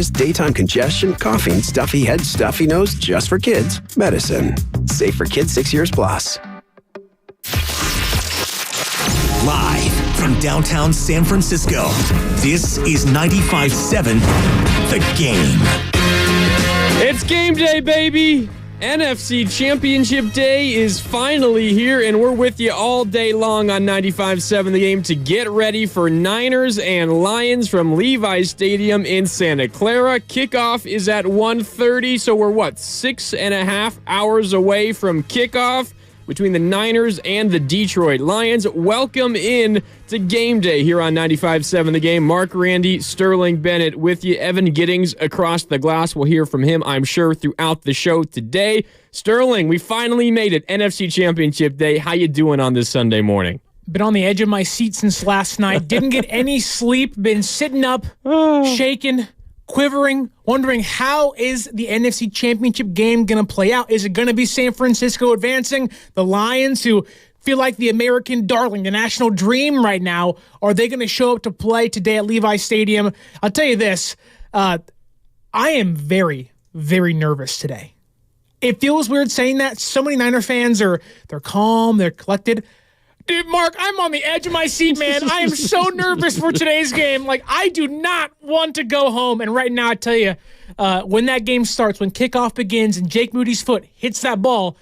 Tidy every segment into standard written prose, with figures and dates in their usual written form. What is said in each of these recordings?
Is daytime congestion, coughing, stuffy head, stuffy nose just for kids? Medicine. Safe for kids 6 years plus. Live from downtown San Francisco, this is 95.7 The Game. It's game day, baby! NFC Championship Day is finally here, and we're with you all day long on 95.7 The Game to get ready for Niners and Lions from Levi's Stadium in Santa Clara. Kickoff is at 1:30, so we're, 6.5 hours away from kickoff between the Niners and the Detroit Lions. Welcome in to Game Day here on 95.7 The Game. Mark Randy, Sterling Bennett with you. Evan Giddings across the glass. We'll hear from him, I'm sure, throughout the show today. Sterling, we finally made it. NFC Championship Day. How you doing on this Sunday morning? Been on the edge of my seat since last night. Didn't get any sleep. Been sitting up, shaking, quivering, wondering how is the NFC Championship game going to play out? Is it going to be San Francisco advancing? The Lions, who feel like the American darling, the national dream right now, are they going to show up to play today at Levi's Stadium? I'll tell you this, I am very, very nervous today. It feels weird saying that. So many Niner fans they're calm, they're collected. Dude, Mark, I'm on the edge of my seat, man. I am so nervous for today's game. Like, I do not want to go home. And right now, I tell you, when that game starts, when kickoff begins and Jake Moody's foot hits that ball,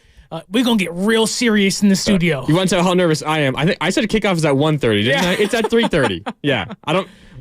we're going to get real serious in the studio. You want to tell how nervous I am? I said kickoff is at 1:30, didn't I? It's at 3:30. Yeah.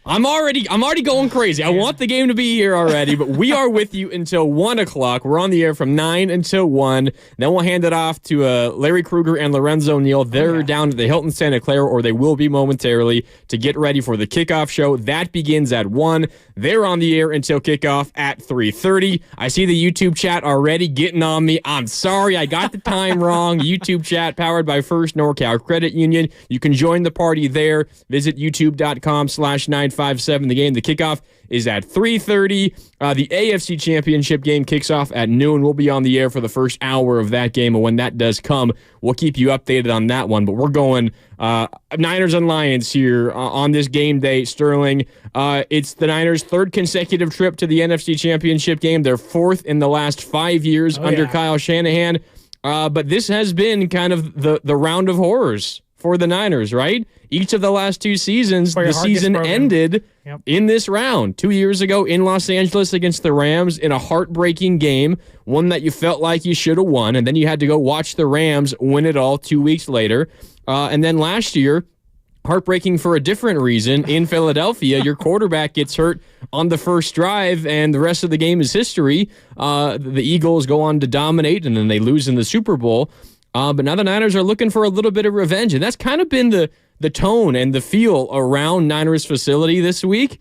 I'm already going crazy. I want the game to be here already, but we are with you until 1 o'clock. We're on the air from 9 until 1. Then we'll hand it off to Larry Krueger and Lorenzo Neal. They're down at the Hilton Santa Clara, or they will be momentarily, to get ready for the kickoff show. That begins at 1. They're on the air until kickoff at 3:30. I see the YouTube chat already getting on me. I'm sorry, I got the time wrong. YouTube chat powered by First NorCal Credit Union. You can join the party there. Visit youtube.com/957 The Game. The kickoff is at 3:30. The AFC Championship game kicks off at noon. We'll be on the air for the first hour of that game, and when that does come, we'll keep you updated on that one. But we're going Niners and Lions here on this game day, Sterling. It's the Niners' third consecutive trip to the NFC Championship game. Their fourth in the last 5 years under Kyle Shanahan. But this has been kind of the round of horrors for the Niners, right? Each of the last 2 seasons, the season ended in this round. 2 years ago in Los Angeles against the Rams in a heartbreaking game, one that you felt like you should have won, and then you had to go watch the Rams win it all 2 weeks later. And then last year, heartbreaking for a different reason, in Philadelphia, your quarterback gets hurt on the first drive, and the rest of the game is history. The Eagles go on to dominate, and then they lose in the Super Bowl. But now the Niners are looking for a little bit of revenge, and that's kind of been the tone and the feel around Niners facility this week.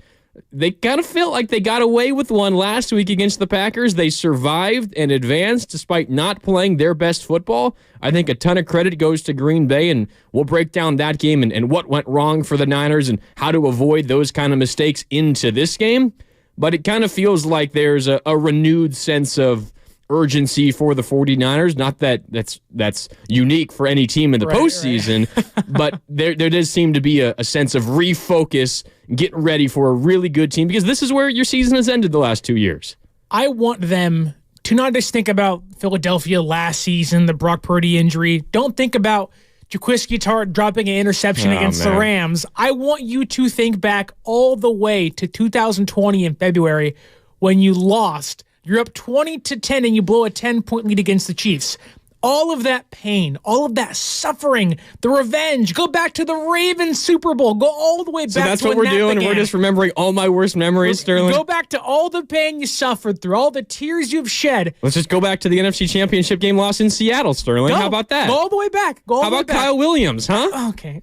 They kind of felt like they got away with one last week against the Packers. They survived and advanced despite not playing their best football. I think a ton of credit goes to Green Bay, and we'll break down that game and what went wrong for the Niners and how to avoid those kind of mistakes into this game. But it kind of feels like there's a renewed sense of urgency for the 49ers. Not that that's unique for any team in the postseason, but there does seem to be a sense of refocus, get ready for a really good team, because this is where your season has ended the last 2 years. I want them to not just think about Philadelphia last season, the Brock Purdy injury. Don't think about Jaquiski Tartt dropping an interception against the Rams. I want you to think back all the way to 2020 in February when you lost. You're up 20-10 and you blow a 10-point lead against the Chiefs. All of that pain, all of that suffering, the revenge. Go back to the Ravens Super Bowl. Go all the way back to when that began. So that's what we're doing, and we're just remembering all my worst memories, Sterling? Go back to all the pain you suffered through, all the tears you've shed. Let's just go back to the NFC Championship game loss in Seattle, Sterling. How about that? Go all the way back. How about Kyle Williams, huh? Okay.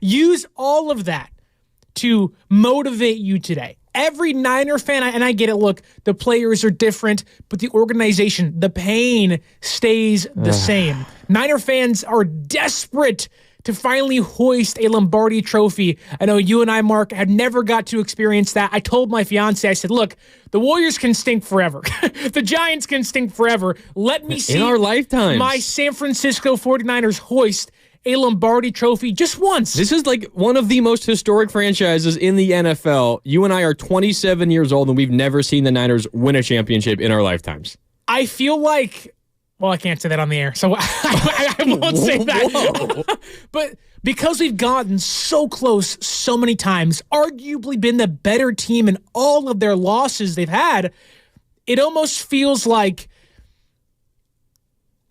Use all of that to motivate you today. Every Niner fan, and I get it, look, the players are different, but the organization, the pain stays the same. Niner fans are desperate to finally hoist a Lombardi trophy. I know you and I, Mark, have never got to experience that. I told my fiance, I said, look, the Warriors can stink forever. The Giants can stink forever. Let me see in our lifetimes my San Francisco 49ers hoist a Lombardi trophy just once. This is like one of the most historic franchises in the NFL. You and I are 27 years old, and we've never seen the Niners win a championship in our lifetimes. I feel like, well, I can't say that on the air, so I won't say that. But because we've gotten so close so many times, arguably been the better team in all of their losses they've had, it almost feels like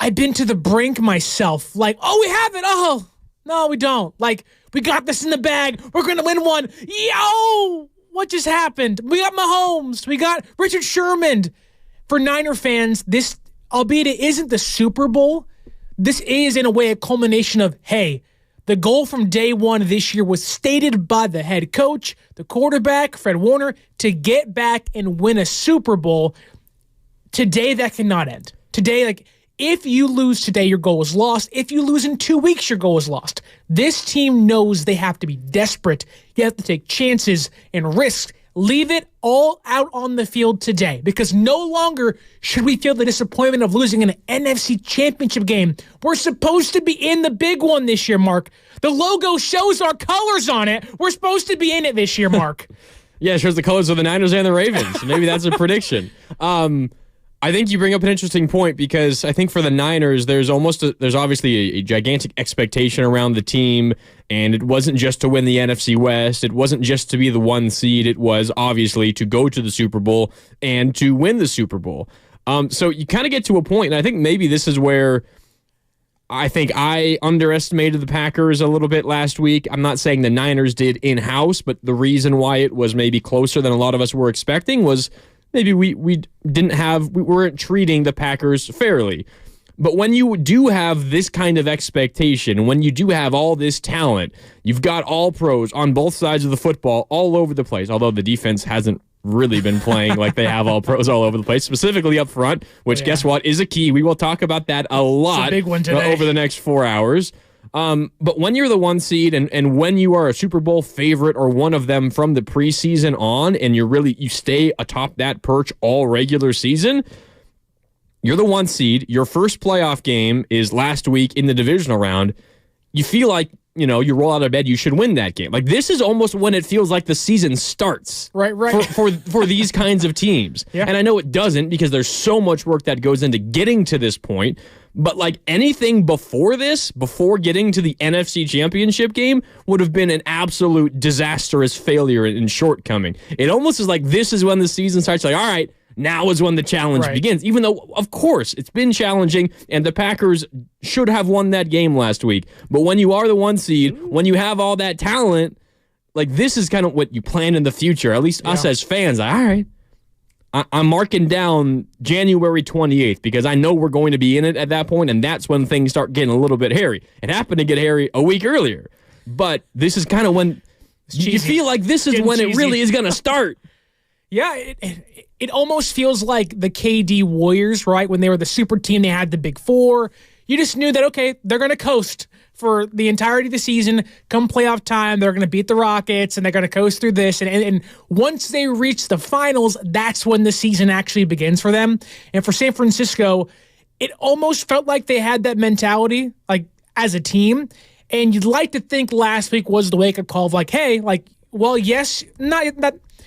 I've been to the brink myself. Like, oh, we have it. Oh, no, we don't. Like, we got this in the bag. We're going to win one. Yo, what just happened? We got Mahomes. We got Richard Sherman. For Niner fans, this, albeit it isn't the Super Bowl, this is in a way a culmination of, hey, the goal from day one this year was stated by the head coach, the quarterback, Fred Warner, to get back and win a Super Bowl. Today, that cannot end. Today, like, if you lose today, your goal is lost. If you lose in 2 weeks, your goal is lost. This team knows they have to be desperate. You have to take chances and risks. Leave it all out on the field today, because no longer should we feel the disappointment of losing an NFC championship game. We're supposed to be in the big one this year, Mark. The logo shows our colors on it. We're supposed to be in it this year, Mark. Yeah, it shows the colors of the Niners and the Ravens. Maybe that's a prediction. I think you bring up an interesting point, because I think for the Niners, there's obviously a gigantic expectation around the team, and it wasn't just to win the NFC West. It wasn't just to be the 1 seed. It was obviously to go to the Super Bowl and to win the Super Bowl. So you kind of get to a point, and I think maybe this is where I think I underestimated the Packers a little bit last week. I'm not saying the Niners did in-house, but the reason why it was maybe closer than a lot of us were expecting was maybe we weren't treating the Packers fairly. But when you do have this kind of expectation, when you do have all this talent, you've got all pros on both sides of the football all over the place, although the defense hasn't really been playing like they have all pros all over the place, specifically up front, which guess what is a key. We will talk about that a lot. It's a big one today. Over the next 4 hours. But when you're the 1 seed and when you are a Super Bowl favorite or one of them from the preseason on, and you stay atop that perch all regular season, you're the 1 seed. Your first playoff game is last week in the divisional round. You feel like, you roll out of bed, you should win that game. Like, this is almost when it feels like the season starts. Right. For these kinds of teams. Yeah. And I know it doesn't, because there's so much work that goes into getting to this point. But like anything before this, before getting to the NFC Championship game, would have been an absolute disastrous failure and shortcoming. It almost is like this is when the season starts. Like, all right, now is when the challenge begins. Even though, of course, it's been challenging, and the Packers should have won that game last week. But when you are the 1 seed, when you have all that talent, like, this is kind of what you plan in the future. At least us as fans, like, all right, I'm marking down January 28th because I know we're going to be in it at that point, and that's when things start getting a little bit hairy. It happened to get hairy a week earlier, but this is kind of when you feel like this is when it really is going to start. Yeah, it almost feels like the KD Warriors, right? When they were the super team, they had the Big Four. You just knew that, okay, they're going to coast for the entirety of the season. Come playoff time, they're going to beat the Rockets, and they're going to coast through this. And once they reach the finals, that's when the season actually begins for them. And for San Francisco, it almost felt like they had that mentality, like, as a team. And you'd like to think last week was the wake-up call of, like, hey, like, well, yes, not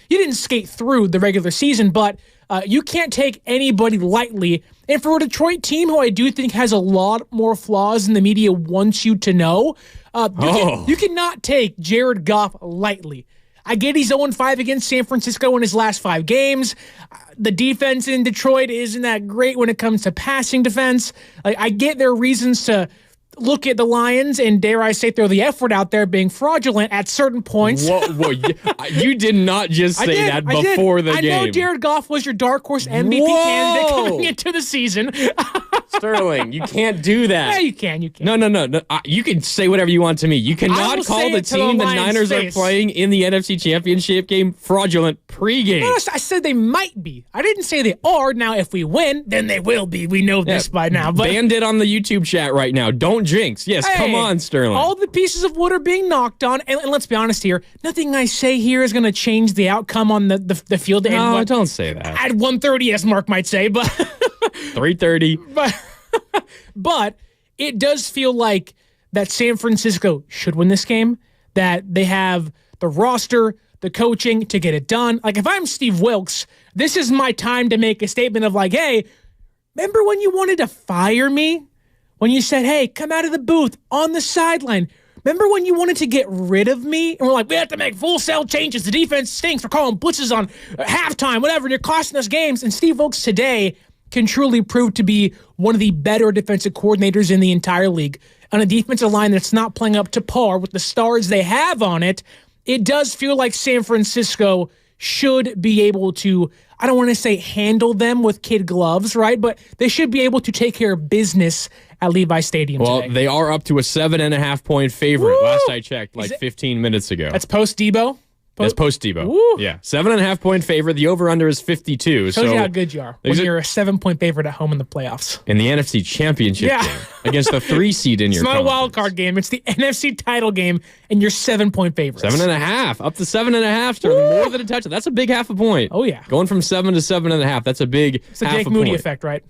you didn't skate through the regular season, but you can't take anybody lightly. And for a Detroit team who I do think has a lot more flaws than the media wants you to know, you cannot take Jared Goff lightly. I get he's 0-5 against San Francisco in his last 5 games. The defense in Detroit isn't that great when it comes to passing defense. I get their reasons to look at the Lions and, dare I say, throw the F word out there, being fraudulent at certain points. Whoa, you did not just say that before the game. I know Jared Goff was your dark horse MVP candidate coming into the season. Sterling, you can't do that. Yeah, you can. No. You can say whatever you want to me. You cannot call the team the Niners are playing in the NFC Championship game fraudulent pregame. No, I said they might be. I didn't say they are. Now, if we win, then they will be. We know this by now. But banned it on the YouTube chat right now. Don't jinx. Yes, hey, come on, Sterling. All the pieces of wood are being knocked on. And let's be honest here. Nothing I say here is going to change the outcome on the field. No, don't say that. At 1:30, as Mark might say. But 3:30. But it does feel like that San Francisco should win this game, that they have the roster, the coaching to get it done. Like, if I'm Steve Wilkes, this is my time to make a statement of like, hey, remember when you wanted to fire me? When you said, hey, come out of the booth on the sideline. Remember when you wanted to get rid of me? And we're like, we have to make full-sale changes. The defense stinks. We're calling blitzes on halftime, whatever. And you're costing us games. And Steve Wilkes today can truly prove to be one of the better defensive coordinators in the entire league. On a defensive line that's not playing up to par with the stars they have on it, it does feel like San Francisco should be able to, I don't want to say handle them with kid gloves, right? But they should be able to take care of business at Levi Stadium today. They are up to a 7.5-point favorite. Woo! Last I checked, 15 minutes ago. That's post-Debo? That's post-Debo. Woo. Yeah. 7.5-point favorite. The over-under is 52. Shows you how good you are when you're a 7-point favorite at home in the playoffs. In the NFC Championship game against the 3 seed in your conference. It's not a wild card game. It's the NFC title game, and you're 7-point favorites. 7.5. Up to 7.5. Sterling. More than a touchdown. That's a big half a point. Oh, yeah. Going from 7 to 7.5. That's a big It's the Jake Moody effect, right?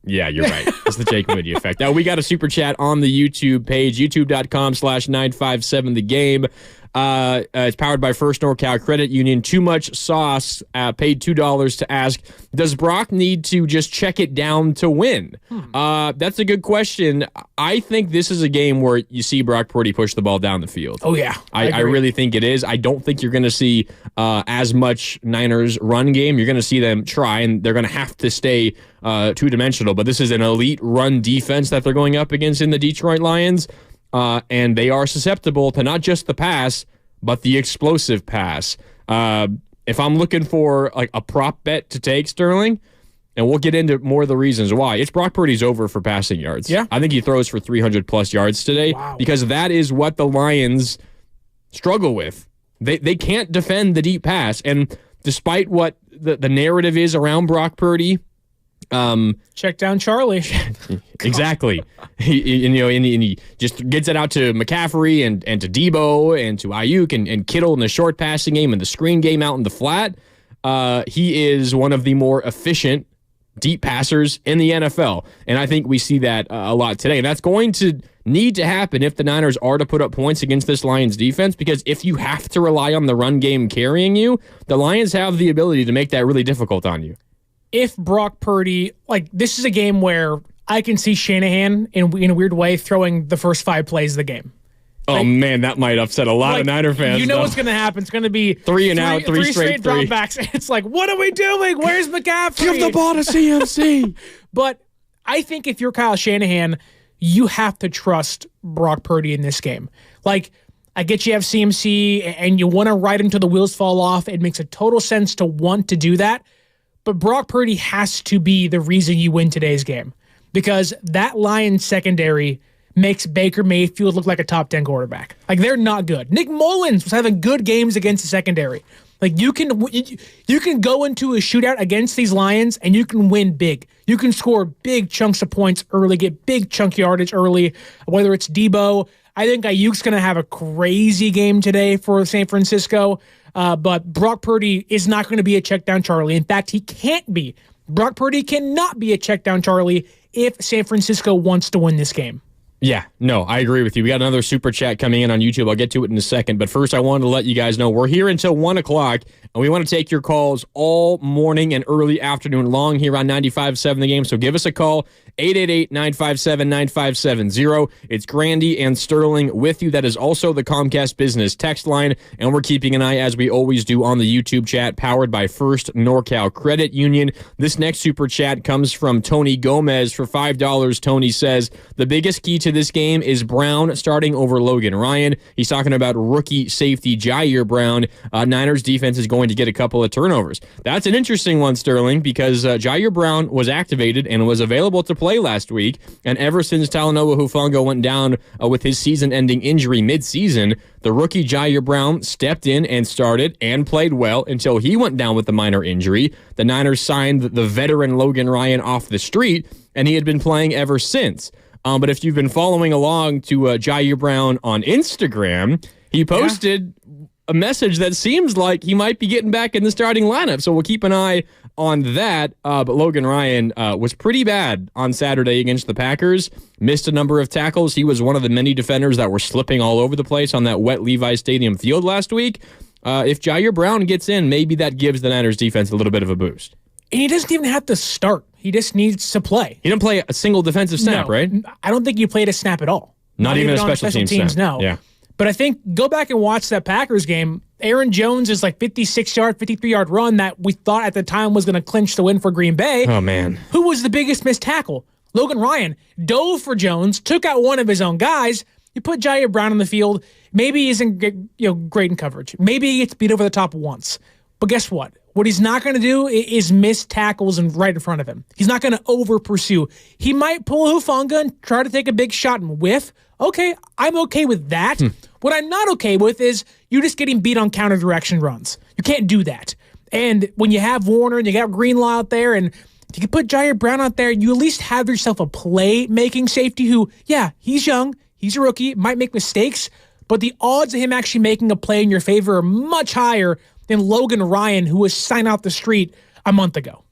Yeah, you're right. It's the Jake Moody effect. Now, we got a super chat on the YouTube page, youtube.com/957thegame. It's powered by First NorCal Credit Union. Too much sauce. Paid $2 to ask, does Brock need to just check it down to win? That's a good question. I think this is a game where you see Brock Purdy push the ball down the field. Oh, yeah. I really think it is. I don't think you're going to see as much Niners run game. You're going to see them try, and they're going to have to stay two-dimensional. But this is an elite run defense that they're going up against in the Detroit Lions. And they are susceptible to not just the pass, but the explosive pass. If I'm looking for like a prop bet to take, Sterling, and we'll get into more of the reasons why, it's Brock Purdy's over for passing yards. Yeah. I think he throws for 300-plus yards today because that is what the Lions struggle with. They can't defend the deep pass. And despite what the narrative is around Brock Purdy, check down Charlie. Exactly. He just gets it out to McCaffrey and to Debo and to Ayuk and Kittle in the short passing game and the screen game out in the flat. He is one of the more efficient deep passers in the NFL. And I think we see that a lot today. And that's going to need to happen if the Niners are to put up points against this Lions defense, because if you have to rely on the run game carrying you, the Lions have the ability to make that really difficult on you. If Brock Purdy, this is a game where I can see Shanahan in a weird way throwing the first 5 plays of the game. Oh, man, that might upset a lot of Niner fans. You know what's going to happen. It's going to be three straight dropbacks. It's like, what are we doing? Where's McCaffrey? Give the ball to CMC. But I think if you're Kyle Shanahan, you have to trust Brock Purdy in this game. I get you have CMC and you want to ride him till the wheels fall off. It makes a total sense to want to do that. But Brock Purdy has to be the reason you win today's game, because that Lions secondary makes Baker Mayfield look like a top 10 quarterback. They're not good. Nick Mullins was having good games against the secondary. You can go into a shootout against these Lions and you can win big. You can score big chunks of points early, get big chunk yardage early, whether it's Debo. I think Ayuk's going to have a crazy game today for San Francisco. But Brock Purdy is not going to be a check down Charlie. In fact, he can't be. Brock Purdy cannot be a check down Charlie if San Francisco wants to win this game. Yeah, no, I agree with you. We got another super chat coming in on YouTube. I'll get to it in a second. But first, I wanted to let you guys know we're here until 1 o'clock, and we want to take your calls all morning and early afternoon long here on 95.7 The Game. So give us a call, 888-957-9570. It's Grandy and Sterling with you. That is also the Comcast Business text line, and we're keeping an eye, as we always do, on the YouTube chat powered by First NorCal Credit Union. This next super chat comes from Tony Gomez for $5. Tony says, the biggest key to this game is Brown starting over Logan Ryan. He's talking about rookie safety Jair Brown. Niners defense is going to get a couple of turnovers. That's an interesting one, Sterling, because Jair Brown was activated and was available to play last week, and ever since Talanoa Hufanga went down with his season-ending injury mid-season, the rookie Jair Brown stepped in and started and played well until he went down with a minor injury. The Niners signed the veteran Logan Ryan off the street, and he had been playing ever since. But if you've been following along to Jair Brown on Instagram, he posted a message that seems like he might be getting back in the starting lineup. So we'll keep an eye on that, but Logan Ryan was pretty bad on Saturday against the Packers. Missed a number of tackles. He was one of the many defenders that were slipping all over the place on that wet Levi Stadium field last week. If Jair Brown gets in, maybe that gives the Niners defense a little bit of a boost. And he doesn't even have to start. He just needs to play. He didn't play a single defensive snap, right? I don't think he played a snap at all. Not even a special teams snap. No. Yeah. But I think go back and watch that Packers game. Aaron Jones is like 56-yard, 53-yard run that we thought at the time was going to clinch the win for Green Bay. Oh, man. Who was the biggest missed tackle? Logan Ryan dove for Jones, took out one of his own guys. You put Jair Brown on the field. Maybe he isn't great in coverage. Maybe he gets beat over the top once. But guess what? What he's not going to do is miss tackles right in front of him. He's not going to over-pursue. He might pull a Hufanga and try to take a big shot and whiff. Okay, I'm okay with that. What I'm not okay with is you just getting beat on counter direction runs. You can't do that. And when you have Warner and you got Greenlaw out there, and you can put Jair Brown out there, you at least have yourself a play-making safety who, yeah, he's young, he's a rookie, might make mistakes, but the odds of him actually making a play in your favor are much higher than Logan Ryan, who was signed out the street a month ago.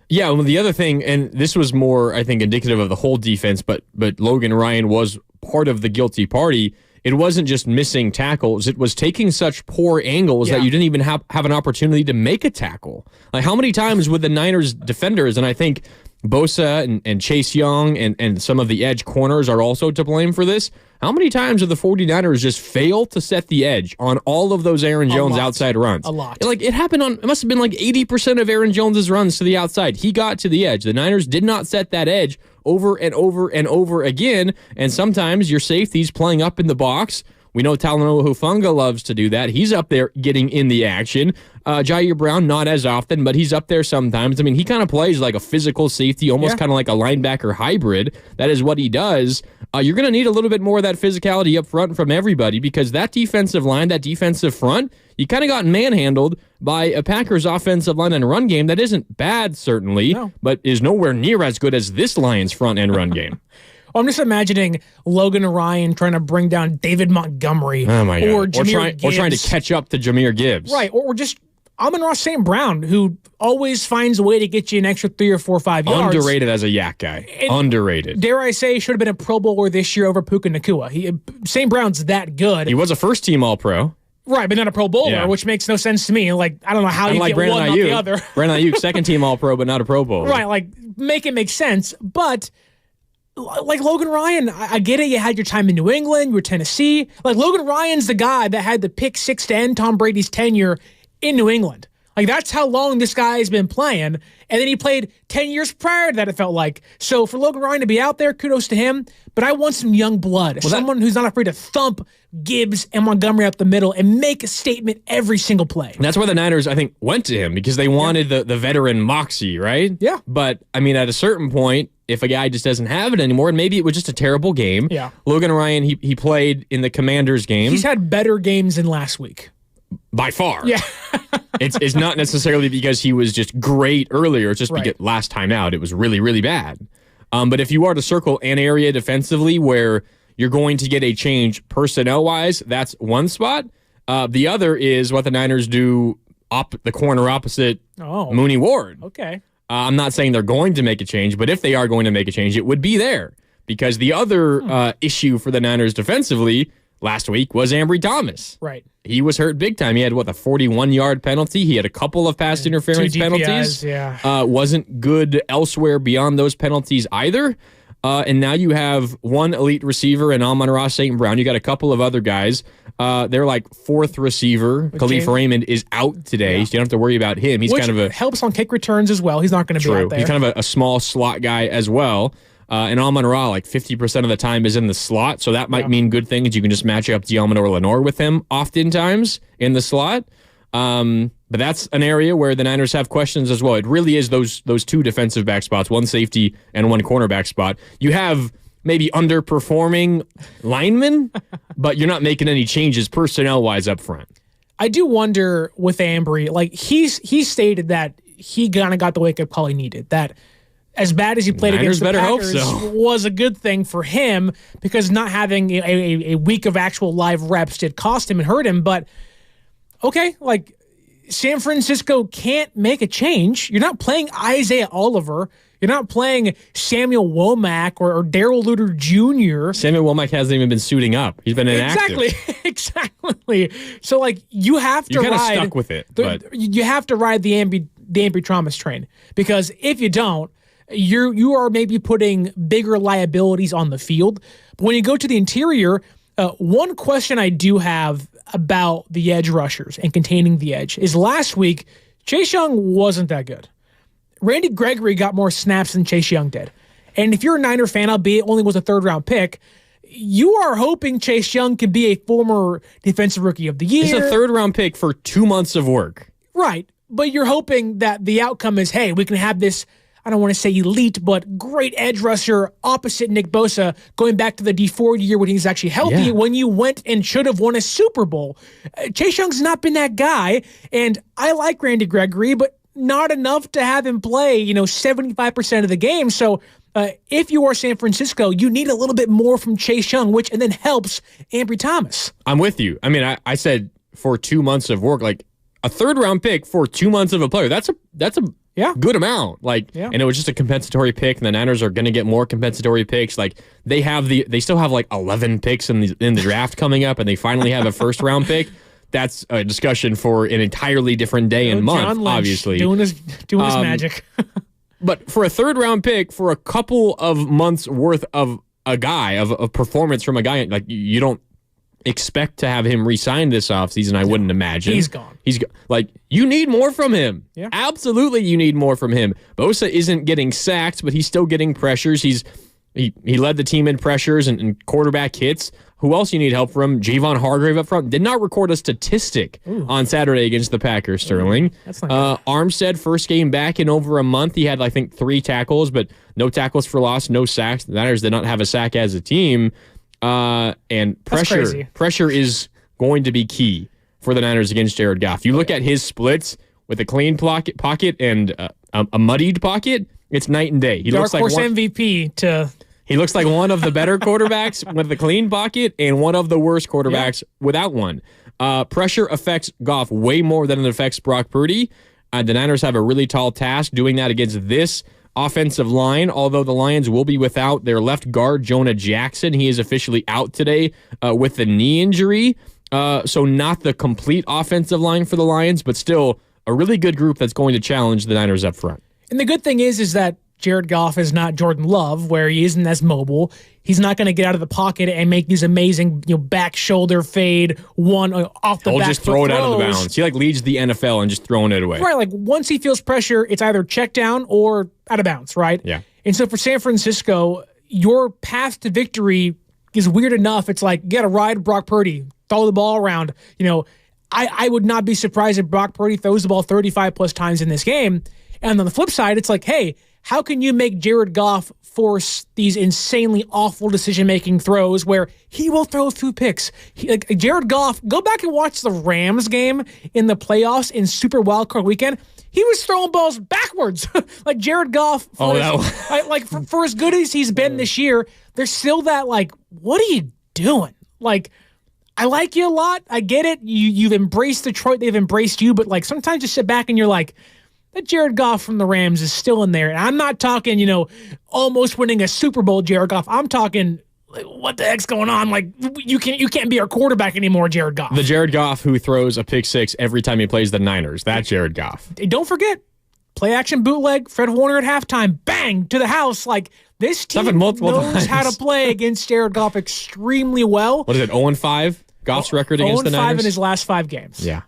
Yeah, well, the other thing, and this was more, I think, indicative of the whole defense, but Logan Ryan was part of the guilty party. It wasn't just missing tackles. It was taking such poor angles that you didn't even have an opportunity to make a tackle. Like, how many times would the Niners defenders, and I think Bosa and Chase Young and some of the edge corners are also to blame for this, how many times did the 49ers just fail to set the edge on all of those Aaron Jones outside runs? A lot. Like, it happened on, it must have been like 80% of Aaron Jones's runs to the outside. He got to the edge. The Niners did not set that edge over and over and over again, and sometimes your safety's playing up in the box. We know Talanoa Hufanga loves to do that. He's up there getting in the action. Jair Brown, not as often, but he's up there sometimes. I mean, he kind of plays like a physical safety, almost kind of like a linebacker hybrid. That is what he does. You're going to need a little bit more of that physicality up front from everybody, because that defensive line, that defensive front, you kind of got manhandled by a Packers offensive line and run game that isn't bad, certainly, but is nowhere near as good as this Lions front and run game. I'm just imagining Logan Ryan trying to bring down David Montgomery or Jahmyr Gibbs. Or trying to catch up to Jahmyr Gibbs. Right, or just Amon-Ra St. Brown, who always finds a way to get you an extra 3 or 4 or 5 yards. Underrated as a yak guy. Underrated. Dare I say, should have been a Pro Bowler this year over Puka Nacua. St. Brown's that good. He was a first-team All-Pro. Right, but not a Pro Bowler, which makes no sense to me. Like, I don't know how you get Brandon one, Ayuk, not the other. Brandon Ayuk, second-team All-Pro, but not a Pro Bowler. Right, like, make it make sense, but like Logan Ryan, I get it. You had your time in New England, you were Tennessee. Like, Logan Ryan's the guy that had the pick 6 to end Tom Brady's tenure in New England. Like, that's how long this guy has been playing. And then he played 10 years prior to that, it felt like. So for Logan Ryan to be out there, kudos to him. But I want some young blood. Someone who's not afraid to thump Gibbs and Montgomery up the middle and make a statement every single play. And that's why the Niners, I think, went to him, because they wanted the veteran moxie, right? Yeah. But, I mean, at a certain point, if a guy just doesn't have it anymore, and maybe it was just a terrible game. Yeah. Logan Ryan, he played in the Commanders game. He's had better games than last week. By far. Yeah. It's not necessarily because he was just great earlier. It's just because last time out, it was really, really bad. But if you are to circle an area defensively where you're going to get a change personnel-wise, that's one spot. The other is what the Niners do the corner opposite Mooney Ward. Okay. I'm not saying they're going to make a change, but if they are going to make a change, it would be there. Because the other issue for the Niners defensively last week was Ambry Thomas. Right. He was hurt big time. He had, the 41-yard penalty. He had a couple of pass interference penalties. Wasn't good elsewhere beyond those penalties either. And now you have one elite receiver in Amon-Ra St. Brown. You got a couple of other guys. They're like fourth receiver. Khalif Raymond is out today, so you don't have to worry about him. He's kind of a helps on kick returns as well. He's not going to be out there. He's kind of a small slot guy as well. And Amon-Ra, like 50% of the time, is in the slot, so that might mean good things. You can just match up Diamond or Lenore with him oftentimes in the slot. But that's an area where the Niners have questions as well. It really is those two defensive back spots, one safety and one cornerback spot. You have maybe underperforming linemen, but you're not making any changes personnel-wise up front. I do wonder with Ambry, like he stated that he kind of got the wake-up call he needed, that as bad as he played against the Packers was a good thing for him, because not having a week of actual live reps did cost him and hurt him. But, okay, like, San Francisco can't make a change. You're not playing Isaiah Oliver. You're not playing Samuel Womack or Darrell Luter Jr. Samuel Womack hasn't even been suiting up. He's been inactive. Exactly. So, like, you have to You're kind of ride. stuck with it. But You have to ride the Ambry Thomas train, because if you don't, you are maybe putting bigger liabilities on the field. But when you go to the interior, one question I do have about the edge rushers and containing the edge is last week, Chase Young wasn't that good. Randy Gregory got more snaps than Chase Young did. And if you're a Niner fan, albeit only was a third-round pick, you are hoping Chase Young can be a former Defensive Rookie of the Year. He's a third-round pick for 2 months of work. Right. But you're hoping that the outcome is, hey, we can have this, I don't want to say elite, but great edge rusher opposite Nick Bosa going back to the D4 year when he's actually healthy, when you went and should have won a Super Bowl. Chase Young's not been that guy, and I like Randy Gregory, but not enough to have him play, 75% of the game. So if you are San Francisco, you need a little bit more from Chase Young, which and then helps Ambry Thomas. I'm with you. I mean, I said for 2 months of work, like a third-round pick for 2 months of a player. That's a good amount. And it was just a compensatory pick, and the Niners are going to get more compensatory picks. Like they still have like 11 picks in the draft coming up, and they finally have a first-round pick. That's a discussion for an entirely different day and month, John Lynch obviously. Doing his magic. But for a third-round pick, for a couple of months' worth of a guy, of performance from a guy, like you don't expect to have him re-sign this offseason, I wouldn't imagine. He's gone. Like, you need more from him. Yeah. Absolutely, you need more from him. Bosa isn't getting sacks, but he's still getting pressures. He led the team in pressures and quarterback hits. Who else you need help from? Javon Hargrave up front. Did not record a statistic on Saturday against the Packers, Sterling. That's not good. Armstead, first game back in over a month. He had, I think, 3 tackles, but no tackles for loss, no sacks. The Niners did not have a sack as a team. And pressure is going to be key for the Niners against Jared Goff. You look at his splits with a clean pocket and a muddied pocket, it's night and day. He Dark horse MVP to... He looks like one of the better quarterbacks with the clean pocket and one of the worst quarterbacks without one. Pressure affects Goff way more than it affects Brock Purdy. The Niners have a really tall task doing that against this offensive line, although the Lions will be without their left guard, Jonah Jackson. He is officially out today with the knee injury. So not the complete offensive line for the Lions, but still a really good group that's going to challenge the Niners up front. And the good thing is that Jared Goff is not Jordan Love, where he isn't as mobile. He's not going to get out of the pocket and make these amazing, back shoulder fade one off the back. He'll just throw it out of the bounds. He leads the NFL and just throwing it away. Right, like once he feels pressure, it's either check down or out of bounds, right? Yeah. And so for San Francisco, your path to victory is weird enough. It's like you got to ride Brock Purdy, throw the ball around. I would not be surprised if Brock Purdy throws the ball 35 plus times in this game. And on the flip side, it's like, hey, how can you make Jared Goff force these insanely awful decision-making throws where he will throw through picks? Jared Goff, go back and watch the Rams game in the playoffs in Super Wildcard Weekend. He was throwing balls backwards. Like Jared Goff, for as good as he's been this year, there's still that, what are you doing? I like you a lot. I get it. You've embraced Detroit. They've embraced you. But, sometimes you sit back and you're like, that Jared Goff from the Rams is still in there. And I'm not talking, almost winning a Super Bowl Jared Goff. I'm talking, what the heck's going on? You can't be our quarterback anymore, Jared Goff. The Jared Goff who throws a pick six every time he plays the Niners. That Jared Goff. Don't forget, play action bootleg, Fred Warner at halftime, bang, to the house. This team knows how to play against Jared Goff extremely well. What is it, 0-5? Goff's record against the Niners? 0-5 in his last 5 games. Yeah.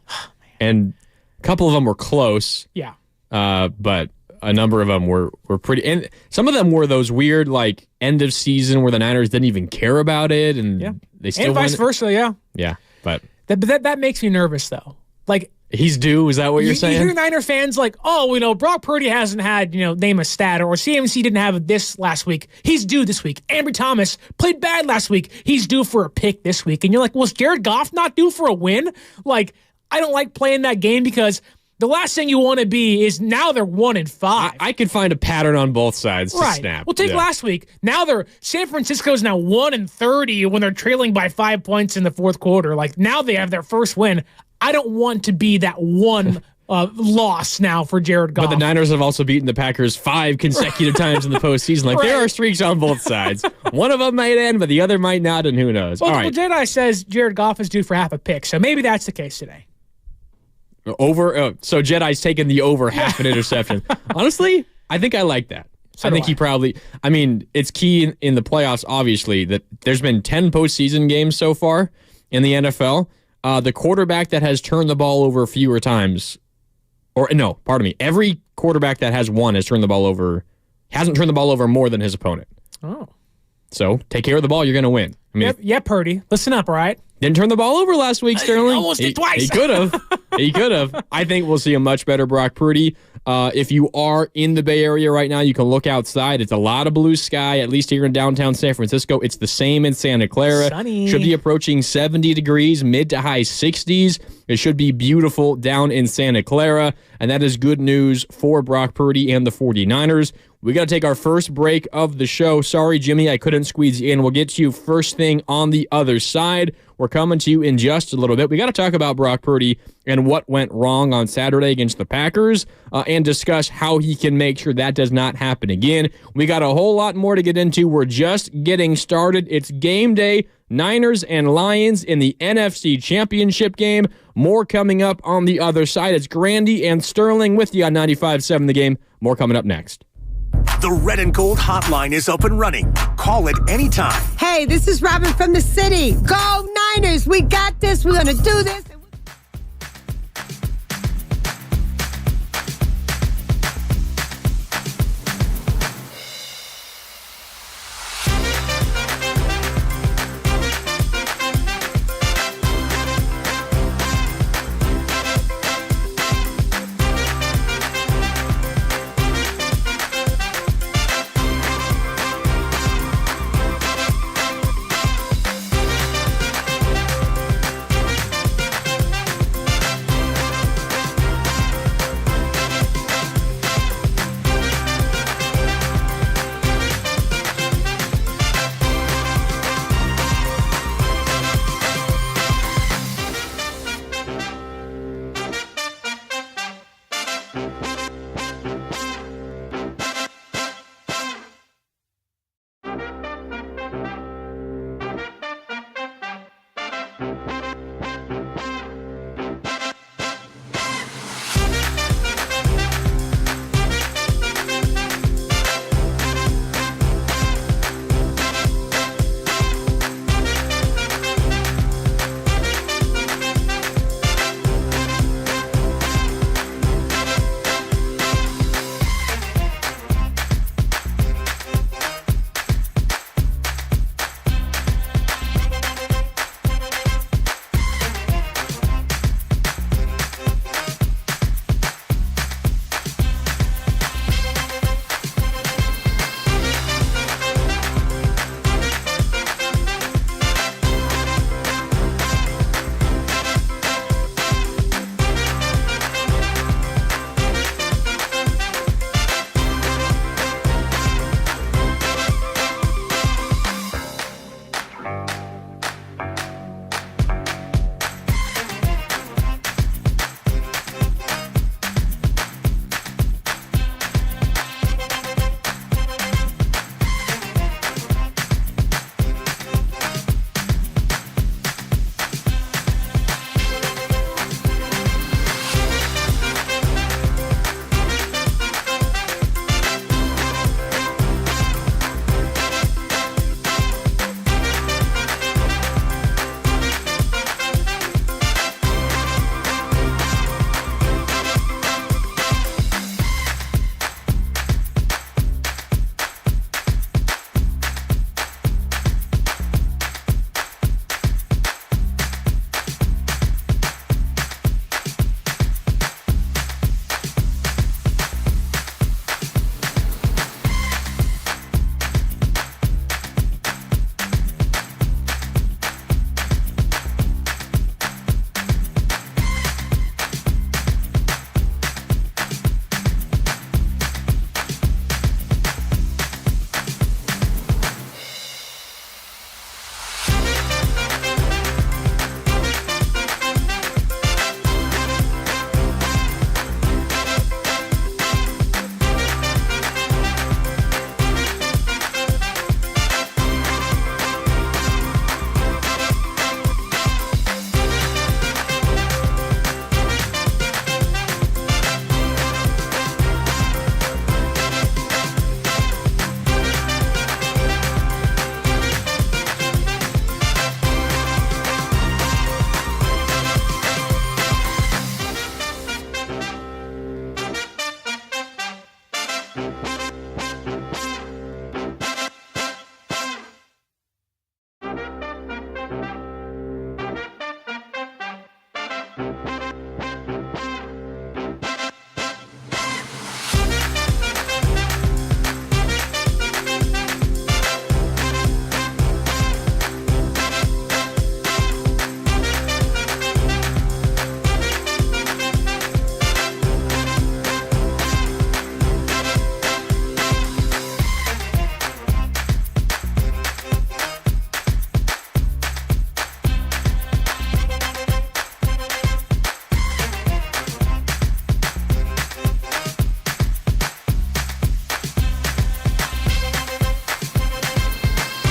And a couple of them were close. Yeah. But a number of them were pretty, and some of them were those weird end of season where the Niners didn't even care about it, and they still and vice versa. Yeah, but that makes me nervous though. He's due. Is that what you're saying? You hear Niner fans Brock Purdy hasn't had name a stat, or CMC didn't have this last week. He's due this week. Ambry Thomas played bad last week. He's due for a pick this week, and you're like, well, is Jared Goff not due for a win? I don't like playing that game because the last thing you want to be is now they're 1-5. I could find a pattern on both sides to snap. Well, take last week. Now San Francisco's now 1-30 when they're trailing by 5 points in the fourth quarter. Now they have their first win. I don't want to be that one loss now for Jared Goff. But the Niners have also beaten the Packers 5 consecutive times in the postseason. Like, there are streaks on both sides. One of them might end, but the other might not, and who knows? Well, all right. Jedi says Jared Goff is due for half a pick, so maybe that's the case today. So Jedi's taking the over half an interception. Honestly, I think I like that. So I think he probably, I mean, it's key in the playoffs, obviously, that there's been 10 postseason games so far in the NFL. The quarterback that has turned the ball over fewer times, every quarterback that has won has turned the ball over, hasn't turned the ball over more than his opponent. Oh. So take care of the ball, you're going to win. I mean, Purdy. Listen up, all right? Didn't turn the ball over last week, Sterling. Almost did twice. He could have. He could have. I think we'll see a much better Brock Purdy. If you are in the Bay Area right now, you can look outside. It's a lot of blue sky, at least here in downtown San Francisco. It's the same in Santa Clara. Sunny. Should be approaching 70 degrees, mid to high 60s. It should be beautiful down in Santa Clara, and that is good news for Brock Purdy and the 49ers. We got to take our first break of the show. Sorry, Jimmy, I couldn't squeeze you in. We'll get to you first thing on the other side. We're coming to you in just a little bit. We got to talk about Brock Purdy and what went wrong on Saturday against the Packers and discuss how he can make sure that does not happen again. We got a whole lot more to get into. We're just getting started. It's game day. Niners and Lions in the NFC Championship game. More coming up on the other side. It's Grandy and Sterling with you on 95.7 The Game. More coming up next. The Red and Gold hotline is up and running. Call it anytime. Hey, this is Robin from the city. Go Niners. We got this. We're going to do this.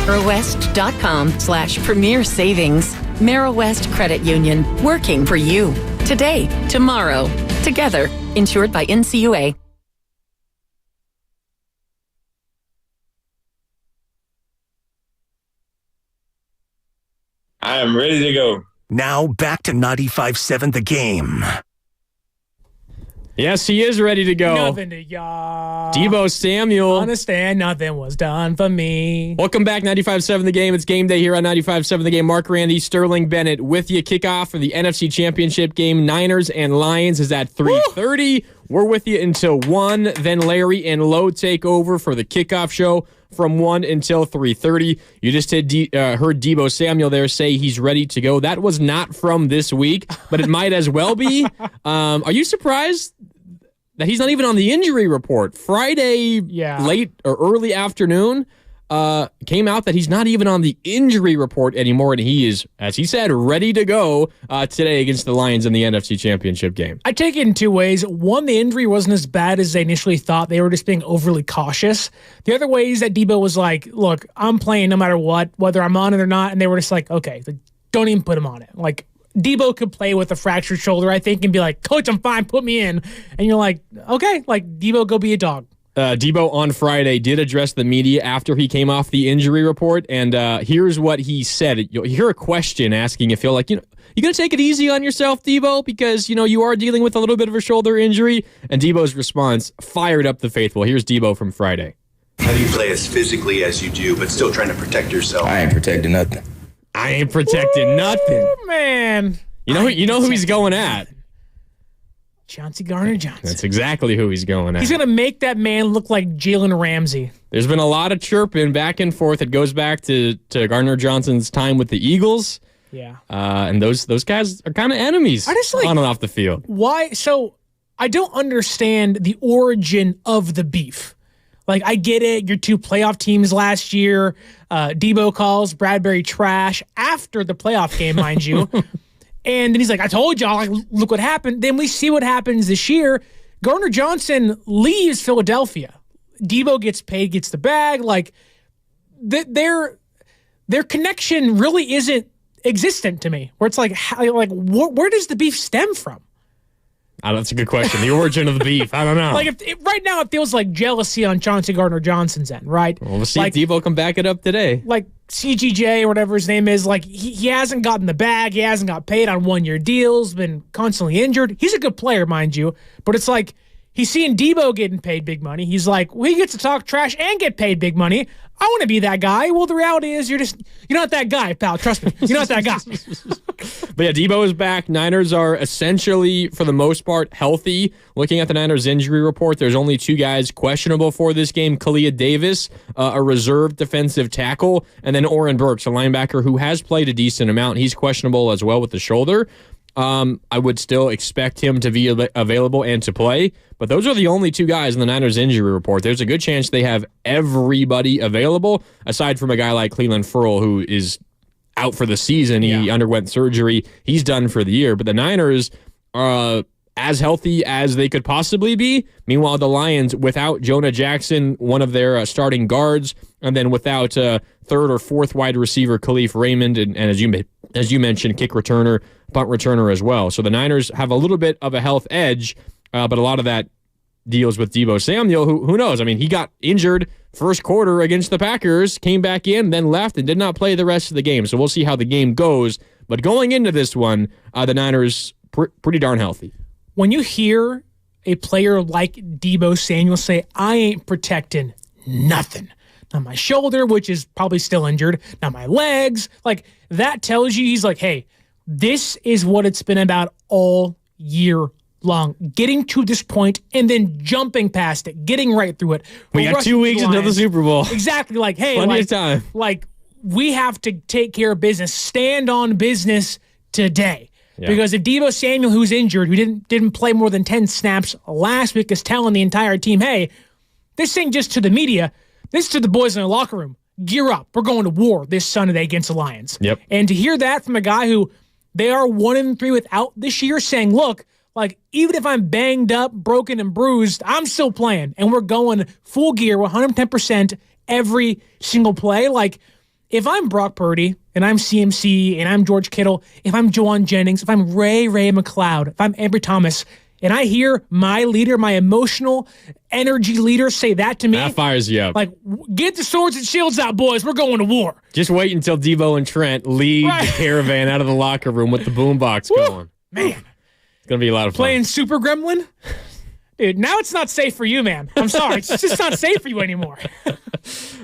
AmeriWest.com/premier savings. AmeriWest Credit Union, working for you. Today, tomorrow, together. Insured by NCUA. I am ready to go. Now back to 95.7 The Game. Yes, he is ready to go. Nothing to y'all. Deebo Samuel. Understand, nothing was done for me. Welcome back, 95.7 The Game. It's game day here on 95.7 The Game. Mark Randy, Sterling Bennett with you. Kickoff for the NFC Championship game. Niners and Lions is at 3:30. We're with you until 1. Then Larry and Lowe take over for the kickoff show from 1 until 3:30. You just heard Deebo Samuel there say he's ready to go. That was not from this week, but it might as well be. Are you surprised that he's not even on the injury report? Friday late or early afternoon came out that he's not even on the injury report anymore, and he is, as he said, ready to go today against the Lions in the NFC Championship game. I take it in two ways. One, the injury wasn't as bad as they initially thought. They were just being overly cautious. The other way is that Deebo was like, look, I'm playing no matter what, whether I'm on it or not, and they were just like, okay, don't even put him on it. Like, Deebo could play with a fractured shoulder, I think, and be like, coach, I'm fine, put me in. And you're like, okay, like, Deebo, go be a dog. Deebo on Friday did address the media after he came off the injury report, and here's what he said. You'll hear a question asking if you're like, you going to take it easy on yourself, Deebo, because, you are dealing with a little bit of a shoulder injury? And Deebo's response fired up the faithful. Here's Deebo from Friday. How do you play as physically as you do, but still trying to protect yourself? I ain't protecting nothing. I ain't protecting nothing. Man. You know who he's going at. Chauncey Gardner-Johnson. That's exactly who he's going at. He's going to make that man look like Jalen Ramsey. There's been a lot of chirping back and forth. It goes back to Gardner-Johnson's time with the Eagles. Yeah. And those guys are kind of enemies on and off the field. Why? So I don't understand the origin of the beef. Like, I get it. Your two playoff teams last year. Deebo calls Bradbury trash after the playoff game, mind you. And then he's like, I told y'all, like, look what happened. Then we see what happens this year. Gardner-Johnson leaves Philadelphia. Deebo gets paid, gets the bag. Like, their connection really isn't existent to me. Where it's like, where does the beef stem from? That's a good question. The origin of the beef, I don't know. Like, right now it feels like jealousy on Chauncey Gardner-Johnson's end, right? Well, we'll see if Deebo can back it up today. Like, CGJ or whatever his name is, like, he hasn't gotten the bag. He hasn't got paid on one-year deals, been constantly injured. He's a good player, mind you, but it's like he's seeing Deebo getting paid big money. He's like, well, he gets to talk trash and get paid big money. I want to be that guy. Well, the reality is you're not that guy, pal. Trust me. You're not that guy. But yeah, Deebo is back. Niners are essentially, for the most part, healthy. Looking at the Niners injury report, there's only 2 guys questionable for this game. Kalia Davis, a reserve defensive tackle, and then Oren Burks, a linebacker who has played a decent amount. He's questionable as well with the shoulder. I would still expect him to be available and to play, but those are the only 2 guys in the Niners injury report. There's a good chance they have everybody available, aside from a guy like Cleveland Ferrell, who is out for the season. He underwent surgery. He's done for the year, but the Niners are as healthy as they could possibly be. Meanwhile, the Lions, without Jonah Jackson, one of their starting guards, and then without third or fourth wide receiver Khalif Raymond, and as you mentioned, kick returner, punt returner as well. So the Niners have a little bit of a health edge, but a lot of that deals with Deebo Samuel, who knows? I mean, he got injured first quarter against the Packers, came back in, then left, and did not play the rest of the game. So we'll see how the game goes. But going into this one, the Niners pretty darn healthy. When you hear a player like Deebo Samuel say, I ain't protecting nothing. Not my shoulder, which is probably still injured. Not my legs. Like, that tells you he's like, hey, this is what it's been about all year long. Getting to this point and then jumping past it, getting right through it. We got 2 weeks until the Super Bowl. Exactly. Like, hey, plenty of time. Like, we have to take care of business. Stand on business today. Yeah. Because if Deebo Samuel, who's injured, who didn't play more than 10 snaps last week, is telling the entire team, hey, this ain't just to the media, this is to the boys in the locker room. Gear up. We're going to war this Sunday against the Lions. Yep. And to hear that from a guy who they are 1-3 without this year, saying, look, like, even if I'm banged up, broken, and bruised, I'm still playing. And we're going full gear, 110% every single play. Like, if I'm Brock Purdy and I'm CMC and I'm George Kittle, if I'm Juwan Jennings, if I'm Ray McLeod, if I'm Amber Thomas, and I hear my leader, my emotional energy leader say that to me. That fires you up. Like, get the swords and shields out, boys. We're going to war. Just wait until Devo and Trent lead the caravan out of the locker room with the boombox going. Man. It's going to be a lot of fun. Playing Super Gremlin? Dude, now it's not safe for you, man. I'm sorry. It's just not safe for you anymore.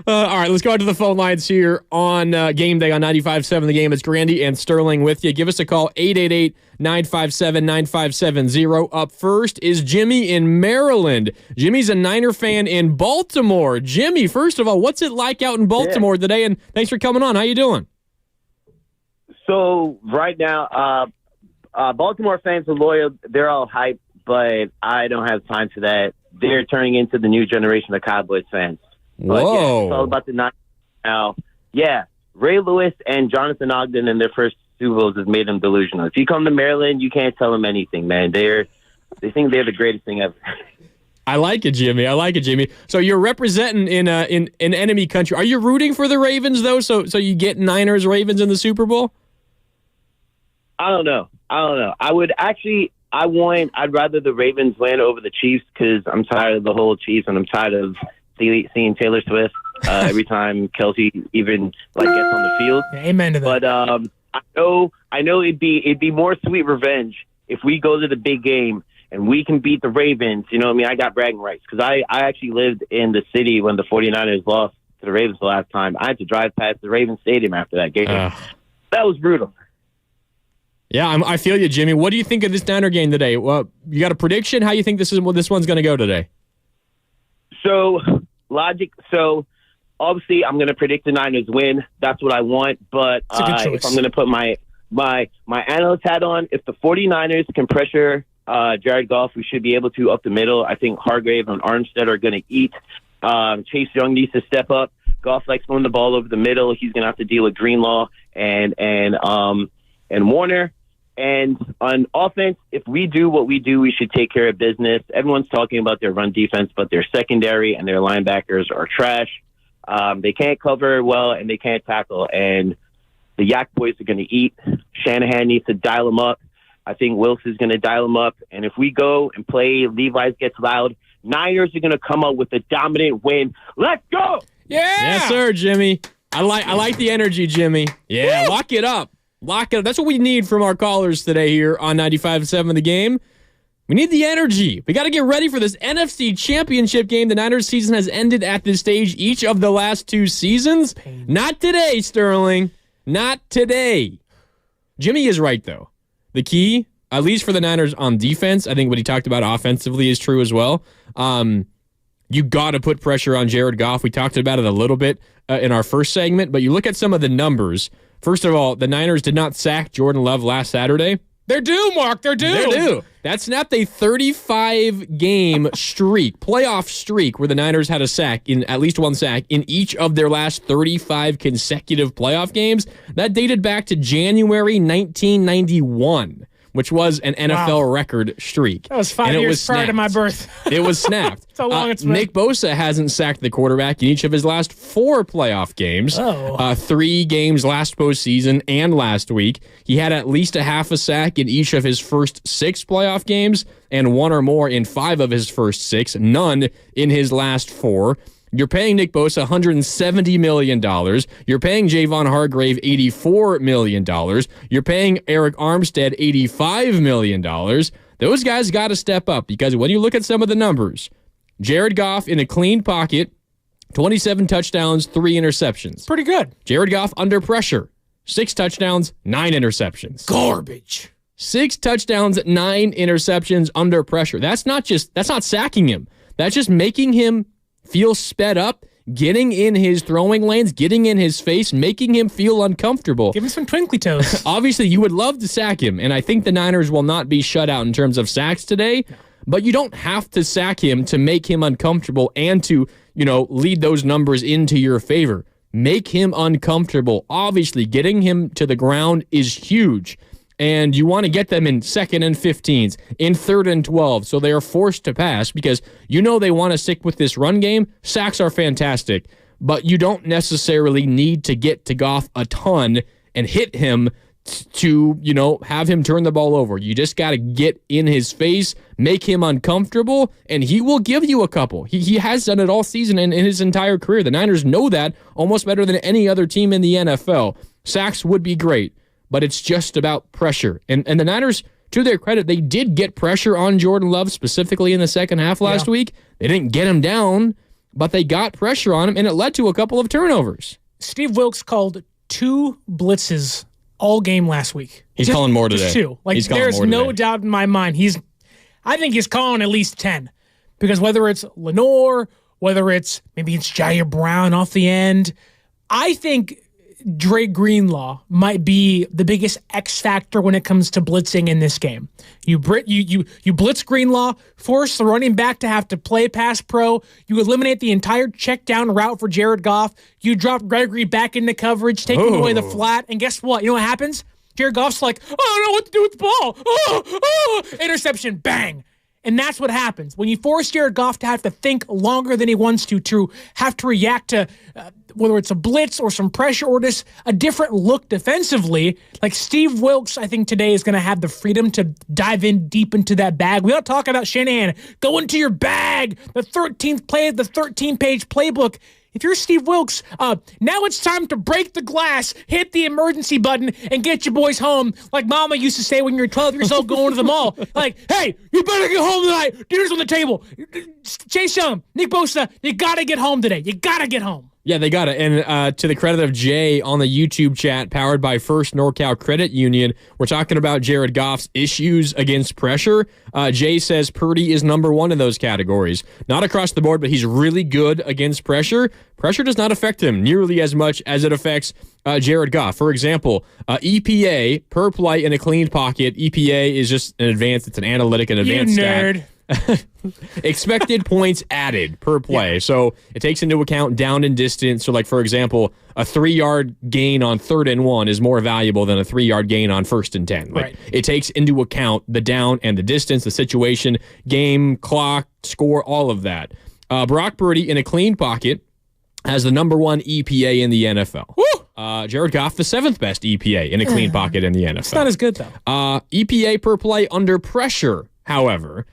All right, let's go out to the phone lines here on Game Day on 95.7 The Game. It's Grandy and Sterling with you. Give us a call, 888-957-9570. Up first is Jimmy in Maryland. Jimmy's a Niner fan in Baltimore. Jimmy, first of all, what's it like out in Baltimore today? And thanks for coming on. How you doing? So right now, Baltimore fans are loyal. They're all hyped, but I don't have time for that. They're turning into the new generation of Cowboys fans. But Whoa. yeah, it's all about the Niners now. Yeah, Ray Lewis and Jonathan Ogden in their first Super Bowls has made them delusional. If you come to Maryland, you can't tell them anything, man. They think they're the greatest thing ever. I like it, Jimmy. So you're representing in enemy country. Are you rooting for the Ravens, though, so you get Niners-Ravens in the Super Bowl? I don't know. I'd rather the Ravens win over the Chiefs because I'm tired of the whole Chiefs and I'm tired of seeing Taylor Swift every time Kelsey even gets on the field. Yeah, amen to that. But I know it'd be more sweet revenge if we go to the big game and we can beat the Ravens. You know what I mean? I got bragging rights because I actually lived in the city when the 49ers lost to the Ravens the last time. I had to drive past the Ravens Stadium after that game. That was brutal. Yeah, I feel you, Jimmy. What do you think of this Niner game today? Well, you got a prediction? How you think this one's going to go today? So obviously I'm going to predict the Niners win. That's what I want. But if I'm going to put my analyst hat on, if the 49ers can pressure Jared Goff, we should be able to up the middle. I think Hargrave and Armstead are going to eat. Chase Young needs to step up. Goff likes throwing the ball over the middle. He's going to have to deal with Greenlaw and Warner. And on offense, if we do what we do, we should take care of business. Everyone's talking about their run defense, but their secondary and their linebackers are trash. They can't cover well, and they can't tackle. And the Yak boys are going to eat. Shanahan needs to dial them up. I think Wilks is going to dial them up. And if we go and play Levi's Gets Loud, Niners are going to come up with a dominant win. Let's go! Yeah! Yes, sir, Jimmy. I like the energy, Jimmy. Yeah, woo! Lock it up. That's what we need from our callers today here on 95.7 The Game. We need the energy. We got to get ready for this NFC Championship game. The Niners season has ended at this stage each of the last two seasons. Not today, Sterling. Not today. Jimmy is right, though. The key, at least for the Niners on defense, I think what he talked about offensively is true as well. You got to put pressure on Jared Goff. We talked about it a little bit in our first segment, but you look at some of the numbers. First of all, the Niners did not sack Jordan Love last Saturday. They're due, Mark. They're due. They're due. That snapped a 35-game streak, playoff streak, where the Niners had a sack, in at least one sack, in each of their last 35 consecutive playoff games. That dated back to January 1991, which was an NFL record streak. That was 5 years prior to my birth. It was snapped. That's how long it's been. Nick Bosa hasn't sacked the quarterback in each of his last 4 playoff games. 3 games last postseason and last week. He had at least a half a sack in each of his first 6 playoff games and 1 or more in 5 of his first 6. None in his last 4. You're paying Nick Bosa $170 million. You're paying Javon Hargrave $84 million. You're paying Eric Armstead $85 million. Those guys got to step up because when you look at some of the numbers, Jared Goff in a clean pocket, 27 touchdowns, 3 interceptions. Pretty good. Jared Goff under pressure, 6 touchdowns, 9 interceptions. Garbage. 6 touchdowns, 9 interceptions under pressure. That's not sacking him. That's just making him feel sped up, getting in his throwing lanes, getting in his face, making him feel uncomfortable. Give him some twinkly toes. Obviously, you would love to sack him, and I think the Niners will not be shut out in terms of sacks today, but you don't have to sack him to make him uncomfortable and to, lead those numbers into your favor. Make him uncomfortable. Obviously, getting him to the ground is huge. And you want to get them in 2nd and 15s, in 3rd and 12, so they are forced to pass because they want to stick with this run game. Sacks are fantastic, but you don't necessarily need to get to Goff a ton and hit him to, have him turn the ball over. You just got to get in his face, make him uncomfortable, and he will give you a couple. He has done it all season and in his entire career. The Niners know that almost better than any other team in the NFL. Sacks would be great, but it's just about pressure. And the Niners, to their credit, they did get pressure on Jordan Love specifically in the second half last week. They didn't get him down, but they got pressure on him, and it led to a couple of turnovers. Steve Wilks called 2 blitzes all game last week. He's calling more today. Just 2. There's no doubt in my mind. I think he's calling at least 10. Because whether it's Lenore, whether maybe it's Jair Brown off the end, I think Dre Greenlaw might be the biggest X factor when it comes to blitzing in this game. You blitz Greenlaw, force the running back to have to play pass pro. You eliminate the entire check down route for Jared Goff. You drop Gregory back into coverage, taking away the flat. And guess what? You know what happens? Jared Goff's like, I don't know what to do with the ball. Interception, bang. And that's what happens. When you force Jared Goff to have to think longer than he wants to have to react to whether it's a blitz or some pressure or just a different look defensively, like Steve Wilks, I think today is going to have the freedom to dive in deep into that bag. We don't talk about Shanahan. Go into your bag, the 13th play, the 13-page playbook. If you're Steve Wilks, now it's time to break the glass, hit the emergency button, and get your boys home. Like Mama used to say when you were 12 years old going to the mall. Like, hey, you better get home tonight. Dinner's on the table. Chase Young, Nick Bosa, you got to get home today. You got to get home. Yeah, they got it. And to the credit of Jay on the YouTube chat, powered by First NorCal Credit Union, we're talking about Jared Goff's issues against pressure. Jay says Purdy is number 1 in those categories. Not across the board, but he's really good against pressure. Pressure does not affect him nearly as much as it affects Jared Goff. For example, EPA per play in a clean pocket. EPA is just an analytic, an advanced stat. You nerd. Expected points added per play. Yeah. So it takes into account down and distance. So, like, for example, a 3-yard gain on 3rd and 1 is more valuable than a 3-yard gain on 1st and 10. Like, it takes into account the down and the distance, the situation, game, clock, score, all of that. Brock Purdy in a clean pocket has the number 1 EPA in the NFL. Jared Goff, the 7th best EPA in a clean pocket in the NFL. It's not as good, though. EPA per play under pressure, however,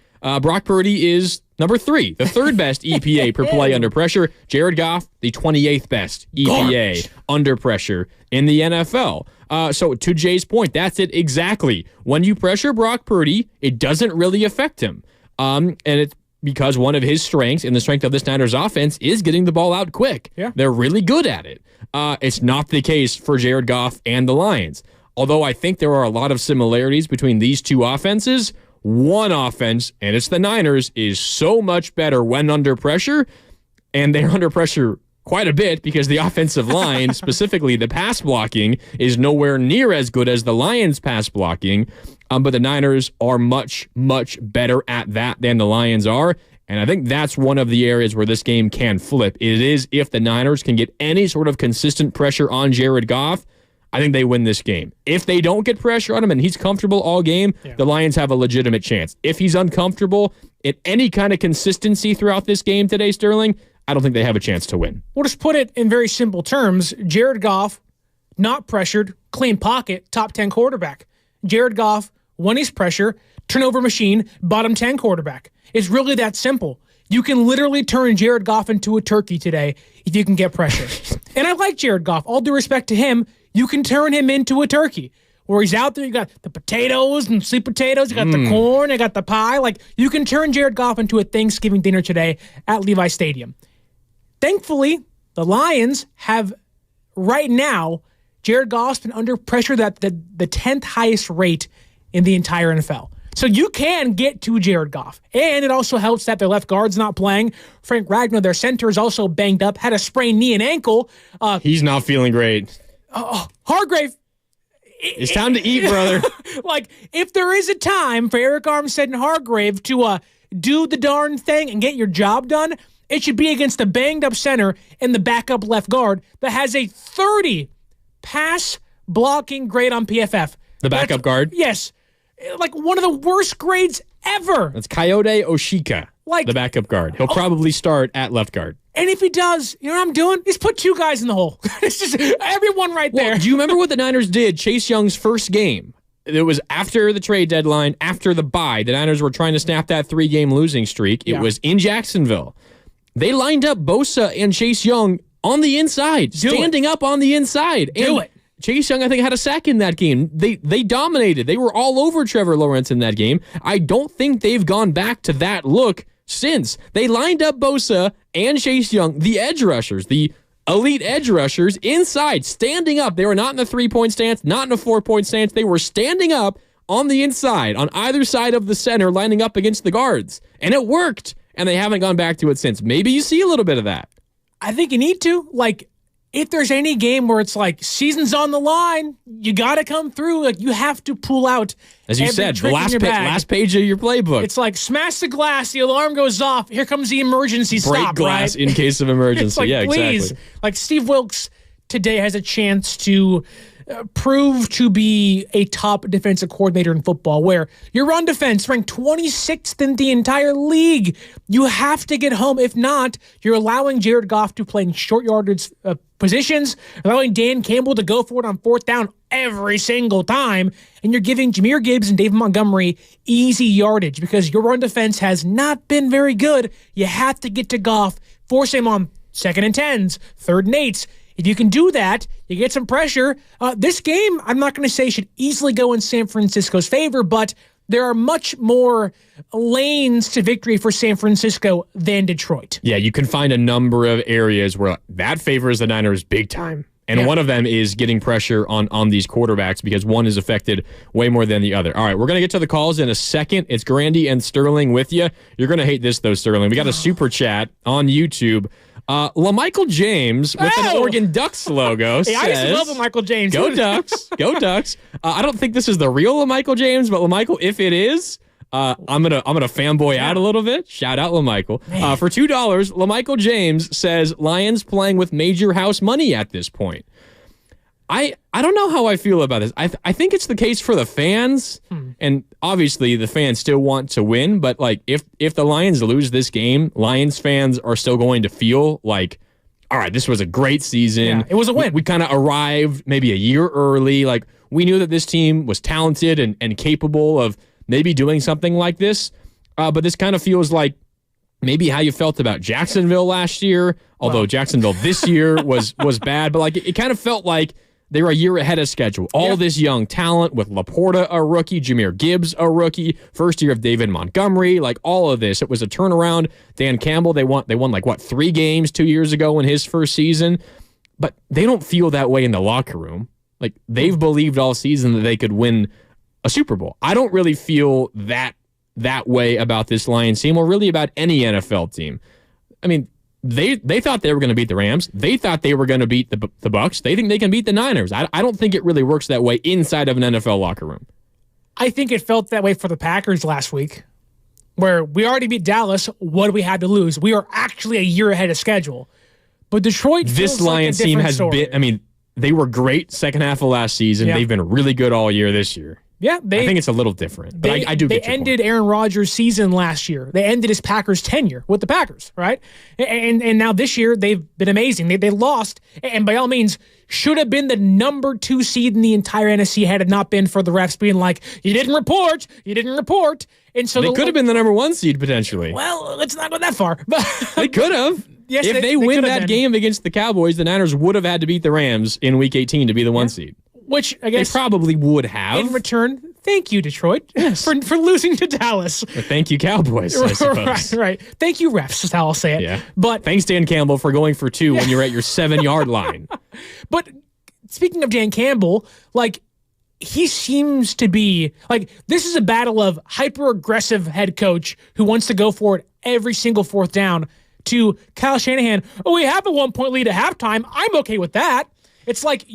Brock Purdy is number 3, the 3rd best EPA per play under pressure. Jared Goff, the 28th best EPA under pressure in the NFL. So to Jay's point, that's it exactly. When you pressure Brock Purdy, it doesn't really affect him. And it's because one of his strengths and the strength of this Niners offense is getting the ball out quick. Yeah. They're really good at it. It's not the case for Jared Goff and the Lions. Although I think there are a lot of similarities between these two offenses, one offense, and it's the Niners, is so much better when under pressure, and they're under pressure quite a bit because the offensive line, specifically the pass blocking, is nowhere near as good as the Lions' pass blocking, but the Niners are much, much better at that than the Lions are, and I think that's one of the areas where this game can flip. It is if the Niners can get any sort of consistent pressure on Jared Goff, I think they win this game. If they don't get pressure on him and he's comfortable all game, the Lions have a legitimate chance. If he's uncomfortable in any kind of consistency throughout this game today, Sterling, I don't think they have a chance to win. We'll just put it in very simple terms. Jared Goff, not pressured, clean pocket, top 10 quarterback. Jared Goff, when he's pressure, turnover machine, bottom 10 quarterback. It's really that simple. You can literally turn Jared Goff into a turkey today if you can get pressure. And I like Jared Goff. All due respect to him, you can turn him into a turkey. Where he's out there, you got the potatoes and sweet potatoes, you got the corn, you got the pie. Like, you can turn Jared Goff into a Thanksgiving dinner today at Levi Stadium. Thankfully, the Lions have, right now, Jared Goff's been under pressure at the 10th highest rate in the entire NFL. So you can get to Jared Goff. And it also helps that their left guard's not playing. Frank Ragnow, their center, is also banged up, had a sprained knee and ankle. He's not feeling great. Hargrave. It's time to eat, brother. Like, if there is a time for Eric Armstead and Hargrave to do the darn thing and get your job done, it should be against the banged-up center and the backup left guard that has a 30 pass blocking grade on PFF. The backup guard? Yes. Like, one of the worst grades ever. That's Coyote Oshika, Like, the backup guard. He'll probably start at left guard. And if he does, you know what I'm doing? Is put 2 guys in the hole. It's just everyone right there. Do you remember what the Niners did Chase Young's first game? It was after the trade deadline, after the bye. The Niners were trying to snap that 3-game losing streak. It was in Jacksonville. They lined up Bosa and Chase Young on the inside, standing up on the inside. Do it. Chase Young, I think, had a sack in that game. They dominated. They were all over Trevor Lawrence in that game. I don't think they've gone back to that look since. They lined up Bosa and Chase Young, the edge rushers, the elite edge rushers, inside, standing up. They were not in the 3-point stance, not in a 4-point stance. They were standing up on the inside, on either side of the center, lining up against the guards. And it worked. And they haven't gone back to it since. Maybe you see a little bit of that. I think you need to. Like, if there's any game where it's like season's on the line, you got to come through. Like, you have to pull out. As you said, the last page of your playbook. It's like smash the glass, the alarm goes off. Here comes the emergency Break stop. Glass right? in case of emergency. It's like, yeah, please. exactly. Like, Steve Wilkes today has a chance to prove to be a top defensive coordinator in football, where your run defense ranked 26th in the entire league. You have to get home. If not, you're allowing Jared Goff to play in short yardage positions, allowing Dan Campbell to go for it on 4th down every single time, and you're giving Jahmyr Gibbs and David Montgomery easy yardage because your run defense has not been very good. You have to get to Goff, force him on 2nd and 10s, 3rd and 8s. If you can do that, you get some pressure. This game, I'm not going to say should easily go in San Francisco's favor, but there are much more lanes to victory for San Francisco than Detroit. Yeah, you can find a number of areas where that favors the Niners big time. And one of them is getting pressure on these quarterbacks because one is affected way more than the other. All right, we're going to get to the calls in a second. It's Grandy and Sterling with you. You're going to hate this, though, Sterling. We got a super chat on YouTube. LaMichael James with an Oregon Ducks logo says, I used to love LaMichael James. Go Ducks. Go Ducks. I don't think this is the real LaMichael James, but LaMichael, if it is, I'm gonna fanboy out a little bit. Shout out LaMichael. For $2, LaMichael James says Lions playing with major house money at this point. I don't know how I feel about this. I think it's the case for the fans, and obviously the fans still want to win. But like, if the Lions lose this game, Lions fans are still going to feel like, all right, this was a great season. Yeah, it was a win. We kind of arrived maybe a year early. Like, we knew that this team was talented and capable of maybe doing something like this. But this kind of feels like maybe how you felt about Jacksonville last year. Although Jacksonville this year was bad, but like it kind of felt like they were a year ahead of schedule. All this young talent with Laporta, a rookie, Jahmyr Gibbs, a rookie, first year of David Montgomery, like all of this. It was a turnaround. Dan Campbell, they won like, 3 games 2 years ago in his first season. But they don't feel that way in the locker room. Like, they've believed all season that they could win a Super Bowl. I don't really feel that way about this Lions team or really about any NFL team. I mean, They thought they were going to beat the Rams. They thought they were going to beat the Bucs. They think they can beat the Niners. I don't think it really works that way inside of an NFL locker room. I think it felt that way for the Packers last week, where we already beat Dallas. What do we have to lose? We are actually a year ahead of schedule. But Detroit, this Lions team has been. I mean, they were great second half of last season. Yeah. They've been really good all year this year. Yeah, I think it's a little different, but I do. They ended Aaron Rodgers' season last year. They ended his Packers tenure with the Packers, right? And now this year they've been amazing. They lost, and by all means should have been the number 2 seed in the entire NFC had it not been for the refs being like, you didn't report, and so they could have been the number 1 seed potentially. Well, let's not go that far. They could have. Yes, if they win that game against the Cowboys, the Niners would have had to beat the Rams in Week 18 to be the 1 seed. Which I guess they probably would have. In return, thank you, Detroit, for losing to Dallas. Or thank you, Cowboys, I suppose. Right. Thank you, refs, is how I'll say it. Yeah. But thanks, Dan Campbell, for going for 2 when you're at your 7-yard line. But speaking of Dan Campbell, like, he seems to be, like, this is a battle of hyper-aggressive head coach who wants to go for it every single 4th down to Kyle Shanahan. Oh, we have a 1-point lead at halftime. I'm okay with that. It's like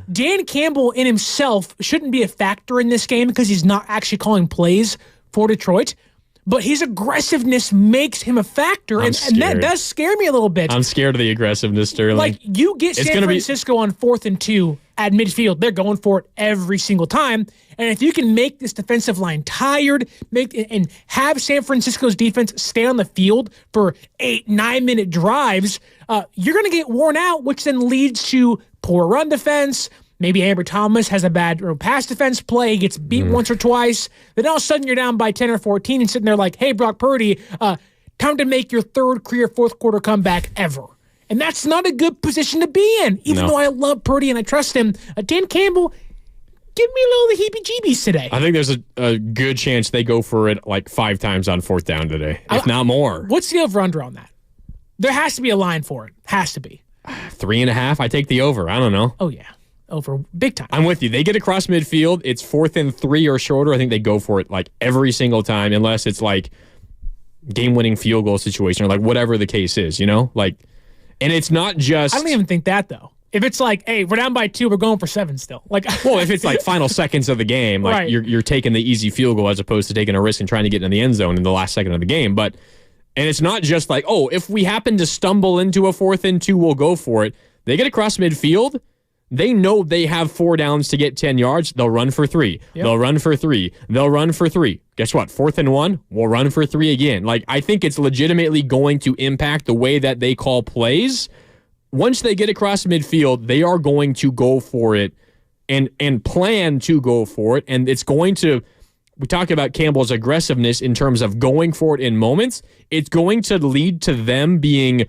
Dan Campbell in himself shouldn't be a factor in this game because he's not actually calling plays for Detroit. but his aggressiveness makes him a factor, and that does scare me a little bit. I'm scared of the aggressiveness, Sterling. Like, you get San Francisco on 4th and 2 at midfield, they're going for it every single time. And if you can make this defensive line tired, and have San Francisco's defense stay on the field for 8-9 minute drives, you're going to get worn out, which then leads to poor run defense. Maybe Amber Thomas has a bad pass defense play, gets beat once or twice. Then all of a sudden you're down by 10 or 14 and sitting there like, hey, Brock Purdy, time to make your third career fourth quarter comeback ever. And that's not a good position to be in, even though I love Purdy and I trust him. Dan Campbell, give me a little heebie-jeebies today. I think there's a good chance they go for it like 5 times on 4th down today, if not more. What's the over-under on that? There has to be a line for it. Has to be. 3.5. I take the over. I don't know. Oh, yeah. Over big time. I'm with you. They get across midfield. It's 4th and 3 or shorter. I think they go for it like every single time, unless it's like game-winning field goal situation or like whatever the case is, Like, and it's not just... I don't even think that, though. If it's like, hey, we're down by 2, we're going for 7 still. Like, well, if it's like final seconds of the game, like right. you're taking the easy field goal as opposed to taking a risk and trying to get in the end zone in the last second of the game. And it's not just like, oh, if we happen to stumble into a 4th and 2, we'll go for it. They get across midfield. They know they have 4 downs to get 10 yards. They'll run for 3. Yep. They'll run for 3. They'll run for 3. Guess what? 4th and 1, we'll run for 3 again. Like, I think it's legitimately going to impact the way that they call plays. Once they get across midfield, they are going to go for it and plan to go for it. And it's going to, we talk about Campbell's aggressiveness in terms of going for it in moments. It's going to lead to them being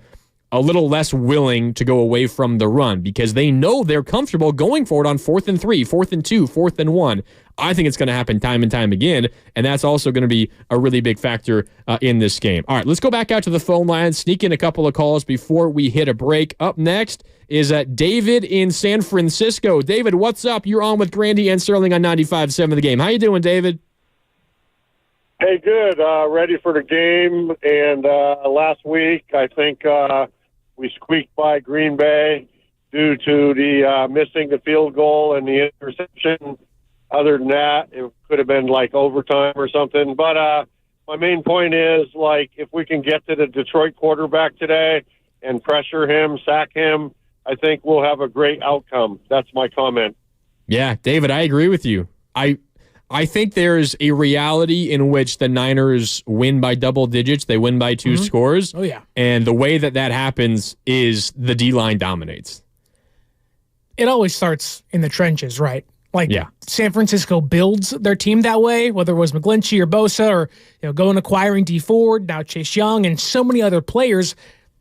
a little less willing to go away from the run because they know they're comfortable going for it on 4th and 3, 4th and 2, 4th and 1. I think it's going to happen time and time again, and that's also going to be a really big factor in this game. All right, let's go back out to the phone line, sneak in a couple of calls before we hit a break. Up next is David in San Francisco. David, what's up? You're on with Grandy and Sterling on 95.7 The Game. How you doing, David? Hey, good. Ready for the game, and last week I think we squeaked by Green Bay due to the missing the field goal and the interception. Other than that, it could have been like overtime or something. But my main point is, like, if we can get to the Detroit quarterback today and pressure him, sack him, I think we'll have a great outcome. That's my comment. Yeah, David, I agree with you. I think there's a reality in which the Niners win by double digits. They win by 2 scores. Oh, yeah. And the way that happens is the D-line dominates. It always starts in the trenches, right? Like, yeah. San Francisco builds their team that way, whether it was McGlinchey or Bosa or going acquiring D Ford, now Chase Young, and so many other players.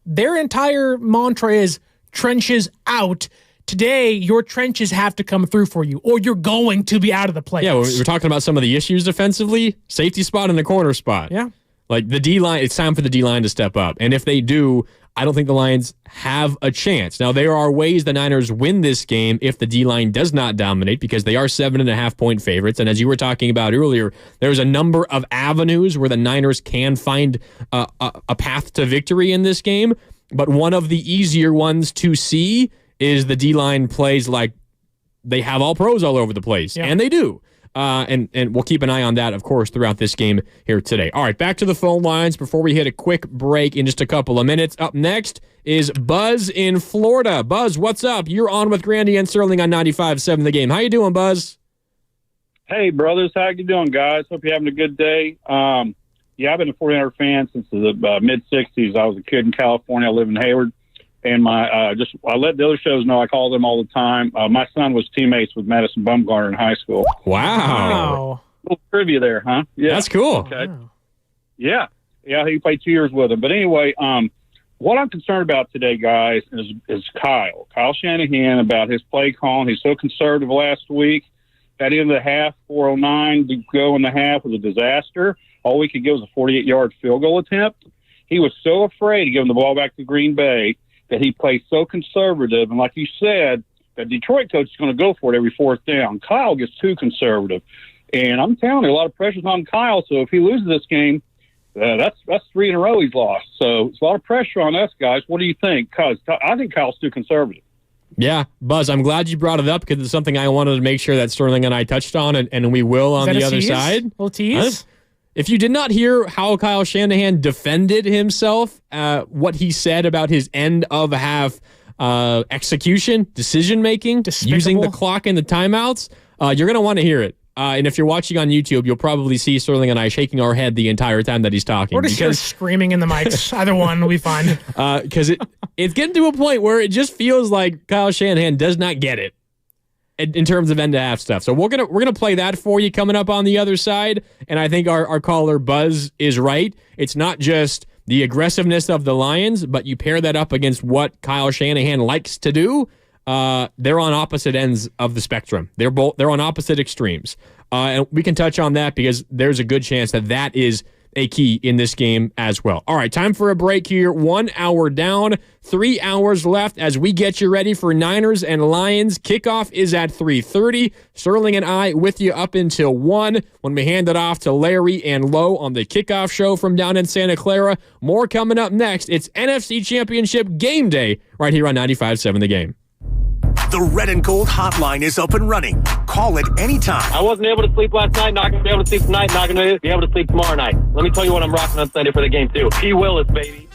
Their entire mantra is trenches out. Today, your trenches have to come through for you, or you're going to be out of the playoffs. Yeah, we're talking about some of the issues defensively. Safety spot and the corner spot. Yeah. Like the D-line, it's time for the D-line to step up. And if they do, I don't think the Lions have a chance. Now, there are ways the Niners win this game if the D-line does not dominate because they are 7.5-point favorites. And as you were talking about earlier, there's a number of avenues where the Niners can find a path to victory in this game. But one of the easier ones to see is the D-line plays like they have all pros all over the place. Yeah. And they do. And we'll keep an eye on that, of course, throughout this game here today. All right, back to the phone lines before we hit a quick break in just a couple of minutes. Up next is Buzz in Florida. Buzz, what's up? You're on with Grandy and Sterling on 95.7 The Game. How you doing, Buzz? Hey, brothers. How you doing, guys? Hope you're having a good day. Yeah, I've been a 49er fan since the mid-'60s. I was a kid in California. I live in Hayward. And I let the other shows know I call them all the time. My son was teammates with Madison Bumgarner in high school. Wow. A little trivia there, huh? Yeah. That's cool. Okay. Wow. Yeah. He played 2 years with him. But anyway, what I'm concerned about today, guys, is Kyle Shanahan, about his play calling. He's so conservative last week. Got into the half, 4:09 to go in the half was a disaster. All we could get was a 48-yard field goal attempt. He was so afraid of giving the ball back to Green Bay that he plays so conservative. And like you said, the Detroit coach is going to go for it every 4th down. Kyle gets too conservative. And I'm telling you, a lot of pressure's on Kyle. So if he loses this game, that's 3 in a row he's lost. So it's a lot of pressure on us, guys. What do you think? Because I think Kyle's too conservative. Yeah, Buzz, I'm glad you brought it up because it's something I wanted to make sure that Sterling and I touched on, and we will on the other side. Little tease? If you did not hear how Kyle Shanahan defended himself, what he said about his end of half execution, decision making, using the clock and the timeouts, you're going to want to hear it. And if you're watching on YouTube, you'll probably see Sterling and I shaking our head the entire time that he's talking. Or just hear screaming in the mics. Either one will be fine. Because it's getting to a point where it just feels like Kyle Shanahan does not get it in terms of end to half stuff. So we're gonna play that for you coming up on the other side. And I think our caller Buzz is right. It's not just the aggressiveness of the Lions, but you pair that up against what Kyle Shanahan likes to do. They're on opposite ends of the spectrum. They're on opposite extremes. And we can touch on that because there's a good chance that is a key in this game as well. All right, time for a break here. 1 hour down, 3 hours left as we get you ready for Niners and Lions. Kickoff is at 3:30. Sterling and I with you up until 1 when we hand it off to Larry and Lowe on the kickoff show from down in Santa Clara. More coming up next. It's NFC Championship Game Day right here on 95.7 The Game. The Red and Gold hotline is up and running. Call it anytime. I wasn't able to sleep last night, not going to be able to sleep tonight, not going to be able to sleep tomorrow night. Let me tell you what I'm rocking on Sunday for the game, too. P. Willis, baby.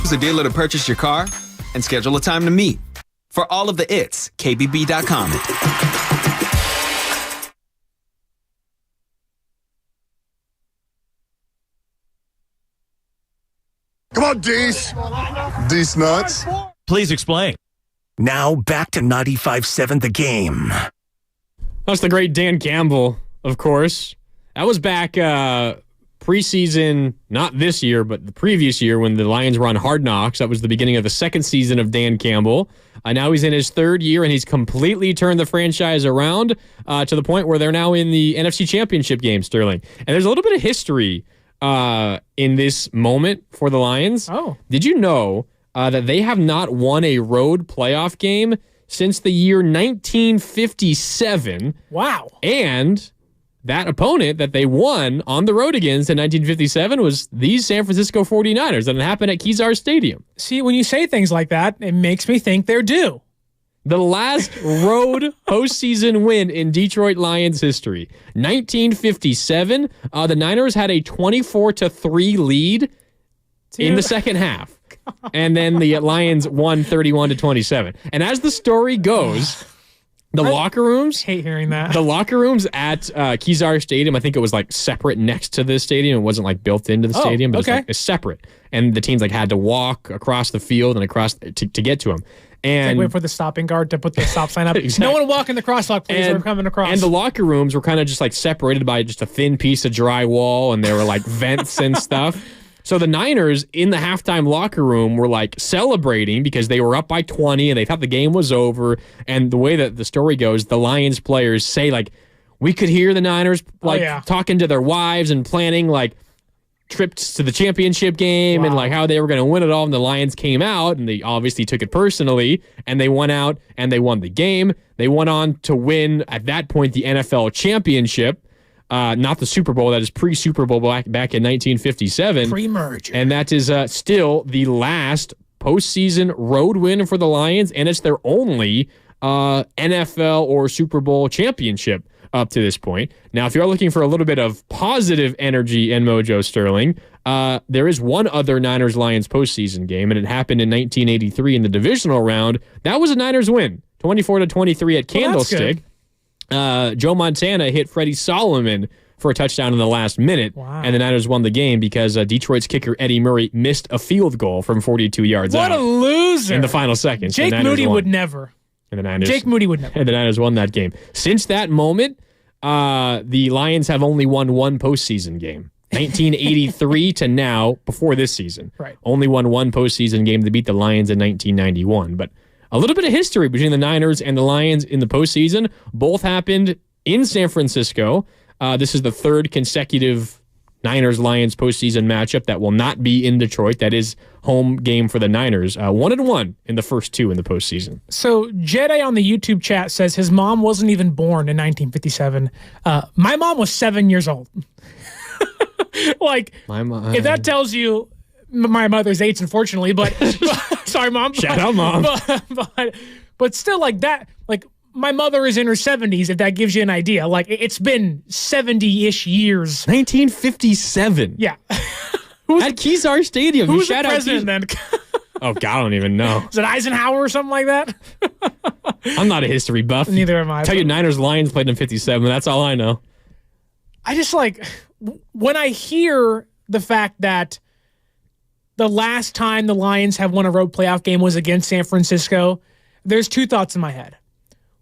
Choose a dealer to purchase your car and schedule a time to meet. For all of the its, KBB.com. Come on, Dees. Dees nuts. Please explain. Now back to 95.7 The Game. That's the great Dan Campbell, of course. That was back preseason, not this year, but the previous year when the Lions were on Hard Knocks. That was the beginning of the second season of Dan Campbell. Now he's in his third year, and he's completely turned the franchise around to the point where they're now in the NFC Championship game, Sterling. And there's a little bit of history in this moment for the Lions. Oh. Did you know that they have not won a road playoff game since the year 1957? Wow. And that opponent that they won on the road against in 1957 was these San Francisco 49ers, and it happened at Kezar Stadium. See, when you say things like that, it makes me think they're due. The last road postseason win in Detroit Lions history, 1957. The Niners had a 24-3 lead in the second half. And then the Lions won 31-27. And as the story goes, the locker rooms. I hate hearing that. The locker rooms at Kezar Stadium, I think it was like separate next to the stadium. It wasn't like built into the stadium, but it's separate. And the teams like had to walk across the field and across to get to them. And wait for the stopping guard to put the stop sign up. Exactly. No one walk in the crosswalk, please. We're coming across. And the locker rooms were kind of just like separated by just a thin piece of drywall, and there were like vents and stuff. So the Niners in the halftime locker room were like celebrating because they were up by 20 and they thought the game was over. And the way that the story goes, the Lions players say like, we could hear the Niners talking to their wives and planning like trips to the championship game and like how they were going to win it all. And the Lions came out and they obviously took it personally, and they went out and they won the game. They went on to win at that point the NFL championship. Not the Super Bowl. That is pre-Super Bowl back in 1957. Pre-merger. And that is still the last postseason road win for the Lions, and it's their only NFL or Super Bowl championship up to this point. Now, if you're looking for a little bit of positive energy and mojo, Sterling, there is one other Niners-Lions postseason game, and it happened in 1983 in the divisional round. That was a Niners win, 24-23 at Candlestick. Joe Montana hit Freddie Solomon for a touchdown in the last minute, and the Niners won the game because Detroit's kicker Eddie Murray missed a field goal from 42 yards out. What a loser! In the final seconds. Jake Moody would never. And the Niners, Jake Moody would never. And the Niners won that game. Since that moment, the Lions have only won one postseason game. 1983 to now, before this season. Right. Only won one postseason game to beat the Lions in 1991. But a little bit of history between the Niners and the Lions in the postseason. Both happened in San Francisco. This is the third consecutive Niners-Lions postseason matchup that will not be in Detroit. That is home game for the Niners. 1-1 in the first two in the postseason. So Jedi on the YouTube chat says his mom wasn't even born in 1957. My mom was 7 years old. Like, if that tells you, my mother's age, unfortunately, but sorry, Mom. Shout out, Mom. But still, like that, like my mother is in her 70s, if that gives you an idea. Like, it's been 70-ish years. 1957. Yeah. At Kezar Stadium. Who's the president then? Oh, God, I don't even know. Is it Eisenhower or something like that? I'm not a history buff. Neither am I. Tell you Niners-Lions played in 57. That's all I know. I just like, when I hear the fact that the last time the Lions have won a road playoff game was against San Francisco, there's two thoughts in my head.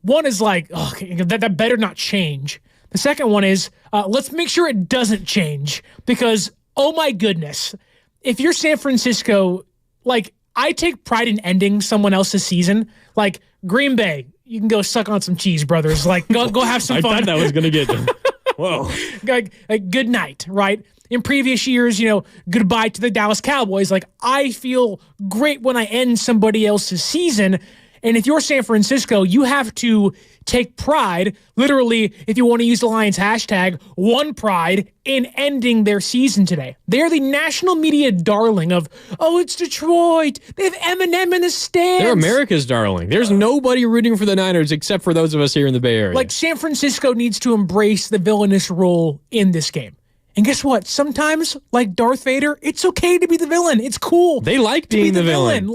One is like, oh, that better not change. The second one is, let's make sure it doesn't change because, oh my goodness, if you're San Francisco, like, I take pride in ending someone else's season. Like, Green Bay, you can go suck on some cheese, brothers. Like, go have some fun. I thought that was going to get them. Whoa. Like, good night, right? In previous years, goodbye to the Dallas Cowboys. Like, I feel great when I end somebody else's season. And if you're San Francisco, you have to take pride, literally, if you want to use the Lions hashtag, one pride in ending their season today. They're the national media darling of, oh, it's Detroit. They have Eminem in the stands. They're America's darling. There's nobody rooting for the Niners except for those of us here in the Bay Area. Like, San Francisco needs to embrace the villainous role in this game. And guess what? Sometimes, like Darth Vader, it's okay to be the villain. It's cool. They like being the villain.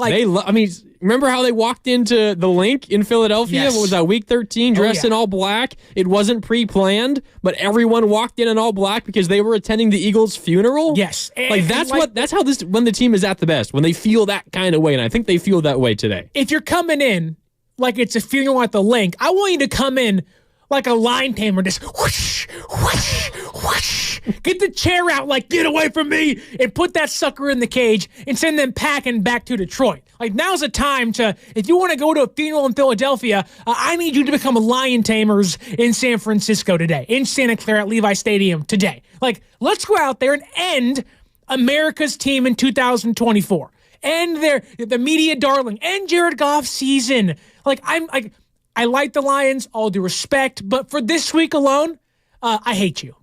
Remember how they walked into the Link in Philadelphia? Yes. What was that, week 13, dressed in all black? It wasn't pre-planned, but everyone walked in all black because they were attending the Eagles' funeral? Yes. That's how when the team is at the best, when they feel that kind of way, and I think they feel that way today. If you're coming in like it's a funeral at the Link, I want you to come in like a lion tamer, just whoosh, whoosh, whoosh. Get the chair out, like, get away from me, and put that sucker in the cage and send them packing back to Detroit. Like, now's the time to, if you want to go to a funeral in Philadelphia, I need you to become a lion tamers in San Francisco today, in Santa Clara at Levi Stadium today. Like, let's go out there and end America's team in 2024. End the media darling, end Jared Goff's season. I like the Lions, all due respect, but for this week alone, I hate you.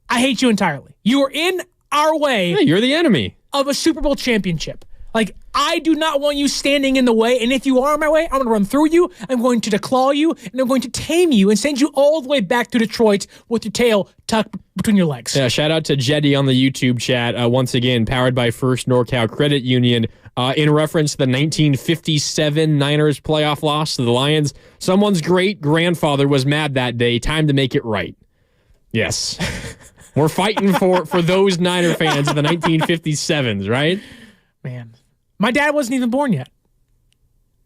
I hate you entirely. You are in our way. Yeah, you're the enemy of a Super Bowl championship. Like, I do not want you standing in the way, and if you are in my way, I'm going to run through you, I'm going to declaw you, and I'm going to tame you and send you all the way back to Detroit with your tail tucked between your legs. Yeah, shout out to Jetty on the YouTube chat, once again, powered by First NorCal Credit Union. In reference to the 1957 Niners playoff loss to the Lions, someone's great-grandfather was mad that day. Time to make it right. Yes. We're fighting for those Niner fans of the 1957s, right? Man. My dad wasn't even born yet.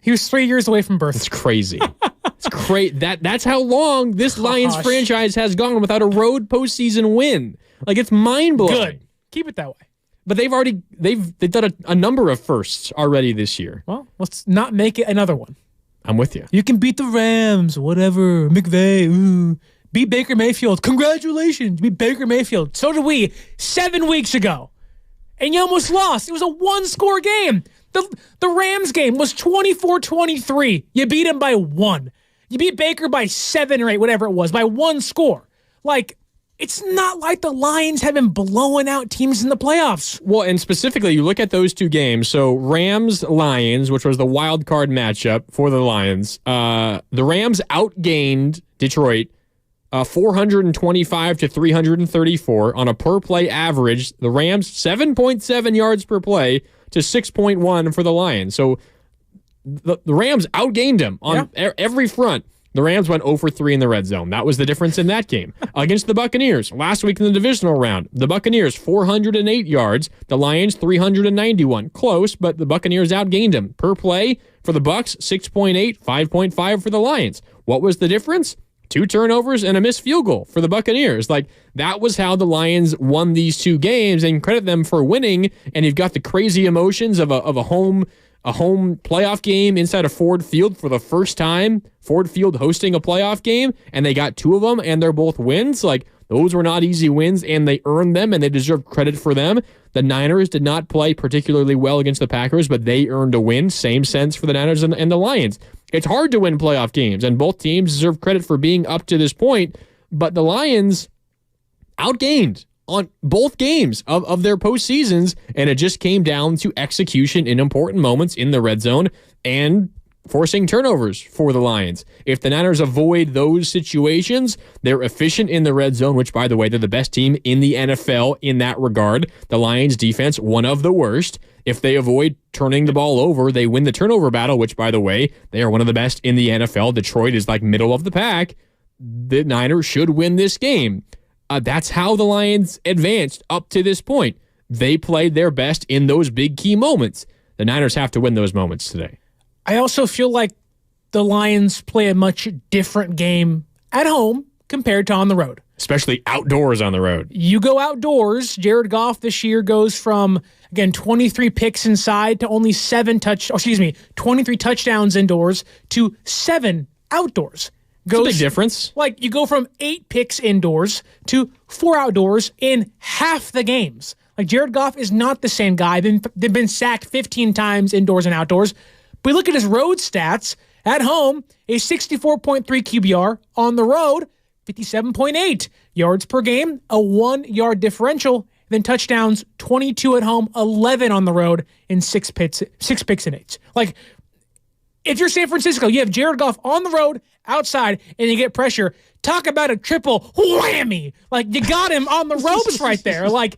He was 3 years away from birth. It's crazy. It's crazy. That's how long this Lions franchise has gone without a road postseason win. Like, it's mind-blowing. Good. Keep it that way. But they've done a number of firsts already this year. Well, let's not make it another one. I'm with you. You can beat the Rams, whatever. McVay, ooh. Beat Baker Mayfield. Congratulations. Beat Baker Mayfield. So did we 7 weeks ago. And you almost lost. It was a one-score game. The Rams game was 24-23. You beat him by 1. You beat Baker by 7 or 8, whatever it was, by 1 score. Like, it's not like the Lions have been blowing out teams in the playoffs. Well, and specifically, you look at those two games. So Rams-Lions, which was the wild card matchup for the Lions. The Rams outgained Detroit 425 to 334 on a per-play average. The Rams, 7.7 yards per play to 6.1 for the Lions. So the Rams outgained them on every front. The Rams went 0 for 3 in the red zone. That was the difference in that game. Against the Buccaneers, last week in the divisional round, the Buccaneers, 408 yards. The Lions, 391. Close, but the Buccaneers outgained them. Per play for the Bucs, 6.8, 5.5 for the Lions. What was the difference? 2 turnovers and a missed field goal for the Buccaneers. Like, that was how the Lions won these 2 games, and credit them for winning. And you've got the crazy emotions of a home playoff game inside of Ford Field for the first time. Ford Field hosting a playoff game, and they got 2 of them, and they're both wins. Like, those were not easy wins, and they earned them, and they deserve credit for them. The Niners did not play particularly well against the Packers, but they earned a win. Same sense for the Niners and the Lions. It's hard to win playoff games, and both teams deserve credit for being up to this point, but the Lions outgained on both games of their postseasons, and it just came down to execution in important moments in the red zone and forcing turnovers for the Lions. If the Niners avoid those situations, they're efficient in the red zone, which, by the way, they're the best team in the NFL in that regard. The Lions defense, one of the worst. If they avoid turning the ball over, they win the turnover battle, which, by the way, they are one of the best in the NFL. Detroit is like middle of the pack. The Niners should win this game. That's how the Lions advanced up to this point. They played their best in those big key moments. The Niners have to win those moments today. I also feel like the Lions play a much different game at home compared to on the road. Especially outdoors on the road. You go outdoors, Jared Goff this year goes from, again, 23 picks inside to only 23 touchdowns indoors to 7 outdoors. It's a big difference. Like, you go from 8 picks indoors to 4 outdoors in half the games. Like, Jared Goff is not the same guy. They've been sacked 15 times indoors and outdoors. But look at his road stats. At home, a 64.3 QBR. On the road, 57.8 yards per game, a 1-yard differential. Then touchdowns, 22 at home, 11 on the road, and 6 picks and 8. Like, if you're San Francisco, you have Jared Goff on the road, outside, and you get pressure. Talk about a triple whammy. Like, you got him on the ropes right there. Like,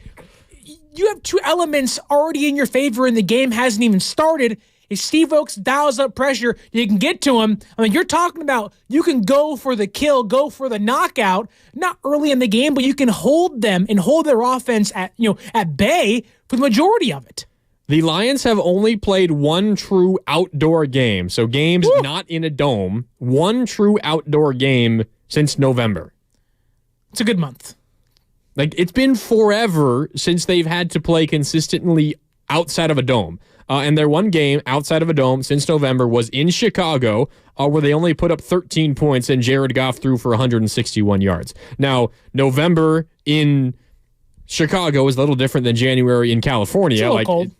you have two elements already in your favor, and the game hasn't even started. If Steve Oakes dials up pressure, you can get to him. I mean, you're talking about you can go for the kill, go for the knockout, not early in the game, but you can hold them and hold their offense at bay for the majority of it. The Lions have only played one true outdoor game, so games not in a dome, one true outdoor game since November. It's a good month. Like, it's been forever since they've had to play consistently outside of a dome. And their one game outside of a dome since November was in Chicago, where they only put up 13 points and Jared Goff threw for 161 yards. Now, November in Chicago is a little different than January in California. It's a little cold.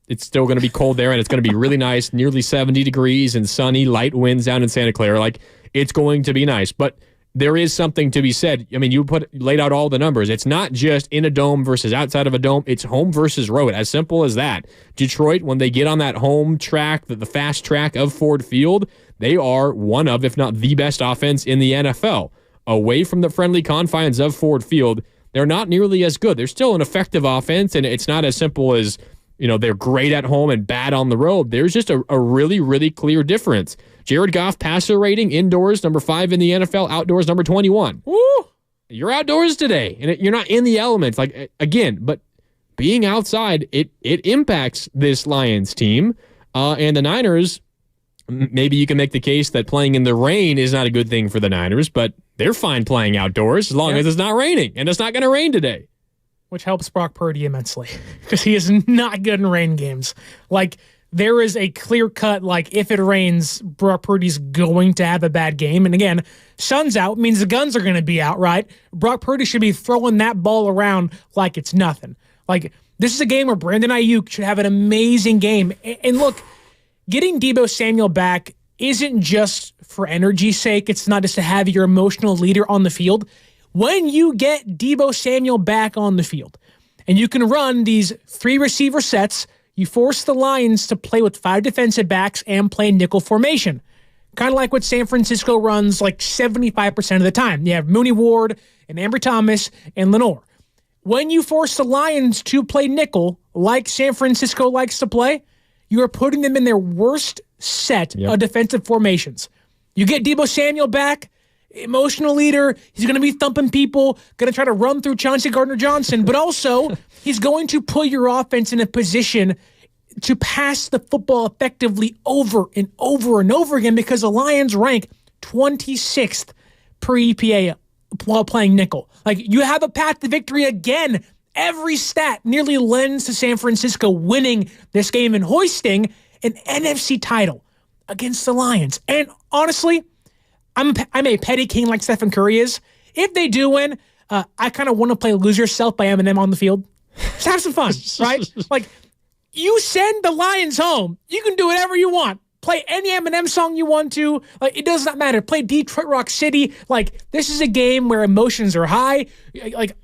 It's still going to be cold there, and it's going to be really nice, nearly 70 degrees and sunny, light winds down in Santa Clara. Like, it's going to be nice. But there is something to be said. I mean, you laid out all the numbers. It's not just in a dome versus outside of a dome. It's home versus road. As simple as that. Detroit, when they get on that home track, the fast track of Ford Field, they are one of, if not the best offense in the NFL. Away from the friendly confines of Ford Field, they're not nearly as good. They're still an effective offense, and it's not as simple as, they're great at home and bad on the road. There's just a really, really clear difference. Jared Goff passer rating indoors, number 5 in the NFL, outdoors, number 21. Woo! You're outdoors today, and you're not in the elements. Like, again, but being outside, it impacts this Lions team. And the Niners, maybe you can make the case that playing in the rain is not a good thing for the Niners, but they're fine playing outdoors as long as it's not raining, and it's not going to rain today. Which helps Brock Purdy immensely, because he is not good in rain games. Like, there is a clear-cut, if it rains, Brock Purdy's going to have a bad game. And again, sun's out means the guns are going to be out, right? Brock Purdy should be throwing that ball around like it's nothing. Like, this is a game where Brandon Ayuk should have an amazing game. And look, getting Deebo Samuel back isn't just for energy's sake. It's not just to have your emotional leader on the field. When you get Deebo Samuel back on the field and you can run these 3 receiver sets, you force the Lions to play with 5 defensive backs and play nickel formation. Kind of like what San Francisco runs 75% of the time. You have Mooney Ward and Ambry Thomas and Lenore. When you force the Lions to play nickel like San Francisco likes to play, you are putting them in their worst set of defensive formations. You get Deebo Samuel back, emotional leader. He's going to be thumping people, going to try to run through Chauncey Gardner-Johnson, but also he's going to put your offense in a position to pass the football effectively over and over and over again, because the Lions rank 26th per EPA while playing nickel. You have a path to victory again. Every stat nearly lends to San Francisco winning this game and hoisting an NFC title against the Lions. And honestly, I'm a petty king like Stephen Curry is. If they do win, I kind of want to play Lose Yourself by Eminem on the field. Just have some fun, right? You send the Lions home. You can do whatever you want. Play any Eminem song you want to. It does not matter. Play Detroit Rock City. This is a game where emotions are high.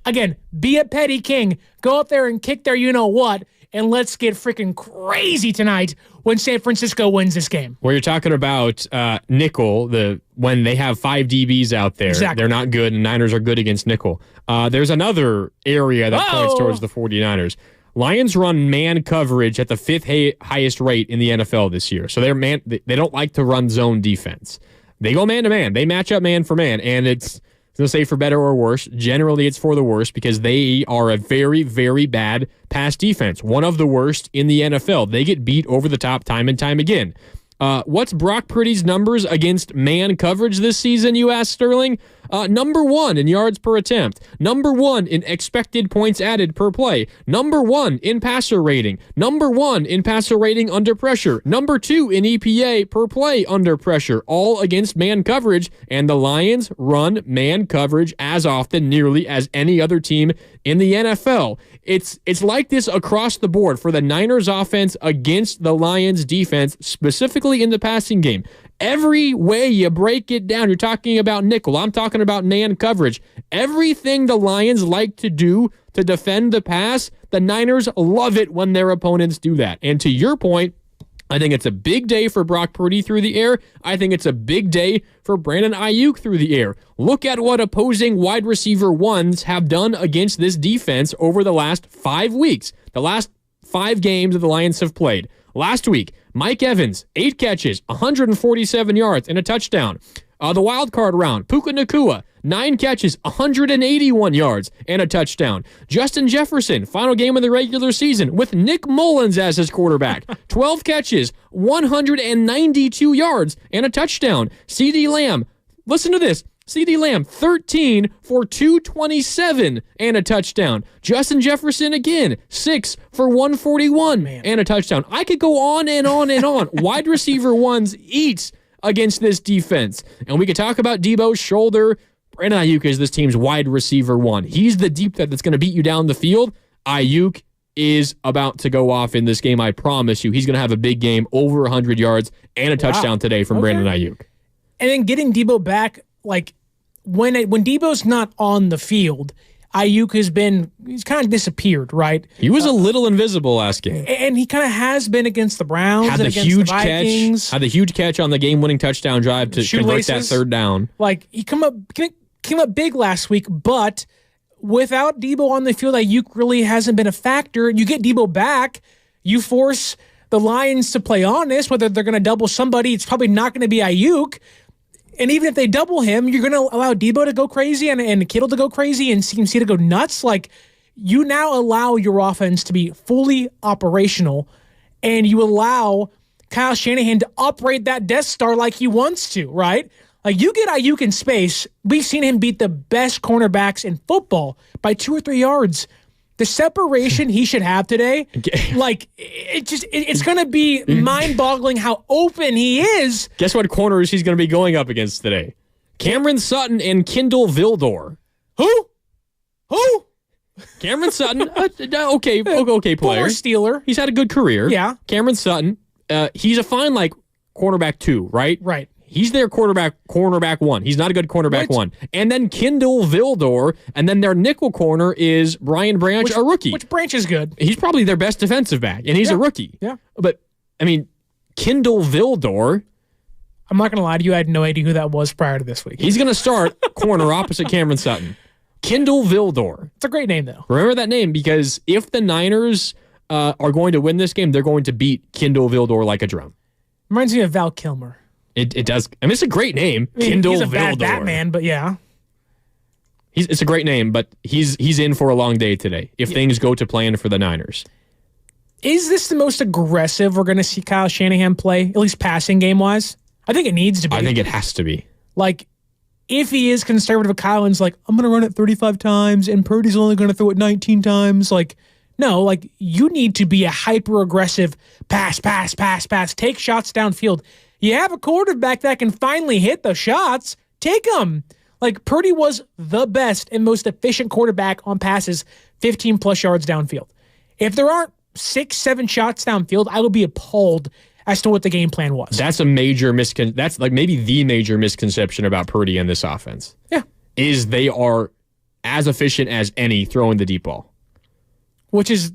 Again, be a petty king. Go out there and kick their you-know-what, and let's get freaking crazy tonight when San Francisco wins this game. Where you're talking about nickel, when they have 5 DBs out there, they're not good, and Niners are good against nickel. There's another area that points towards the 49ers. Lions run man coverage at the 5th highest rate in the NFL this year. So they don't like to run zone defense. They go man-to-man. They match up man for man, and it's going to say for better or worse. Generally, it's for the worse because they are a very, very bad pass defense. One of the worst in the NFL. They get beat over the top time and time again. What's Brock Purdy's numbers against man coverage this season, you ask, Sterling? Number 1 in yards per attempt. Number 1 in expected points added per play. Number 1 in passer rating. Number 1 in passer rating under pressure. Number 2 in EPA per play under pressure. All against man coverage, and the Lions run man coverage as often, nearly, as any other team in the NFL. It's like this across the board for the Niners offense against the Lions defense, specifically in the passing game. Every way you break it down, you're talking about nickel. I'm talking about man coverage. Everything the Lions like to do to defend the pass, the Niners love it when their opponents do that. And to your point, I think it's a big day for Brock Purdy through the air. I think it's a big day for Brandon Ayuk through the air. Look at what opposing wide receiver ones have done against this defense over the last 5 weeks. The last 5 games that the Lions have played. Last week, Mike Evans, 8 catches, 147 yards, and a touchdown. The wild card round, Puka Nacua, 9 catches, 181 yards, and a touchdown. Justin Jefferson, final game of the regular season with Nick Mullins as his quarterback. 12 catches, 192 yards, and a touchdown. CeeDee Lamb, listen to this. CeeDee Lamb, 13 for 227 and a touchdown. Justin Jefferson again, 6 for 141 and a touchdown. I could go on and on and on. Wide receiver ones eats against this defense. And we could talk about Debo's shoulder. Brandon Ayuk is this team's wide receiver one. He's the deep threat that's going to beat you down the field. Ayuk is about to go off in this game, I promise you. He's going to have a big game, over 100 yards and a touchdown today from Brandon Ayuk. And then getting Debo back, like when Debo's not on the field, Ayuk he's kind of disappeared, right? He was a little invisible last game. And he kind of has been against the Browns and against the Vikings. Had the huge catch on the game-winning touchdown drive to convert that third down. Like, he came up big last week, but without Debo on the field, Ayuk really hasn't been a factor. You get Debo back, you force the Lions to play honest, whether they're going to double somebody, it's probably not going to be Ayuk. And even if they double him, you're going to allow Debo to go crazy and Kittle to go crazy and CMC to go nuts. Like, you now allow your offense to be fully operational, and you allow Kyle Shanahan to operate that Death Star like he wants to, right? Like, you get Ayuk in space. We've seen him beat the best cornerbacks in football by 2 or 3 yards. The separation he should have today, like, it's going to be mind-boggling how open he is. Guess what corners he's going to be going up against today? Cameron Sutton and Kindle Vildor. Who? Cameron Sutton, okay player. Former Steeler. He's had a good career. Yeah. Cameron Sutton, he's a fine, like, cornerback 2, right? Right. He's their cornerback 1. He's not a good cornerback 1. And then Kindle Vildor, and then their nickel corner is Brian Branch, a rookie. Which Branch is good. He's probably their best defensive back, and he's a rookie. Yeah. But, I mean, Kindle Vildor. I'm not going to lie to you. I had no idea who that was prior to this week. He's going to start corner opposite Cameron Sutton. Kindle Vildor. It's a great name, though. Remember that name, because if the Niners are going to win this game, they're going to beat Kindle Vildor like a drum. Reminds me of Val Kilmer. It does. I mean, it's a great name. Kindle Vildor. He's a bad Batman, but yeah. It's a great name, but he's in for a long day today if things go to plan for the Niners. Is this the most aggressive we're going to see Kyle Shanahan play, at least passing game-wise? I think it needs to be. I think it has to be. Like, if he is conservative, Kylan's like, I'm going to run it 35 times, and Purdy's only going to throw it 19 times. Like, no, like, you need to be a hyper-aggressive pass, take shots downfield. You have a quarterback that can finally hit the shots. Take them. Like, Purdy was the best and most efficient quarterback on passes 15-plus yards downfield. If there aren't 6-7 shots downfield, I would be appalled as to what the game plan was. That's a major that's like maybe the major misconception about Purdy and this offense. Yeah. Is they are as efficient as any throwing the deep ball. Which is,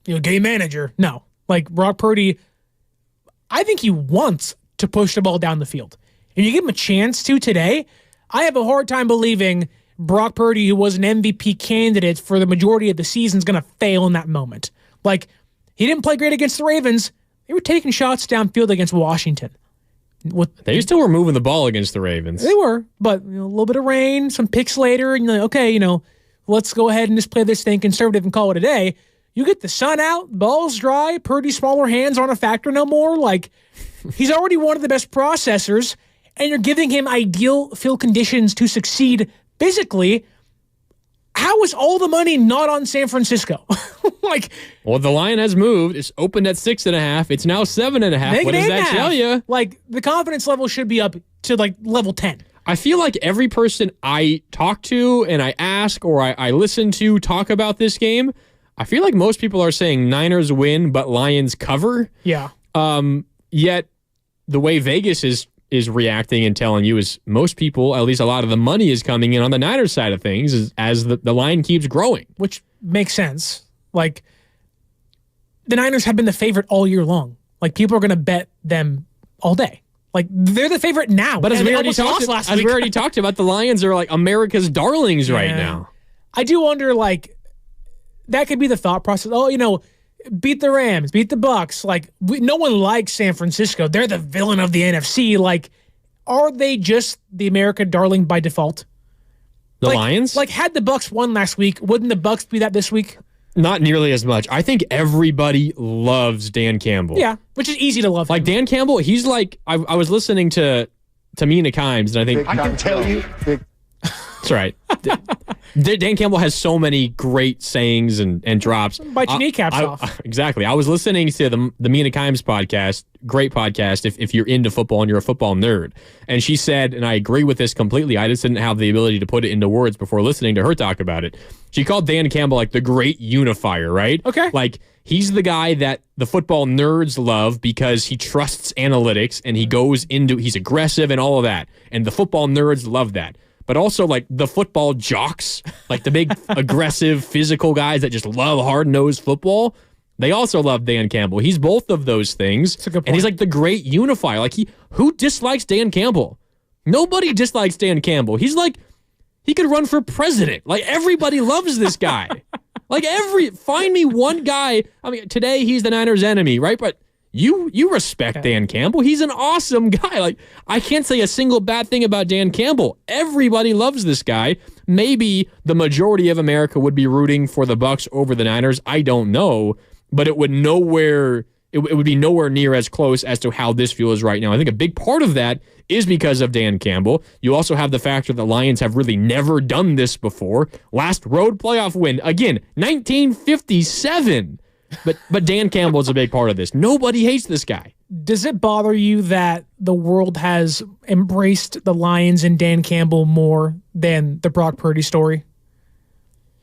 game manager. No. Like, Brock Purdy, I think he wants to push the ball down the field. If you give him a chance to today, I have a hard time believing Brock Purdy, who was an MVP candidate for the majority of the season, is going to fail in that moment. Like, he didn't play great against the Ravens. They were taking shots downfield against Washington. They still were moving the ball against the Ravens. They were, but a little bit of rain, some picks later, and you're like, okay, let's go ahead and just play this thing conservative and call it a day. You get the sun out, ball's dry, Purdy's smaller hands aren't a factor no more. Like, he's already one of the best processors, and you're giving him ideal field conditions to succeed physically. How is all the money not on San Francisco? Well, the line has moved. It's opened at 6.5. It's now 7.5. What does that tell you? Like, the confidence level should be up to like level 10. I feel like every person I talk to and I ask or I listen to talk about this game, I feel like most people are saying Niners win, but Lions cover. Yeah. Yet the way Vegas is reacting and telling you is most people, at least a lot of the money is coming in on the Niners side of things as the line keeps growing. Which makes sense. Like, the Niners have been the favorite all year long. Like, people are going to bet them all day. Like, they're the favorite now. But as we already talked about, the Lions are like America's darlings right now. I do wonder, like, that could be the thought process. Oh, beat the Rams, beat the Bucks. Like, no one likes San Francisco. They're the villain of the NFC. Like, are they just the America darling by default? The Lions? Like, had the Bucks won last week, wouldn't the Bucks be that this week? Not nearly as much. I think everybody loves Dan Campbell. Yeah, which is easy to love. Like, Dan Campbell, he's like, I was listening to Mina Kimes, and I think... I can tell you. That's right. Dan Campbell has so many great sayings and drops. Bite your kneecaps off. Exactly. I was listening to the Mina Kimes podcast, great podcast if you're into football and you're a football nerd. And she said, and I agree with this completely, I just didn't have the ability to put it into words before listening to her talk about it. She called Dan Campbell like the great unifier, right? Okay. Like, he's the guy that the football nerds love because he trusts analytics and he's aggressive and all of that. And the football nerds love that. But also, like, the football jocks, like the big, aggressive, physical guys that just love hard-nosed football, they also love Dan Campbell. He's both of those things. That's a good point. And he's like the great unifier. Like, who dislikes Dan Campbell? Nobody dislikes Dan Campbell. He's like, he could run for president. Like, everybody loves this guy. Find me one guy. I mean, today he's the Niners' enemy, right? But you respect Dan Campbell. He's an awesome guy. Like, I can't say a single bad thing about Dan Campbell. Everybody loves this guy. Maybe the majority of America would be rooting for the Bucs over the Niners. I don't know, but it would be nowhere near as close as to how this feels right now. I think a big part of that is because of Dan Campbell. You also have the factor that the Lions have really never done this before. Last road playoff win, again, 1957. But Dan Campbell is a big part of this. Nobody hates this guy. Does it bother you that the world has embraced the Lions and Dan Campbell more than the Brock Purdy story?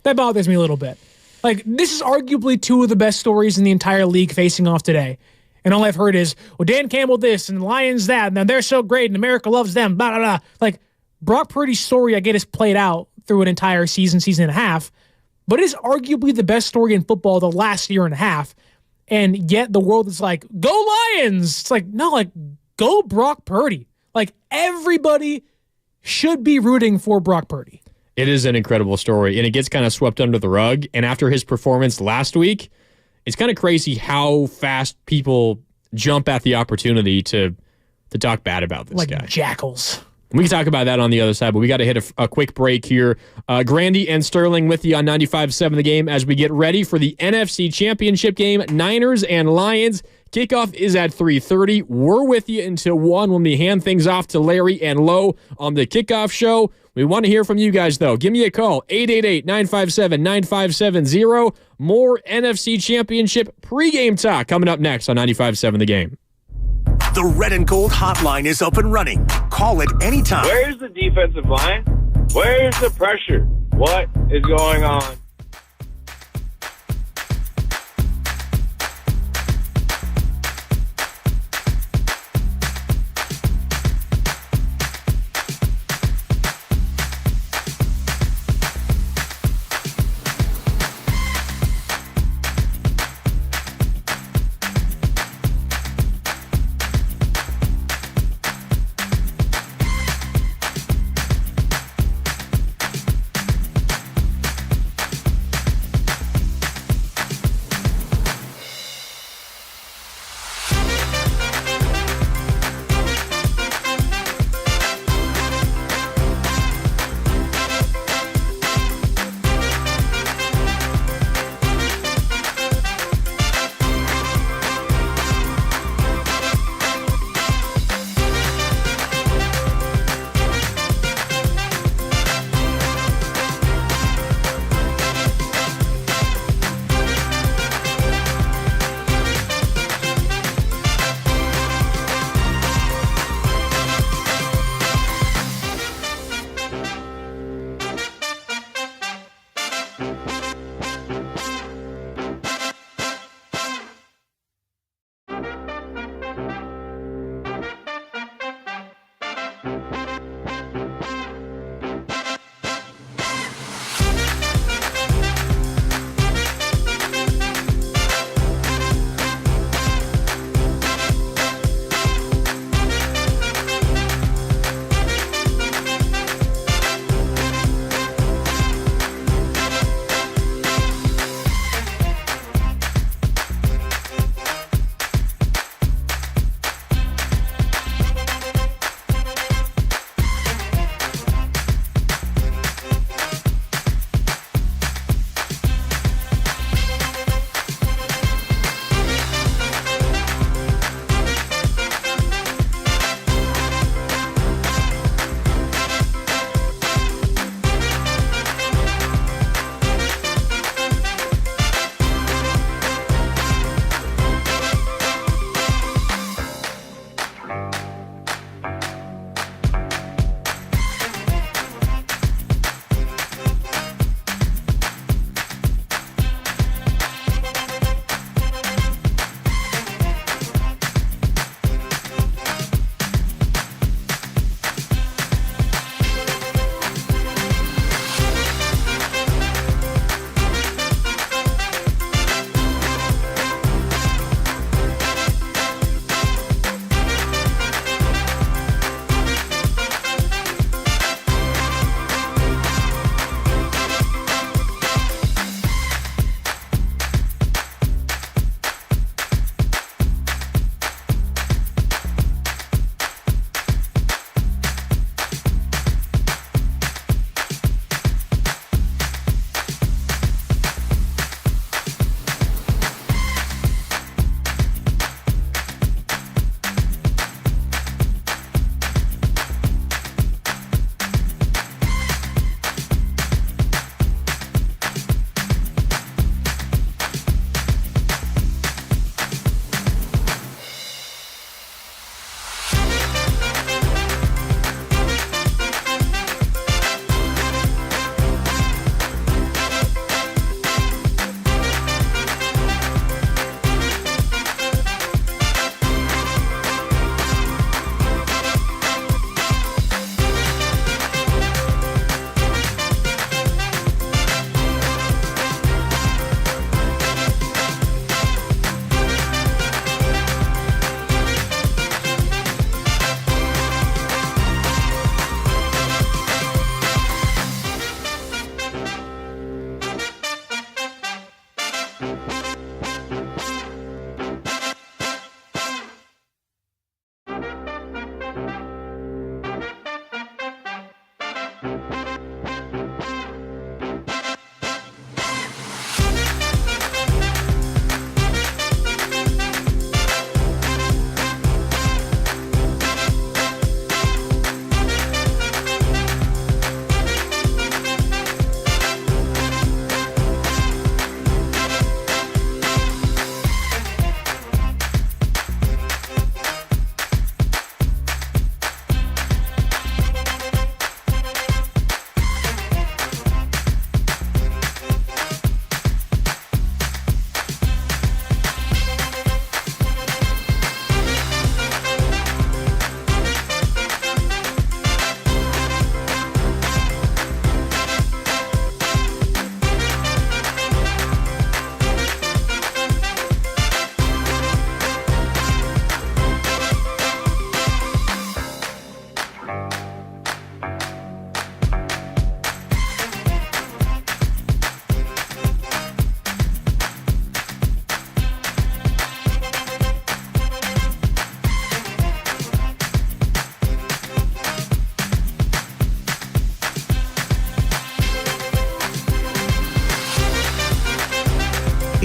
That bothers me a little bit. Like, this is arguably two of the best stories in the entire league facing off today. And all I've heard is, well, Dan Campbell this and the Lions that, and they're so great and America loves them, blah, blah, blah. Like, Brock Purdy's story, I get, is played out through an entire season and a half. But it is arguably the best story in football the last year and a half. And yet the world is like, go Lions! It's like, no, like, go Brock Purdy. Like, everybody should be rooting for Brock Purdy. It is an incredible story, and it gets kind of swept under the rug. And after his performance last week, it's kind of crazy how fast people jump at the opportunity to talk bad about this guy. Like jackals. We can talk about that on the other side, but we got to hit a quick break here. Grandy and Sterling with you on 95.7 The Game as we get ready for the NFC Championship game, Niners and Lions. Kickoff is at 3:30. We're with you until 1 when we hand things off to Larry and Lowe on the kickoff show. We want to hear from you guys, though. Give me a call, 888-957-9570. More NFC Championship pregame talk coming up next on 95.7 The Game. The Red and Gold hotline is up and running. Call it anytime. Where's the defensive line? Where's the pressure? What is going on?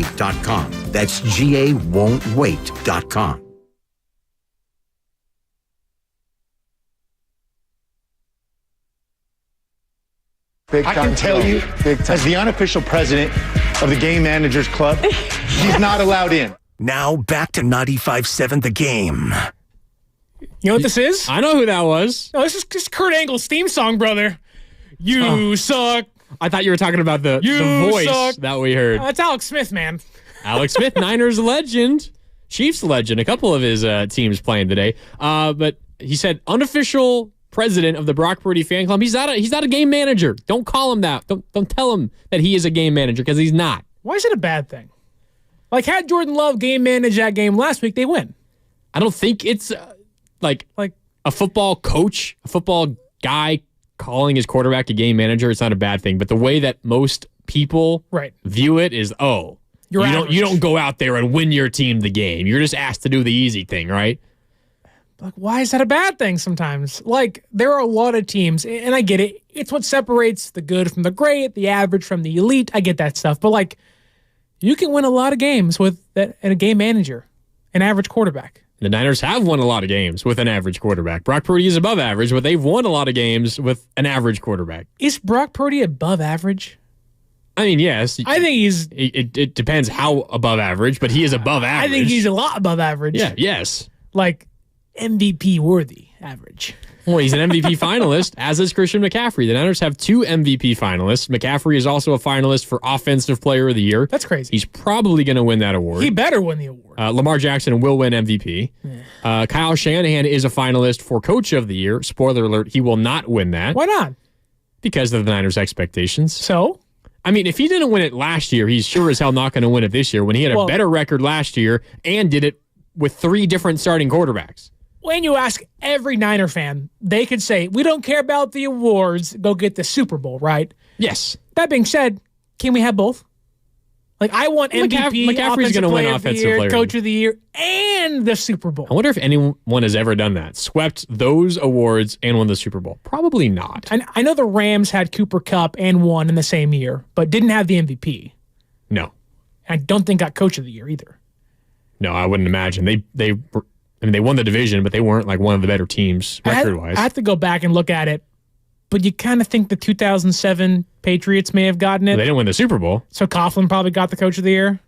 GA-won'twait.com. That's GA-won'twait.com. I can tell you, as the unofficial president of the Game Managers Club, he's not allowed in. Now back to 95.7 The Game. You know what this is? I know who that was. No, this is just Kurt Angle's theme song, brother. You suck. I thought you were talking about the voice that we heard. That's Alex Smith, man. Alex Smith, Niners legend, Chiefs legend. A couple of his teams playing today. But he said unofficial president of the Brock Purdy fan club. He's not a game manager. Don't call him that. Don't tell him that he is a game manager because he's not. Why is it a bad thing? Like, had Jordan Love game managed that game last week, they win. I don't think it's like a football coach, a football guy calling his quarterback a game manager. It's not a bad thing. But the way that most people view it is, you don't go out there and win your team the game. You're just asked to do the easy thing, right? Like, why is that a bad thing sometimes? Like, there are a lot of teams, and I get it. It's what separates the good from the great, the average from the elite. I get that stuff. But, like, you can win a lot of games with a game manager, an average quarterback. The Niners have won a lot of games with an average quarterback. Brock Purdy is above average, but they've won a lot of games with an average quarterback. Is Brock Purdy above average? I mean, yes. I think he's... It depends how above average, but he is above average. I think he's a lot above average. Yeah, yes. Like, MVP worthy average. Well, he's an MVP finalist, as is Christian McCaffrey. The Niners have 2 MVP finalists. McCaffrey is also a finalist for Offensive Player of the Year. That's crazy. He's probably going to win that award. He better win the award. Lamar Jackson will win MVP. Yeah. Kyle Shanahan is a finalist for Coach of the Year. Spoiler alert, he will not win that. Why not? Because of the Niners' expectations. So? I mean, if he didn't win it last year, he's sure as hell not going to win it this year when he had a better record last year and did it with 3 different starting quarterbacks. When you ask every Niner fan, they could say, we don't care about the awards, go get the Super Bowl, right? Yes. That being said, can we have both? Like, I want MVP, McCaffrey's going to win Offensive Player, Coach of the Year, and the Super Bowl. I wonder if anyone has ever done that. Swept those awards and won the Super Bowl. Probably not. I know the Rams had Cooper Kupp and won in the same year, but didn't have the MVP. No. I don't think got Coach of the Year either. No, I wouldn't imagine. They won the division, but they weren't like one of the better teams record-wise. I have to go back and look at it, but you kind of think the 2007 Patriots may have gotten it. They didn't win the Super Bowl. So Coughlin probably got the Coach of the Year.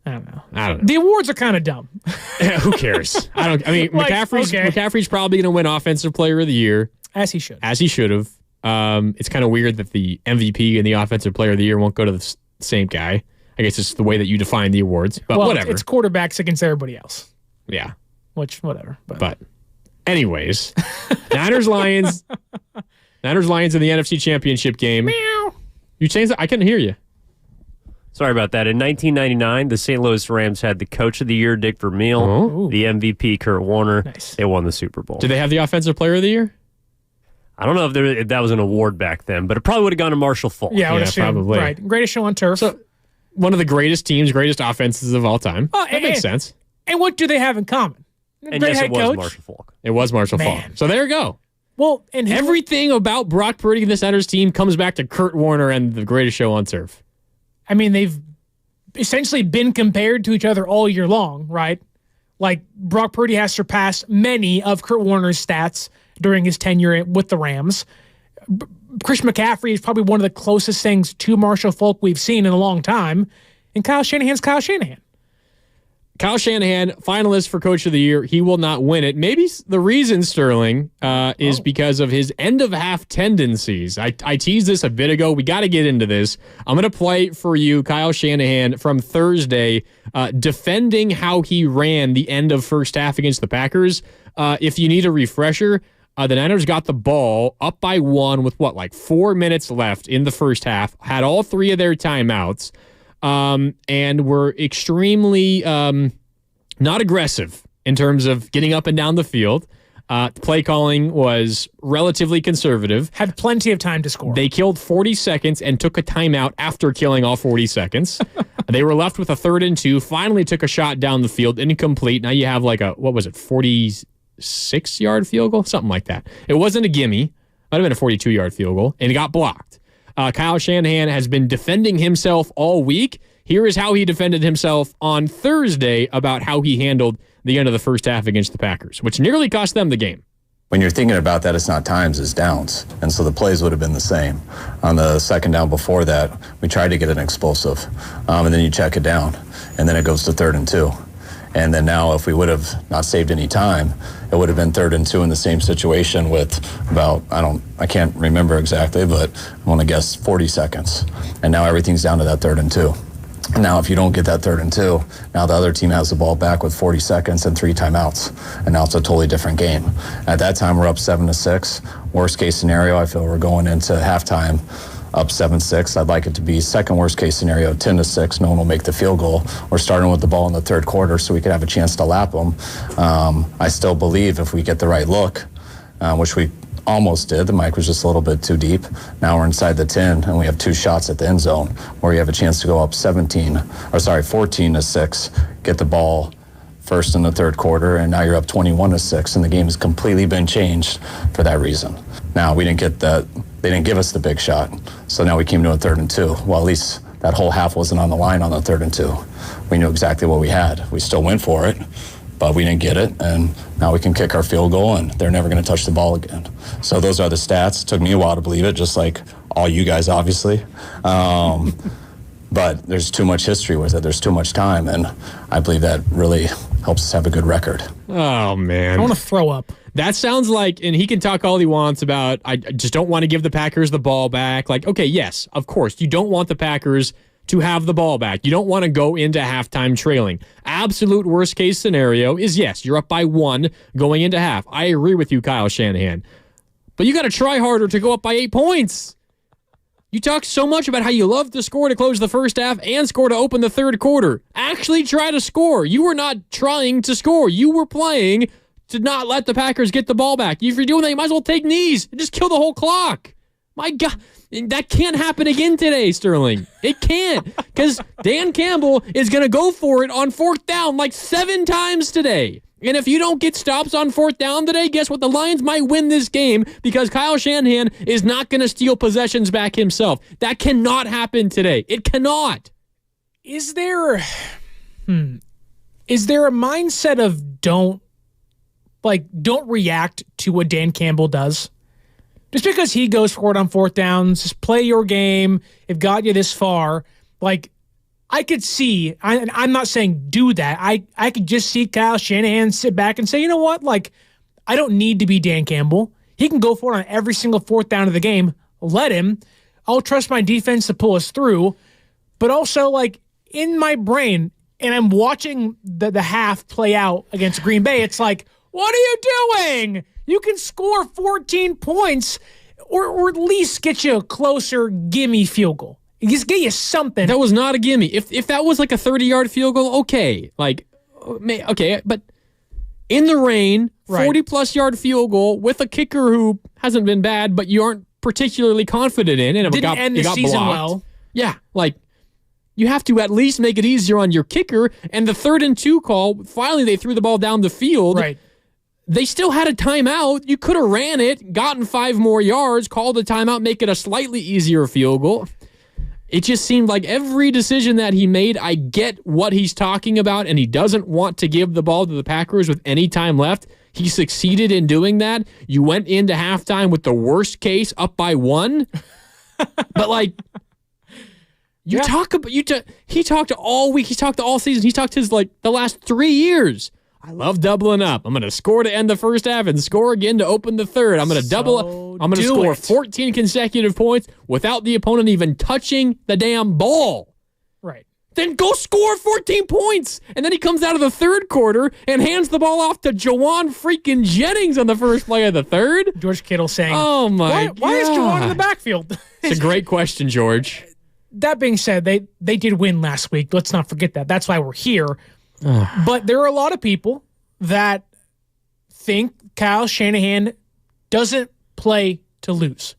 I don't know. The awards are kind of dumb. Who cares? McCaffrey's probably going to win Offensive Player of the Year. As he should. As he should have. It's kind of weird that the MVP and the Offensive Player of the Year won't go to the same guy. I guess it's the way that you define the awards, but whatever. It's quarterbacks against everybody else. Yeah. Which, whatever. But anyways, Niners-Lions in the NFC Championship game. Meow. You changed it? I couldn't hear you. Sorry about that. In 1999, the St. Louis Rams had the Coach of the Year, Dick Vermeil, the MVP, Kurt Warner. Nice. They won the Super Bowl. Did they have the Offensive Player of the Year? I don't know if that was an award back then, but it probably would have gone to Marshall Faulk. Yeah, probably. Right. Greatest show on turf. So, one of the greatest teams, greatest offenses of all time. That makes sense. And what do they have in common? And yes, it was Marshall Faulk. It was Marshall Faulk. So there you go. Well, and everything about Brock Purdy and this Niners team comes back to Kurt Warner and the greatest show on turf. I mean, they've essentially been compared to each other all year long, right? Like, Brock Purdy has surpassed many of Kurt Warner's stats during his tenure with the Rams. Chris McCaffrey is probably one of the closest things to Marshall Faulk we've seen in a long time. And Kyle Shanahan's Kyle Shanahan. Kyle Shanahan, finalist for Coach of the Year. He will not win it. Maybe the reason, Sterling, is because of his end-of-half tendencies. I teased this a bit ago. We got to get into this. I'm going to play for you Kyle Shanahan from Thursday defending how he ran the end of first half against the Packers. If you need a refresher, the Niners got the ball up by 1 with 4 minutes left in the first half, had all 3 of their timeouts. And were extremely not aggressive in terms of getting up and down the field. Play calling was relatively conservative. Had plenty of time to score. They killed 40 seconds and took a timeout after killing all 40 seconds. They were left with a 3rd and 2, finally took a shot down the field, incomplete. Now you have 46-yard field goal? Something like that. It wasn't a gimme. Might have been a 42-yard field goal, and it got blocked. Kyle Shanahan has been defending himself all week. Here is how he defended himself on Thursday about how he handled the end of the first half against the Packers, which nearly cost them the game. When you're thinking about that, it's not times, it's downs. And so the plays would have been the same. On the second down before that, we tried to get an explosive. And then you check it down. And then it goes to 3rd and 2. And then now if we would have not saved any time, it would have been 3rd and 2 in the same situation with about, I can't remember exactly, but I want to guess 40 seconds. And now everything's down to that 3rd and 2. Now, if you don't get that 3rd and 2, now the other team has the ball back with 40 seconds and 3 timeouts. And now it's a totally different game. At that time, we're up 7-6. Worst case scenario, I feel we're going into halftime up 7-6. I'd like it to be second worst case scenario, 10-6. No one will make the field goal. We're starting with the ball in the 3rd quarter so we could have a chance to lap them. I still believe if we get the right look, which we almost did. The mic was just a little bit too deep. Now we're inside the 10, and we have 2 shots at the end zone where you have a chance to go up 14-6, get the ball first in the 3rd quarter, and now you're up 21-6, and the game has completely been changed for that reason. Now, we didn't get that. They didn't give us the big shot, so now we came to a 3rd and 2. Well, at least that whole half wasn't on the line on the 3rd and 2. We knew exactly what we had. We still went for it, but we didn't get it, and now we can kick our field goal, and they're never going to touch the ball again. So those are the stats. It took me a while to believe it, just like all you guys, obviously. But there's too much history with it. There's too much time, and I believe that really helps us have a good record. Oh, man. I want to throw up. That sounds like, and he can talk all he wants about, I just don't want to give the Packers the ball back. Like, okay, yes, of course, you don't want the Packers to have the ball back. You don't want to go into halftime trailing. Absolute worst case scenario is, yes, you're up by 1 going into half. I agree with you, Kyle Shanahan. But you got to try harder to go up by 8 points. You talk so much about how you love to score to close the first half and score to open the 3rd quarter. Actually try to score. You were not trying to score. You were playing to not let the Packers get the ball back. If you're doing that, you might as well take knees and just kill the whole clock. My God, that can't happen again today, Sterling. It can't, because Dan Campbell is going to go for it on 4th down like 7 times today. And if you don't get stops on 4th down today, guess what? The Lions might win this game because Kyle Shanahan is not going to steal possessions back himself. That cannot happen today. It cannot. Is there a mindset of don't react to what Dan Campbell does? Just because he goes for it on 4th downs, just play your game. It got you this far. Like, I could see, I'm not saying do that. I could just see Kyle Shanahan sit back and say, you know what? Like, I don't need to be Dan Campbell. He can go for it on every single 4th down of the game. Let him. I'll trust my defense to pull us through. But also, like, in my brain, and I'm watching the half play out against Green Bay, it's like, what are you doing? You can score 14 points or at least get you a closer gimme field goal. Just get you something. That was not a gimme. If that was like a 30-yard field goal, okay. Okay, but in the rain, 40-plus yard field goal with a kicker who hasn't been bad, but you aren't particularly confident in, and it didn't end the season blocked. well. Yeah, like, you have to at least make it easier on your kicker, and the 3rd and 2 call, finally they threw the ball down the field. Right. They still had a timeout. You could have ran it, gotten 5 more yards, called a timeout, make it a slightly easier field goal. It just seemed like every decision that he made, I get what he's talking about, and he doesn't want to give the ball to the Packers with any time left. He succeeded in doing that. You went into halftime with the worst case up by 1. But, like, he talked all week. He talked all season. He talked his, like, the last 3 years. I love doubling up. I'm going to score to end the first half and score again to open the 3rd. I'm going to double up. I'm going to score 14 consecutive points without the opponent even touching the damn ball. Right. Then go score 14 points. And then he comes out of the 3rd quarter and hands the ball off to Jawan freaking Jennings on the first play of the 3rd. George Kittle saying, oh my God. Why is Jawan in the backfield? It's a great question, George. That being said, they did win last week. Let's not forget that. That's why we're here. But there are a lot of people that think Kyle Shanahan doesn't play to lose,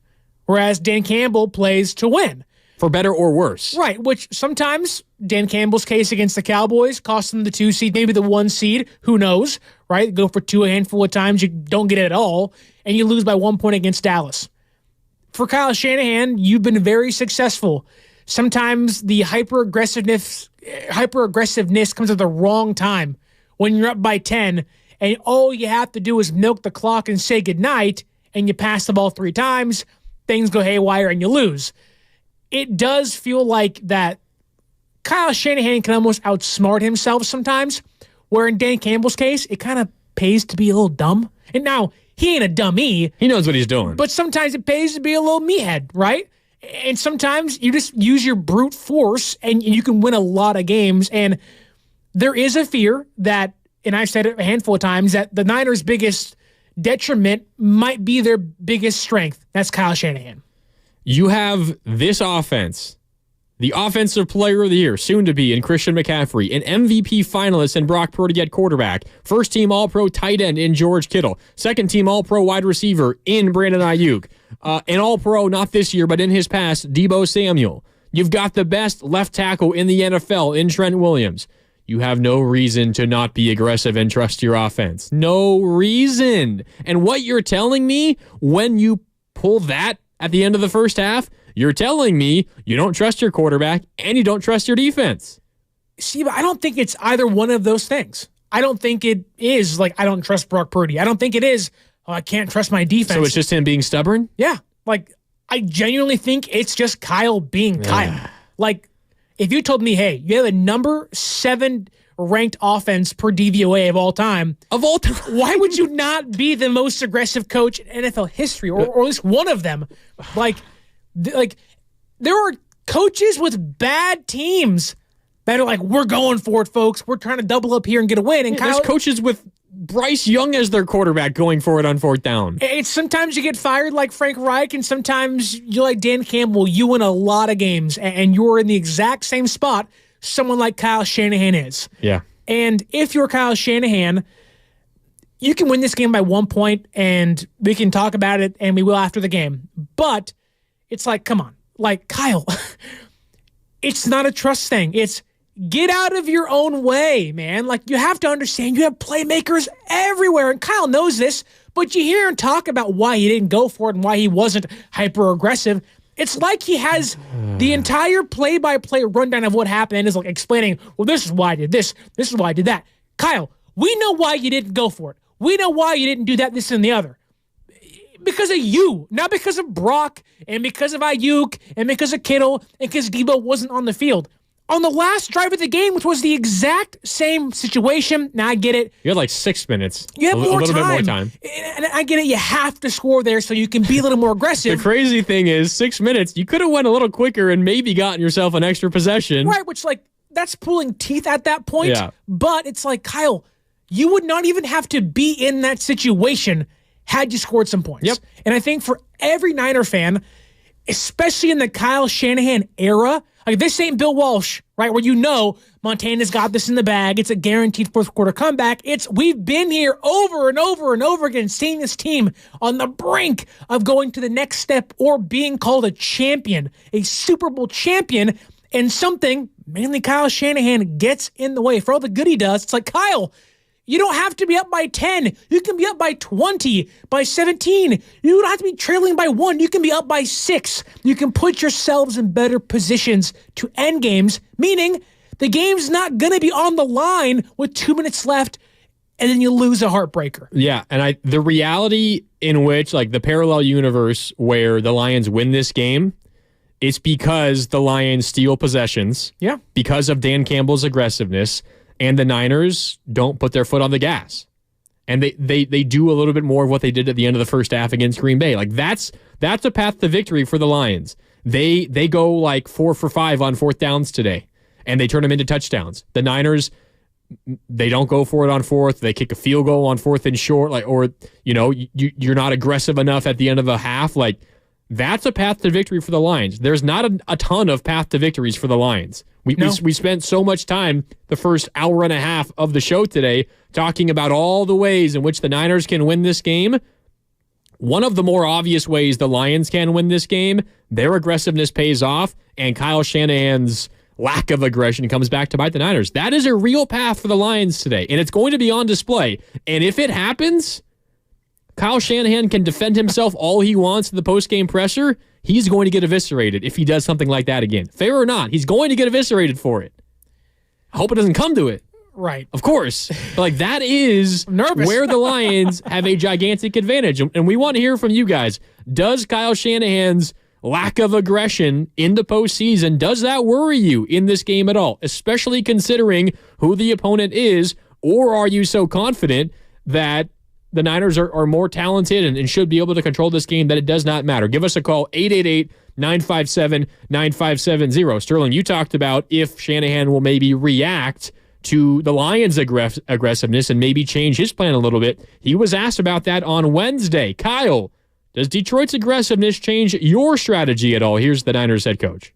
whereas Dan Campbell plays to win. For better or worse. Right, which sometimes Dan Campbell's case against the Cowboys cost them the 2 seed, maybe the 1 seed. Who knows, right? Go for 2 a handful of times, you don't get it at all, and you lose by 1 point against Dallas. For Kyle Shanahan, you've been very successful sometimes the hyper-aggressiveness comes at the wrong time when you're up by 10 and all you have to do is milk the clock and say goodnight and you pass the ball 3 times, things go haywire and you lose. It does feel like that Kyle Shanahan can almost outsmart himself sometimes, where in Dan Campbell's case, it kind of pays to be a little dumb. And now, he ain't a dummy. He knows what he's doing. But sometimes it pays to be a little meathead, right? And sometimes you just use your brute force and you can win a lot of games. And there is a fear that, and I've said it a handful of times, that the Niners' biggest detriment might be their biggest strength. That's Kyle Shanahan. You have this offense, the offensive player of the year, soon to be in Christian McCaffrey, an MVP finalist in Brock Purdy at quarterback, first team All-Pro tight end in George Kittle, second team All-Pro wide receiver in Brandon Ayuk, an All-Pro not this year but in his past, Deebo Samuel. You've got the best left tackle in the NFL in Trent Williams. You have no reason to not be aggressive and trust your offense. No reason. And what you're telling me when you pull that at the end of the first half, you're telling me you don't trust your quarterback and you don't trust your defense. See, but I don't think it's either one of those things. I don't think it is like I don't trust Brock Purdy. I don't think it is I can't trust my defense. So it's just him being stubborn? Yeah. Like, I genuinely think it's just Kyle being Kyle. Like, if you told me, hey, you have a number 7 ranked offense per DVOA of all time. Why would you not be the most aggressive coach in NFL history, or at least one of them? Like there are coaches with bad teams that are like, we're going for it, folks. We're trying to double up here and get a win. And there's coaches with Bryce Young as their quarterback going for it on 4th down. It's sometimes you get fired like Frank Reich, and sometimes you're like Dan Campbell. You win a lot of games, and you're in the exact same spot someone like Kyle Shanahan is. Yeah. And if you're Kyle Shanahan, you can win this game by 1 point, and we can talk about it, and we will after the game. But it's like, come on. Like, Kyle, it's not a trust thing. It's get out of your own way, man. Like, you have to understand you have playmakers everywhere, and Kyle knows this, but you hear him talk about why he didn't go for it and why he wasn't hyper-aggressive. It's like he has the entire play-by-play rundown of what happened and is like explaining, well, this is why I did this is why I did that. Kyle, we know why you didn't go for it. We know why you didn't do that, this, and the other. Because of you, not because of Brock, and because of Ayuk, and because of Kittle, and because Deebo wasn't on the field. On the last drive of the game, which was the exact same situation, now I get it. You had like 6 minutes. You have a little bit more time. And I get it, you have to score there so you can be a little more aggressive. The crazy thing is, 6 minutes, you could have went a little quicker and maybe gotten yourself an extra possession. Right, which, like, that's pulling teeth at that point. Yeah. But it's like, Kyle, you would not even have to be in that situation had you scored some points. Yep. And I think for every Niner fan, especially in the Kyle Shanahan era, like, this ain't Bill Walsh, right, where you know Montana's got this in the bag. It's a guaranteed fourth quarter comeback. We've been here over and over and over again, seeing this team on the brink of going to the next step or being called a champion, a Super Bowl champion, and something, mainly Kyle Shanahan, gets in the way. For all the good he does, it's like, Kyle, you don't have to be up by 10. You can be up by 20, by 17. You don't have to be trailing by 1. You can be up by 6. You can put yourselves in better positions to end games, meaning the game's not going to be on the line with 2 minutes left, and then you lose a heartbreaker. Yeah, and the reality in which, like, the parallel universe where the Lions win this game, it's because the Lions steal possessions. Yeah. Because of Dan Campbell's aggressiveness. And the Niners don't put their foot on the gas. And they do a little bit more of what they did at the end of the first half against Green Bay. Like, that's a path to victory for the Lions. They go like 4 for 5 on 4th downs today, and they turn them into touchdowns. The Niners, they don't go for it on 4th. They kick a field goal on 4th and short, like, or you're not aggressive enough at the end of a half. Like, that's a path to victory for the Lions. There's not a ton of path to victories for the Lions. We spent so much time the first hour and a half of the show today talking about all the ways in which the Niners can win this game. One of the more obvious ways the Lions can win this game, their aggressiveness pays off, and Kyle Shanahan's lack of aggression comes back to bite the Niners. That is a real path for the Lions today, and it's going to be on display. And if it happens, Kyle Shanahan can defend himself all he wants in the post-game presser, he's going to get eviscerated if he does something like that again. Fair or not, he's going to get eviscerated for it. I hope it doesn't come to it. Right. Of course. But that is where the Lions have a gigantic advantage. And we want to hear from you guys. Does Kyle Shanahan's lack of aggression in the postseason, does that worry you in this game at all? Especially considering who the opponent is, or are you so confident that the Niners are more talented and should be able to control this game that it does not matter? Give us a call, 888-957-9570. Sterling, you talked about if Shanahan will maybe react to the Lions' aggressiveness and maybe change his plan a little bit. He was asked about that on Wednesday. Kyle, does Detroit's aggressiveness change your strategy at all? Here's the Niners head coach.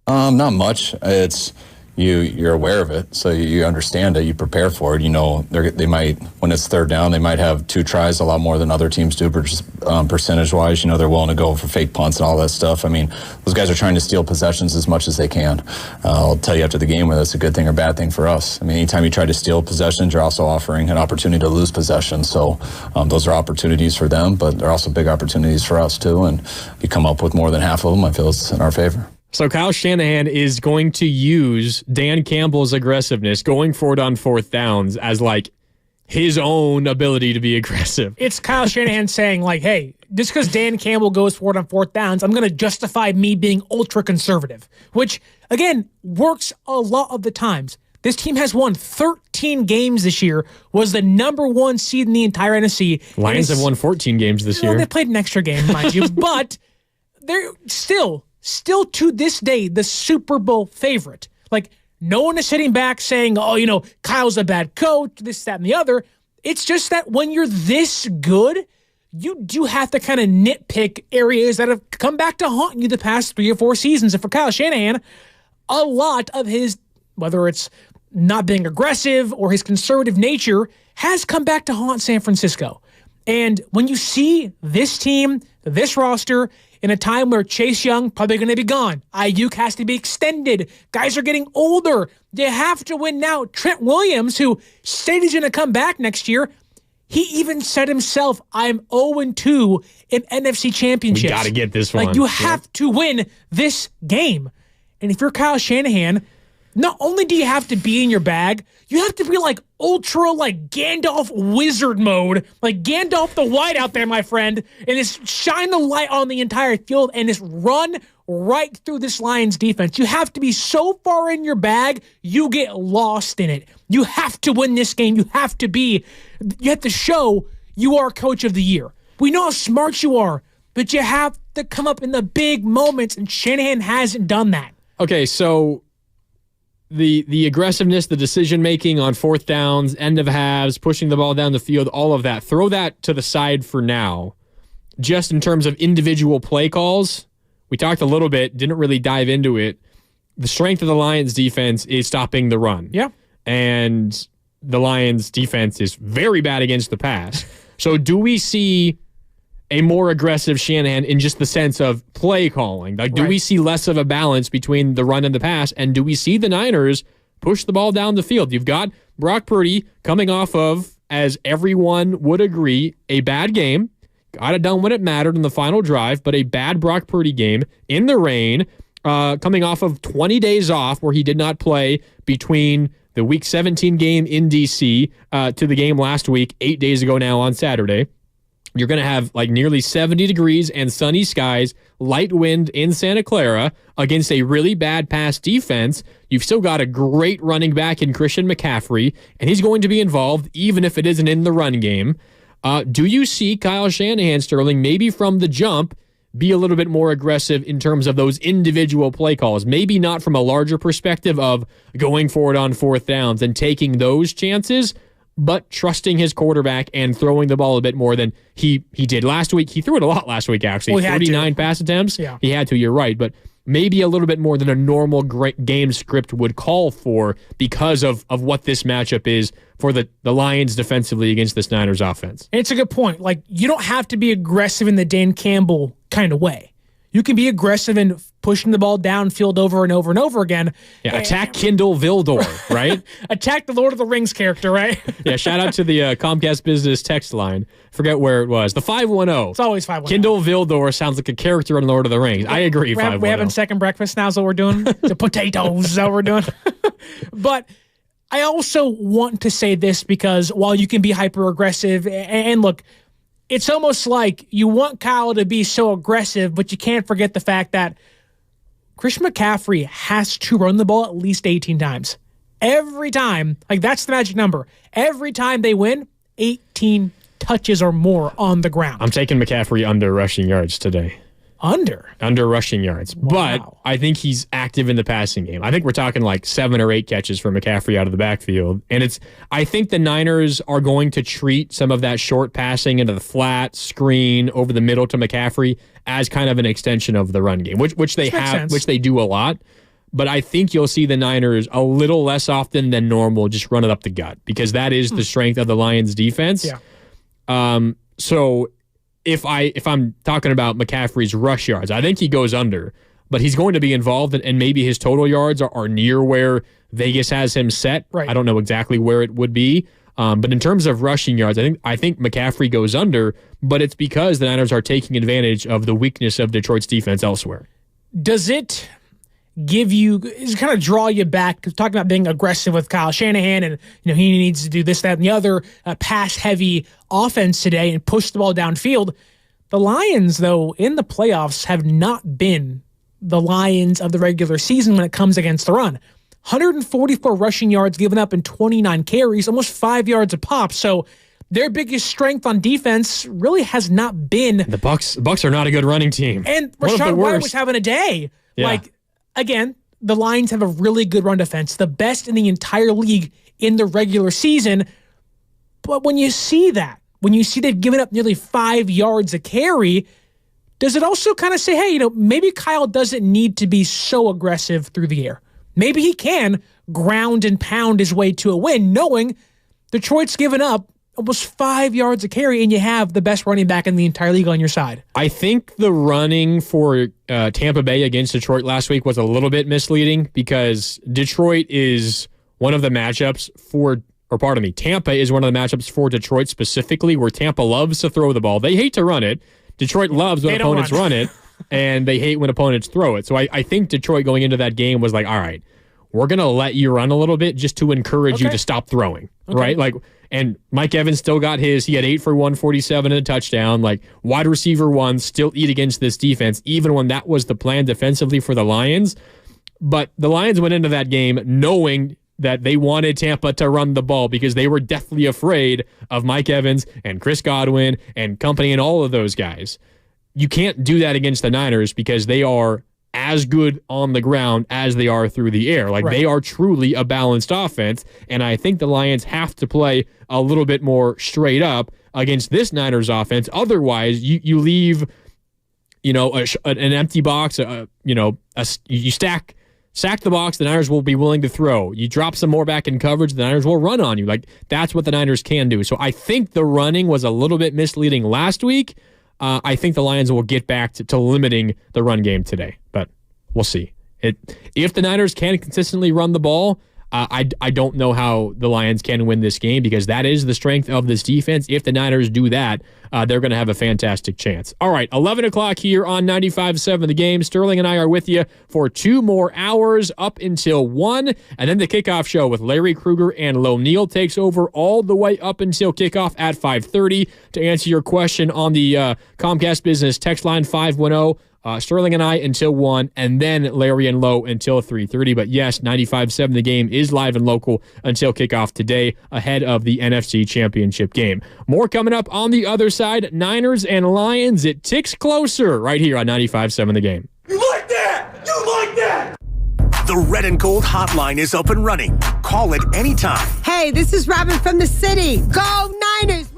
Not much. It's you're aware of it, so you understand it. You prepare for it. You know they might, when it's third down, they might have 2 tries, a lot more than other teams do, percentage-wise. You know, they're willing to go for fake punts and all that stuff. I mean, those guys are trying to steal possessions as much as they can. I'll tell you after the game whether it's a good thing or bad thing for us. I mean, anytime you try to steal possessions, you're also offering an opportunity to lose possession. So those are opportunities for them, but they're also big opportunities for us too. And you come up with more than half of them, I feel it's in our favor. So Kyle Shanahan is going to use Dan Campbell's aggressiveness going forward on 4th downs as like his own ability to be aggressive. It's Kyle Shanahan saying like, hey, just because Dan Campbell goes forward on 4th downs, I'm going to justify me being ultra conservative, which again works a lot of the times. This team has won 13 games this year, was the number 1 seed in the entire NFC. Lions have won 14 games this year. They played an extra game, mind you, but they're still to this day, the Super Bowl favorite. Like, no one is sitting back saying, oh, you know, Kyle's a bad coach, this, that, and the other. It's just that when you're this good, you do have to kind of nitpick areas that have come back to haunt you the past 3 or 4 seasons. And for Kyle Shanahan, a lot of his, whether it's not being aggressive or his conservative nature, has come back to haunt San Francisco. And when you see this team, this roster, in a time where Chase Young probably going to be gone, Ayuk has to be extended, guys are getting older, you have to win now. Trent Williams, who said he's going to come back next year, he even said himself, I'm 0-2 in NFC championships. We got to get this one. Like, you have to win this game. And if you're Kyle Shanahan, not only do you have to be in your bag, you have to be like ultra like Gandalf wizard mode, like Gandalf the White out there, my friend, and just shine the light on the entire field and just run right through this Lions defense. You have to be so far in your bag, you get lost in it. You have to win this game. You have to show you are coach of the year. We know how smart you are, but you have to come up in the big moments, and Shanahan hasn't done that. Okay, so the aggressiveness, the decision-making on 4th downs, end of halves, pushing the ball down the field, all of that, throw that to the side for now. Just in terms of individual play calls, we talked a little bit, didn't really dive into it. The strength of the Lions defense is stopping the run. Yeah. And the Lions defense is very bad against the pass. So do we see a more aggressive Shanahan in just the sense of play calling? Like, do we see less of a balance between the run and the pass? And do we see the Niners push the ball down the field? You've got Brock Purdy coming off of, as everyone would agree, a bad game. Got it done when it mattered in the final drive, but a bad Brock Purdy game in the rain, coming off of 20 days off where he did not play between the Week 17 game in D.C. To the game last week, 8 days ago now on Saturday. You're going to have like nearly 70 degrees and sunny skies, light wind in Santa Clara against a really bad pass defense. You've still got a great running back in Christian McCaffrey, and he's going to be involved even if it isn't in the run game. Do you see Kyle Shanahan, Sterling, maybe from the jump, be a little bit more aggressive in terms of those individual play calls? Maybe not from a larger perspective of going forward on 4th downs and taking those chances, but trusting his quarterback and throwing the ball a bit more than he did last week. He threw it a lot last week, actually. Well, 39 pass attempts. Yeah. He had to, you're right. But maybe a little bit more than a normal game script would call for because of what this matchup is for the Lions defensively against this Niners offense. And it's a good point. Like, you don't have to be aggressive in the Dan Campbell kind of way. you can be aggressive and pushing the ball downfield over and over and over again. Yeah, attack Kindle Vildor, right? Attack the Lord of the Rings character, right? Yeah, shout out to the Comcast Business text line. Forget where it was. The 510. It's always 510. Kindle Vildor sounds like a character in Lord of the Rings. I agree, 510. We're having second breakfast now is what we're doing. The potatoes is what we're doing. But I also want to say this because while you can be hyper-aggressive, and look, it's almost like you want Kyle to be so aggressive, but you can't forget the fact that Christian McCaffrey has to run the ball at least 18 times. Every time, like that's the magic number. Every time they win, 18 touches or more on the ground. I'm taking McCaffrey under rushing yards today. Under rushing yards. Wow. But I think he's active in the passing game. I think we're talking like 7 or 8 catches for McCaffrey out of the backfield. And I think the Niners are going to treat some of that short passing into the flat screen over the middle to McCaffrey as kind of an extension of the run game, which they have, which they do a lot. But I think you'll see the Niners a little less often than normal just run it up the gut because that is the strength of the Lions defense. Yeah. So if I'm talking about McCaffrey's rush yards, I think he goes under, but he's going to be involved, and maybe his total yards are near where Vegas has him set. Right. I don't know exactly where it would be, but in terms of rushing yards, I think McCaffrey goes under, but it's because the Niners are taking advantage of the weakness of Detroit's defense elsewhere. Does it kind of draw you back, talking about being aggressive with Kyle Shanahan and he needs to do this, that, and the other pass-heavy offense today and push the ball downfield. The Lions, though, in the playoffs have not been the Lions of the regular season when it comes against the run. 144 rushing yards given up in 29 carries, almost 5 yards a pop. So their biggest strength on defense really has not been... The Bucs are not a good running team. And Rashad White was having a day. Yeah. Again, the Lions have a really good run defense, the best in the entire league in the regular season. But when you see they've given up nearly 5 yards a carry, does it also kind of say, hey, maybe Kyle doesn't need to be so aggressive through the air. Maybe he can ground and pound his way to a win, knowing Detroit's given up almost 5 yards a carry, and you have the best running back in the entire league on your side. I think the running for Tampa Bay against Detroit last week was a little bit misleading because Detroit is one of the matchups Tampa is one of the matchups for Detroit specifically, where Tampa loves to throw the ball. They hate to run it. Detroit loves when opponents run it, and they hate when opponents throw it. So I think Detroit going into that game was like, all right, we're going to let you run a little bit just to encourage you to stop throwing, right? And Mike Evans still got his. He had 8 for 147 and a touchdown. Wide receiver 1 still eat against this defense, even when that was the plan defensively for the Lions. But the Lions went into that game knowing that they wanted Tampa to run the ball because they were deathly afraid of Mike Evans and Chris Godwin and company and all of those guys. You can't do that against the Niners because they are as good on the ground as they are through the air. They are truly a balanced offense, and I think the Lions have to play a little bit more straight up against this Niners offense. Otherwise, you leave, an empty box. You stack the box. The Niners will be willing to throw. You drop some more back in coverage. The Niners will run on you. That's what the Niners can do. So I think the running was a little bit misleading last week. I think the Lions will get back to limiting the run game today, but we'll see. If the Niners can consistently run the ball, I don't know how the Lions can win this game because that is the strength of this defense. If the Niners do that, they're going to have a fantastic chance. All right, 11 o'clock here on 95.7 The Game. Sterling and I are with you for 2 more hours up until 1, and then the kickoff show with Larry Krueger and Lo Neal takes over all the way up until kickoff at 5:30 to answer your question on the Comcast Business text line 510. Sterling and I until 1, and then Larry and Lowe until 3:30. But yes, 95.7 The Game is live and local until kickoff today ahead of the NFC Championship game. More coming up on the other side. Niners and Lions. It ticks closer right here on 95.7 The Game. You like that? You like that? The Red and Gold hotline is up and running. Call it anytime. Hey, this is Robin from the city. Go Niners!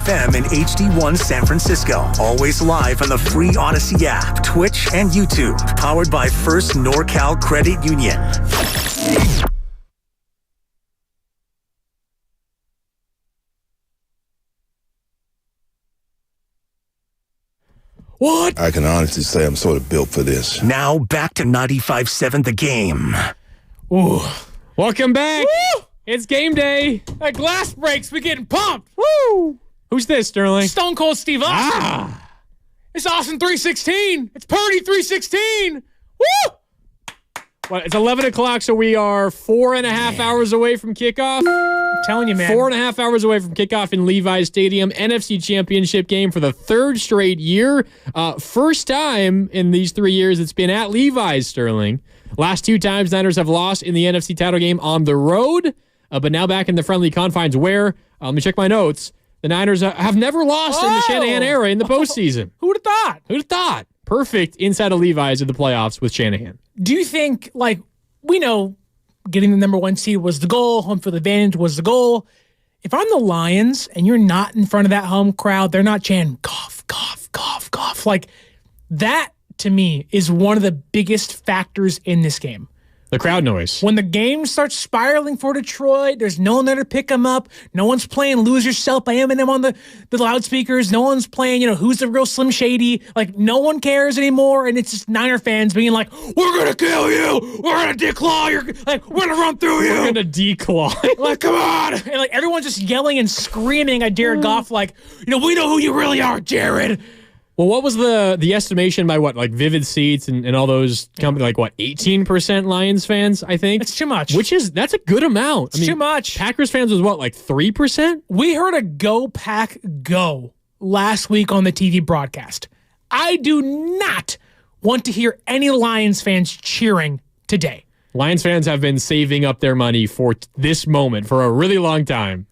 FM and HD1 San Francisco. Always live on the free Odyssey app, Twitch, and YouTube. Powered by First NorCal Credit Union. What? I can honestly say I'm sort of built for this. Now back to 95.7 The Game. Ooh. Welcome back. Woo! It's game day. That glass breaks. We getting pumped. Woo! Who's this, Sterling? Stone Cold Steve Austin. It's Austin 316. It's Purdy 316. Woo! Well, it's 11 o'clock, so we are 4.5 hours away from kickoff. I'm telling you, man. 4.5 hours away from kickoff in Levi's Stadium. NFC Championship game for the third straight year. First time in these 3 years it's been at Levi's, Sterling. Last 2 times Niners have lost in the NFC title game on the road, but now back in the friendly confines where, let me check my notes, the Niners have never lost in the Shanahan era in the postseason. Who would have thought? Who'd have thought? Perfect inside of Levi's in the playoffs with Shanahan. Do you think, we know getting the number 1 seed was the goal, home field advantage was the goal. If I'm the Lions and you're not in front of that home crowd, they're not chanting, cough, cough, cough, cough. That, to me, is one of the biggest factors in this game. The crowd noise. When the game starts spiraling for Detroit, there's no one there to pick them up. No one's playing Lose Yourself by Eminem on the loudspeakers. No one's playing, Who's the Real Slim Shady. No one cares anymore. And it's just Niner fans being like, we're going to kill you. We're going to declaw your, we're going to run through you. We're going to declaw. Come on. And everyone's just yelling and screaming at Jared Goff we know who you really are, Jared. Well, what was the estimation by Vivid Seats and all those companies, 18% Lions fans, I think? It's too much. That's a good amount. It's too much. Packers fans was 3%? We heard a Go Pack Go last week on the TV broadcast. I do not want to hear any Lions fans cheering today. Lions fans have been saving up their money for this moment for a really long time.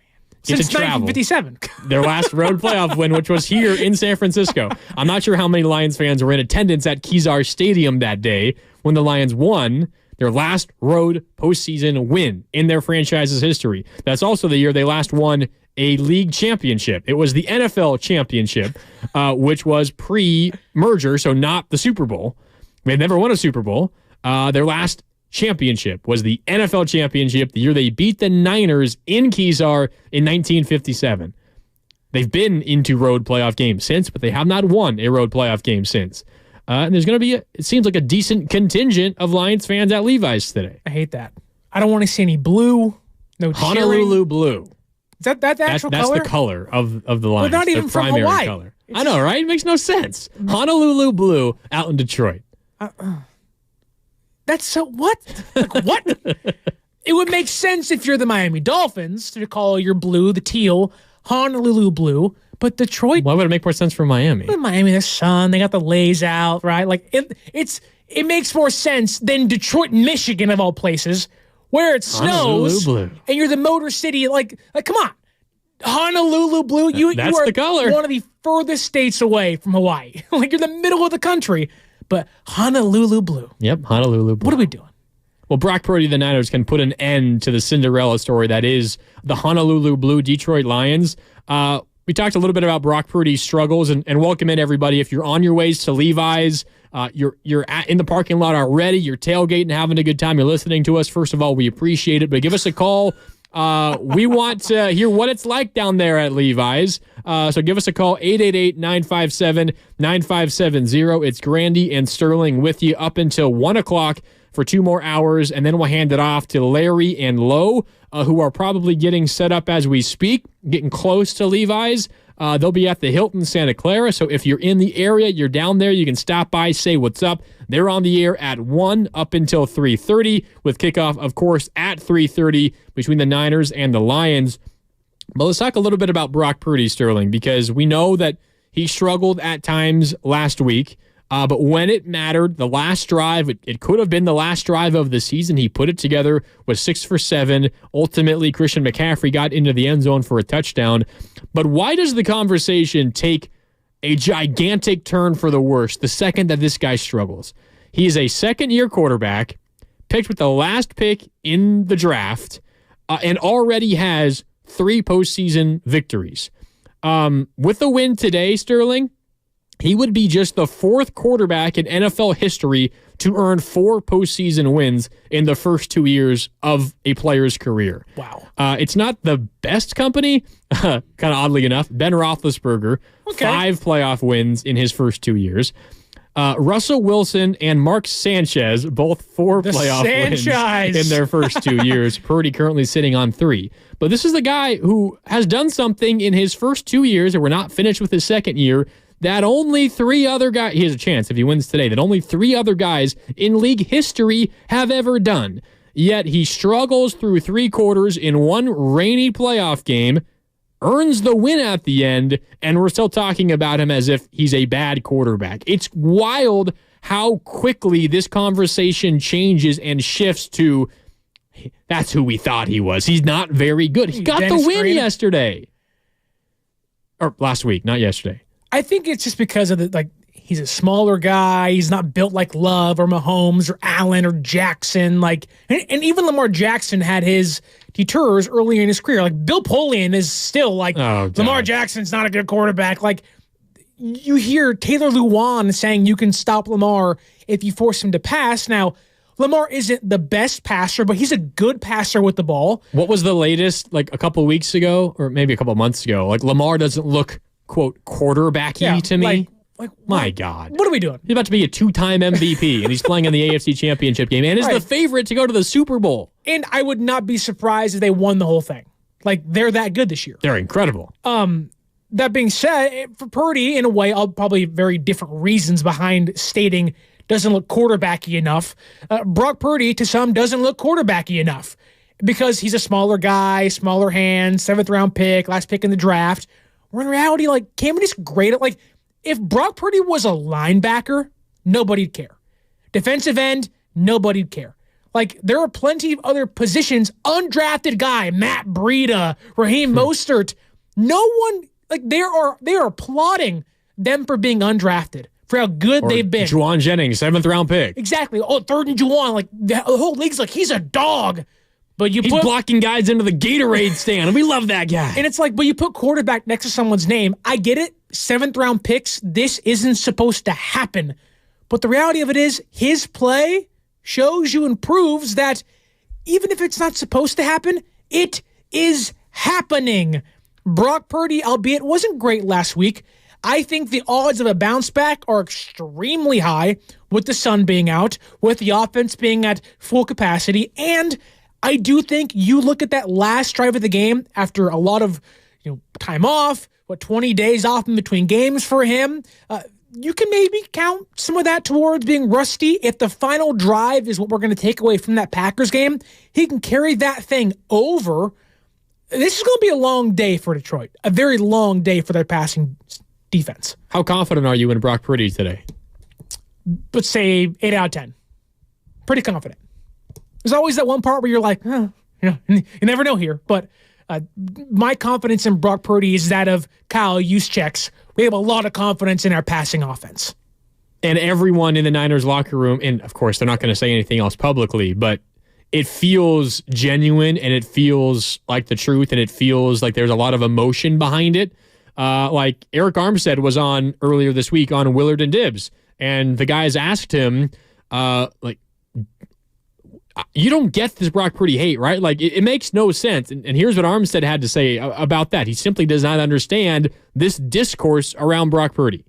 Since 1957. Their last road playoff win, which was here in San Francisco. I'm not sure how many Lions fans were in attendance at Kezar Stadium that day when the Lions won their last road postseason win in their franchise's history. That's also the year they last won a league championship. It was the NFL championship, which was pre-merger, so not the Super Bowl. They had never won a Super Bowl. Their last championship was the NFL championship, the year they beat the Niners in Kezar in 1957. They've been into road playoff games since, but they have not won a road playoff game since. And there's going to be, it seems like a decent contingent of Lions fans at Levi's today. I hate that. I don't want to see any blue, no cheering. Honolulu blue. Is that the actual color? That's the color of the Lions. But not even from Hawaii. Color. I know, right? It makes no sense. Honolulu blue out in Detroit. That's so what? What? It would make sense if you're the Miami Dolphins to call your blue the teal, Honolulu blue, but Detroit. Why would it make more sense for Miami? Miami, the sun, they got the lays out, right? It makes more sense than Detroit, Michigan, of all places, where it snows and you're the Motor City. Come on, Honolulu blue. You are the color. One of the furthest states away from Hawaii. You're the middle of the country. But Honolulu blue. Yep, Honolulu blue. What are we doing? Well, Brock Purdy, the Niners, can put an end to the Cinderella story that is the Honolulu blue Detroit Lions. We talked a little bit about Brock Purdy's struggles and welcome in everybody. If you're on your ways to Levi's, you're in the parking lot already, you're tailgating, having a good time, you're listening to us. First of all, we appreciate it, but give us a call. We want to hear what it's like down there at Levi's. So give us a call, 888-957-9570. It's Grandy and Sterling with you up until 1 o'clock for 2 more hours, and then we'll hand it off to Larry and Lowe, who are probably getting set up as we speak, getting close to Levi's. They'll be at the Hilton Santa Clara, so if you're in the area, you're down there, you can stop by, say what's up. They're on the air at 1 up until 3:30, with kickoff, of course, at 3:30 between the Niners and the Lions. But let's talk a little bit about Brock Purdy, Sterling, because we know that he struggled at times last week. But when it mattered, the last drive, it could have been the last drive of the season. He put it together, was 6 for 7. Ultimately, Christian McCaffrey got into the end zone for a touchdown. But why does the conversation take a gigantic turn for the worse the second that this guy struggles? He is a second-year quarterback, picked with the last pick in the draft, and already has 3 postseason victories. With the win today, Sterling, he would be just the 4th quarterback in NFL history to earn 4 postseason wins in the first 2 years of a player's career. Wow. It's not the best company, kind of oddly enough. Ben Roethlisberger, 5 playoff wins in his first 2 years. Russell Wilson and Mark Sanchez, both 4 playoff wins in their first 2 years. Purdy currently sitting on 3. But this is the guy who has done something in his first 2 years, and we're not finished with his second year, that only 3 other guys, he has a chance if he wins today, that only 3 other guys in league history have ever done. yet he struggles through 3 quarters in one rainy playoff game, earns the win at the end, and we're still talking about him as if he's a bad quarterback. It's wild how quickly this conversation changes and shifts to, that's who we thought he was. He's not very good. He got the win yesterday. Or last week, not yesterday. I think it's just because of he's a smaller guy. He's not built like Love or Mahomes or Allen or Jackson. And even Lamar Jackson had his detours early in his career. Bill Polian is still Lamar Jackson's not a good quarterback. You hear Taylor Lewan saying you can stop Lamar if you force him to pass. Now, Lamar isn't the best passer, but he's a good passer with the ball. What was the latest, a couple of weeks ago, or maybe a couple of months ago? Lamar doesn't look, quote, quarterbacky to me. My God. What are we doing? He's about to be a 2-time MVP, and he's playing in the AFC Championship game, and is the favorite to go to the Super Bowl. And I would not be surprised if they won the whole thing. They're that good this year. They're incredible. That being said, for Purdy, in a way, I'll probably very different reasons behind stating doesn't look quarterbacky enough. Brock Purdy, to some, doesn't look quarterbacky enough because he's a smaller guy, smaller hands, 7th-round pick, last pick in the draft. Where in reality, Cam Newton's great at, if Brock Purdy was a linebacker, nobody'd care. Defensive end, nobody'd care. There are plenty of other positions, undrafted guy, Matt Breida, Raheem Mostert. No one, they are applauding them for being undrafted, for how good they've been. Juwan Jennings, 7th-round pick. Exactly. 3rd and Juwan. The whole league's he's a dog. But he's blocking guys into the Gatorade stand, and we love that guy. And it's but you put quarterback next to someone's name. I get it. 7th-round picks, this isn't supposed to happen. But the reality of it is his play shows you and proves that even if it's not supposed to happen, it is happening. Brock Purdy, albeit wasn't great last week, I think the odds of a bounce back are extremely high with the sun being out, with the offense being at full capacity, and I do think you look at that last drive of the game after a lot of time off, 20 days off in between games for him, you can maybe count some of that towards being rusty. If the final drive is what we're going to take away from that Packers game, he can carry that thing over. This is going to be a long day for Detroit, a very long day for their passing defense. How confident are you in Brock Purdy today? Let's say 8 out of 10. Pretty confident. There's always that one part where you're you never know here. But my confidence in Brock Purdy is that of Kyle Juszczyk's. We have a lot of confidence in our passing offense. And everyone in the Niners locker room, and of course they're not going to say anything else publicly, but it feels genuine and it feels like the truth and it feels like there's a lot of emotion behind it. Eric Armstead was on earlier this week on Willard and Dibs, and the guys asked him, you don't get this Brock Purdy hate, right? It makes no sense. And here's what Armstead had to say about that. He simply does not understand this discourse around Brock Purdy.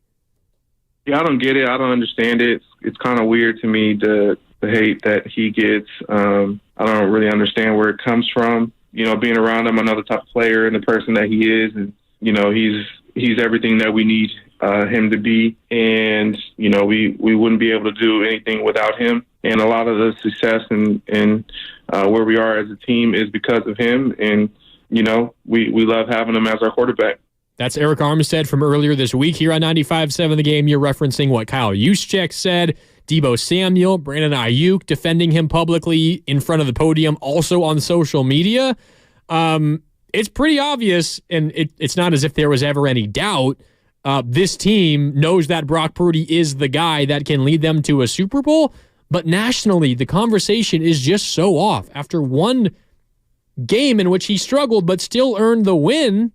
Yeah, I don't get it. I don't understand it. It's kind of weird to me, the hate that he gets. I don't really understand where it comes from. Being around him, another top player and the person that he is, and he's everything that we need him to be. And we wouldn't be able to do anything without him. And a lot of the success and where we are as a team is because of him. And we love having him as our quarterback. That's Eric Armstead from earlier this week here on 95.7 The Game. You're referencing what Kyle Juszczyk said. Deebo Samuel, Brandon Ayuk defending him publicly in front of the podium, also on social media. It's pretty obvious, and it's not as if there was ever any doubt. This team knows that Brock Purdy is the guy that can lead them to a Super Bowl, but nationally, the conversation is just so off. After one game in which he struggled but still earned the win,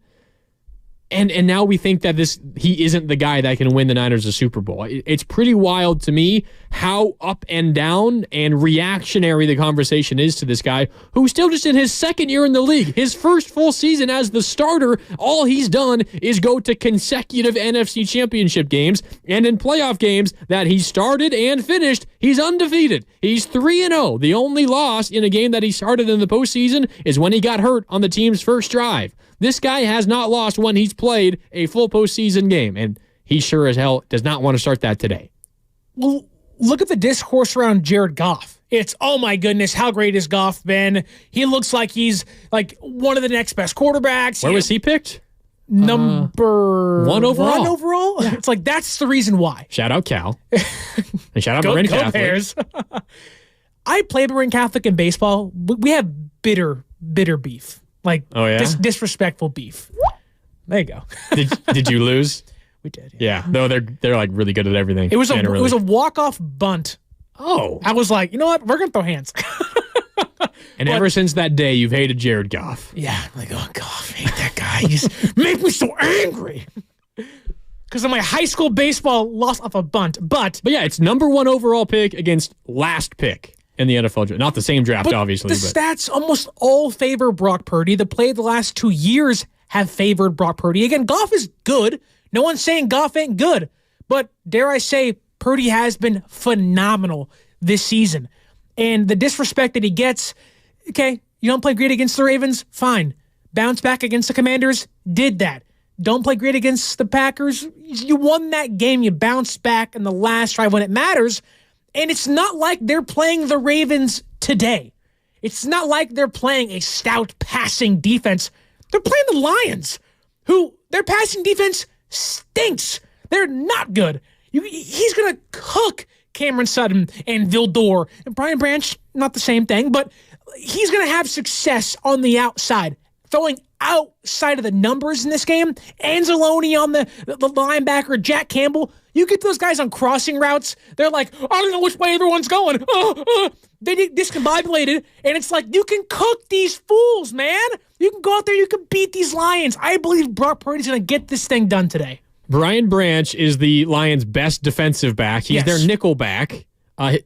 and now we think that he isn't the guy that can win the Niners a Super Bowl. It's pretty wild to me how up and down and reactionary the conversation is to this guy who's still just in his 2nd year in the league. His first full season as the starter, all he's done is go to consecutive NFC Championship games, and in playoff games that he started and finished, he's undefeated. He's 3-0. The only loss in a game that he started in the postseason is when he got hurt on the team's first drive. This guy has not lost when he's played a full postseason game, and he sure as hell does not want to start that today. Well, look at the discourse around Jared Goff It's, oh my goodness, how great has Goff been? He looks like he's like one of the next best quarterbacks. Where was he picked? Number 1 overall. 1 overall? Yeah. It's like, that's the reason why. Shout out Cal. And shout out Marin Catholic. Bears. I played Marin Catholic in baseball. We have bitter beef. Like, disrespectful beef. There you go. Did you lose? We did. Yeah. No, they're like really good at everything. It was a walk-off bunt. Oh. I was like, you know what? We're going to throw hands. And ever since that day, you've hated Jared Goff. Yeah. I'm like, oh, Goff, I hate that guy. He just makes me so angry. Because of my high school baseball loss off a bunt. But yeah, it's number 1 overall pick against last pick in the NFL draft. Not the same draft, obviously. The stats almost all favor Brock Purdy. The play of the last 2 years have favored Brock Purdy. Again, Goff is good. No one's saying Goff ain't good. But dare I say, Purdy has been phenomenal this season. And the disrespect that he gets, okay, you don't play great against the Ravens, fine. Bounce back against the Commanders, did that. Don't play great against the Packers, you won that game, you bounced back in the last drive when it matters. And it's not like they're playing the Ravens today. It's not like they're playing a stout passing defense. They're playing the Lions, who their passing defense stinks. They're not good. He's going to cook Cameron Sutton and Vildor. And Brian Branch, not the same thing, but he's going to have success on the outside. Throwing outside of the numbers in this game, Anzalone on the linebacker, Jack Campbell, you get those guys on crossing routes, they're like, I don't know which way everyone's going. They get discombobulated, and it's like, you can cook these fools, man. You can go out there, you can beat these Lions. I believe Brock Purdy's going to get this thing done today. Brian Branch is the Lions' best defensive back. He's their nickel back.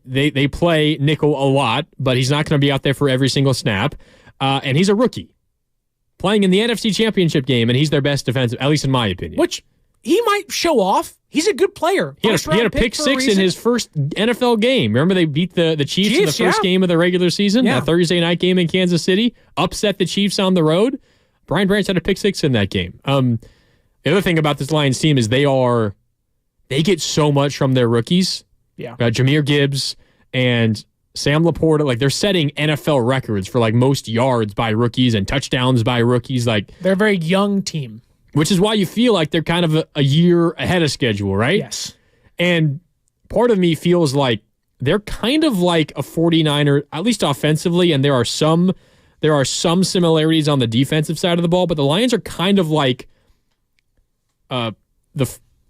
They play nickel a lot, but he's not going to be out there for every single snap. And he's a rookie playing in the NFC Championship game, and he's their best defensive, at least in my opinion. Which he might show off. He's a good player. He had a pick six in his first NFL game. Remember they beat the Chiefs in the first game of the regular season? Yeah. That Thursday night game in Kansas City. Upset the Chiefs on the road. Brian Branch had a pick six in that game. The other thing about this Lions team is they get so much from their rookies. Yeah. Jahmyr Gibbs and Sam Laporta, like they're setting NFL records for like most yards by rookies and touchdowns by rookies. Like they're a very young team. Which is why you feel like they're kind of a year ahead of schedule, right? Yes. And part of me feels like they're kind of like a 49er, at least offensively, and there are some similarities on the defensive side of the ball, but the Lions are kind of like the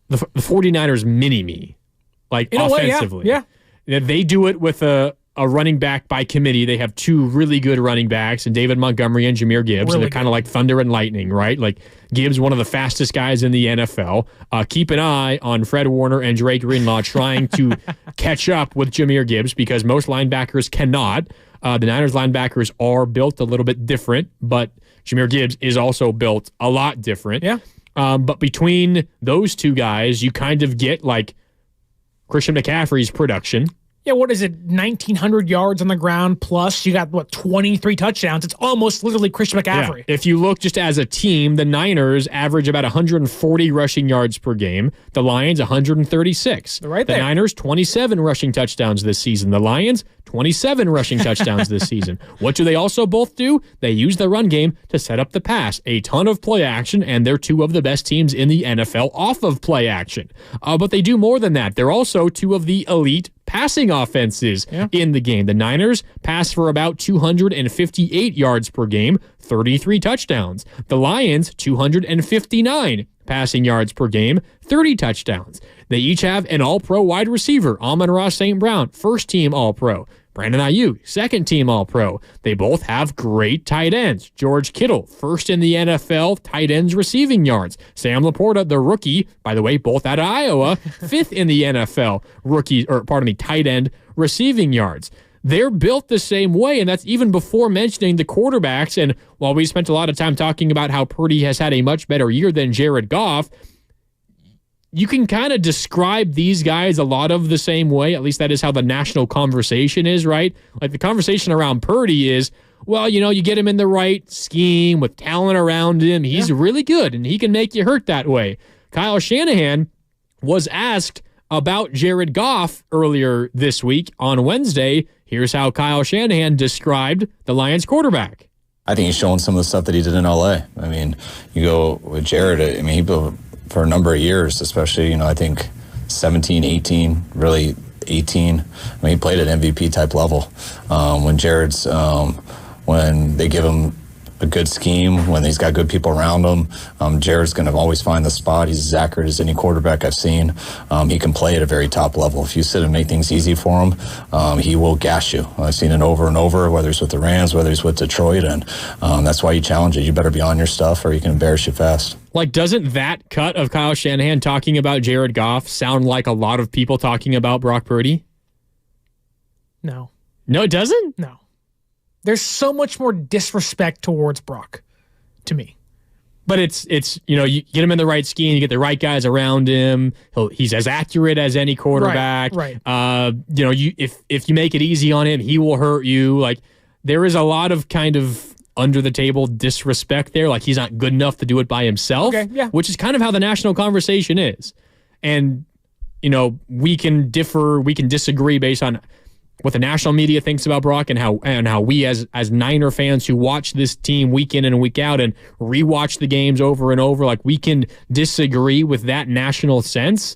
49ers mini-me, like in offensively. A way, yeah. They do it with a running back by committee. They have two really good running backs, and David Montgomery and Jahmyr Gibbs. Really and they're kind of like thunder and lightning, right? Like Gibbs, one of the fastest guys in the NFL. Keep an eye on Fred Warner and Drake Greenlaw trying to catch up with Jahmyr Gibbs because most linebackers cannot. The Niners linebackers are built a little bit different, but Jahmyr Gibbs is also built a lot different. Yeah. But between those two guys, you kind of get like Christian McCaffrey's production. Yeah, what is it, 1,900 yards on the ground plus? You got, 23 touchdowns? It's almost literally Christian McCaffrey. Yeah. If you look just as a team, the Niners average about 140 rushing yards per game. The Lions, 136. They're right there. The Niners, 27 rushing touchdowns this season. The Lions, 27 rushing touchdowns this season. What do they also both do? They use the run game to set up the pass. A ton of play action, and they're two of the best teams in the NFL off of play action. But they do more than that. They're also two of the elite passing offenses in the game. The Niners pass for about 258 yards per game, 33 touchdowns. The Lions, 259 passing yards per game, 30 touchdowns. They each have an all-pro wide receiver, Amon-Ra St. Brown, first-team all-pro. Brandon Ayuk, second-team all-pro. They both have great tight ends. George Kittle, first in the NFL, tight ends receiving yards. Sam Laporta, the rookie, by the way, both out of Iowa, fifth in the NFL, tight end receiving yards. They're built the same way, and that's even before mentioning the quarterbacks. And while we spent a lot of time talking about how Purdy has had a much better year than Jared Goff, you can kind of describe these guys a lot of the same way. At least that is how the national conversation is, right? Like the conversation around Purdy is, well, you get him in the right scheme with talent around him. He's really good, and he can make you hurt that way. Kyle Shanahan was asked about Jared Goff earlier this week on Wednesday. Here's how Kyle Shanahan described the Lions quarterback. I think he's showing some of the stuff that he did in LA. I mean, you go with Jared, I mean, he built for a number of years, especially, I think 17, 18, really 18. I mean, he played at MVP type level. When they give him a good scheme, when he's got good people around him, Jared's going to always find the spot. He's as accurate as any quarterback I've seen. He can play at a very top level. If you sit and make things easy for him, he will gas you. I've seen it over and over, whether it's with the Rams, whether it's with Detroit, and that's why you challenge it. You better be on your stuff or he can embarrass you fast. Like, doesn't that cut of Kyle Shanahan talking about Jared Goff sound like a lot of people talking about Brock Purdy? No. No, it doesn't? No. There's so much more disrespect towards Brock, to me. But it's you get him in the right scheme, you get the right guys around him. He's as accurate as any quarterback. Right. If you make it easy on him, he will hurt you. Like, there is a lot of kind of under the table disrespect there. Like, he's not good enough to do it by himself. Okay, yeah. Which is kind of how the national conversation is. And we can differ, we can disagree based on what the national media thinks about Brock and how we as Niner fans who watch this team week in and week out and rewatch the games over and over, like, we can disagree with that national sense.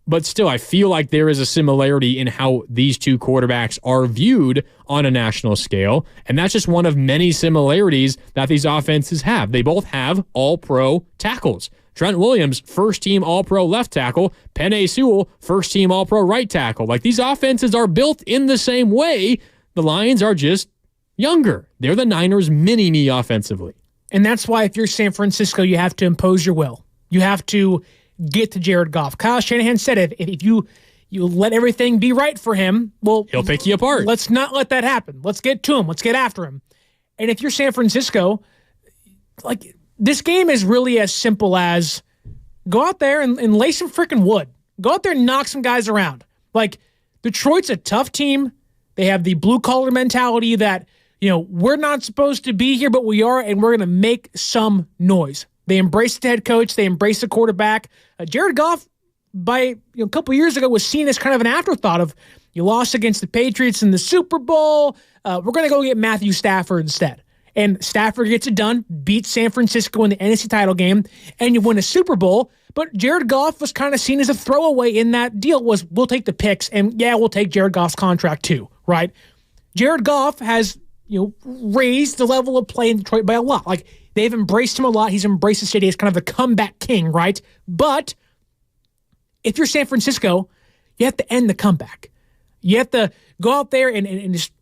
But still, I feel like there is a similarity in how these two quarterbacks are viewed on a national scale. And that's just one of many similarities that these offenses have. They both have all-pro tackles. Trent Williams, first-team All-Pro left tackle. Penei Sewell, first-team All-Pro right tackle. Like, these offenses are built in the same way. The Lions are just younger. They're the Niners' mini-me offensively. And that's why if you're San Francisco, you have to impose your will. You have to get to Jared Goff. Kyle Shanahan said if you let everything be right for him, well, he'll pick you apart. Let's not let that happen. Let's get to him. Let's get after him. And if you're San Francisco, like, this game is really as simple as go out there and lay some freaking wood. Go out there and knock some guys around. Like, Detroit's a tough team. They have the blue-collar mentality that, we're not supposed to be here, but we are, and we're going to make some noise. They embrace the head coach. They embrace the quarterback. Jared Goff, a couple years ago, was seen as kind of an afterthought of, you lost against the Patriots in the Super Bowl. We're going to go get Matthew Stafford instead. And Stafford gets it done, beats San Francisco in the NFC title game, and you win a Super Bowl. But Jared Goff was kind of seen as a throwaway in that deal. We'll take the picks, and we'll take Jared Goff's contract too, right? Jared Goff has raised the level of play in Detroit by a lot. Like, they've embraced him a lot. He's embraced the city as kind of the comeback king, right? But if you're San Francisco, you have to end the comeback. You have to go out there and just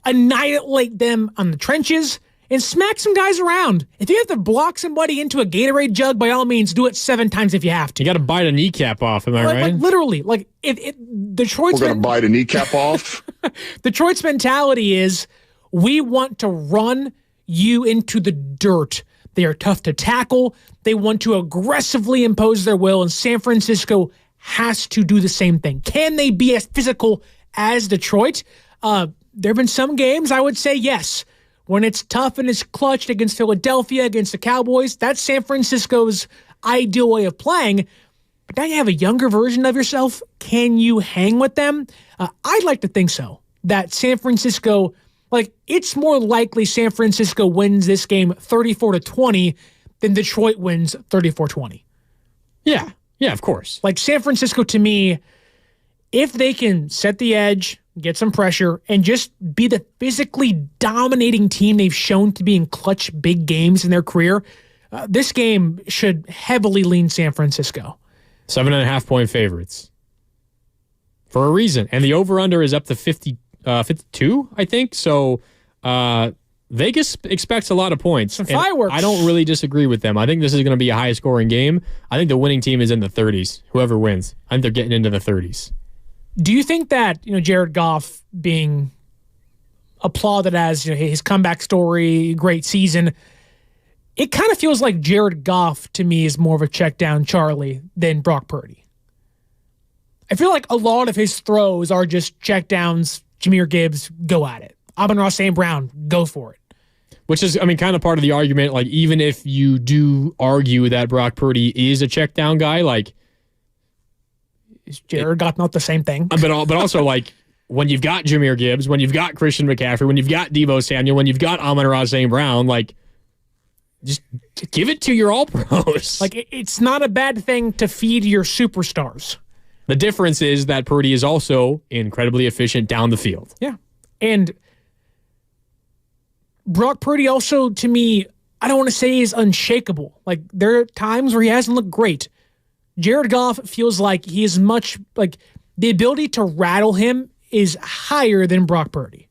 annihilate them on the trenches and smack some guys around. If you have to block somebody into a Gatorade jug, by all means, do it 7 times if you have to. You got to bite a kneecap off, am I right? Like, literally. Like, Detroit's... We're going to bite a kneecap off? Detroit's mentality is, we want to run you into the dirt. They are tough to tackle. They want to aggressively impose their will, and San Francisco has to do the same thing. Can they be as physical as Detroit? There have been some games, I would say yes. When it's tough and it's clutched against Philadelphia, against the Cowboys, that's San Francisco's ideal way of playing. But now you have a younger version of yourself. Can you hang with them? I'd like to think so. That San Francisco, it's more likely San Francisco wins this game 34-20 than Detroit wins 34-20. Yeah, of course. Like, San Francisco, to me, if they can set the edge, get some pressure, and just be the physically dominating team they've shown to be in clutch big games in their career, this game should heavily lean San Francisco. 7.5-point favorites. For a reason. And the over-under is up to 52, I think. So Vegas expects a lot of points. Some fireworks. I don't really disagree with them. I think this is going to be a high-scoring game. I think the winning team is in the 30s, whoever wins. I think they're getting into the 30s. Do you think that, Jared Goff being applauded as his comeback story, great season, it kind of feels like Jared Goff to me is more of a check down Charlie than Brock Purdy. I feel like a lot of his throws are just check downs. Jahmyr Gibbs, go at it. Amon-Ra St. Brown, go for it. Which is, kind of part of the argument. Like, even if you do argue that Brock Purdy is a check down guy, like, is Jared Goff not the same thing? But also, like, when you've got Jahmyr Gibbs, when you've got Christian McCaffrey, when you've got Deebo Samuel, when you've got Amon-Ra St. Brown, like, just give it to your all-pros. Like, it's not a bad thing to feed your superstars. The difference is that Purdy is also incredibly efficient down the field. Yeah. And Brock Purdy also, to me, I don't want to say is unshakable. Like, there are times where he hasn't looked great. Jared Goff feels like he is much, like, the ability to rattle him is higher than Brock Purdy.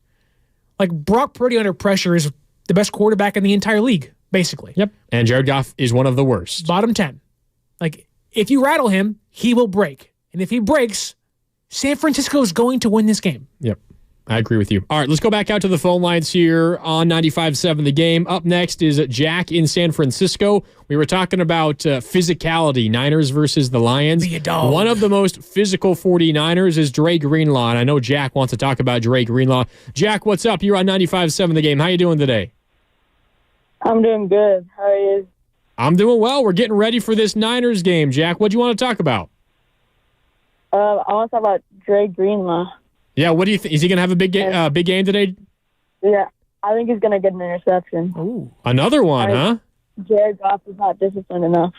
Like, Brock Purdy under pressure is the best quarterback in the entire league, basically. Yep. And Jared Goff is one of the worst. Bottom 10. Like, if you rattle him, he will break. And if he breaks, San Francisco is going to win this game. Yep. I agree with you. All right, let's go back out to the phone lines here on 95.7 The Game. Up next is Jack in San Francisco. We were talking about physicality, Niners versus the Lions. Be a dog. One of the most physical 49ers is Dre Greenlaw, and I know Jack wants to talk about Dre Greenlaw. Jack, what's up? You're on 95.7 The Game. How you doing today? I'm doing good. How are you? I'm doing well. We're getting ready for this Niners game. Jack, what do you want to talk about? I want to talk about Dre Greenlaw. Yeah, what do you think? Is he going to have a big game today? Yeah, I think he's going to get an interception. Ooh. Another one, huh? Jared Goff is not disciplined enough.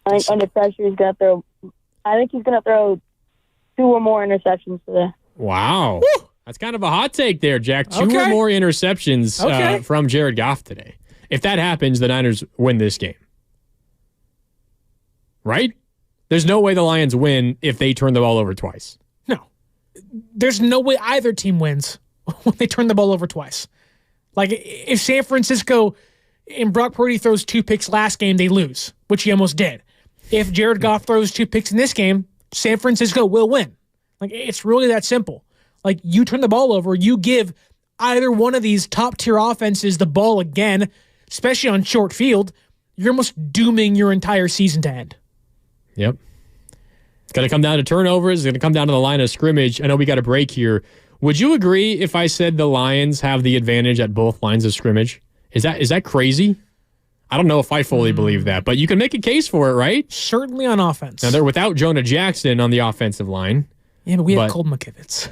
I think under pressure he's going to throw. I think he's going to throw 2 or more interceptions today. Wow. Woo! That's kind of a hot take there, Jack. 2 or more interceptions from Jared Goff today. If that happens, the Niners win this game. Right? There's no way the Lions win if they turn the ball over twice. There's no way either team wins when they turn the ball over twice. Like, if San Francisco and Brock Purdy throws 2 picks last game, they lose, which he almost did. If Jared Goff throws 2 picks in this game, San Francisco will win. Like, it's really that simple. Like, you turn the ball over, you give either one of these top-tier offenses the ball again, especially on short field, you're almost dooming your entire season to end. Yep. It's going to come down to turnovers. It's going to come down to the line of scrimmage. I know we got a break here. Would you agree if I said the Lions have the advantage at both lines of scrimmage? Is that crazy? I don't know if I fully believe that, but you can make a case for it, right? Certainly on offense. Now, they're without Jonah Jackson on the offensive line. Yeah, but we have Colt McKivitz.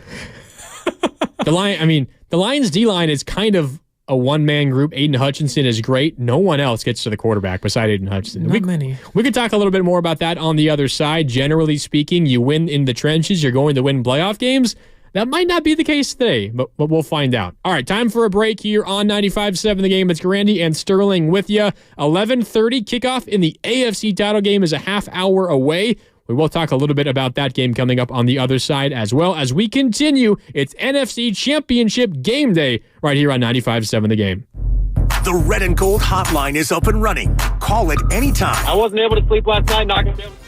The Lions D-line is kind of a one-man group. Aiden Hutchinson is great. No one else gets to the quarterback beside Aiden Hutchinson. Not many. We could talk a little bit more about that on the other side. Generally speaking, you win in the trenches. You're going to win playoff games. That might not be the case today, but we'll find out. All right, time for a break here on 95.7 The Game. It's Grandy and Sterling with you. 11:30 kickoff in the AFC title game is a half hour away. We will talk a little bit about that game coming up on the other side as well as we continue. It's NFC Championship game day right here on 95.7 The Game. The Red and Gold hotline is up and running. Call it anytime. I wasn't able to sleep last night. Not going to be able to.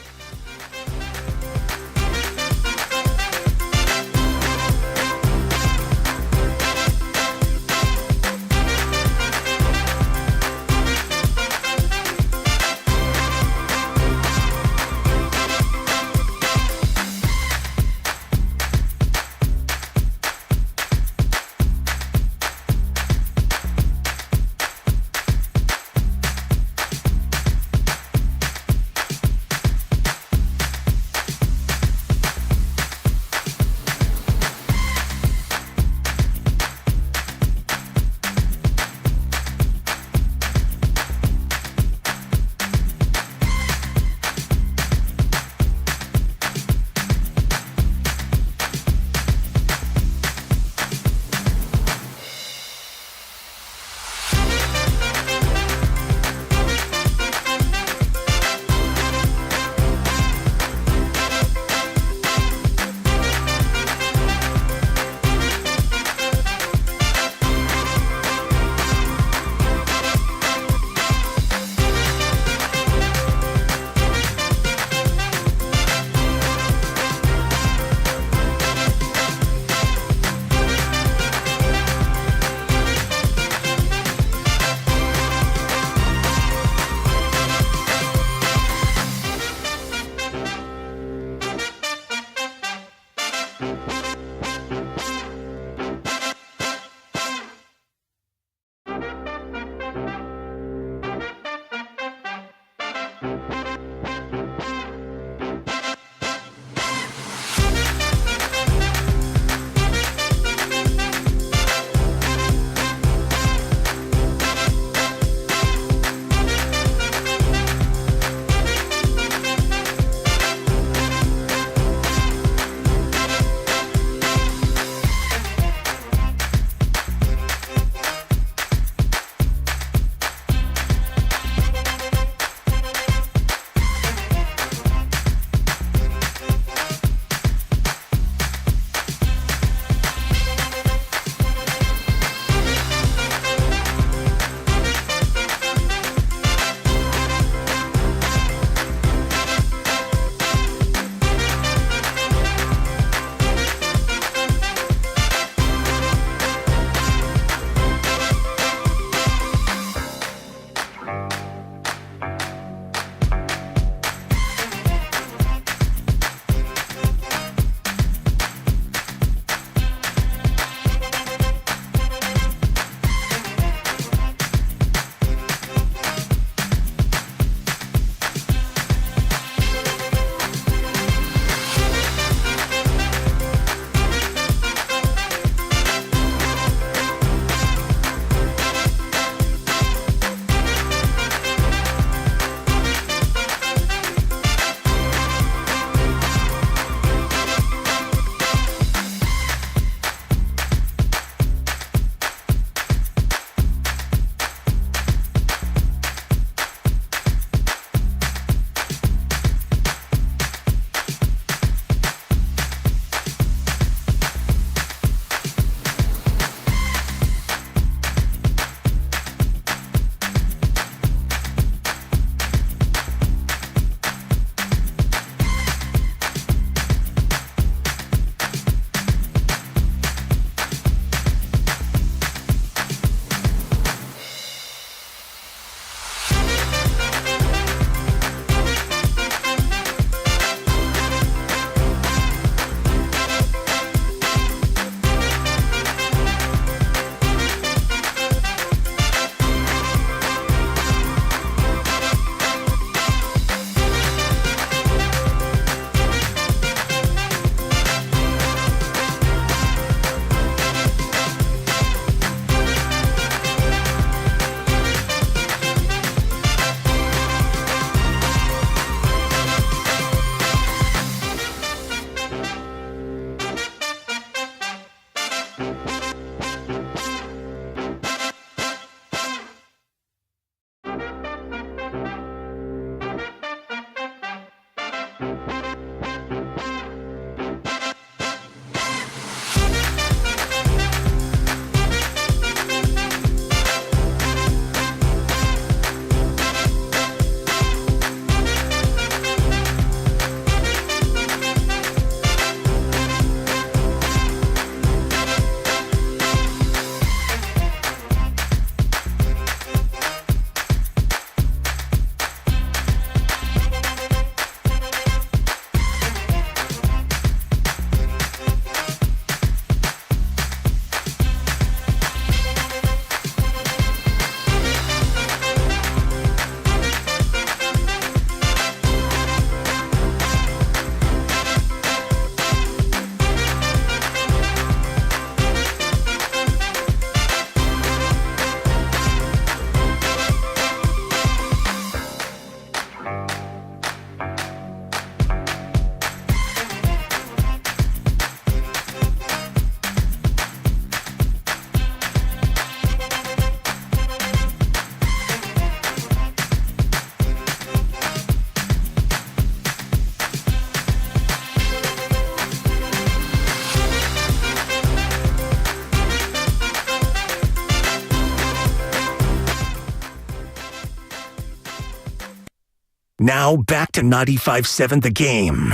Now back to 95.7 The Game.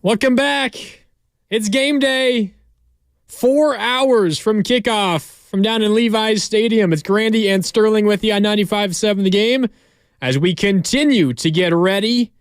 Welcome back. It's game day. 4 hours from kickoff from down in Levi's Stadium. It's Grandy and Sterling with you on 95.7 The Game as we continue to get ready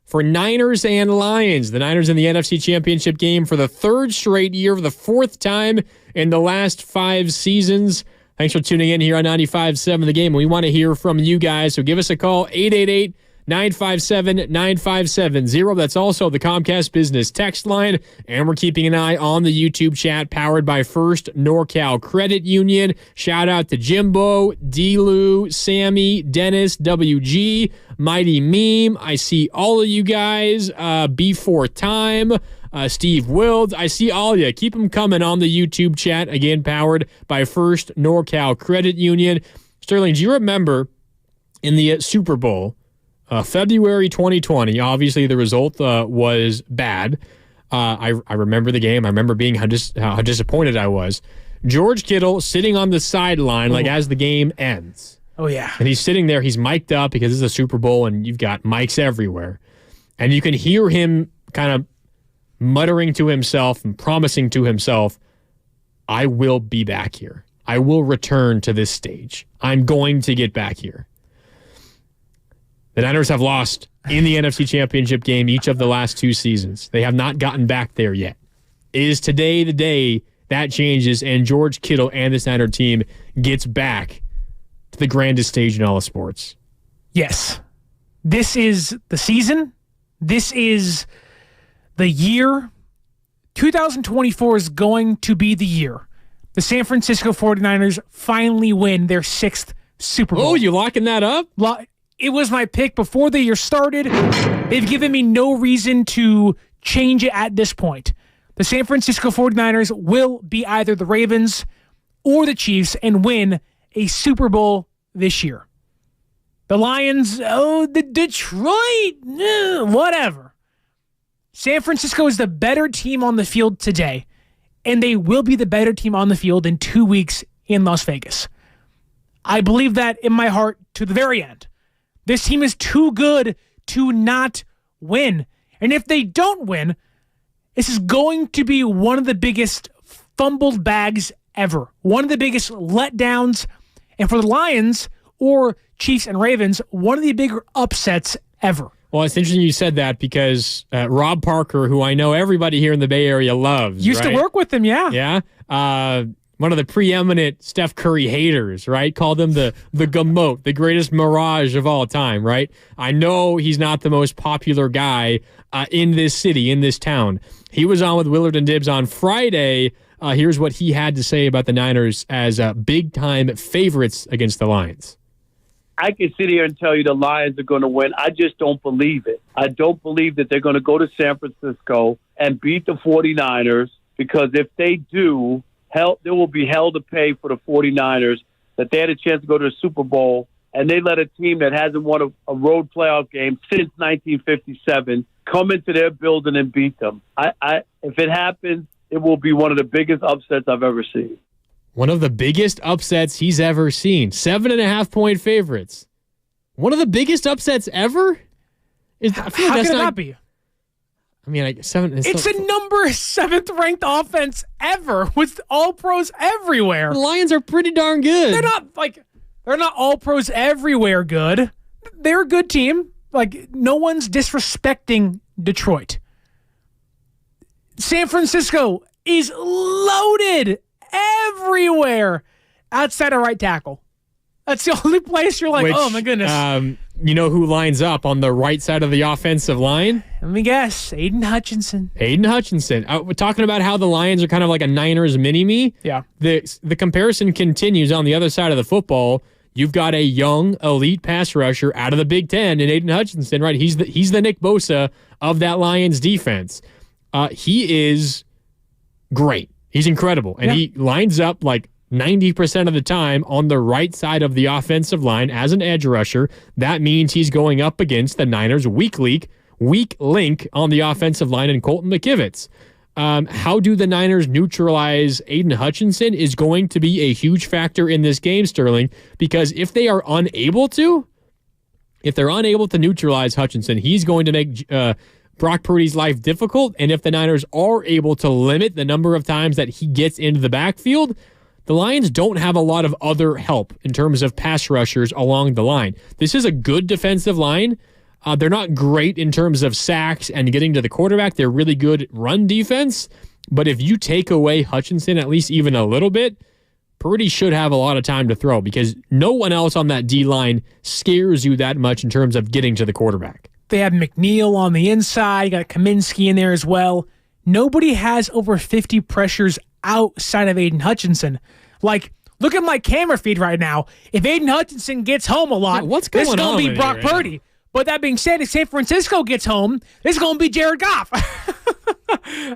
for Niners and Lions. The Niners in the NFC Championship game for the third straight year, for the fourth time in the last 5 seasons. Thanks for tuning in here on 95.7 The Game. We want to hear from you guys, so give us a call, 888-957-9570. That's also the Comcast Business text line, and we're keeping an eye on the YouTube chat powered by First NorCal Credit Union. Shout out to Jimbo, D-Lou, Sammy, Dennis, WG, Mighty Meme. I see all of you guys. Before Time. Steve Wilds. I see all of you. Keep them coming on the YouTube chat, again, powered by First NorCal Credit Union. Sterling, do you remember in the Super Bowl, February 2020, obviously the result was bad. I remember the game. I remember being how disappointed I was. George Kittle sitting on the sideline as the game ends. Oh, yeah. And he's sitting there. He's mic'd up because it's a Super Bowl and you've got mics everywhere. And you can hear him kind of muttering to himself and promising to himself, I will be back here. I will return to this stage. I'm going to get back here. The Niners have lost in the NFC Championship game each of the last 2 seasons. They have not gotten back there yet. Is today the day that changes and George Kittle and this Niner team gets back to the grandest stage in all of sports? Yes. This is the season. This is the year. 2024 is going to be the year the San Francisco 49ers finally win their 6th Super Bowl. Oh, you locking that up? It was my pick before the year started. They've given me no reason to change it at this point. The San Francisco 49ers will be either the Ravens or the Chiefs and win a Super Bowl this year. The Lions, the Detroit, whatever. San Francisco is the better team on the field today, and they will be the better team on the field in 2 weeks in Las Vegas. I believe that in my heart to the very end. This team is too good to not win. And if they don't win, this is going to be one of the biggest fumbled bags ever. One of the biggest letdowns. And for the Lions or Chiefs and Ravens, one of the bigger upsets ever. Well, it's interesting you said that because Rob Parker, who I know everybody here in the Bay Area loves. Used to work with him, yeah. Yeah. One of the preeminent Steph Curry haters, right? Called him the GOAT, the greatest mirage of all time, right? I know he's not the most popular guy in this city, in this town. He was on with Willard and Dibbs on Friday. Here's what he had to say about the Niners as big-time favorites against the Lions. I can sit here and tell you the Lions are going to win. I just don't believe it. I don't believe that they're going to go to San Francisco and beat the 49ers, because if they do, there will be hell to pay for the 49ers, that they had a chance to go to the Super Bowl, and they let a team that hasn't won a road playoff game since 1957 come into their building and beat them. If it happens, it will be one of the biggest upsets I've ever seen. One of the biggest upsets he's ever seen. 7.5-point favorites. One of the biggest upsets ever? How can it not be? I mean, 7. It's a number 7th ranked offense ever with all pros everywhere. The Lions are pretty darn good. They're not all pros everywhere good. They're a good team. No one's disrespecting Detroit. San Francisco is loaded everywhere outside of right tackle. That's the only place you're like, oh my goodness. You know who lines up on the right side of the offensive line? Let me guess. Aiden Hutchinson. We're talking about how the Lions are kind of like a Niners mini-me. Yeah. The comparison continues on the other side of the football. You've got a young, elite pass rusher out of the Big Ten in Aiden Hutchinson, right? He's the Nick Bosa of that Lions defense. He is great. He's incredible. And he lines up 90% of the time on the right side of the offensive line as an edge rusher. That means he's going up against the Niners' weak link on the offensive line in Colton McKivitz. How do the Niners neutralize Aiden Hutchinson is going to be a huge factor in this game, Sterling, because if they are unable to, If they're unable to neutralize Hutchinson, he's going to make Brock Purdy's life difficult. And if the Niners are able to limit the number of times that he gets into the backfield, the Lions don't have a lot of other help in terms of pass rushers along the line. This is a good defensive line. They're not great in terms of sacks and getting to the quarterback. They're really good run defense. But if you take away Hutchinson at least even a little bit, Purdy should have a lot of time to throw because no one else on that D-line scares you that much in terms of getting to the quarterback. They have McNeil on the inside. You got Kaminsky in there as well. Nobody has over 50 pressures outside of Aiden Hutchinson. Like, look at my camera feed right now. If Aiden Hutchinson gets home a lot, what's going this is going to be Brock Purdy. But that being said, if San Francisco gets home, this is going to be Jared Goff.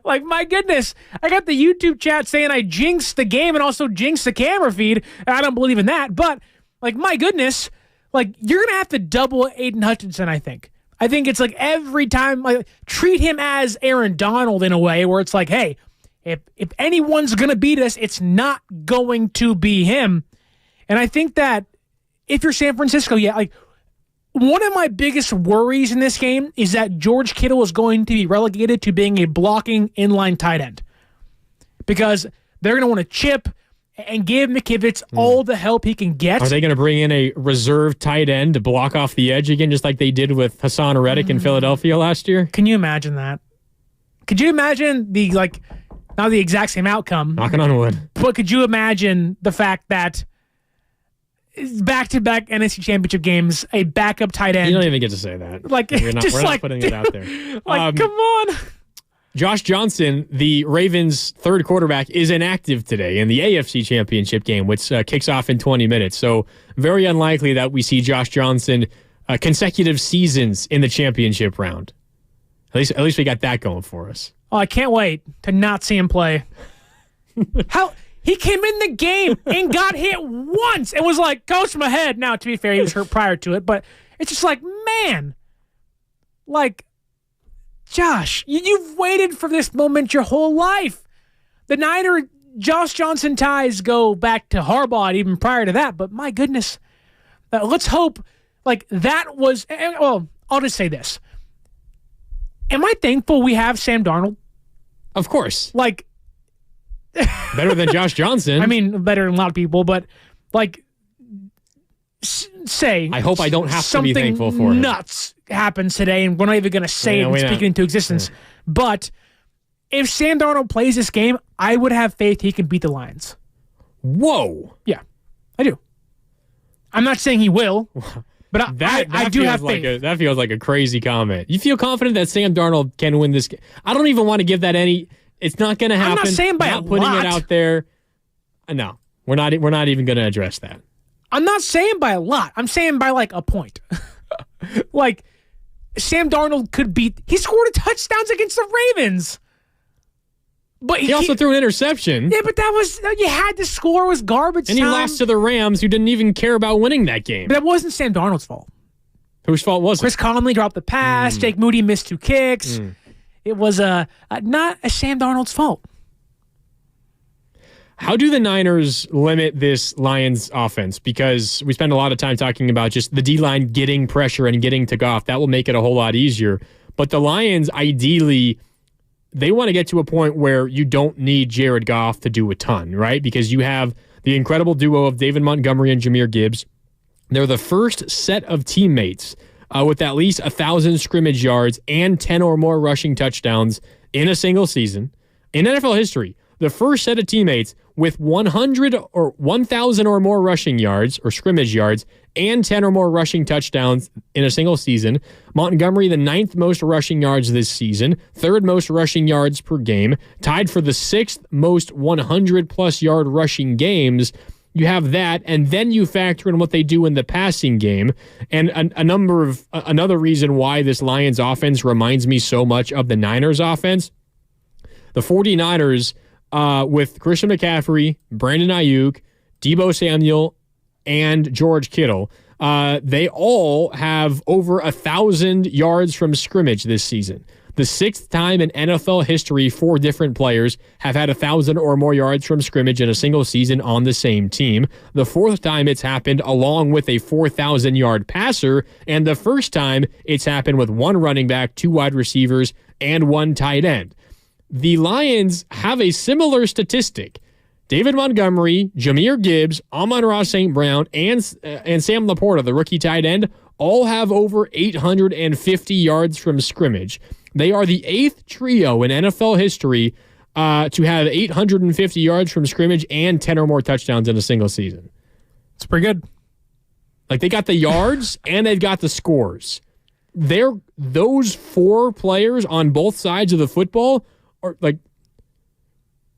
Like, my goodness. I got the YouTube chat saying I jinxed the game and also jinxed the camera feed. I don't believe in that. But, like, my goodness, like, you're going to have to double Aiden Hutchinson, I think. I think it's like every time, like, treat him as Aaron Donald in a way where it's like, hey, if anyone's going to beat us, it's not going to be him. And I think that if you're San Francisco, like, one of my biggest worries in this game is that George Kittle is going to be relegated to being a blocking inline tight end because they're going to want to chip and give McKivitz all the help he can get. Are they going to bring in a reserve tight end to block off the edge again, just like they did with Hassan Reddick in Philadelphia last year? Can you imagine that? Could you imagine not the exact same outcome? Knocking on wood. But could you imagine the fact that back-to-back NFC Championship games, a backup tight end? You don't even get to say that. Like, we're not putting it out there. Like, come on. Josh Johnson, the Ravens' third quarterback, is inactive today in the AFC Championship game, which kicks off in 20 minutes. So very unlikely that we see Josh Johnson consecutive seasons in the championship round. At least we got that going for us. Oh, I can't wait to not see him play. How he came in the game and got hit once and was like, coach my head. Now, to be fair, he was hurt prior to it, but it's just like, man, like, Josh, you've waited for this moment your whole life. The Niner Josh Johnson ties go back to Harbaugh even prior to that, but my goodness, let's hope like that was, well, I'll just say this. Am I thankful we have Sam Darnold? Of course. Like, better than Josh Johnson. I mean, better than a lot of people, but like, say I hope I don't have to be thankful for him. Nuts happens today, and we're not even going to say it and speak it into existence. Yeah. But if Sam Darnold plays this game, I would have faith he can beat the Lions. Whoa. Yeah, I do. I'm not saying he will, but I do have faith. That feels like a crazy comment. You feel confident that Sam Darnold can win this game? I don't even want to give that any. It's not going to happen. I'm not saying by not putting lot. It out there. No, we're not even going to address that. I'm not saying by a lot. I'm saying by like a point. Like, Sam Darnold could beat. He scored touchdowns against the Ravens. But he also threw an interception. Yeah, but that was, you had to score, was garbage and time. And he lost to the Rams, who didn't even care about winning that game. But that wasn't Sam Darnold's fault. Whose fault was it? Chris Conley dropped the pass. Jake Moody missed 2 kicks. It was not a Sam Darnold's fault. How do the Niners limit this Lions offense? Because we spend a lot of time talking about just the D-line getting pressure and getting to Goff. That will make it a whole lot easier. But the Lions, ideally, they want to get to a point where you don't need Jared Goff to do a ton, right? Because you have the incredible duo of David Montgomery and Jahmyr Gibbs. They're the first set of teammates with at least 1,000 scrimmage yards and 10 or more rushing touchdowns in a single season. In NFL history, the first set of teammates with 100 or 1,000 or more rushing yards or scrimmage yards and 10 or more rushing touchdowns in a single season. Montgomery, the 9th most rushing yards this season, 3rd most rushing yards per game, tied for the 6th most 100-plus yard rushing games. You have that, and then you factor in what they do in the passing game. And another reason why this Lions offense reminds me so much of the Niners offense, the 49ers, with Christian McCaffrey, Brandon Ayuk, Deebo Samuel, and George Kittle, they all have over 1,000 yards from scrimmage this season. The 6th time in NFL history 4 different players have had 1,000 or more yards from scrimmage in a single season on the same team. The 4th time it's happened along with a 4,000-yard passer, and the first time it's happened with 1 running back, 2 wide receivers, and 1 tight end. The Lions have a similar statistic. David Montgomery, Jahmyr Gibbs, Amon-Ra St. Brown, and Sam Laporta, the rookie tight end, all have over 850 yards from scrimmage. They are the 8th trio in NFL history to have 850 yards from scrimmage and 10 or more touchdowns in a single season. It's pretty good. Like, they got the yards and they've got the scores. Those 4 players on both sides of the football are like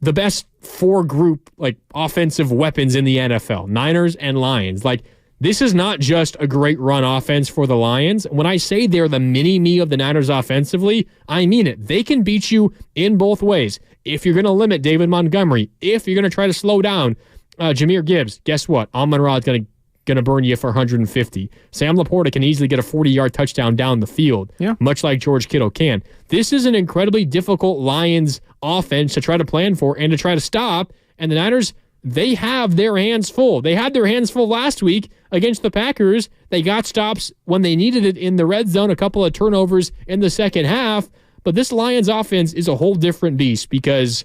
the best 4 group like offensive weapons in the NFL, Niners and Lions. Like, this is not just a great run offense for the Lions. When I say they're the mini-me of the Niners offensively, I mean it. They can beat you in both ways. If you're going to limit David Montgomery, if you're going to try to slow down Jahmyr Gibbs, guess what? Amon-Ra is going to burn you for 150. Sam Laporta can easily get a 40-yard touchdown down the field, much like George Kittle can. This is an incredibly difficult Lions offense to try to plan for and to try to stop, and the Niners, they have their hands full. They had their hands full last week against the Packers. They got stops when they needed it in the red zone, a couple of turnovers in the second half, but this Lions offense is a whole different beast because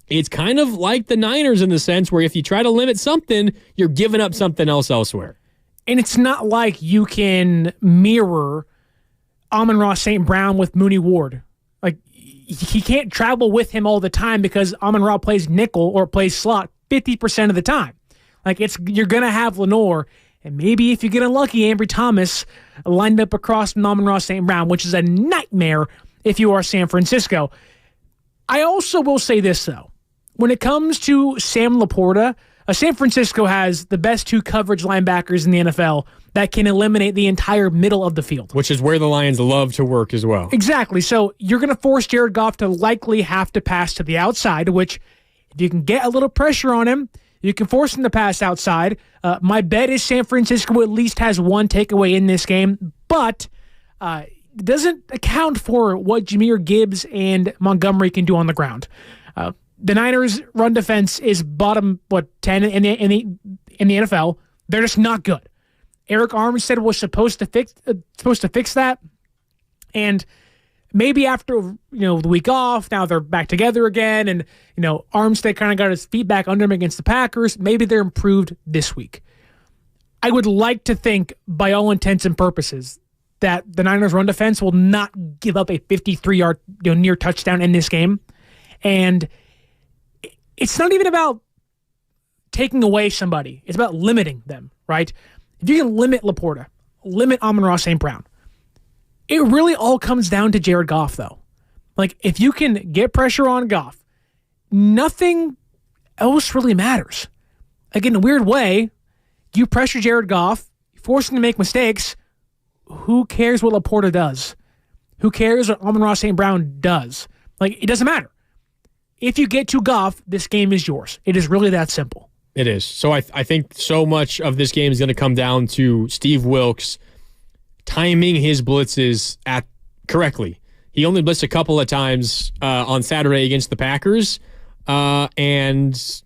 it's kind of like the Niners in the sense where if you try to limit something, you're giving up something else elsewhere. And it's not like you can mirror Amon-Ra St. Brown with Mooney Ward. Like, he can't travel with him all the time because Amon-Ra plays nickel or plays slot 50% of the time. Like, you're going to have Lenore, and maybe if you get unlucky, Ambry Thomas lined up across from Amon-Ra St. Brown, which is a nightmare if you are San Francisco. I also will say this, though. When it comes to Sam Laporta, San Francisco has the best 2 coverage linebackers in the NFL that can eliminate the entire middle of the field. Which is where the Lions love to work as well. Exactly. So you're going to force Jared Goff to likely have to pass to the outside, which if you can get a little pressure on him, you can force him to pass outside. My bet is San Francisco at least has 1 takeaway in this game, but it doesn't account for what Jahmyr Gibbs and Montgomery can do on the ground. The Niners' run defense is bottom 10 in the NFL. They're just not good. Eric Armstead was supposed to fix that, and maybe after the week off, now they're back together again, and Armstead kind of got his feet back under him against the Packers. Maybe they're improved this week. I would like to think, by all intents and purposes, that the Niners' run defense will not give up a 53-yard near touchdown in this game, and it's not even about taking away somebody. It's about limiting them, right? If you can limit Laporta, limit Amon-Ra St. Brown, it really all comes down to Jared Goff, though. Like, if you can get pressure on Goff, nothing else really matters. Like, in a weird way, you pressure Jared Goff, force him to make mistakes, who cares what Laporta does? Who cares what Amon-Ra St. Brown does? Like, it doesn't matter. If you get to Goff, this game is yours. It is really that simple. It is. So I think so much of this game is going to come down to Steve Wilks timing his blitzes correctly. He only blitzed a couple of times on Saturday against the Packers, and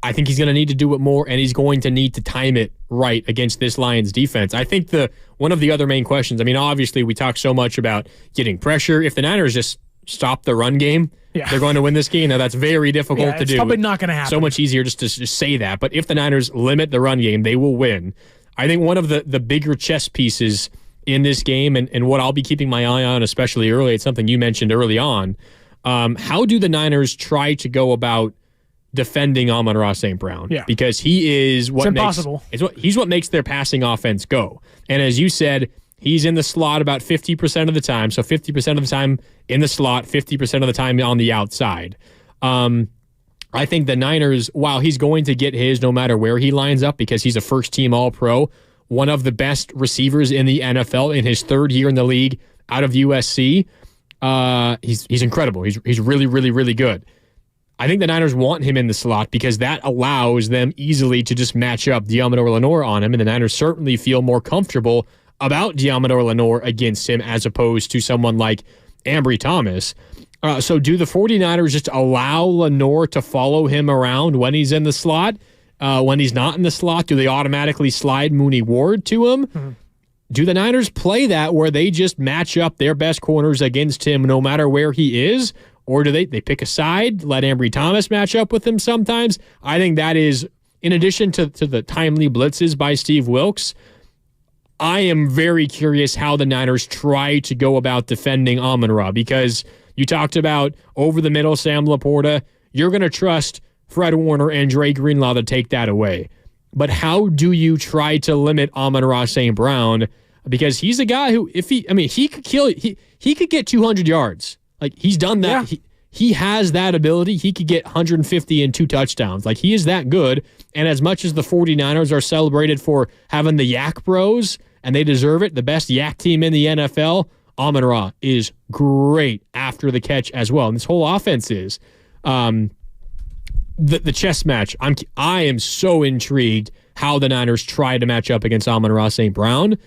I think he's going to need to do it more, and he's going to need to time it right against this Lions defense. I think one of the other main questions, I mean, obviously we talk so much about getting pressure. If the Niners just stop the run game, they're going to win this game. Now, that's very difficult to do. It's probably not going to happen. So much easier just to say that. But if the Niners limit the run game, they will win. I think one of the bigger chess pieces in this game, and what I'll be keeping my eye on, especially early, it's something you mentioned early on, how do the Niners try to go about defending Amon-Ra St. Brown? Yeah. Because he is what he's what makes their passing offense go. And as you said, he's in the slot about 50% of the time. So 50% of the time in the slot, 50% of the time on the outside. I think the Niners, while he's going to get his no matter where he lines up because he's a first-team All-Pro, one of the best receivers in the NFL in his 3rd year in the league out of USC, he's incredible. He's really, really, really good. I think the Niners want him in the slot because that allows them easily to just match up Diamador Lenore on him, and the Niners certainly feel more comfortable about Diamador Lenore against him as opposed to someone like Ambry Thomas. So do the 49ers just allow Lenoir to follow him around when he's in the slot? When he's not in the slot, do they automatically slide Mooney Ward to him? Mm-hmm. Do the Niners play that where they just match up their best corners against him no matter where he is? Or do they pick a side, let Ambry Thomas match up with him sometimes? I think that is, in addition to the timely blitzes by Steve Wilks, I am very curious how the Niners try to go about defending Amon-Ra, because you talked about over the middle, Sam Laporta. You're going to trust Fred Warner and Dre Greenlaw to take that away. But how do you try to limit Amon-Ra St. Brown? Because he's a guy who, he could kill, he could get 200 yards. Like, he's done that. Yeah. He has that ability. He could get 150 and 2 touchdowns. Like, he is that good. And as much as the 49ers are celebrated for having the Yak Bros, and they deserve it, the best Yak team in the NFL, Amon-Ra is great after the catch as well. And this whole offense is. The chess match, I am so intrigued how the Niners try to match up against Amon-Ra St. Brown,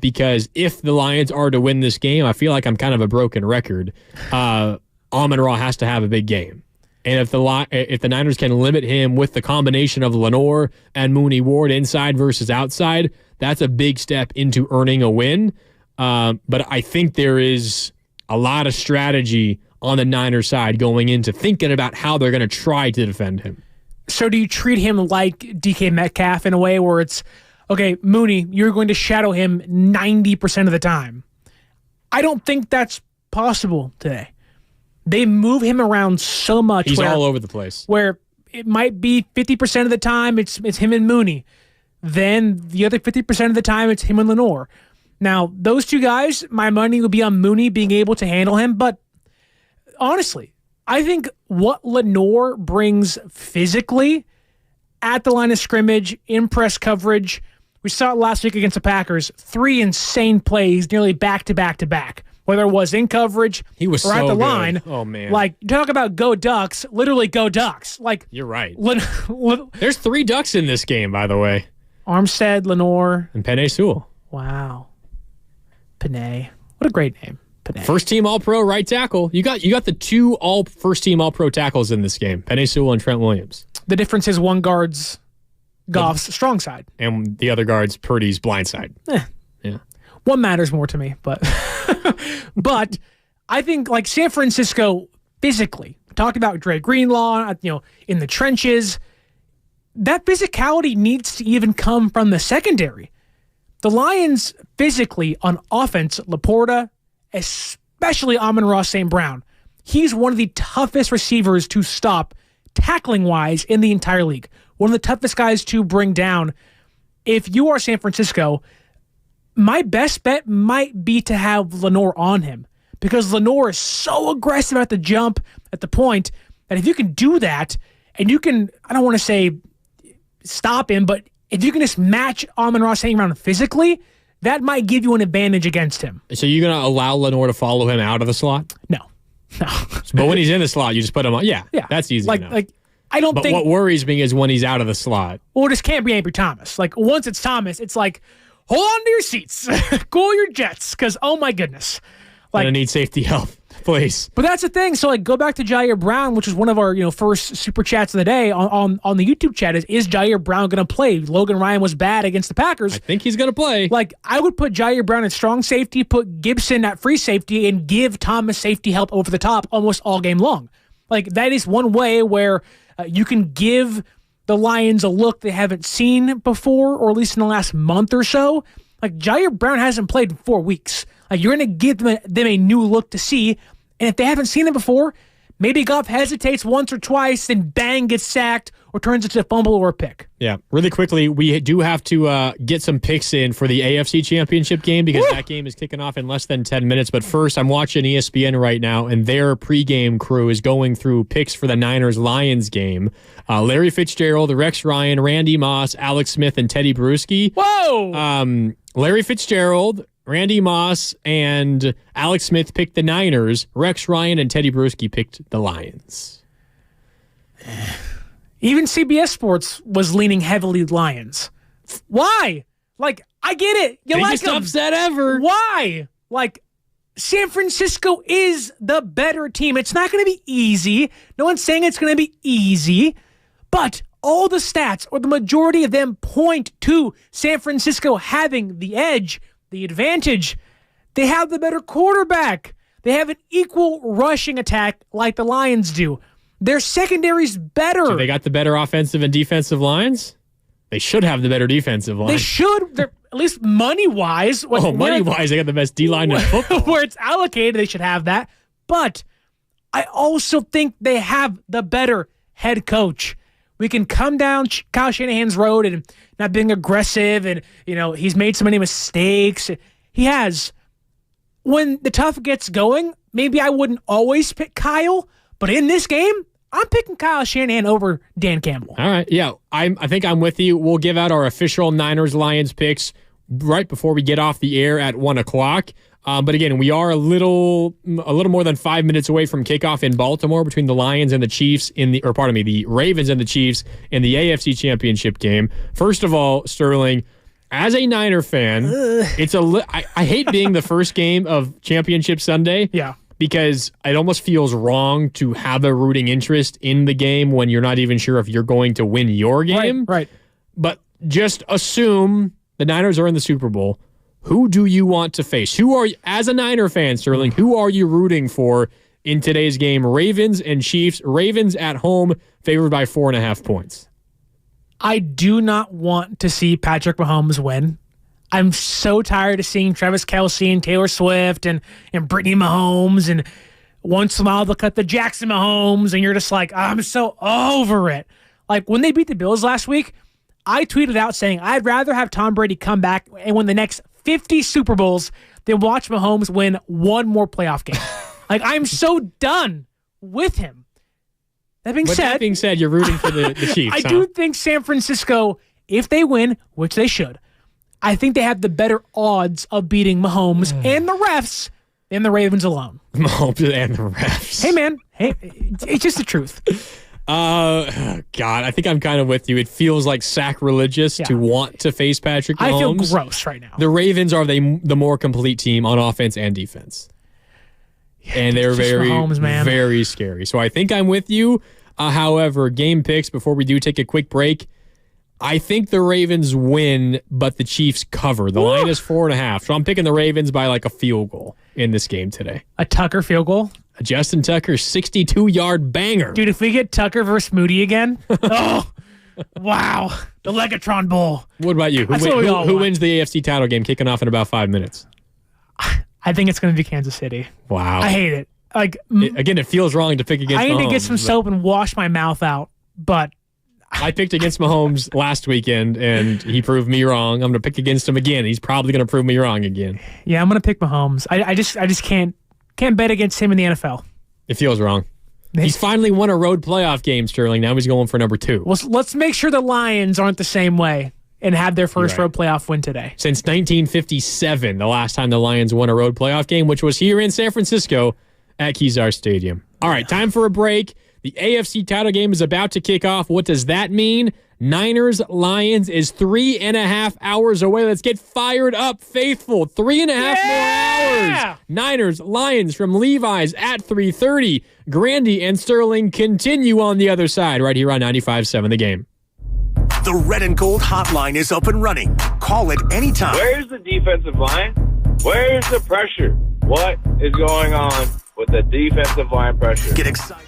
because if the Lions are to win this game, I feel like I'm kind of a broken record. Amon-Ra has to have a big game. And if the Niners can limit him with the combination of Lenoir and Mooney Ward inside versus outside, that's a big step into earning a win. But I think there is a lot of strategy on the Niners side going into thinking about how they're going to try to defend him. So do you treat him like DK Metcalf in a way where it's, okay, Mooney, you're going to shadow him 90% of the time? I don't think that's possible today. They move him around so much. He's all over the place. Where it might be 50% of the time it's him and Mooney. Then the other 50% of the time it's him and Lenoir. Now, those two guys, my money would be on Mooney being able to handle him, but honestly, I think what Lenoir brings physically at the line of scrimmage, in press coverage, we saw it last week against the Packers, 3 insane plays nearly back-to-back-to-back, whether it was in coverage he was or so at the good. line. Oh, man. Like, talk about go Ducks, literally go Ducks. Like, you're right. There's 3 Ducks in this game, by the way. Armstead, Lenoir. And Penei Sewell. Wow. Penei. What a great name. Penei. First team All-Pro right tackle. You got the 2 first team All-Pro tackles in this game. Penei Sewell and Trent Williams. The difference is one guard's Goff's strong side. And the other guard's Purdy's blind side. Yeah. One matters more to me, but but I think like San Francisco physically, talked about Dre Greenlaw, in the trenches, that physicality needs to even come from the secondary. The Lions physically on offense, Laporta, especially Amon-Ra St. Brown, he's one of the toughest receivers to stop tackling-wise in the entire league. One of the toughest guys to bring down. If you are San Francisco, my best bet might be to have Lenoir on him, because Lenoir is so aggressive at the jump, at the point, that if you can do that, and you can, I don't want to say stop him, but if you can just match Amon-Ra St. Brown physically, that might give you an advantage against him. So you're going to allow Lenoir to follow him out of the slot? No. But when he's in the slot, you just put him on. Yeah. That's easy enough. I don't think. But what worries me is when he's out of the slot. Well, it just can't be Ambry Thomas. Like, once it's Thomas, it's like, hold on to your seats. Cool your jets, because, oh my goodness. Like, I need safety help, please. But that's the thing. So, go back to Jair Brown, which was one of our first super chats of the day on the YouTube chat. Is Jair Brown going to play? Logan Ryan was bad against the Packers. I think he's going to play. I would put Jair Brown at strong safety, put Gibson at free safety, and give Thomas safety help over the top almost all game long. That is one way where you can give the Lions a look they haven't seen before, or at least in the last month or so. Jair Brown hasn't played in 4 weeks. You're going to give them a new look to see. And if they haven't seen it before, maybe Goff hesitates once or twice, then bang, gets sacked, or turns into a fumble or a pick. Yeah. Really quickly, we do have to get some picks in for the AFC Championship game, because that game is kicking off in less than 10 minutes. But first, I'm watching ESPN right now, and their pregame crew is going through picks for the Niners-Lions game. Larry Fitzgerald, Rex Ryan, Randy Moss, Alex Smith, and Teddy Bruschi. Whoa! Larry Fitzgerald, Randy Moss, and Alex Smith picked the Niners. Rex Ryan and Teddy Bruschi picked the Lions. Even CBS Sports was leaning heavily Lions. Why? I get it. You Biggest like them. upset ever. Why? San Francisco is the better team. It's not going to be easy. No one's saying it's going to be easy, but all the stats, or the majority of them, point to San Francisco having the edge, the advantage. They have the better quarterback. They have an equal rushing attack like the Lions do. Their secondary's better. So they got the better offensive and defensive lines? They should have the better defensive line. They should. They're, at least money-wise. Money-wise, they got the best D-line in football. Where it's allocated, they should have that. But I also think they have the better head coach. We can come down Kyle Shanahan's road and not being aggressive, and he's made so many mistakes. He has. When the tough gets going, maybe I wouldn't always pick Kyle, but in this game, I'm picking Kyle Shanahan over Dan Campbell. All right, yeah, I think I'm with you. We'll give out our official Niners-Lions picks right before we get off the air at 1 o'clock. But again, we are a little more than 5 minutes away from kickoff in Baltimore between the Lions and the Chiefs the Ravens and the Chiefs in the AFC Championship game. First of all, Sterling, as a Niner fan, I hate being the first game of Championship Sunday. Yeah. Because it almost feels wrong to have a rooting interest in the game when you're not even sure if you're going to win your game. Right. But just assume the Niners are in the Super Bowl. Who do you want to face? As a Niner fan, Sterling, who are you rooting for in today's game? Ravens and Chiefs. Ravens at home, favored by 4.5 points. I do not want to see Patrick Mahomes win. I'm so tired of seeing Travis Kelce and Taylor Swift and Brittany Mahomes, and once in a while they'll cut the Jackson Mahomes, and you're just like, I'm so over it. Like when they beat the Bills last week, I tweeted out saying I'd rather have Tom Brady come back and win the next 50 Super Bowls than watch Mahomes win one more playoff game. Like I'm so done with him. That being said, you're rooting for the Chiefs. I do think San Francisco, if they win, which they should, I think they have the better odds of beating Mahomes and the refs than the Ravens alone. Mahomes and the refs. Hey, man. Hey, it's just the truth. God, I think I'm kind of with you. It feels like sacrilegious to want to face Patrick Mahomes. I feel gross right now. The Ravens are the more complete team on offense and defense. Yeah, and they're very, Mahomes, very scary. So I think I'm with you. However, game picks before we do take a quick break. I think the Ravens win, but the Chiefs cover. The line is 4.5. So I'm picking the Ravens by like a field goal in this game today. A Tucker field goal? A Justin Tucker 62-yard banger. Dude, if we get Tucker versus Moody again, wow. The Legatron Bowl. What about you? Who wins the AFC title game kicking off in about 5 minutes? I think it's going to be Kansas City. Wow. I hate it. Again, it feels wrong to pick against Mahomes. I need to get some soap and wash my mouth out, but I picked against Mahomes last weekend, and he proved me wrong. I'm going to pick against him again. He's probably going to prove me wrong again. Yeah, I'm going to pick Mahomes. I just can't bet against him in the NFL. It feels wrong. He's finally won a road playoff game, Sterling. Now he's going for number 2. Well, let's make sure the Lions aren't the same way and have their first road playoff win today. Since 1957, the last time the Lions won a road playoff game, which was here in San Francisco at Kezar Stadium. All right, time for a break. The AFC title game is about to kick off. What does that mean? Niners-Lions is 3.5 hours away. Let's get fired up, faithful. 3.5 more hours. Niners-Lions from Levi's at 3:30. Grandy and Sterling continue on the other side right here on 95.7 The Game. The Red and Gold hotline is up and running. Call it anytime. Where's the defensive line? Where's the pressure? What is going on with the defensive line pressure? Get excited.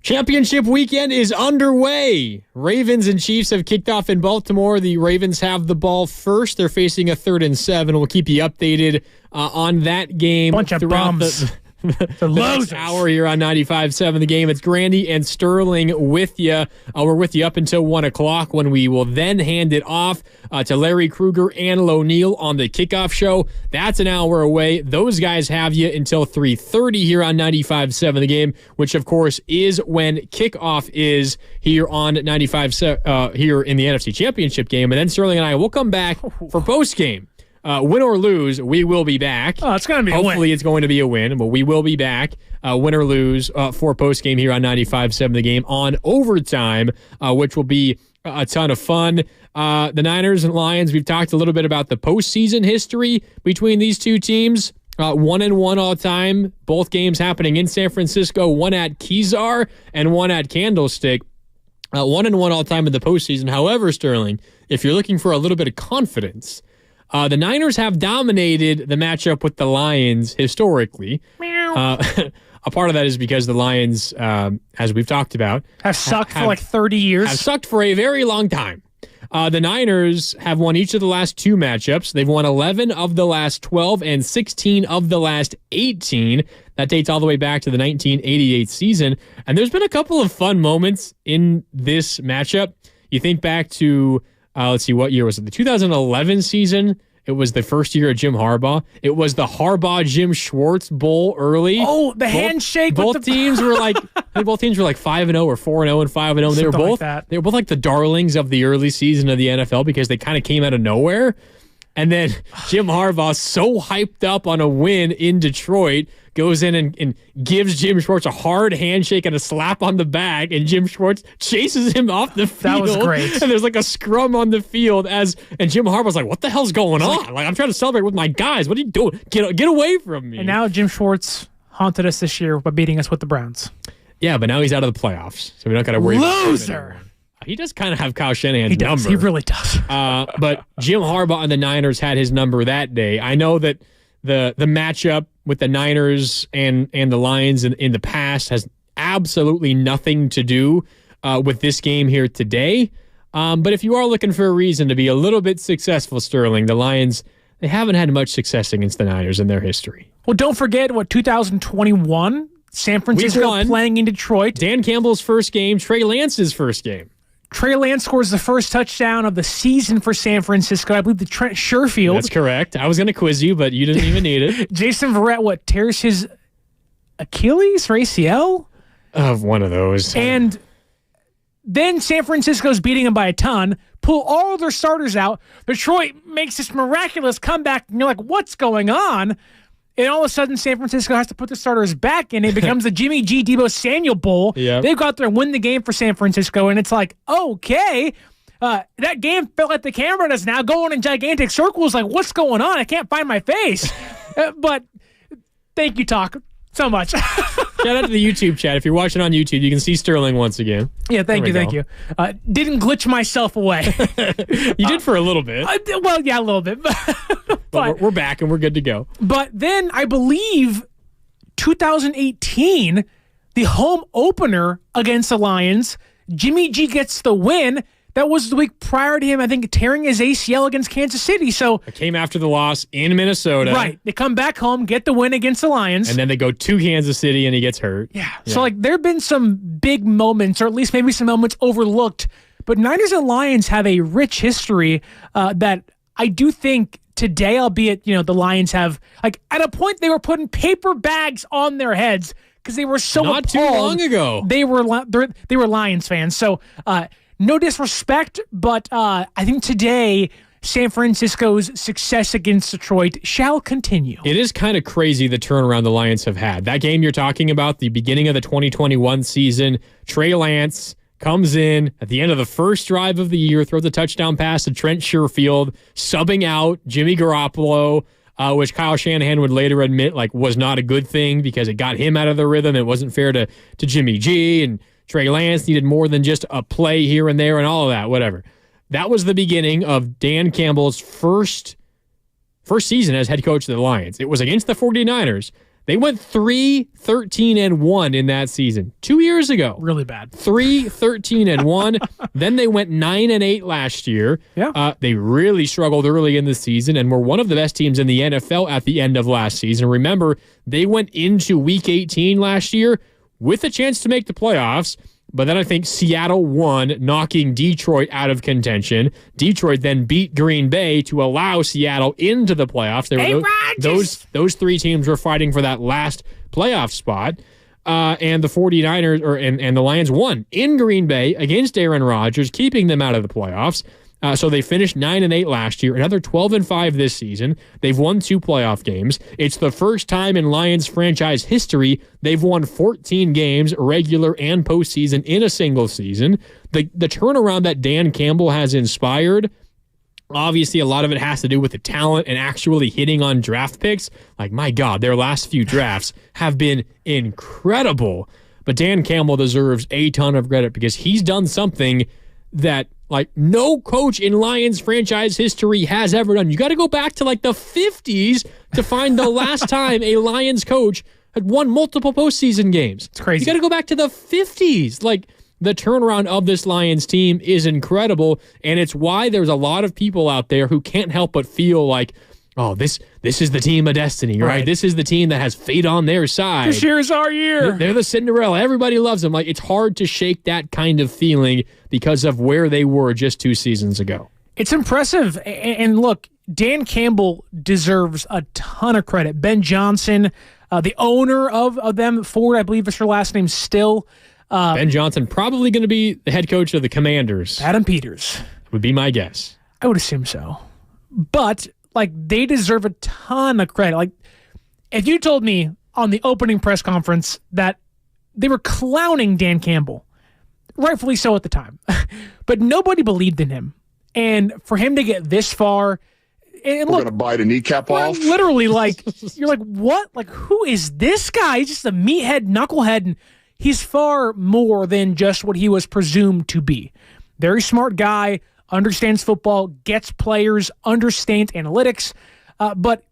Championship weekend is underway. Ravens and Chiefs have kicked off in Baltimore. The Ravens have the ball first. They're facing a 3rd and 7. We'll keep you updated on that game Bunch of throughout bums. the next hour here on 95.7 The Game. It's Grandy and Sterling with you. We're with you up until 1 o'clock when we will then hand it off to Larry Krueger and O'Neill on the kickoff show. That's an hour away. Those guys have you until 3:30 here on 95.7 The Game, which of course is when kickoff is here on 95.7 here in the NFC Championship game. And then Sterling and I will come back for post game. Win or lose, we will be back. Oh, it's going to be a win. Hopefully it's going to be a win, but we will be back, win or lose, for postgame here on 95.7 The Game on overtime, which will be a ton of fun. The Niners and Lions, we've talked a little bit about the postseason history between these two teams. 1-1 all time, both games happening in San Francisco, one at Kezar and one at Candlestick. 1-1 all time in the postseason. However, Sterling, if you're looking for a little bit of confidence, the Niners have dominated the matchup with the Lions historically. A part of that is because the Lions, as we've talked about, have sucked for like 30 years. Have sucked for a very long time. The Niners have won each of the last 2 matchups. They've won 11 of the last 12 and 16 of the last 18. That dates all the way back to the 1988 season. And there's been a couple of fun moments in this matchup. You think back to, let's see, what year was it? The 2011 season. It was the first year of Jim Harbaugh. It was the Harbaugh-Jim Schwartz Bowl early. Oh, the handshake. Both teams were like, both teams were like 5-0 or 4-0 and 5-0. They were both like the darlings of the early season of the NFL because they kind of came out of nowhere. And then Jim Harbaugh, so hyped up on a win in Detroit, goes in and gives Jim Schwartz a hard handshake and a slap on the back, and Jim Schwartz chases him off the field. That was great. And there's like a scrum on the field and Jim Harbaugh's like, what the hell's going on? Like, I'm trying to celebrate with my guys. What are you doing? Get away from me. And now Jim Schwartz haunted us this year by beating us with the Browns. Yeah, but now he's out of the playoffs, so we don't got to worry about him Loser. anymore. He does kind of have Kyle Shanahan's number. He really does. But Jim Harbaugh and the Niners had his number that day. I know that the matchup with the Niners and the Lions in the past has absolutely nothing to do with this game here today. But if you are looking for a reason to be a little bit successful, Sterling, the Lions, they haven't had much success against the Niners in their history. Well, don't forget 2021, San Francisco playing in Detroit. Dan Campbell's first game, Trey Lance's first game. Trey Lance scores the first touchdown of the season for San Francisco. I believe the Trent Sherfield. That's correct. I was going to quiz you, but you didn't even need it. Jason Verrett, tears his Achilles or ACL? Of one of those. And then San Francisco's beating them by a ton, pull all of their starters out. Detroit makes this miraculous comeback, and you're like, what's going on? And all of a sudden, San Francisco has to put the starters back in. It becomes the Jimmy G. Deebo Samuel Bowl. Yep. They go out there and win the game for San Francisco, and it's like, okay. That game felt like the camera is now going in gigantic circles. Like, what's going on? I can't find my face. But thank you, Talk, so much. Shout out to the YouTube chat. If you're watching on YouTube, you can see Sterling once again. Yeah, thank you. Didn't glitch myself away. You did for a little bit. Well, yeah, a little bit. But we're back and we're good to go. But then I believe 2018, the home opener against the Lions, Jimmy G gets the win. That was the week prior to him, I think, tearing his ACL against Kansas City. So it came after the loss in Minnesota. Right. They come back home, get the win against the Lions. And then they go to Kansas City and he gets hurt. Yeah. So, like, there have been some big moments, or at least maybe some moments overlooked. But Niners and Lions have a rich history that I do think today, albeit, the Lions have, like, at a point they were putting paper bags on their heads because they were so Not too long ago. They were Lions fans. So, no disrespect, but I think today San Francisco's success against Detroit shall continue. It is kind of crazy the turnaround the Lions have had. That game you're talking about, the beginning of the 2021 season, Trey Lance comes in at the end of the first drive of the year, throws a touchdown pass to Trent Sherfield, subbing out Jimmy Garoppolo, which Kyle Shanahan would later admit was not a good thing because it got him out of the rhythm. It wasn't fair to Jimmy G, and Trey Lance needed more than just a play here and there and all of that, whatever. That was the beginning of Dan Campbell's first first season as head coach of the Lions. It was against the 49ers. They went 3-13-1 in that season 2 years ago. Really bad. 3-13-1. Then they went 9-8 last year. Yeah. They really struggled early in the season and were one of the best teams in the NFL at the end of last season. Remember, they went into Week 18 last year with a chance to make the playoffs. But then I think Seattle won, knocking Detroit out of contention. Detroit then beat Green Bay to allow Seattle into the playoffs. Those three teams were fighting for that last playoff spot. And the 49ers and the Lions won in Green Bay against Aaron Rodgers, keeping them out of the playoffs. So they finished 9-8 last year, another 12-5 this season. They've won 2 playoff games. It's the first time in Lions franchise history they've won 14 games, regular and postseason, in a single season. The turnaround that Dan Campbell has inspired, obviously a lot of it has to do with the talent and actually hitting on draft picks. Like, my God, their last few drafts have been incredible. But Dan Campbell deserves a ton of credit because he's done something that no coach in Lions franchise history has ever done. You got to go back to the 50s to find the last time a Lions coach had won multiple postseason games. It's crazy. You got to go back to the 50s. The turnaround of this Lions team is incredible, and it's why there's a lot of people out there who can't help but feel like, oh, this is the team of destiny, right? This is the team that has fate on their side. This year's our year. They're the Cinderella. Everybody loves them. It's hard to shake that kind of feeling because of where they were just 2 seasons ago. It's impressive. And look, Dan Campbell deserves a ton of credit. Ben Johnson, the owner of them, Ford, I believe is her last name still. Ben Johnson probably going to be the head coach of the Commanders. Adam Peters. Would be my guess. I would assume so. But they deserve a ton of credit. If you told me on the opening press conference that they were clowning Dan Campbell, rightfully so at the time, but nobody believed in him. And for him to get this far, and we're going to bite a kneecap off. Literally, you're like, what? Who is this guy? He's just a meathead, knucklehead, and he's far more than just what he was presumed to be. Very smart guy, understands football, gets players, understands analytics, but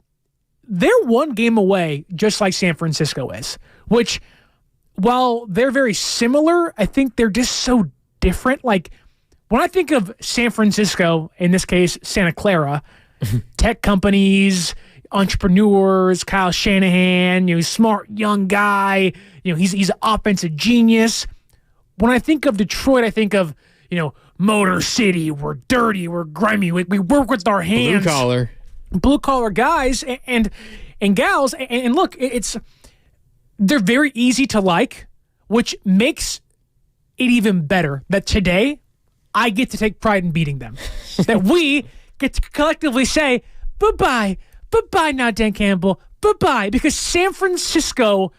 they're one game away, just like San Francisco is, which, while they're very similar, I think they're just so different. When I think of San Francisco, in this case, Santa Clara, tech companies, entrepreneurs, Kyle Shanahan, smart young guy, he's an offensive genius. When I think of Detroit, I think of, Motor City, we're dirty, we're grimy, we work with our hands. Blue collar guys and gals. And look, they're very easy to like, which makes it even better that today I get to take pride in beating them. That we get to collectively say, bye-bye now, Dan Campbell, bye-bye, because San Francisco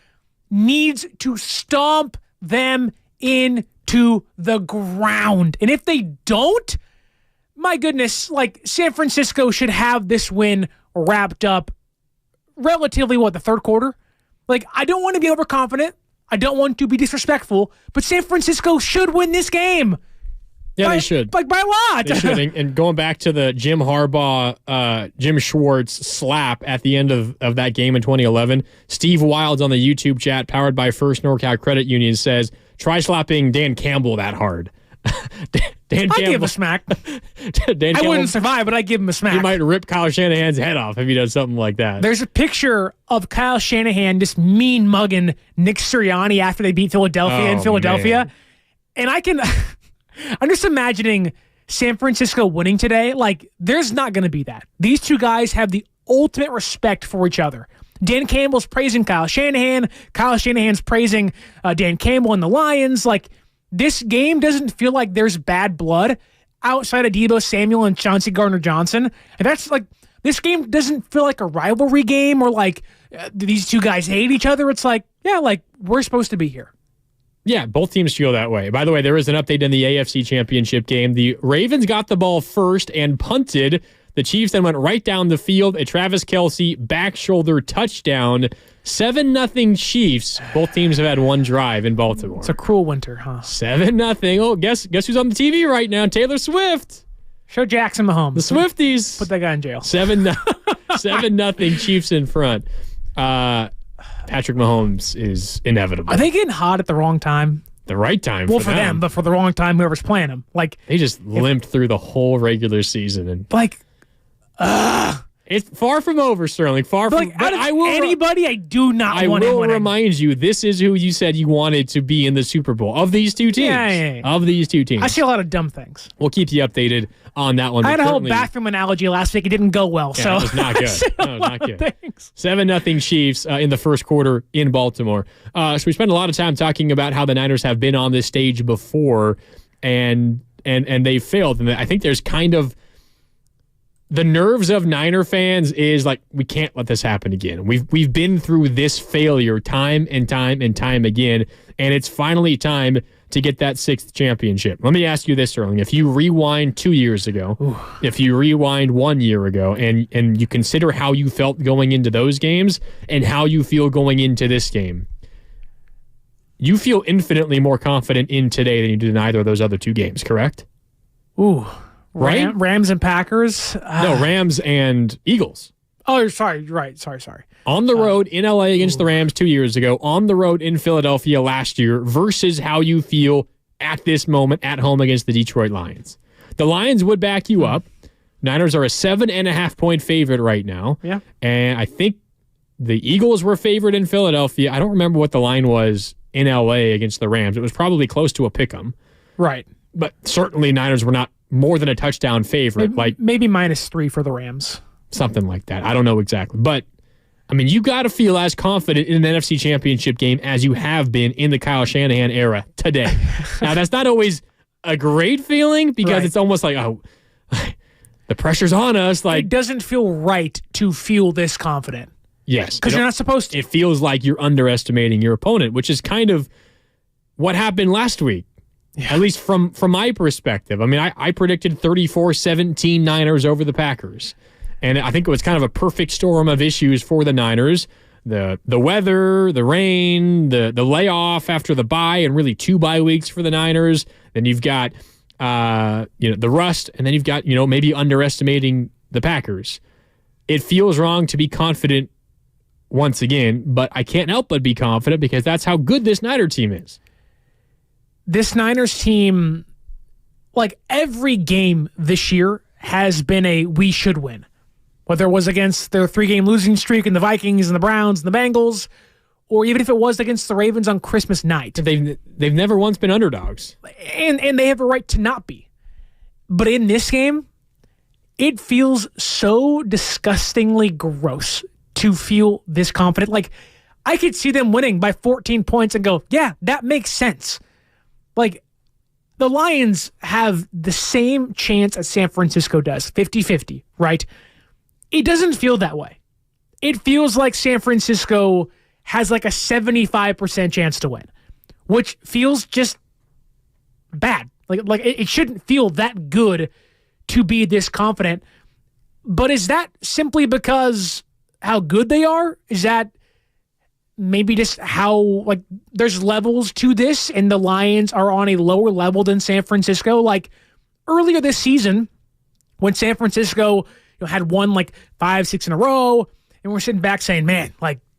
needs to stomp them into the ground. And if they don't, my goodness, San Francisco should have this win wrapped up relatively, the third quarter? I don't want to be overconfident. I don't want to be disrespectful, but San Francisco should win this game. Yeah, they should. By a lot. They should. And going back to the Jim Harbaugh, Jim Schwartz slap at the end of that game in 2011, Steve Wilds on the YouTube chat, powered by First NorCal Credit Union, says, try slapping Dan Campbell that hard. Dan Campbell. I give him a smack. I wouldn't survive, but I give him a smack. He might rip Kyle Shanahan's head off if he does something like that. There's a picture of Kyle Shanahan just mean mugging Nick Sirianni after they beat Philadelphia in Philadelphia. Man. And I'm just imagining San Francisco winning today. There's not going to be that. These two guys have the ultimate respect for each other. Dan Campbell's praising Kyle Shanahan. Kyle Shanahan's praising Dan Campbell and the Lions. This game doesn't feel like there's bad blood outside of Deebo Samuel and Chauncey Gardner-Johnson. And that's this game doesn't feel like a rivalry game or these two guys hate each other. It's we're supposed to be here. Yeah, both teams feel that way. By the way, there is an update in the AFC Championship game. The Ravens got the ball first and punted. The Chiefs then went right down the field. A Travis Kelce back shoulder touchdown. 7-0 Chiefs. Both teams have had one drive in Baltimore. It's a cruel winter, huh? 7-0. Oh, guess who's on the TV right now? Taylor Swift. Show Jackson Mahomes. The Swifties. Put that guy in jail. 7-0. 7-0 Chiefs in front. Patrick Mahomes is inevitable. Are they getting hot at the wrong time? The right time. Well, for them, but for the wrong time, whoever's playing them. Like they just limped through the whole regular season, and it's far from over, Sterling. Far from. But I will anybody. I do not want. I will remind you, this is who you said you wanted to be in the Super Bowl of these two teams. Yeah. Of these two teams, I see a lot of dumb things. We'll keep you updated on that one. I had a whole bathroom analogy last week. It didn't go well. So it was not good. No, not good. 7-0 Chiefs in the first quarter in Baltimore. So we spent a lot of time talking about how the Niners have been on this stage before, and they failed. And I think there's kind of the nerves of Niner fans is like, we can't let this happen again. We've been through this failure time and time and time again, and it's finally time to get that 6th championship. Let me ask you this, Sterling. If you rewind 2 years ago, if you rewind 1 year ago, and you consider how you felt going into those games and how you feel going into this game, you feel infinitely more confident in today than you did in either of those other two games, correct? Ooh. Right? Rams and Packers? No, Rams and Eagles. Oh, sorry. Right. Sorry. On the road in LA against the Rams 2 years ago, on the road in Philadelphia last year, versus how you feel at this moment at home against the Detroit Lions. The Lions would back you up. Niners are a 7.5-point favorite right now. Yeah. And I think the Eagles were favored in Philadelphia. I don't remember what the line was in LA against the Rams. It was probably close to a pick'em. Right. But certainly Niners were not more than a touchdown favorite. Maybe -3 for the Rams. Something like that. I don't know exactly. But, I mean, you got to feel as confident in an NFC Championship game as you have been in the Kyle Shanahan era today. Now, that's not always a great feeling because it's almost like, oh, the pressure's on us. Like, it doesn't feel right to feel this confident. Yes. Because you're not supposed to. It feels like you're underestimating your opponent, which is kind of what happened last week. Yeah. At least from my perspective. I mean, I predicted 34-17 Niners over the Packers. And I think it was kind of a perfect storm of issues for the Niners. The weather, the rain, the layoff after the bye, and really 2 bye weeks for the Niners. Then you've got the rust, and then you've got maybe underestimating the Packers. It feels wrong to be confident once again, but I can't help but be confident because that's how good this Niner team is. This Niners team, like every game this year, has been a we should win. Whether it was against their 3-game losing streak and the Vikings and the Browns and the Bengals, or even if it was against the Ravens on Christmas night. They've never once been underdogs. And they have a right to not be. But in this game, it feels so disgustingly gross to feel this confident. Like, I could see them winning by 14 points and go, yeah, that makes sense. Like, the Lions have the same chance as San Francisco does, 50-50, right? It doesn't feel that way. It feels like San Francisco has like a 75% chance to win, which feels just bad. Like it shouldn't feel that good to be this confident. But is that simply because how good they are? Is that maybe just how, there's levels to this and the Lions are on a lower level than San Francisco? Like, earlier this season, when San Francisco had won 5-6 in a row, and we're sitting back saying, man,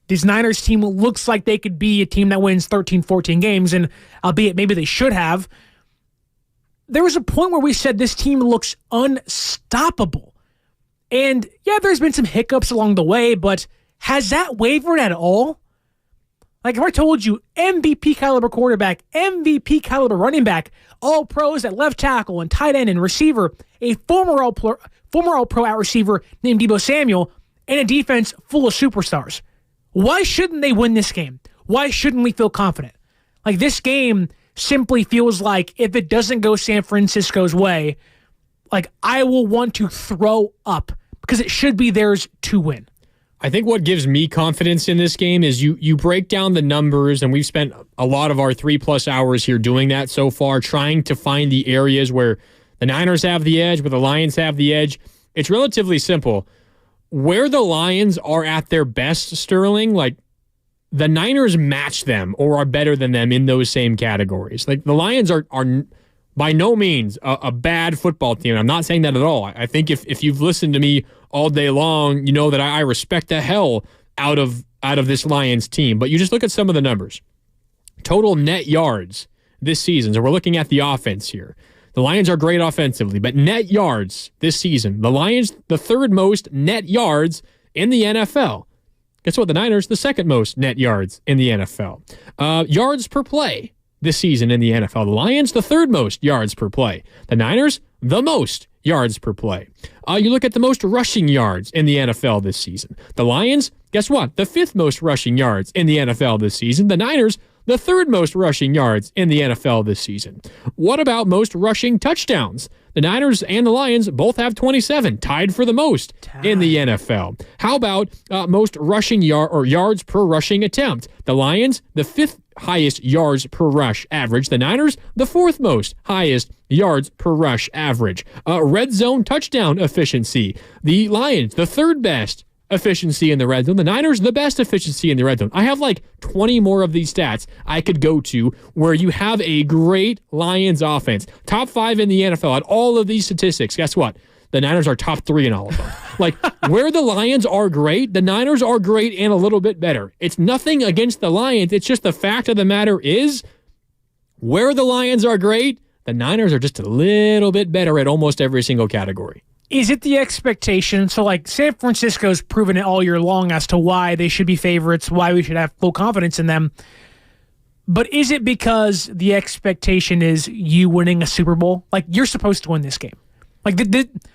this Niners team looks like they could be a team that wins 13, 14 games, and albeit maybe they should have, there was a point where we said this team looks unstoppable. And yeah, there's been some hiccups along the way, but has that wavered at all? Like, if I told you MVP caliber quarterback, MVP caliber running back, all pros at left tackle and tight end and receiver, a former all-pro at receiver named Deebo Samuel, and a defense full of superstars, why shouldn't they win this game? Why shouldn't we feel confident? Like, this game simply feels like if it doesn't go San Francisco's way, I will want to throw up because it should be theirs to win. I think what gives me confidence in this game is you break down the numbers, and we've spent a lot of our 3+ hours here doing that so far, trying to find the areas where the Niners have the edge, where the Lions have the edge. It's relatively simple. Where the Lions are at their best, Sterling, the Niners match them or are better than them in those same categories. The Lions are by no means a bad football team. I'm not saying that at all. I think if you've listened to me all day long, you know that I respect the hell out of this Lions team. But you just look at some of the numbers. Total net yards this season. So we're looking at the offense here. The Lions are great offensively, but net yards this season, the Lions, the third most net yards in the NFL. Guess what? The Niners, the second most net yards in the NFL. Yards per play this season in the NFL. The Lions, the third most yards per play. The Niners, the most yards per play. You look at the most rushing yards in the NFL this season. The Lions, guess what? The fifth most rushing yards in the NFL this season. The Niners, the third most rushing yards in the NFL this season. What about most rushing touchdowns? The Niners and the Lions both have 27, tied for the most in the NFL. How about most rushing yards per rushing attempt? The Lions, the fifth highest yards per rush average. The Niners, the fourth most highest yards per rush average. Red zone touchdown efficiency. The Lions, the third best efficiency in the red zone. The Niners, the best efficiency in the red zone. I have like 20 more of these stats I could go to where you have a great Lions offense. Top 5 in the NFL at all of these statistics. Guess what? The Niners are top 3 in all of them. Like, where the Lions are great, the Niners are great and a little bit better. It's nothing against the Lions. It's just the fact of the matter is, where the Lions are great, the Niners are just a little bit better at almost every single category. Is it the expectation? So, like, San Francisco's proven it all year long as to why they should be favorites, why we should have full confidence in them. But is it because the expectation is you winning a Super Bowl? Like, you're supposed to win this game. Like,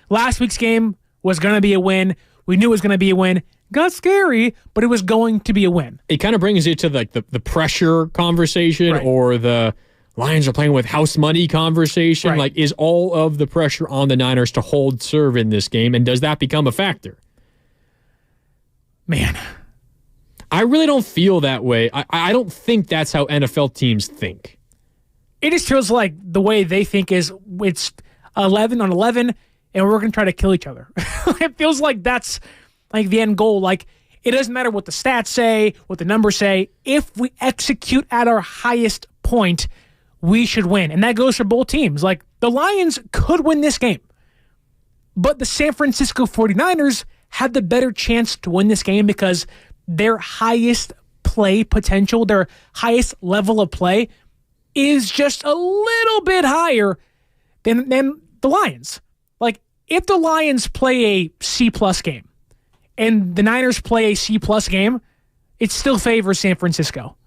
last week's game was going to be a win. We knew it was going to be a win. Got scary, but it was going to be a win. It kind of brings you to, like, the pressure conversation, right, or the Lions are playing with house money conversation. Right. Like, is all of the pressure on the Niners to hold serve in this game, and does that become a factor? Man, I really don't feel that way. I don't think that's how NFL teams think. It just feels like the way they think is it's 11 on 11, and we're going to try to kill each other. It feels like that's like the end goal. Like, it doesn't matter what the stats say, what the numbers say. If we execute at our highest point, we should win. And that goes for both teams. Like, the Lions could win this game, but the San Francisco 49ers had the better chance to win this game because their highest play potential, their highest level of play is just a little bit higher than the Lions. Like, if the Lions play a C-plus game and the Niners play a C-plus game, it still favors San Francisco.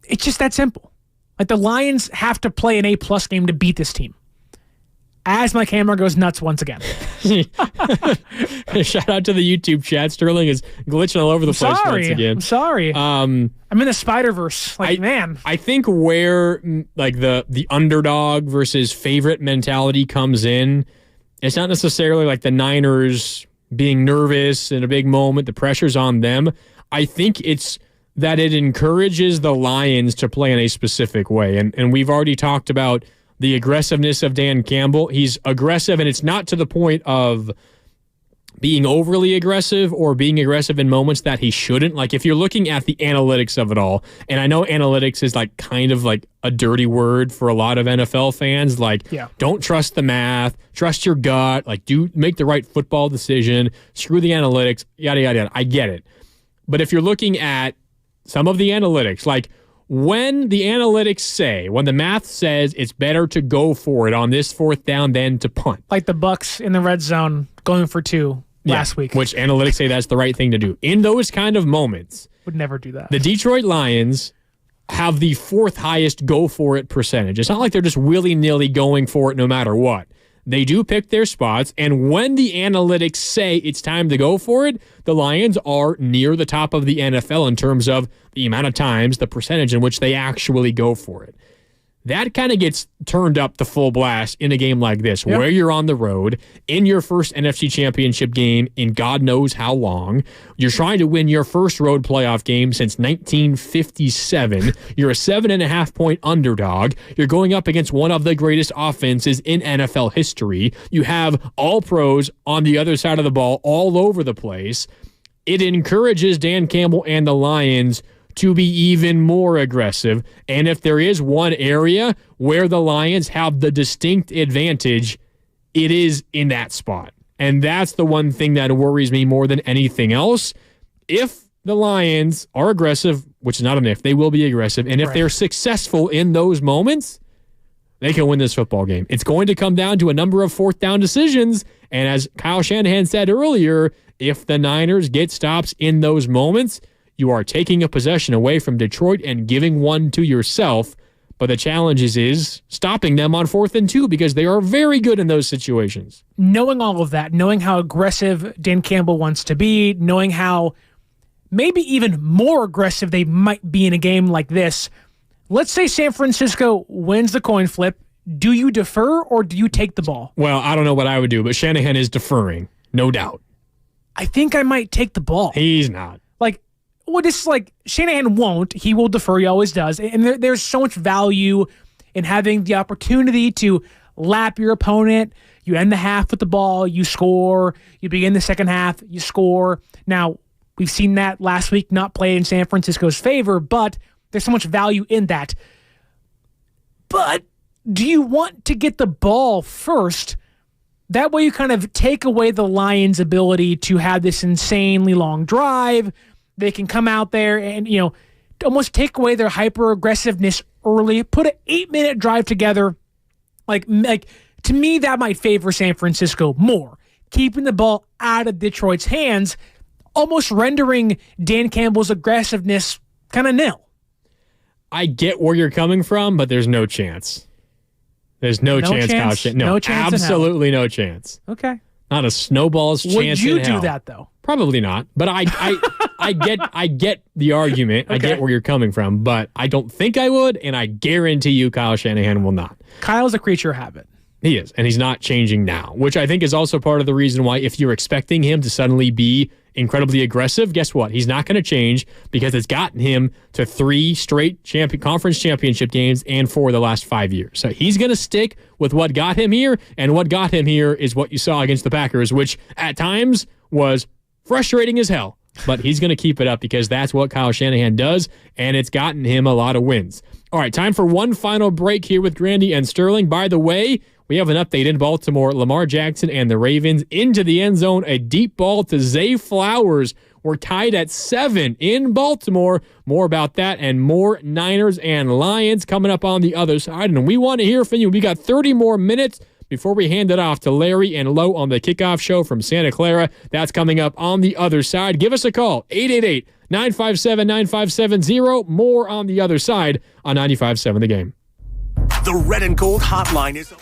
It's just that simple. Like, the Lions have to play an A-plus game to beat this team. As my camera goes nuts once again. Shout out to the YouTube chat. Sterling is glitching all over the place once again. I'm sorry. I'm in the Spider-Verse. Man. I think where, like, the underdog versus favorite mentality comes in, it's not necessarily like the Niners being nervous in a big moment. The pressure's on them. I think it's that it encourages the Lions to play in a specific way. And we've already talked about the aggressiveness of Dan Campbell. He's aggressive, and it's not to the point of being overly aggressive or being aggressive in moments that he shouldn't. Like, if you're looking at the analytics of it all, and I know analytics is like kind of like a dirty word for a lot of NFL fans. Like, Don't trust the math, trust your gut, like, make the right football decision, screw the analytics, yada, yada, yada. I get it. But if you're looking at some of the analytics, like when the analytics say, when the math says it's better to go for it on this fourth down than to punt. Like the Bucs in the red zone going for 2 last week. Which analytics say that's the right thing to do. In those kind of moments. Would never do that. The Detroit Lions have the fourth highest go for it percentage. It's not like they're just willy-nilly going for it no matter what. They do pick their spots, and when the analytics say it's time to go for it, the Lions are near the top of the NFL in terms of the amount of times, the percentage in which they actually go for it. That kind of gets turned up to full blast in a game like this, where you're on the road, in your first NFC Championship game in God knows how long. You're trying to win your first road playoff game since 1957. You're a 7.5-point underdog. You're going up against one of the greatest offenses in NFL history. You have all pros on the other side of the ball all over the place. It encourages Dan Campbell and the Lions to be even more aggressive. And if there is one area where the Lions have the distinct advantage, it is in that spot. And that's the one thing that worries me more than anything else. If the Lions are aggressive, which is not an if, they will be aggressive. And if they're successful in those moments, they can win this football game. It's going to come down to a number of fourth down decisions. And as Kyle Shanahan said earlier, if the Niners get stops in those moments, you are taking a possession away from Detroit and giving one to yourself. But the challenge is stopping them on 4th and 2 because they are very good in those situations. Knowing all of that, knowing how aggressive Dan Campbell wants to be, knowing how maybe even more aggressive they might be in a game like this, let's say San Francisco wins the coin flip. Do you defer or do you take the ball? Well, I don't know what I would do, but Shanahan is deferring, no doubt. I think I might take the ball. He's not. This is like Shanahan won't. He will defer. He always does. And there's so much value in having the opportunity to lap your opponent. You end the half with the ball, you score. You begin the second half, you score. Now, we've seen that last week not play in San Francisco's favor, but there's so much value in that. But do you want to get the ball first? That way you kind of take away the Lions' ability to have this insanely long drive. They can come out there and, almost take away their hyper-aggressiveness early, put an 8-minute drive together. Like to me, that might favor San Francisco more. Keeping the ball out of Detroit's hands, almost rendering Dan Campbell's aggressiveness kind of nil. I get where you're coming from, but there's no chance. There's no chance, Kyle Shanahan. No chance, absolutely no chance. Okay. Not a snowball's chance in hell. Would you do that, though? Probably not. But I get the argument. Okay. I get where you're coming from, but I don't think I would, and I guarantee you Kyle Shanahan will not. Kyle's a creature of habit. He is, and he's not changing now, which I think is also part of the reason why if you're expecting him to suddenly be incredibly aggressive, guess what? He's not going to change because it's gotten him to 3 straight conference championship games and 4 of the last 5 years. So he's going to stick with what got him here, and what got him here is what you saw against the Packers, which at times was frustrating as hell. But he's going to keep it up because that's what Kyle Shanahan does, and it's gotten him a lot of wins. All right, time for one final break here with Grandy and Sterling. By the way, we have an update in Baltimore. Lamar Jackson and the Ravens into the end zone. A deep ball to Zay Flowers. We're tied at 7 in Baltimore. More about that and more Niners and Lions coming up on the other side. And we want to hear from you. We got 30 more minutes before we hand it off to Larry and Lowe on the kickoff show from Santa Clara. That's coming up on the other side. Give us a call, 888-957-9570. More on the other side on 95.7 The Game. The Red and Gold Hotline is...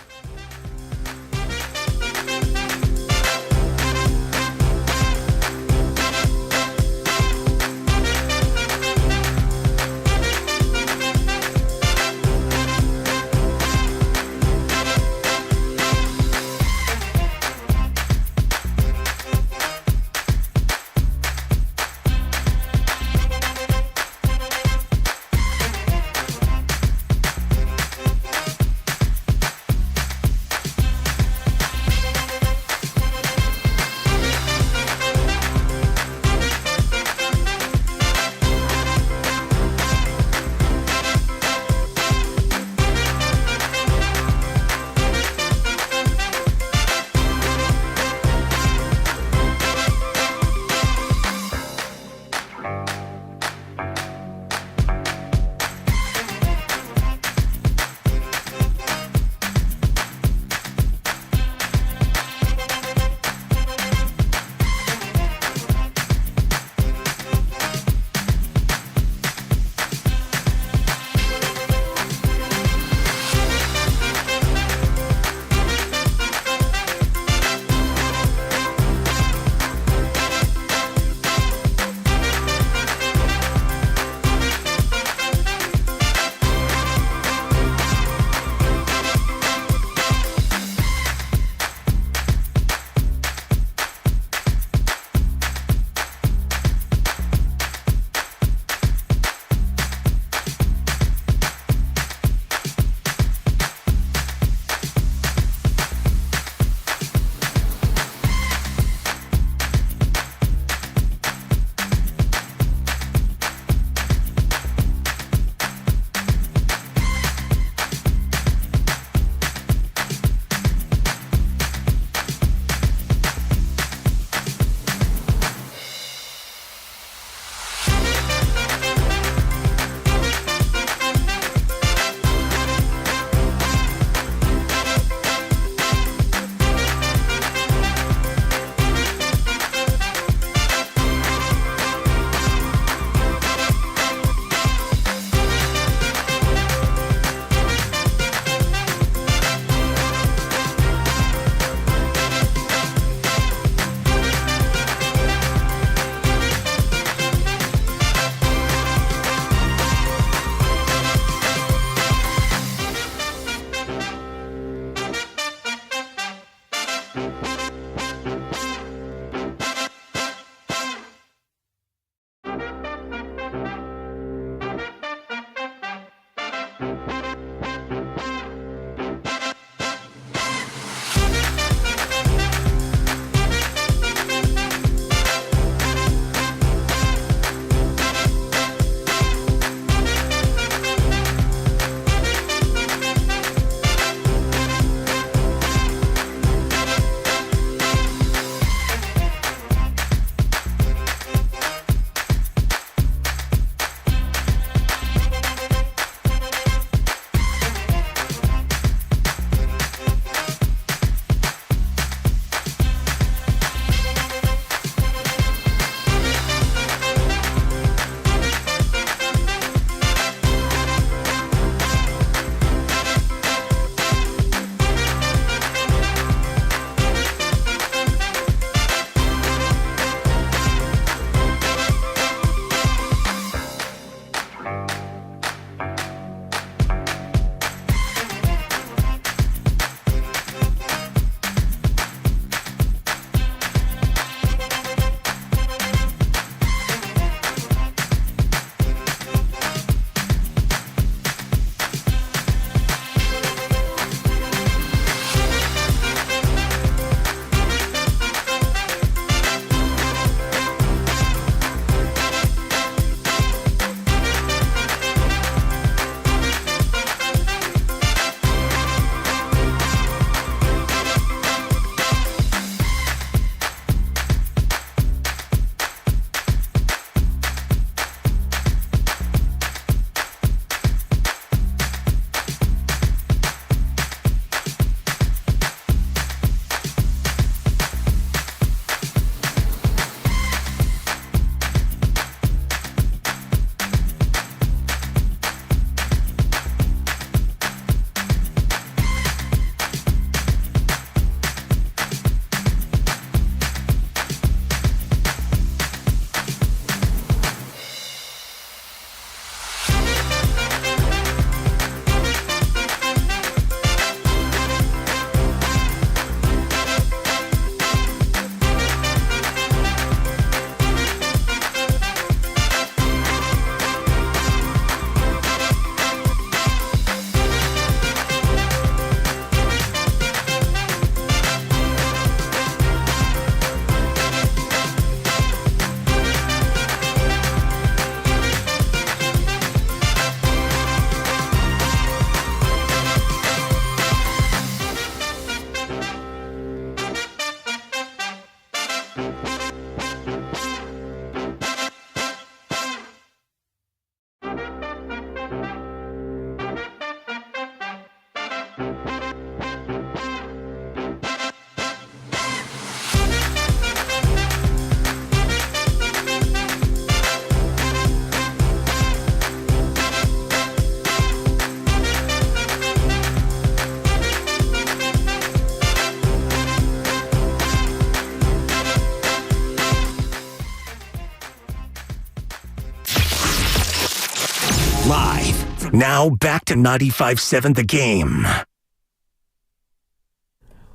live. Now back to 95.7 The Game.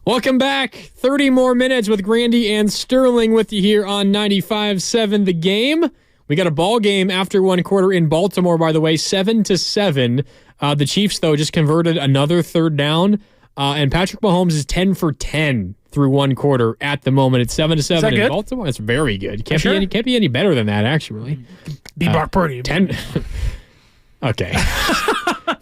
Welcome back. 30 more minutes with Grandy and Sterling with you here on 95.7 The Game. We got a ball game after one quarter in Baltimore, by the way, 7-7. The Chiefs, though, just converted another third down, and Patrick Mahomes is 10 for 10 through one quarter at the moment. It's 7-7 in Baltimore. That's very good. Can't be any better than that, actually. Be Brock Purdy. 10. Okay.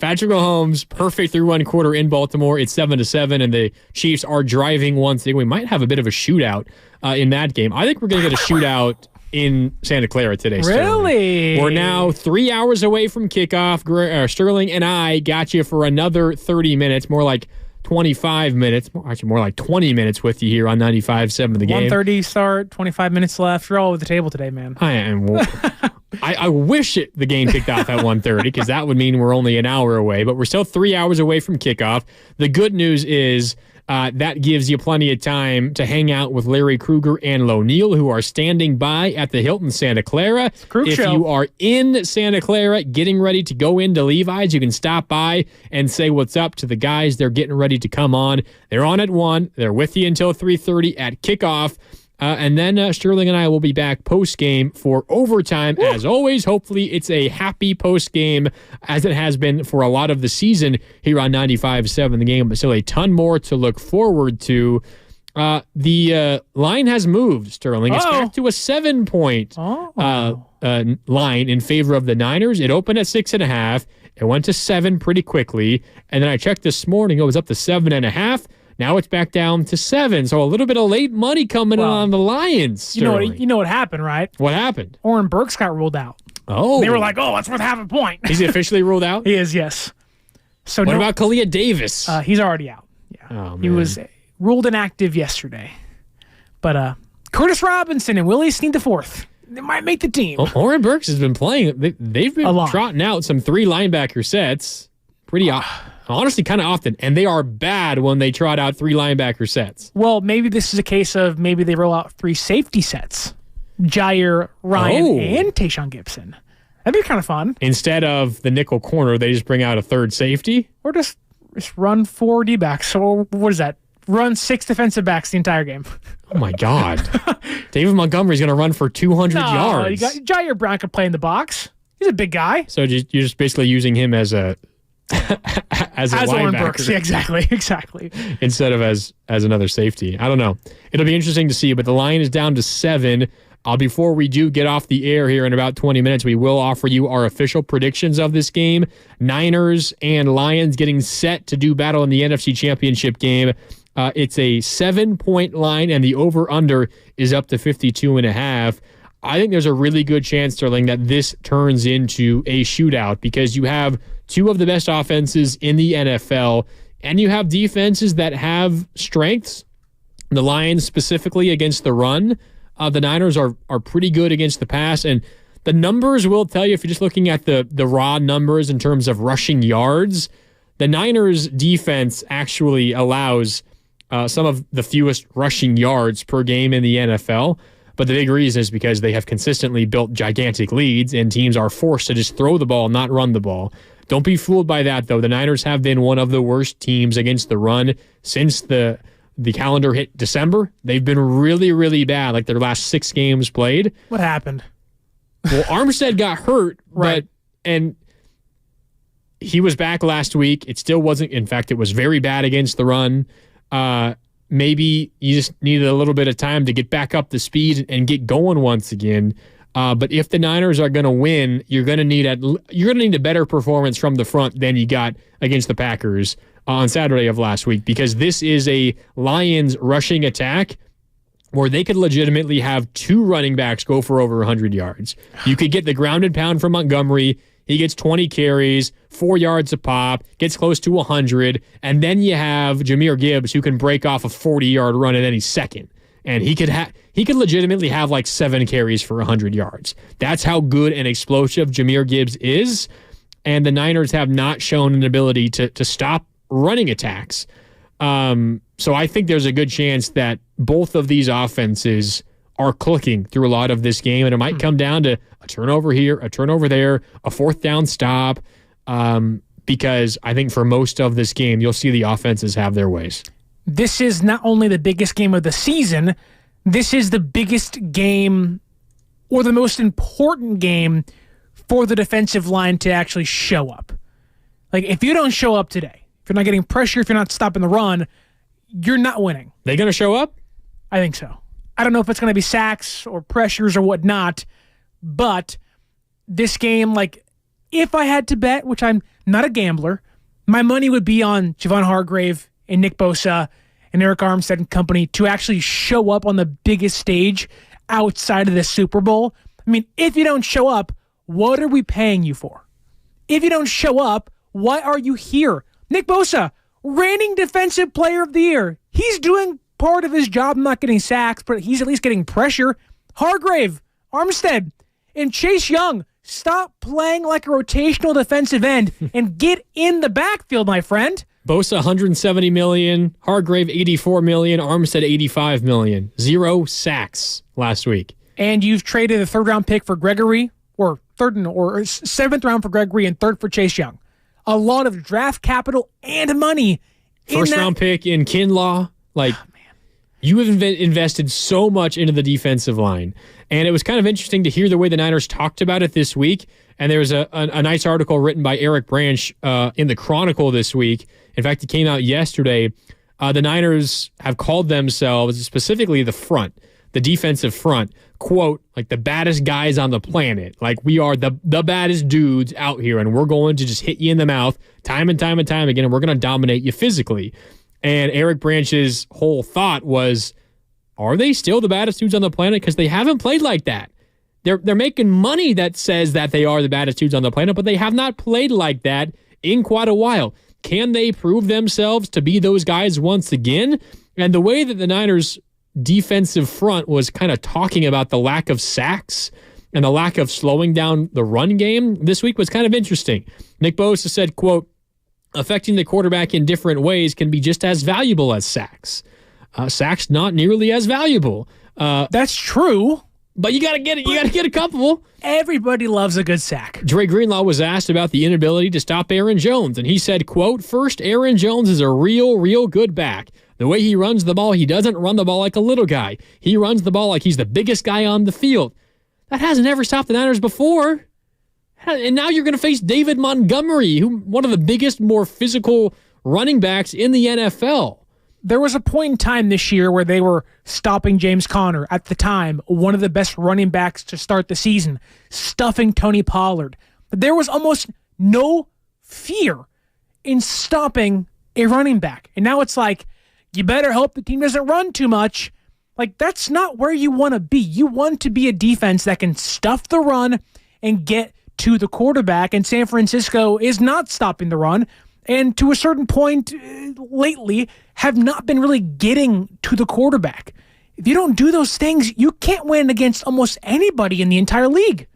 Patrick Mahomes, perfect through one quarter in Baltimore. It's 7-7, and the Chiefs are driving once again. We might have a bit of a shootout in that game. I think we're going to get a shootout in Santa Clara today. Really? Sterling. We're now 3 hours away from kickoff. Sterling and I got you for another 30 minutes, more like 25 minutes, actually more like 20 minutes with you here on 95.7 The Game. 1:30 start, 25 minutes left. You're all over the table today, man. I am. I wish the game kicked off at 1:30 because that would mean we're only an hour away, but we're still 3 hours away from kickoff. The good news is that gives you plenty of time to hang out with Larry Krueger and Lo Neal, who are standing by at the Hilton Santa Clara. If you are in Santa Clara getting ready to go into Levi's, you can stop by and say what's up to the guys. They're getting ready to come on. They're on at 1. They're with you until 3:30 at kickoff. And then Sterling and I will be back post-game for overtime. Woo! As always, hopefully it's a happy post-game as it has been for a lot of the season here on 95.7 The Game, but still a ton more to look forward to. The line has moved, Sterling. It's back to a 7-point line in favor of the Niners. It opened at 6.5. It went to 7 pretty quickly. And then I checked this morning. It was up to 7.5. Now it's back down to 7, so a little bit of late money coming on the Lions. You know what happened, right? What happened? Oren Burks got ruled out. Oh. They were like, that's worth half a point. Is he officially ruled out? He is, yes. So what about Kalia Davis? He's already out. Yeah. He was ruled inactive yesterday. But Curtis Robinson and Willie Snead IV, they might make the team. Well, Oren Burks has been playing. They've been trotting out some 3 linebacker sets pretty honestly, kind of often, and they are bad when they trot out 3 linebacker sets. Well, maybe this is a case of maybe they roll out 3 safety sets. Jair, Ryan, and Tayshaun Gibson. That'd be kind of fun. Instead of the nickel corner, they just bring out a third safety? Or just run 4 D-backs. So what is that? Run 6 defensive backs the entire game. Oh, my God. David Montgomery's going to run for 200 yards. You got Jair Brown could play in the box. He's a big guy. So you're just basically using him as a as Oren Burks. Yeah, exactly. Instead of as another safety. I don't know. It'll be interesting to see, but the line is down to 7. Before we do get off the air here in about 20 minutes, we will offer you our official predictions of this game. Niners and Lions getting set to do battle in the NFC Championship game. It's a 7-point line, and the over-under is up to 52.5. I think there's a really good chance, Sterling, that this turns into a shootout because you have 2 of the best offenses in the NFL, and you have defenses that have strengths. The Lions specifically against the run. The Niners are pretty good against the pass, and the numbers will tell you, if you're just looking at the raw numbers in terms of rushing yards, the Niners defense actually allows some of the fewest rushing yards per game in the NFL. But the big reason is because they have consistently built gigantic leads, and teams are forced to just throw the ball, not run the ball. Don't be fooled by that, though. The Niners have been one of the worst teams against the run since the calendar hit December. They've been really, really bad, like their last 6 games played. What happened? Well, Armstead got hurt, right? And he was back last week. It still wasn't. In fact, it was very bad against the run. Maybe you just needed a little bit of time to get back up to speed and get going once again. But if the Niners are going to win, you're going to need a better performance from the front than you got against the Packers on Saturday of last week, because this is a Lions rushing attack where they could legitimately have 2 running backs go for over 100 yards. You could get the grounded pound from Montgomery. He gets 20 carries, 4 yards a pop, gets close to 100, and then you have Jahmyr Gibbs, who can break off a 40-yard run at any second. And he could legitimately have like 7 carries for 100 yards. That's how good and explosive Jahmyr Gibbs is. And the Niners have not shown an ability to stop running attacks. So I think there's a good chance that both of these offenses are clicking through a lot of this game, and it might come down to a turnover here, a turnover there, a fourth down stop, because I think for most of this game, you'll see the offenses have their ways. This is not only the biggest game of the season, this is the biggest game or the most important game for the defensive line to actually show up. Like, if you don't show up today, if you're not getting pressure, if you're not stopping the run, you're not winning. They going to show up? I think so. I don't know if it's going to be sacks or pressures or whatnot, but this game, like, if I had to bet, which I'm not a gambler, my money would be on Javon Hargrave and Nick Bosa and Eric Armstead and company to actually show up on the biggest stage outside of the Super Bowl. I mean, if you don't show up, what are we paying you for? If you don't show up, why are you here? Nick Bosa, reigning Defensive Player of the Year. He's doing part of his job, not getting sacks, but he's at least getting pressure. Hargrave, Armstead, and Chase Young, stop playing like a rotational defensive end and get in the backfield, my friend. Bosa, $170 million. Hargrave, $84 million. Armstead, $85 million. 0 sacks last week. And you've traded a third-round pick for Gregory, or seventh round for Gregory and third for Chase Young. A lot of draft capital and money. First-round pick in Kinlaw. Like, you have invested so much into the defensive line. And it was kind of interesting to hear the way the Niners talked about it this week. And there was a nice article written by Eric Branch in the Chronicle this week. In fact, it came out yesterday. The Niners have called themselves, specifically the front, the defensive front, quote, like the baddest guys on the planet. Like, we are the baddest dudes out here, and we're going to just hit you in the mouth time and time and time again, and we're going to dominate you physically. And Eric Branch's whole thought was, are they still the baddest dudes on the planet? Because they haven't played like that. They're making money that says that they are the baddest dudes on the planet, but they have not played like that in quite a while. Can they prove themselves to be those guys once again? And the way that the Niners defensive front was kind of talking about the lack of sacks and the lack of slowing down the run game this week was kind of interesting. Nick Bosa said, quote, affecting the quarterback in different ways can be just as valuable as sacks. Sacks not nearly as valuable. That's true. But you got to get it. You got to get a couple. Everybody loves a good sack. Dre Greenlaw was asked about the inability to stop Aaron Jones, and he said, quote, first, Aaron Jones is a real good back. The way he runs the ball, he doesn't run the ball like a little guy. He runs the ball like he's the biggest guy on the field. That hasn't ever stopped the Niners before. And now you're going to face David Montgomery, who one of the biggest, more physical running backs in the NFL. There was a point in time this year where they were stopping James Conner, at the time, one of the best running backs to start the season, stuffing Tony Pollard. But there was almost no fear in stopping a running back. And now it's like, you better hope the team doesn't run too much. Like, that's not where you want to be. You want to be a defense that can stuff the run and get to the quarterback, and San Francisco is not stopping the run. And to a certain point lately, have not been really getting to the quarterback. If you don't do those things, you can't win against almost anybody in the entire league.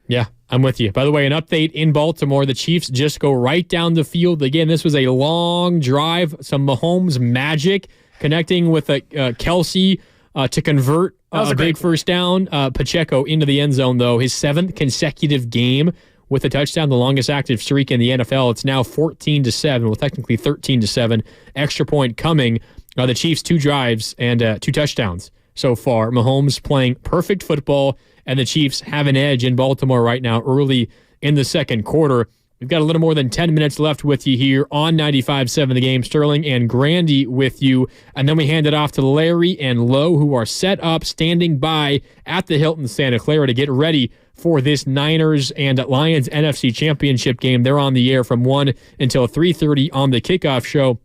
Yeah, I'm with you. By the way, an update in Baltimore. The Chiefs just go right down the field. Again, this was a long drive, some Mahomes magic, connecting with Kelsey to convert a big first down. Pacheco into the end zone, though. His 7th consecutive game with a touchdown, the longest active streak in the NFL. It's now 14-7. Well, technically 13-7. Extra point coming. The Chiefs 2 drives and 2 touchdowns so far. Mahomes playing perfect football, and the Chiefs have an edge in Baltimore right now early in the second quarter. We've got a little more than 10 minutes left with you here on 95.7 The Game. Sterling and Grandy with you. And then we hand it off to Larry and Lowe, who are set up, standing by at the Hilton Santa Clara to get ready for this Niners and Lions NFC Championship game. They're on the air from 1 until 3:30 on the kickoff show.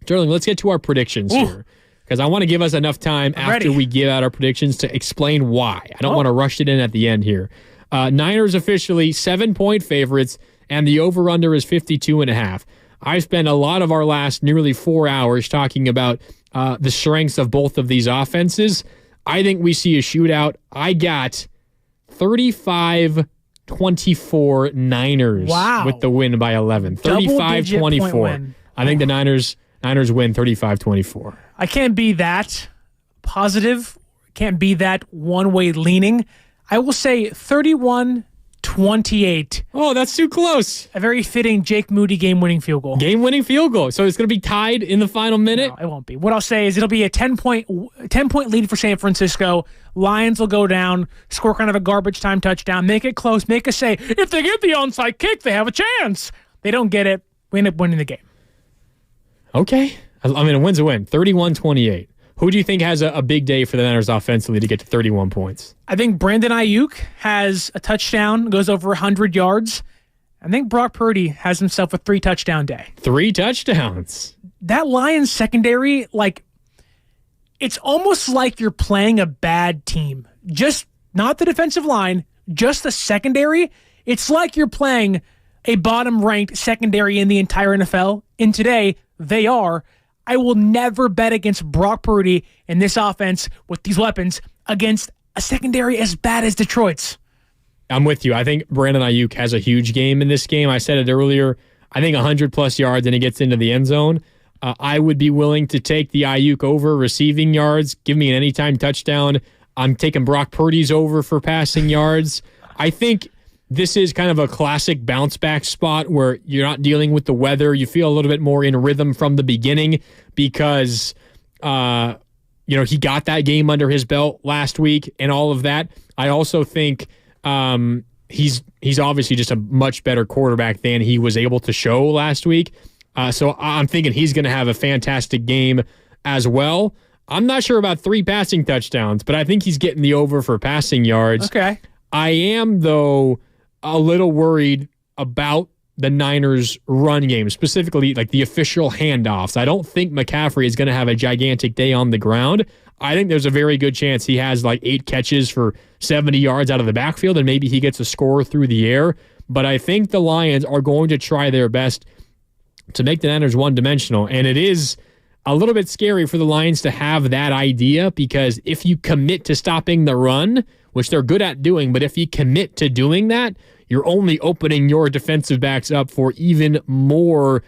Sterling, let's get to our predictions here, because I want to give us enough time after we give out our predictions to explain why. I don't want to rush it in at the end here. Niners officially 7-point favorites, and the over-under is 52.5. I spent a lot of our last nearly 4 hours talking about the strengths of both of these offenses. I think we see a shootout. I got 35-24 Niners with the win by 11. 35-24. I think the Niners win 35-24. I can't be that positive. can't be that one-way leaning. I will say 31-28. Oh, that's too close. A very fitting Jake Moody game-winning field goal. Game-winning field goal. So it's going to be tied in the final minute? No, it won't be. What I'll say is it'll be a 10-point lead for San Francisco. Lions will go down, score kind of a garbage time touchdown, make it close, make us say, if they get the onside kick, they have a chance. They don't get it. We end up winning the game. Okay. I mean, a win's a win. 31-28. Who do you think has a big day for the Niners offensively to get to 31 points? I think Brandon Ayuk has a touchdown, goes over 100 yards. I think Brock Purdy has himself a 3-touchdown day. 3 touchdowns. That Lions secondary, it's almost like you're playing a bad team. Just not the defensive line, just the secondary. It's like you're playing a bottom-ranked secondary in the entire NFL. And today, they are. I will never bet against Brock Purdy in this offense with these weapons against a secondary as bad as Detroit's. I'm with you. I think Brandon Ayuk has a huge game in this game. I said it earlier. I think 100-plus yards and he gets into the end zone. I would be willing to take the Ayuk over receiving yards. Give me an anytime touchdown. I'm taking Brock Purdy's over for passing yards. I think this is kind of a classic bounce back spot where you're not dealing with the weather. You feel a little bit more in rhythm from the beginning because, he got that game under his belt last week and all of that. I also think he's obviously just a much better quarterback than he was able to show last week. So I'm thinking he's going to have a fantastic game as well. I'm not sure about 3 passing touchdowns, but I think he's getting the over for passing yards. Okay. I am, though, a little worried about the Niners' run game, specifically like the official handoffs. I don't think McCaffrey is going to have a gigantic day on the ground. I think there's a very good chance he has 8 catches for 70 yards out of the backfield, and maybe he gets a score through the air. But I think the Lions are going to try their best to make the Niners one-dimensional, and it is a little bit scary for the Lions to have that idea because if you commit to stopping the run, which they're good at doing, but if you commit to doing that, you're only opening your defensive backs up for even more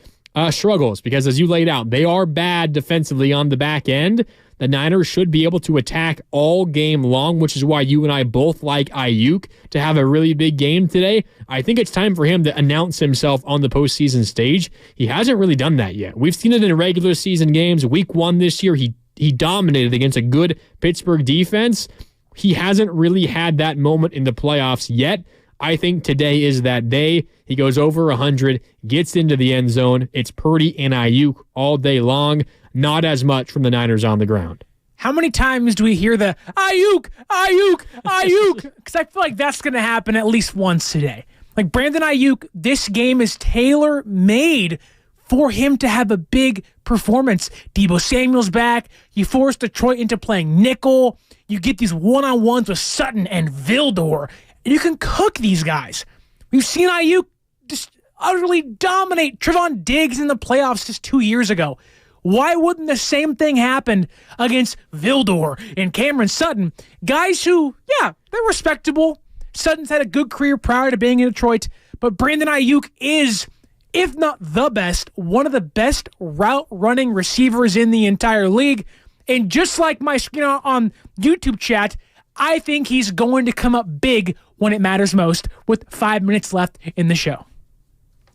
struggles because as you laid out, they are bad defensively on the back end. The Niners should be able to attack all game long, which is why you and I both like Ayuk to have a really big game today. I think it's time for him to announce himself on the postseason stage. He hasn't really done that yet. We've seen it in regular season games. Week 1 this year, he dominated against a good Pittsburgh defense. He hasn't really had that moment in the playoffs yet. I think today is that day. He goes over 100, gets into the end zone. It's Purdy and Ayuk all day long. Not as much from the Niners on the ground. How many times do we hear the Ayuk, Ayuk, Ayuk? Because I feel like that's going to happen at least once today. Like Brandon Ayuk, this game is tailor-made for him to have a big performance. Deebo Samuel's back. You force Detroit into playing nickel. You get these one-on-ones with Sutton and Vildor. And you can cook these guys. We've seen Ayuk just utterly dominate Trevon Diggs in the playoffs just 2 years ago. Why wouldn't the same thing happen against Vildor and Cameron Sutton? Guys who, they're respectable. Sutton's had a good career prior to being in Detroit, but Brandon Ayuk is, if not the best, one of the best route-running receivers in the entire league. And just like my on YouTube chat, I think he's going to come up big when it matters most with 5 minutes left in the show.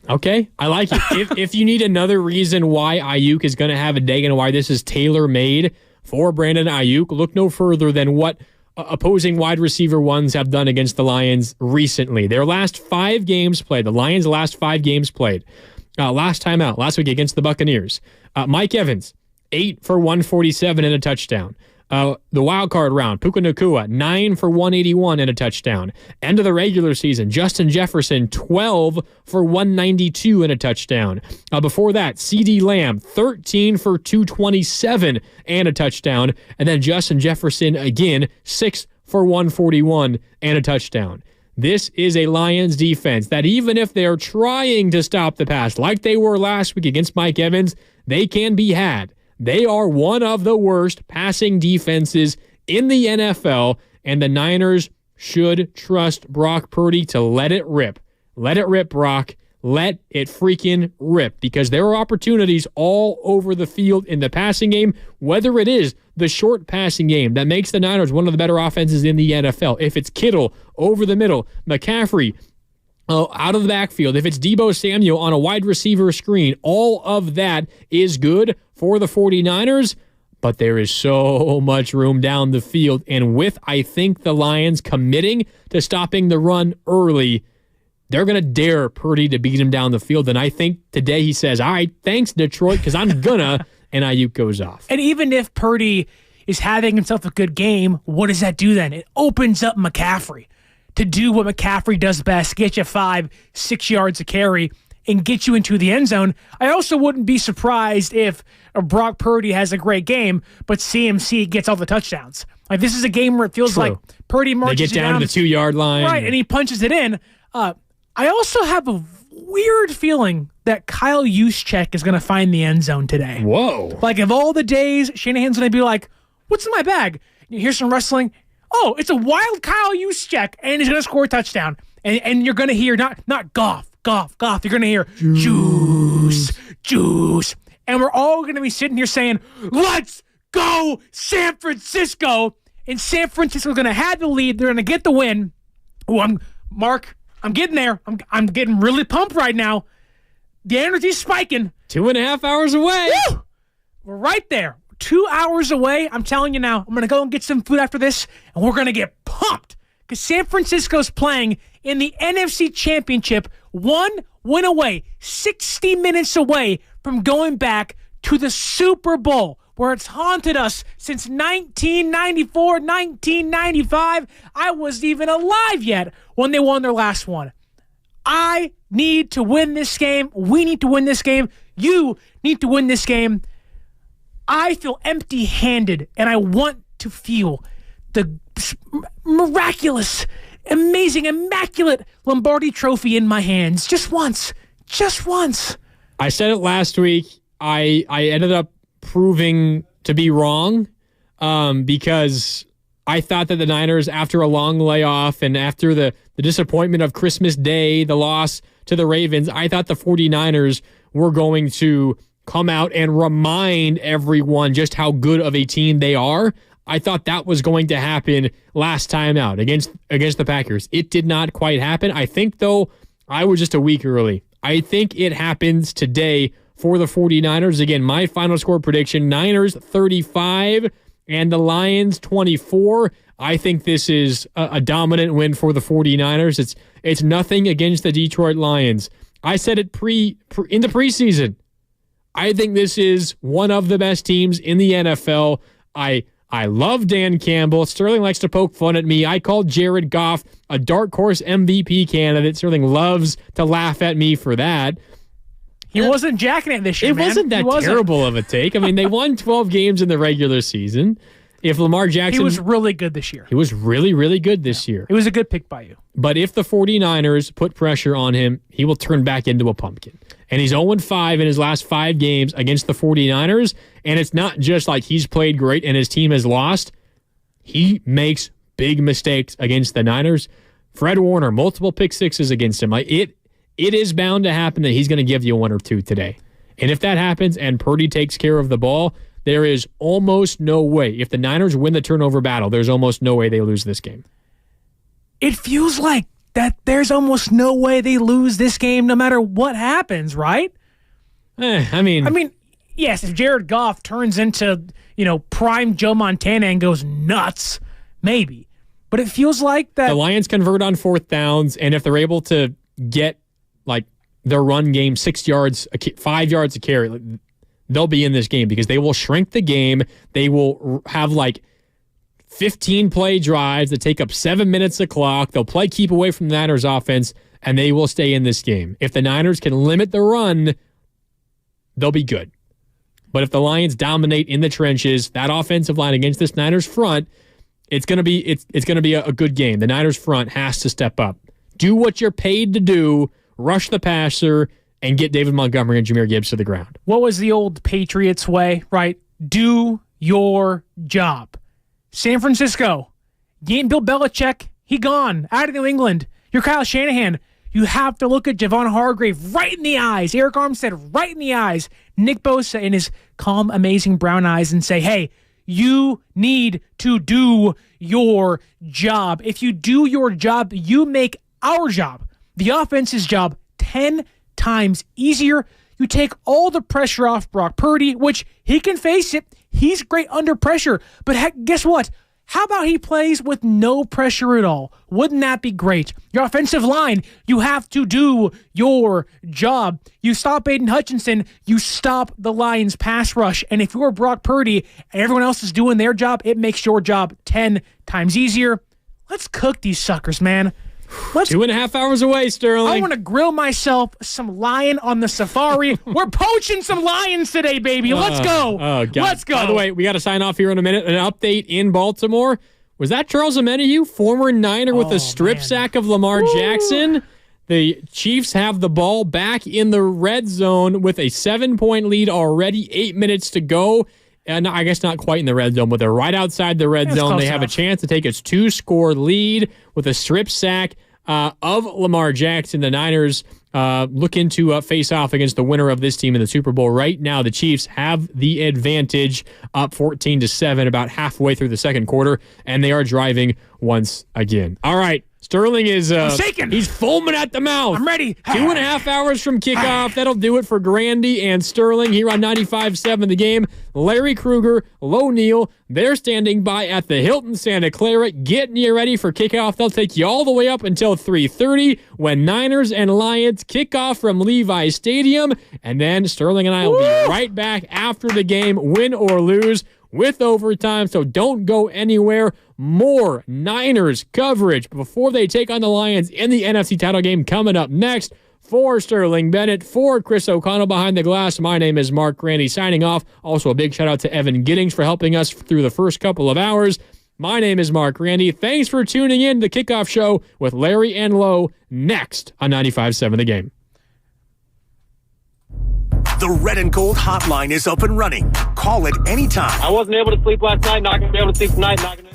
Okay, I like it. If you need another reason why Ayuk is going to have a day and why this is tailor-made for Brandon Ayuk, look no further than what opposing wide receiver ones have done against the Lions recently. Their last 5 games played, the Lions' last 5 games played, last time out, last week against the Buccaneers. Mike Evans, 8 for 147 and a touchdown. The wild card round, Puka Nacua, 9 for 181 and a touchdown. End of the regular season, Justin Jefferson, 12 for 192 and a touchdown. Before that, CeeDee Lamb, 13 for 227 and a touchdown. And then Justin Jefferson again, 6 for 141 and a touchdown. This is a Lions defense that even if they're trying to stop the pass like they were last week against Mike Evans, they can be had. They are one of the worst passing defenses in the NFL, and the Niners should trust Brock Purdy to let it rip. Let it rip, Brock. let it freaking rip, because there are opportunities all over the field in the passing game, whether it is the short passing game that makes the Niners one of the better offenses in the NFL. If it's Kittle over the middle, McCaffrey out of the backfield, if it's Deebo Samuel on a wide receiver screen, all of that is good for the 49ers. But there is so much room down the field. And with, I think, the Lions committing to stopping the run early, they're going to dare Purdy to beat him down the field. And I think today he says, all right, thanks, Detroit, because I'm gonna, and Ayuk goes off. And even if Purdy is having himself a good game, what does that do then? It opens up McCaffrey to do what McCaffrey does best, get you 5-6 yards a carry and get you into the end zone. I also wouldn't be surprised if Brock Purdy has a great game, but CMC gets all the touchdowns. Like, this is a game where it feels like Purdy marches they get down to the 2-yard line. Right, and he punches it in. I also have a weird feeling that Kyle Juszczyk is going to find the end zone today. Whoa. Like, of all the days, Shanahan's going to be like, what's in my bag? You hear some wrestling. Oh, it's a wild Kyle Juszczyk, and he's going to score a touchdown. And you're going to hear not Goff. You're going to hear juice. And we're all going to be sitting here saying, let's go San Francisco. And San Francisco's going to have the lead. They're going to get the win. Oh, I'm getting there. I'm getting really pumped right now. The energy's spiking. 2.5 hours away. Woo! We're right there. 2 hours away. I'm telling you now, I'm going to go and get some food after this, and we're going to get pumped because San Francisco's playing in the NFC Championship, 1 win away, 60 minutes away from going back to the Super Bowl, where it's haunted us since 1994, 1995. I wasn't even alive yet when they won their last one. I need to win this game. We need to win this game. You need to win this game. I feel empty-handed, and I want to feel the miraculous, amazing, immaculate Lombardi trophy in my hands. Just once. I said it last week. I ended up proving to be wrong because I thought that the Niners, after a long layoff and after the disappointment of Christmas Day, the loss to the Ravens, I thought the 49ers were going to come out and remind everyone just how good of a team they are. I thought that was going to happen last time out against the Packers. It did not quite happen. I think, though, I was just a week early. I think it happens today for the 49ers. Again, my final score prediction, Niners 35 and the Lions 24. I think this is a dominant win for the 49ers. It's nothing against the Detroit Lions. I said it in the preseason. I think this is one of the best teams in the NFL. I love Dan Campbell. Sterling likes to poke fun at me. I called Jared Goff a dark horse MVP candidate. Sterling loves to laugh at me for that. He wasn't jacking it this year, man. It wasn't that terrible of a take. I mean, they won 12 games in the regular season. If Lamar Jackson... He was really good this year. He was really, really good this year. It was a good pick by you. But if the 49ers put pressure on him, he will turn back into a pumpkin. And he's 0-5 in his last 5 games against the 49ers. And it's not just like he's played great and his team has lost. He makes big mistakes against the Niners. Fred Warner, multiple pick sixes against him. It is bound to happen that he's going to give you 1 or 2 today. And if that happens and Purdy takes care of the ball, there is almost no way. If the Niners win the turnover battle, there's almost no way they lose this game. It feels like that there's almost no way they lose this game no matter what happens, right? I mean, yes, if Jared Goff turns into, prime Joe Montana and goes nuts, maybe. But it feels like that... The Lions convert on 4th downs, and if they're able to get, their run game 6 yards, 5 yards a carry, they'll be in this game because they will shrink the game. They will have 15 play drives that take up 7 minutes a clock. They'll play keep away from the Niners offense, and they will stay in this game. If the Niners can limit the run, they'll be good. But if the Lions dominate in the trenches, that offensive line against this Niners front, it's gonna be a good game. The Niners front has to step up. Do what you're paid to do, rush the passer, and get David Montgomery and Jahmyr Gibbs to the ground. What was the old Patriots way, right? Do your job. San Francisco, Bill Belichick, he gone. Out of New England. You're Kyle Shanahan. You have to look at Javon Hargrave right in the eyes, Eric Armstead right in the eyes, Nick Bosa in his calm, amazing brown eyes and say, hey, you need to do your job. If you do your job, you make our job, the offense's job, 10 times easier. You take all the pressure off Brock Purdy, which he can face it. He's great under pressure. But heck, guess what? How about he plays with no pressure at all? Wouldn't that be great? Your offensive line, you have to do your job. You stop Aiden Hutchinson, you stop the Lions' pass rush. And if you're Brock Purdy and everyone else is doing their job, it makes your job 10 times easier. Let's cook these suckers, man. 2.5 hours away, Sterling. I want to grill myself some lion on the safari. We're poaching some lions today, baby. Let's go. Oh, God. Let's go. By the way, we got to sign off here in a minute. An update in Baltimore. Was that Charles Omenihu, former Niner, with a strip sack of Lamar Jackson? The Chiefs have the ball back in the red zone with a 7-point lead already, 8 minutes to go. And I guess not quite in the red zone, but they're right outside the red zone. They have a chance to take a 2-score lead with a strip sack of Lamar Jackson. The Niners looking to face off against the winner of this team in the Super Bowl. Right now, the Chiefs have the advantage, up 14-7, about halfway through the second quarter, and they are driving once again. All right. Sterling is he's foaming at the mouth. I'm ready. 2.5 hours from kickoff. That'll do it for Grandy and Sterling here on 95.7 The Game. Larry Krueger, Lo Neal, they're standing by at the Hilton Santa Clara, getting you ready for kickoff. They'll take you all the way up until 3:30 when Niners and Lions kick off from Levi Stadium. And then Sterling and I will be right back after the game, win or lose, with overtime, so don't go anywhere. More Niners coverage before they take on the Lions in the NFC title game coming up next. For Sterling Bennett, for Chris O'Connell behind the glass, my name is Mark Grandy signing off. Also a big shout out to Evan Giddings for helping us through the first couple of hours. My name is Mark Grandy. Thanks for tuning in to the Kickoff Show with Larry and Lowe next on 95.7 The Game. The Red and Gold hotline is up and running. Call it anytime. I wasn't able to sleep last night. Not going to be able to sleep tonight. Not going to.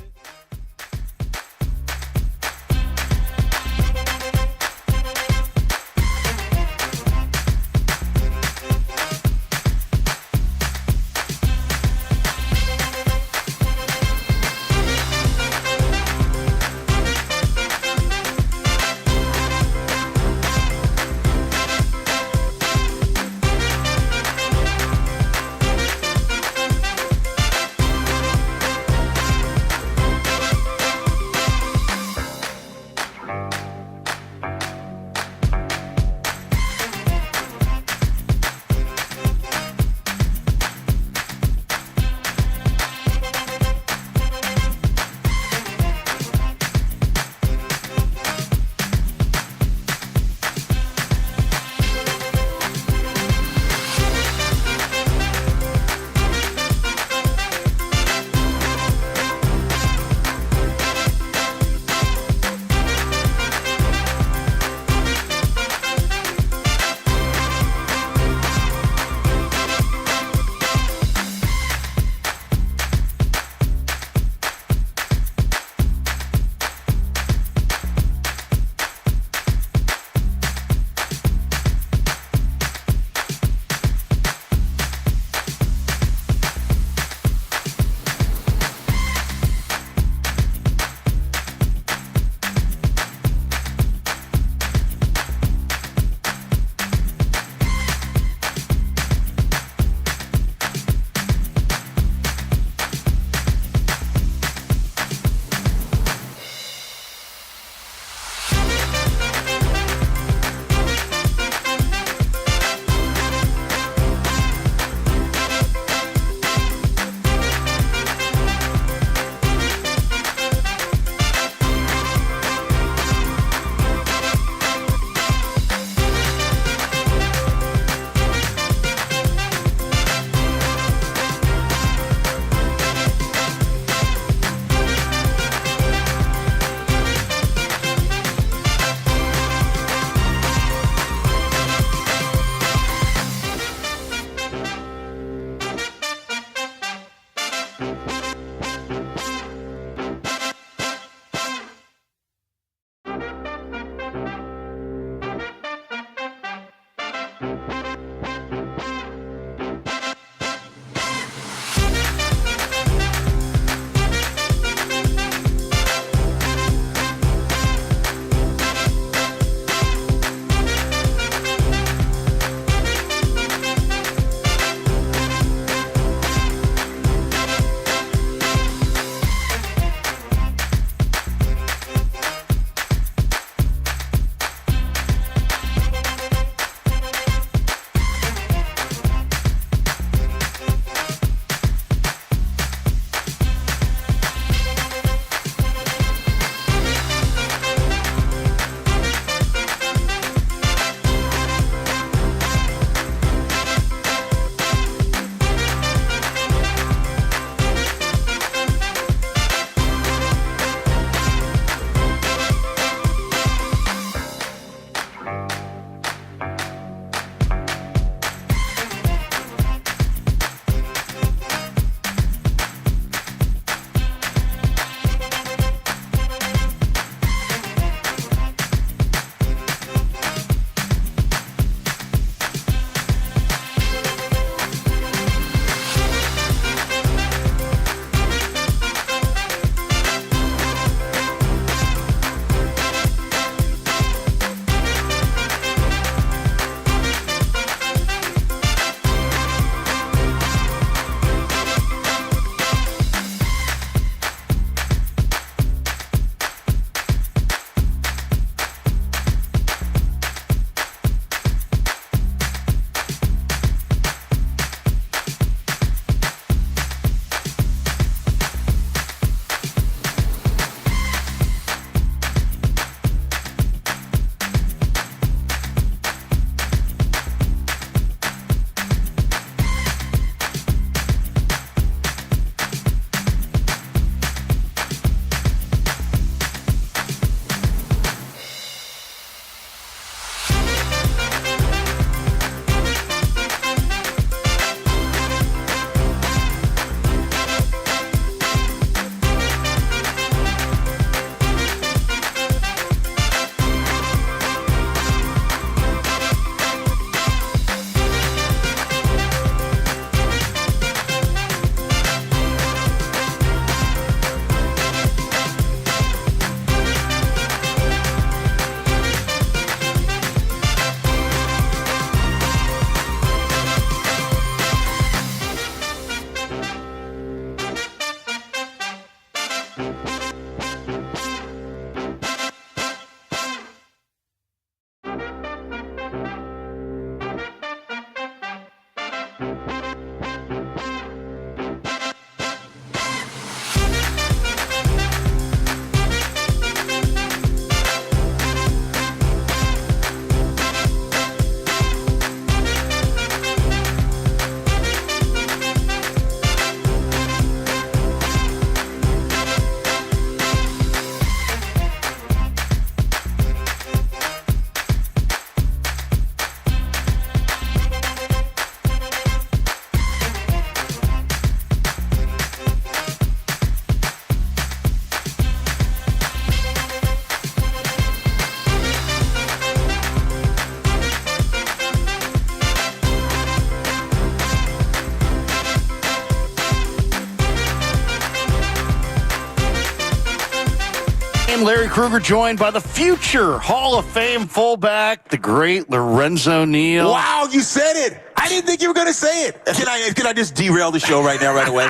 Larry Krueger joined by the future Hall of Fame fullback, the great Lorenzo Neal. Wow, you said it. I didn't think you were going to say it. Can I just derail the show right now, right away?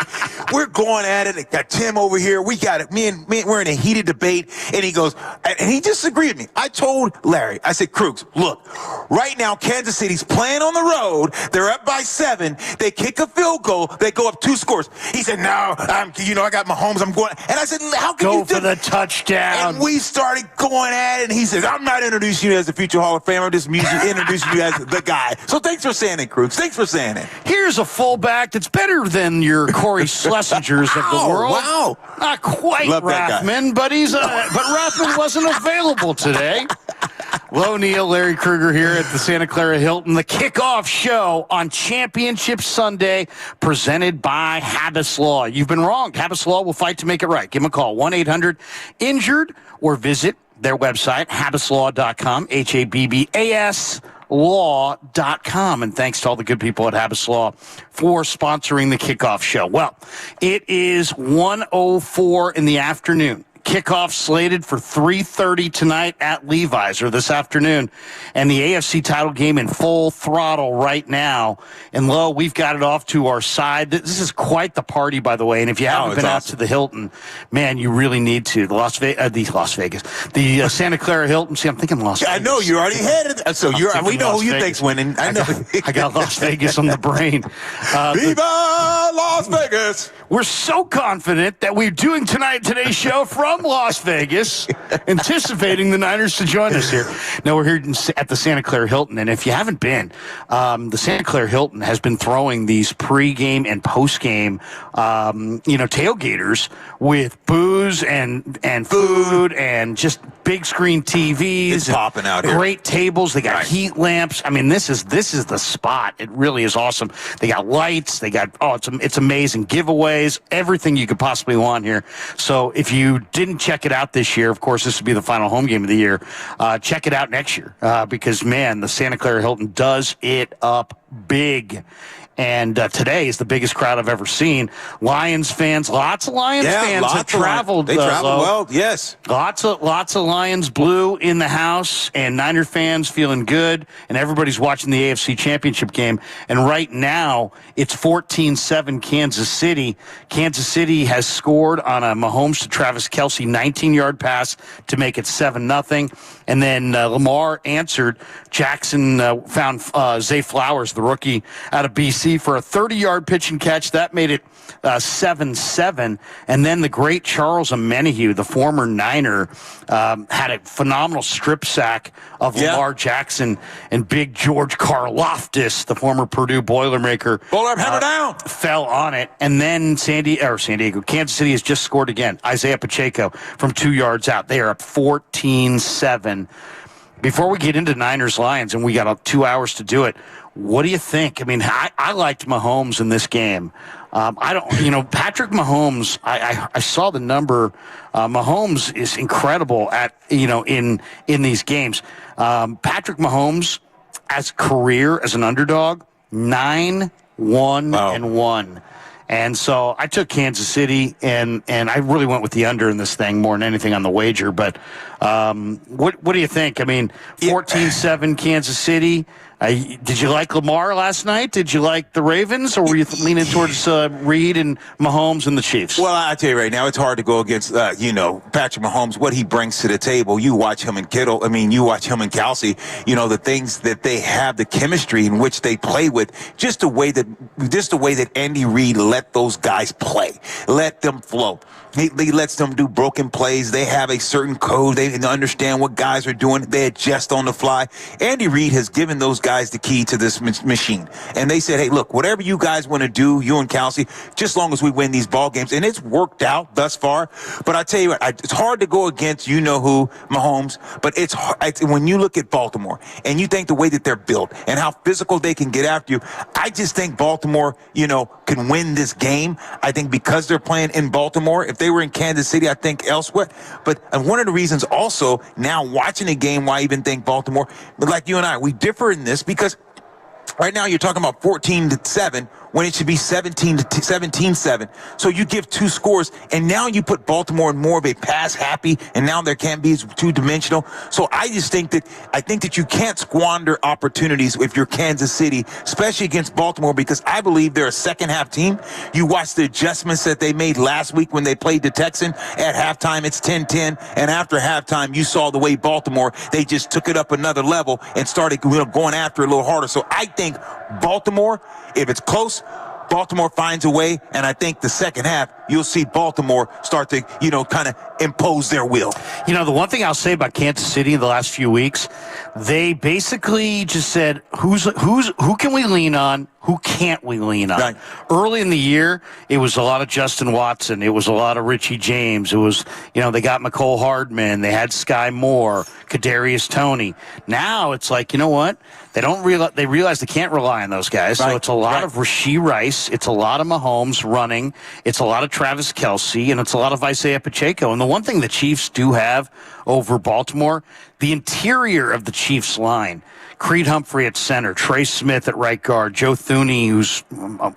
We're going at it. I got Tim over here. We got it. Me and we're in a heated debate. And he goes, and he disagreed with me. I told Larry, I said, Krugs, look, right now, Kansas City's playing on the road. They're up by 7. They kick a field goal. They go up 2 scores. He said, no, I got Mahomes. I'm going. And I said, how can you go for the touchdown? And we started going at it. And he says, I'm not introducing you as the future Hall of Famer. I'm just introducing you as the guy. So thanks for saying it, Krugs. Thanks for saying it. Here's a fullback that's better than your Corey Schlesingers of the world. Wow. Not quite Rathman, but Rathman wasn't available today. Low Neal, Larry Krueger here at the Santa Clara Hilton. The kickoff show on Championship Sunday presented by Habas Law. You've been wrong. Habas Law will fight to make it right. Give them a call, 1-800-INJURED, or visit their website, habaslaw.com, HABBAS HabbisLaw.com. And thanks to all the good people at Habbis Law for sponsoring the kickoff show. Well, it is 1:04 in the afternoon. Kickoff slated for 3:30 tonight at Levi's, or this afternoon, and the AFC title game in full throttle right now. And Lo, we've got it off to our side. This is quite the party, by the way. And if you haven't been out to the Hilton, man, you really need to. The Santa Clara Hilton. See, I'm thinking Las Vegas. I know you already had it. So we know who you think's winning. I know. I got Las Vegas on the brain. Viva Las Vegas! We're so confident that we're doing today's show from Las Vegas, anticipating the Niners to join us here. Now, we're here at the Santa Clara Hilton, and if you haven't been, the Santa Clara Hilton has been throwing these pregame and postgame, tailgaters with booze and food and just big screen TVs. It's popping out here. Great tables. They got heat lamps. I mean, this is the spot. It really is awesome. They got lights. They got it's amazing giveaways. Everything you could possibly want here. So if you didn't check it out this year, of course, this would be the final home game of the year. Check it out next year because, man, the Santa Clara Hilton does it up big. And today is the biggest crowd I've ever seen. Lions fans, lots of Lions fans have traveled. They traveled well, yes. Lots of Lions blue in the house, and Niner fans feeling good, and everybody's watching the AFC Championship game. And right now, it's 14-7 Kansas City. Kansas City has scored on a Mahomes to Travis Kelce 19-yard pass to make it 7-0. And then Lamar answered. Jackson found Zay Flowers, the rookie out of BC, for a 30-yard pitch and catch. That made it 7-7. And then the great Charles Omenihu, the former Niner, had a phenomenal strip sack of Lamar Jackson, and big George Karlaftis, the former Purdue Boilermaker, hammer down, fell on it. And then San Diego, Kansas City has just scored again. Isaiah Pacheco from 2 yards out. They are up 14-7. Before we get into Niners-Lions, and we got 2 hours to do it, what do you think? I mean, I liked Mahomes in this game. Patrick Mahomes, I saw the number. Mahomes is incredible at, in these games. Patrick Mahomes, as career, as an underdog, 9-1-1. And so I took Kansas City, and I really went with the under in this thing more than anything on the wager. But what do you think? I mean, 14-7 Kansas City. Did you like Lamar last night? Did you like the Ravens, or were you leaning towards Reed and Mahomes and the Chiefs? Well, I tell you right now, it's hard to go against, Patrick Mahomes, what he brings to the table. You watch him and Kittle. I mean, you watch him and Kelce. The things that they have, the chemistry in which they play with, just the way that Andy Reid let those guys play, let them flow. He lets them do broken plays. They have a certain code. They understand what guys are doing. They adjust on the fly. Andy Reid has given those guys the key to this machine. And they said, hey, look, whatever you guys want to do, you and Kelce, just as long as we win these ball games. And it's worked out thus far. But I tell you what, it's hard to go against who, Mahomes. But it's when you look at Baltimore and you think the way that they're built and how physical they can get after you, I just think Baltimore, can win this game. I think because they're playing in Baltimore, if they were in Kansas City, I think elsewhere. But one of the reasons also now watching the game why I even think Baltimore, but like you and I, we differ in this because right now you're talking about 14-7 when it should be 17-7. So you give two scores, and now you put Baltimore in more of a pass-happy, and now there can't be two-dimensional. So I just think that you can't squander opportunities if you're Kansas City, especially against Baltimore, because I believe they're a second-half team. You watch the adjustments that they made last week when they played the Texans. At halftime, it's 10-10, and after halftime, you saw the way Baltimore, they just took it up another level and started going after it a little harder. So I think Baltimore, if it's close, Baltimore finds a way, and I think the second half, you'll see Baltimore start to, kind of impose their will. The one thing I'll say about Kansas City in the last few weeks, they basically just said, who can we lean on? Who can't we lean on? Right. Early in the year, it was a lot of Justin Watson. It was a lot of Richie James. It was, they got McCole Hardman. They had Sky Moore, Kadarius Toney. Now it's like, you know what? They realize they can't rely on those guys. Right. So it's a lot of Rashee Rice. It's a lot of Mahomes running. It's a lot of Travis Kelce, and it's a lot of Isaiah Pacheco. And the one thing the Chiefs do have over Baltimore, the interior of the Chiefs line Creed Humphrey at center, Trey Smith at right guard, Joe Thuney, who's,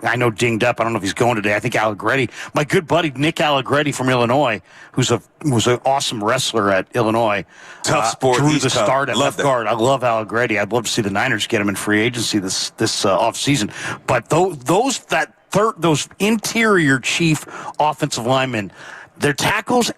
I know, dinged up. I don't know if he's going today. I think Allegretti, my good buddy Nick Allegretti from Illinois, was an awesome wrestler at Illinois. Tough sport. Drew He's the tough. start at Love left guard. I love Allegretti. I'd love to see the Niners get him in free agency this offseason. But those interior chief offensive linemen, their tackles,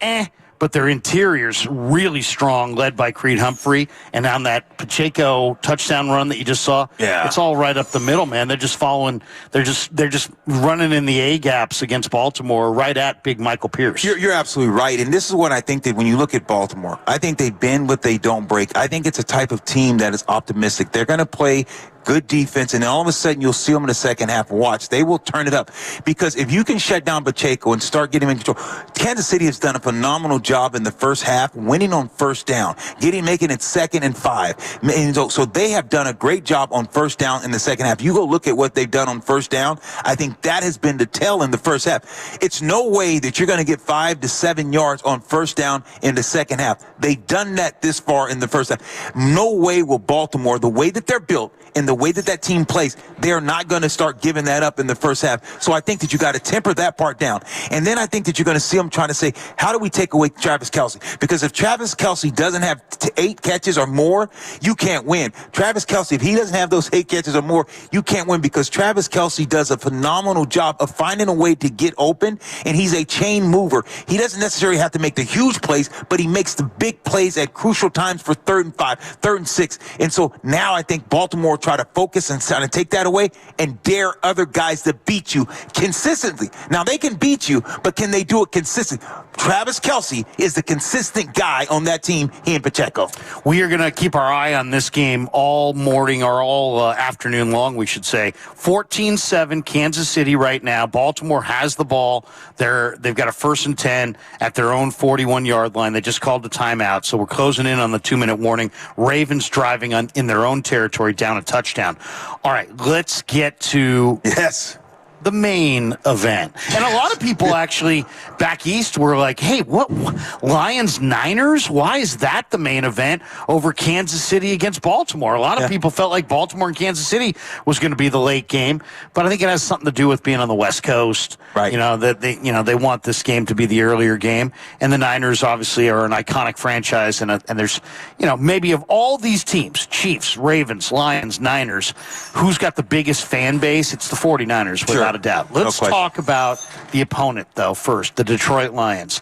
but their interior's really strong, led by Creed Humphrey. And on that Pacheco touchdown run that you just saw, it's all right up the middle, man. They're just following. They're just running in the A gaps against Baltimore, right at big Michael Pierce. You're absolutely right, and this is what I think that when you look at Baltimore, I think they bend but they don't break. I think it's a type of team that is optimistic. They're going to play good defense, and then all of a sudden you'll see them in the second half. Watch, they will turn it up, because if you can shut down Pacheco and start getting him in control, Kansas City has done a phenomenal job in the first half, winning on first down, making it 2nd and 5. And so they have done a great job on first down in the second half. You go look at what they've done on first down. I think that has been the tell in the first half. It's no way that you're going to get 5 to 7 yards on first down in the second half. They've done that this far in the first half. No way will Baltimore, the way that they're built and the way that team plays, they're not going to start giving that up in the first half. So I think that you got to temper that part down. And then I think that you're going to see them trying to say, how do we take away Travis Kelce? Because if Travis Kelce doesn't have 8 catches or more, you can't win. Travis Kelce, if he doesn't have those 8 catches or more, you can't win, because Travis Kelce does a phenomenal job of finding a way to get open, and he's a chain mover. He doesn't necessarily have to make the huge plays, but he makes the big plays at crucial times for 3rd and 5, 3rd and 6. And so now I think Baltimore try to focus and trying to take that away and dare other guys to beat you consistently. Now, they can beat you, but can they do it consistently? Travis Kelce is the consistent guy on that team, he and Pacheco. We are going to keep our eye on this game all morning, or all afternoon long, we should say. 14-7 Kansas City right now. Baltimore has the ball. They've got a 1st and 10 at their own 41-yard line. They just called the timeout, so we're closing in on the 2-minute warning. Ravens driving in their own territory down a touchdown. All right, let's get to the main event. And a lot of people actually back east were like, hey, what, Lions-Niners? Why is that the main event over Kansas City against Baltimore? A lot of people felt like Baltimore and Kansas City was going to be the late game, but I think it has something to do with being on the West Coast. Right. You know, that they want this game to be the earlier game. And the Niners obviously are an iconic franchise, and there's, maybe of all these teams, Chiefs, Ravens, Lions, Niners, who's got the biggest fan base? It's the 49ers, without a doubt. Let's talk about the opponent, though, first, the Detroit Lions.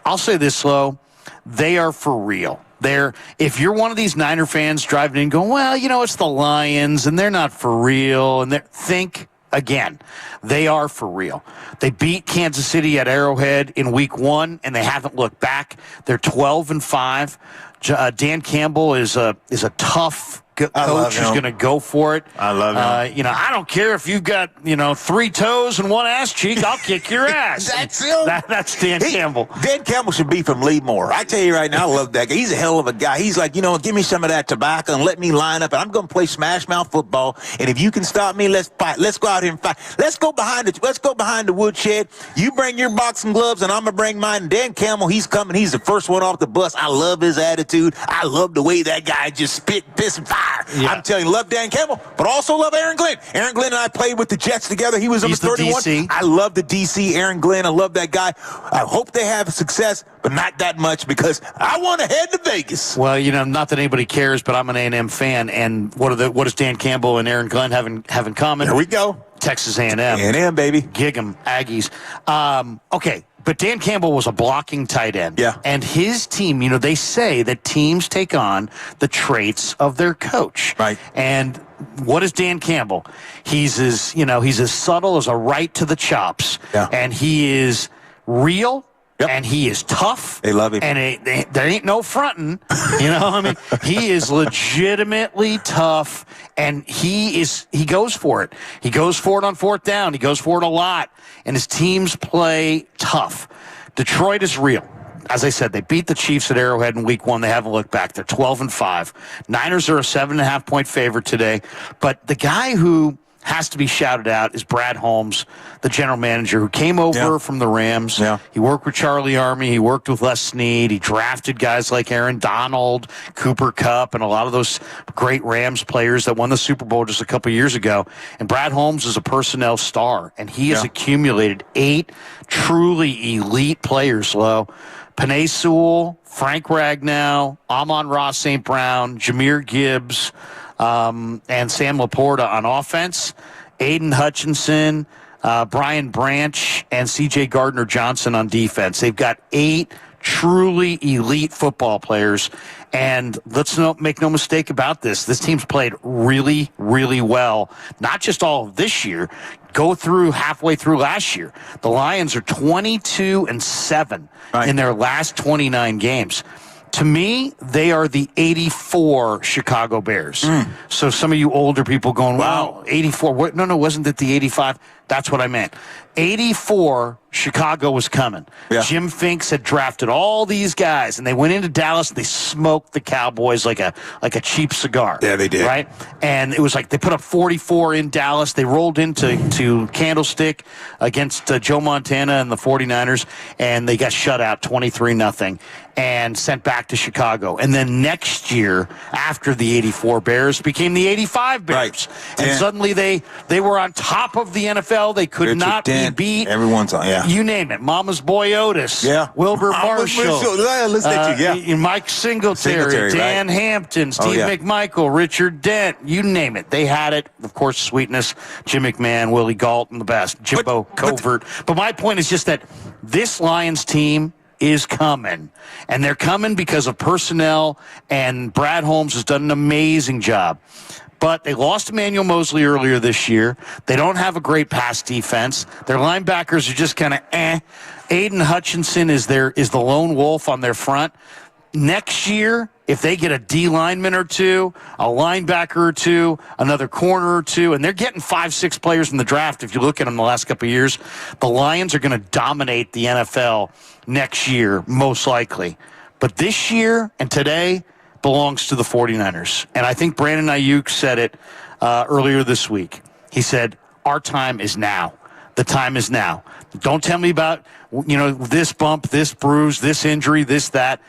I'll say this, Lo, they are for real. If you're one of these Niner fans driving in going, well, it's the Lions, and they're not for real, and think again. They are for real. They beat Kansas City at Arrowhead in Week 1, and they haven't looked back. They're 12-5. Dan Campbell is a tough coach who's going to go for it. I love him. I don't care if you've got 3 toes and 1 ass cheek. I'll kick your ass. That's him. That's Dan Campbell. Dan Campbell should be from Leadmore. I tell you right now, I love that guy. He's a hell of a guy. He's like, give me some of that tobacco and let me line up, and I'm going to play smash mouth football. And if you can stop me, let's fight. Let's go out here and fight. Let's go behind the woodshed. You bring your boxing gloves, and I'm gonna bring mine. And Dan Campbell, he's coming. He's the first one off the bus. I love his attitude. I love the way that guy just spit, piss, and fire. Yeah. I'm telling you, love Dan Campbell, but also love Aaron Glenn. Aaron Glenn and I played with the Jets together. He was number 31. DC. I love the DC, Aaron Glenn. I love that guy. I hope they have success, but not that much, because I want to head to Vegas. Well, not that anybody cares, but I'm an A&M fan, and what does Dan Campbell and Aaron Glenn have in common? There we go. Texas A&M. A&M, baby. Gig 'em, Aggies. Okay. But Dan Campbell was a blocking tight end. Yeah. And his team, they say that teams take on the traits of their coach. Right. And what is Dan Campbell? He's as subtle as a right to the chops. Yeah. And he is real. Yep. And he is tough. They love him. And there ain't no fronting. He is legitimately tough, and he goes for it. He goes for it on 4th down. He goes for it a lot, and his teams play tough. Detroit is real. As I said, they beat the Chiefs at Arrowhead in Week 1. They haven't looked back. They're 12-5. Niners are a 7.5-point favorite today, but the guy who has to be shouted out is Brad Holmes, the general manager, who came over from the Rams. Yeah. He worked with Charlie Army. He worked with Les Snead. He drafted guys like Aaron Donald, Cooper Kupp, and a lot of those great Rams players that won the Super Bowl just a couple years ago. And Brad Holmes is a personnel star, and he has accumulated 8 truly elite players, Lo. Penei Sewell, Frank Ragnow, Amon-Ra St. Brown, Jahmyr Gibbs, and Sam Laporta on offense, Aiden Hutchinson, Brian Branch, and C.J. Gardner-Johnson on defense. They've got 8 truly elite football players, and let's make no mistake about this. This team's played really, really well, not just all of this year. Go through halfway through last year. The Lions are 22-7 in their last 29 games. To me, they are the 84 Chicago Bears. So some of you older people going, wow, 84. What? No, wasn't it the 85? That's what I meant. 84, Chicago was coming. Yeah. Jim Finks had drafted all these guys, and they went into Dallas, and they smoked the Cowboys like a cheap cigar. Yeah, they did. Right? And it was like they put up 44 in Dallas. They rolled into Candlestick against Joe Montana and the 49ers, and they got shut out 23-0 and sent back to Chicago. And then next year, after the 84 Bears, became the 85 Bears. Right. And suddenly they were on top of the NFL. They could not be beat. Everyone's on, You name it. Mama's Boy Otis. Yeah. Wilbur Marshall. Listen at you, Mike Singletary, Dan Hampton, Steve McMichael, Richard Dent. You name it. They had it. Of course, Sweetness, Jim McMahon, Willie Galton, the best. Jimbo Covert. But my point is just that this Lions team is coming, and they're coming because of personnel, and Brad Holmes has done an amazing job. But they lost Emmanuel Mosley earlier this year. They don't have a great pass defense. Their linebackers are just kind of Aiden Hutchinson is the lone wolf on their front. Next year, if they get a D lineman or two, a linebacker or two, another corner or two, and they're getting 5-6 players in the draft, if you look at them the last couple of years, the Lions are going to dominate the NFL next year, most likely. But this year and today belongs to the 49ers. And I think Brandon Ayuk said it earlier this week. He said, our time is now. The time is now. Don't tell me about, this bump, this bruise, this injury, this, that.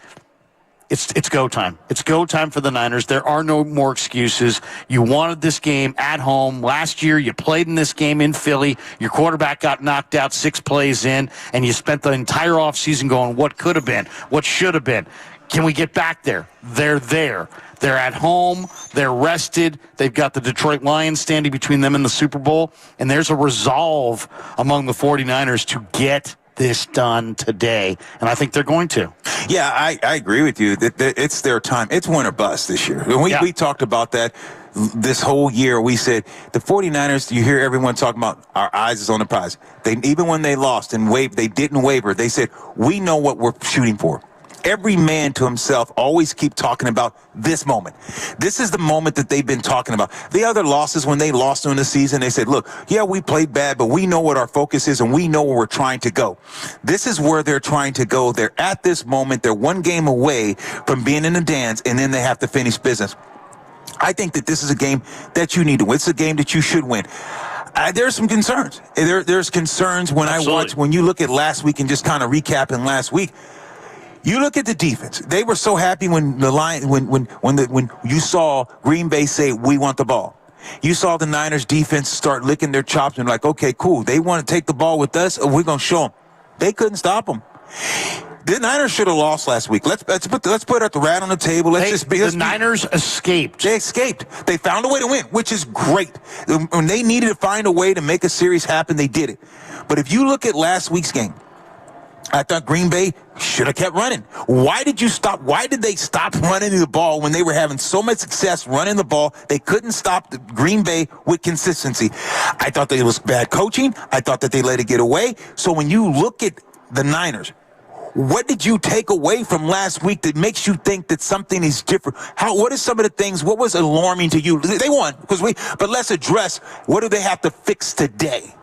It's go time. It's go time for the Niners. There are no more excuses. You wanted this game at home. Last year, you played in this game in Philly. Your quarterback got knocked out 6 plays in, and you spent the entire offseason going, what could have been? What should have been? Can we get back there? They're there. They're at home. They're rested. They've got the Detroit Lions standing between them and the Super Bowl, and there's a resolve among the 49ers to get this done today, and I think they're going to. Yeah, I agree with you that it's their time. It's win or bust this year. We talked about that this whole year. We said the 49ers, you hear everyone talking about our eyes is on the prize. Even when they lost and they didn't waver. They said, we know what we're shooting for. Every man to himself always keep talking about this moment. This is the moment that they've been talking about. The other losses, when they lost during the season, they said, look, yeah, we played bad, but we know what our focus is and we know where we're trying to go. This is where they're trying to go. They're at this moment. They're one game away from being in the dance, and then they have to finish business. I think that this is a game that you need to win. It's a game that you should win. There's some concerns. There's concerns when you look at last week and just kind of recapping last week. You look at the defense. They were so happy when the Lions, when you saw Green Bay say, we want the ball. You saw the Niners defense start licking their chops and like, okay, cool. They want to take the ball with us, or we're going to show them. They couldn't stop them. The Niners should have lost last week. Let's put the rat on the table. The Niners escaped. They escaped. They found a way to win, which is great. When they needed to find a way to make a series happen, they did it. But if you look at last week's game, I thought Green Bay should have kept running. Why did you stop? Why did they stop running the ball when they were having so much success running the ball? They couldn't stop the Green Bay with consistency. I thought that it was bad coaching. I thought that they let it get away. So when you look at the Niners, what did you take away from last week that makes you think that something is different? What are some of the things? What was alarming to you? They won but let's address what do they have to fix today?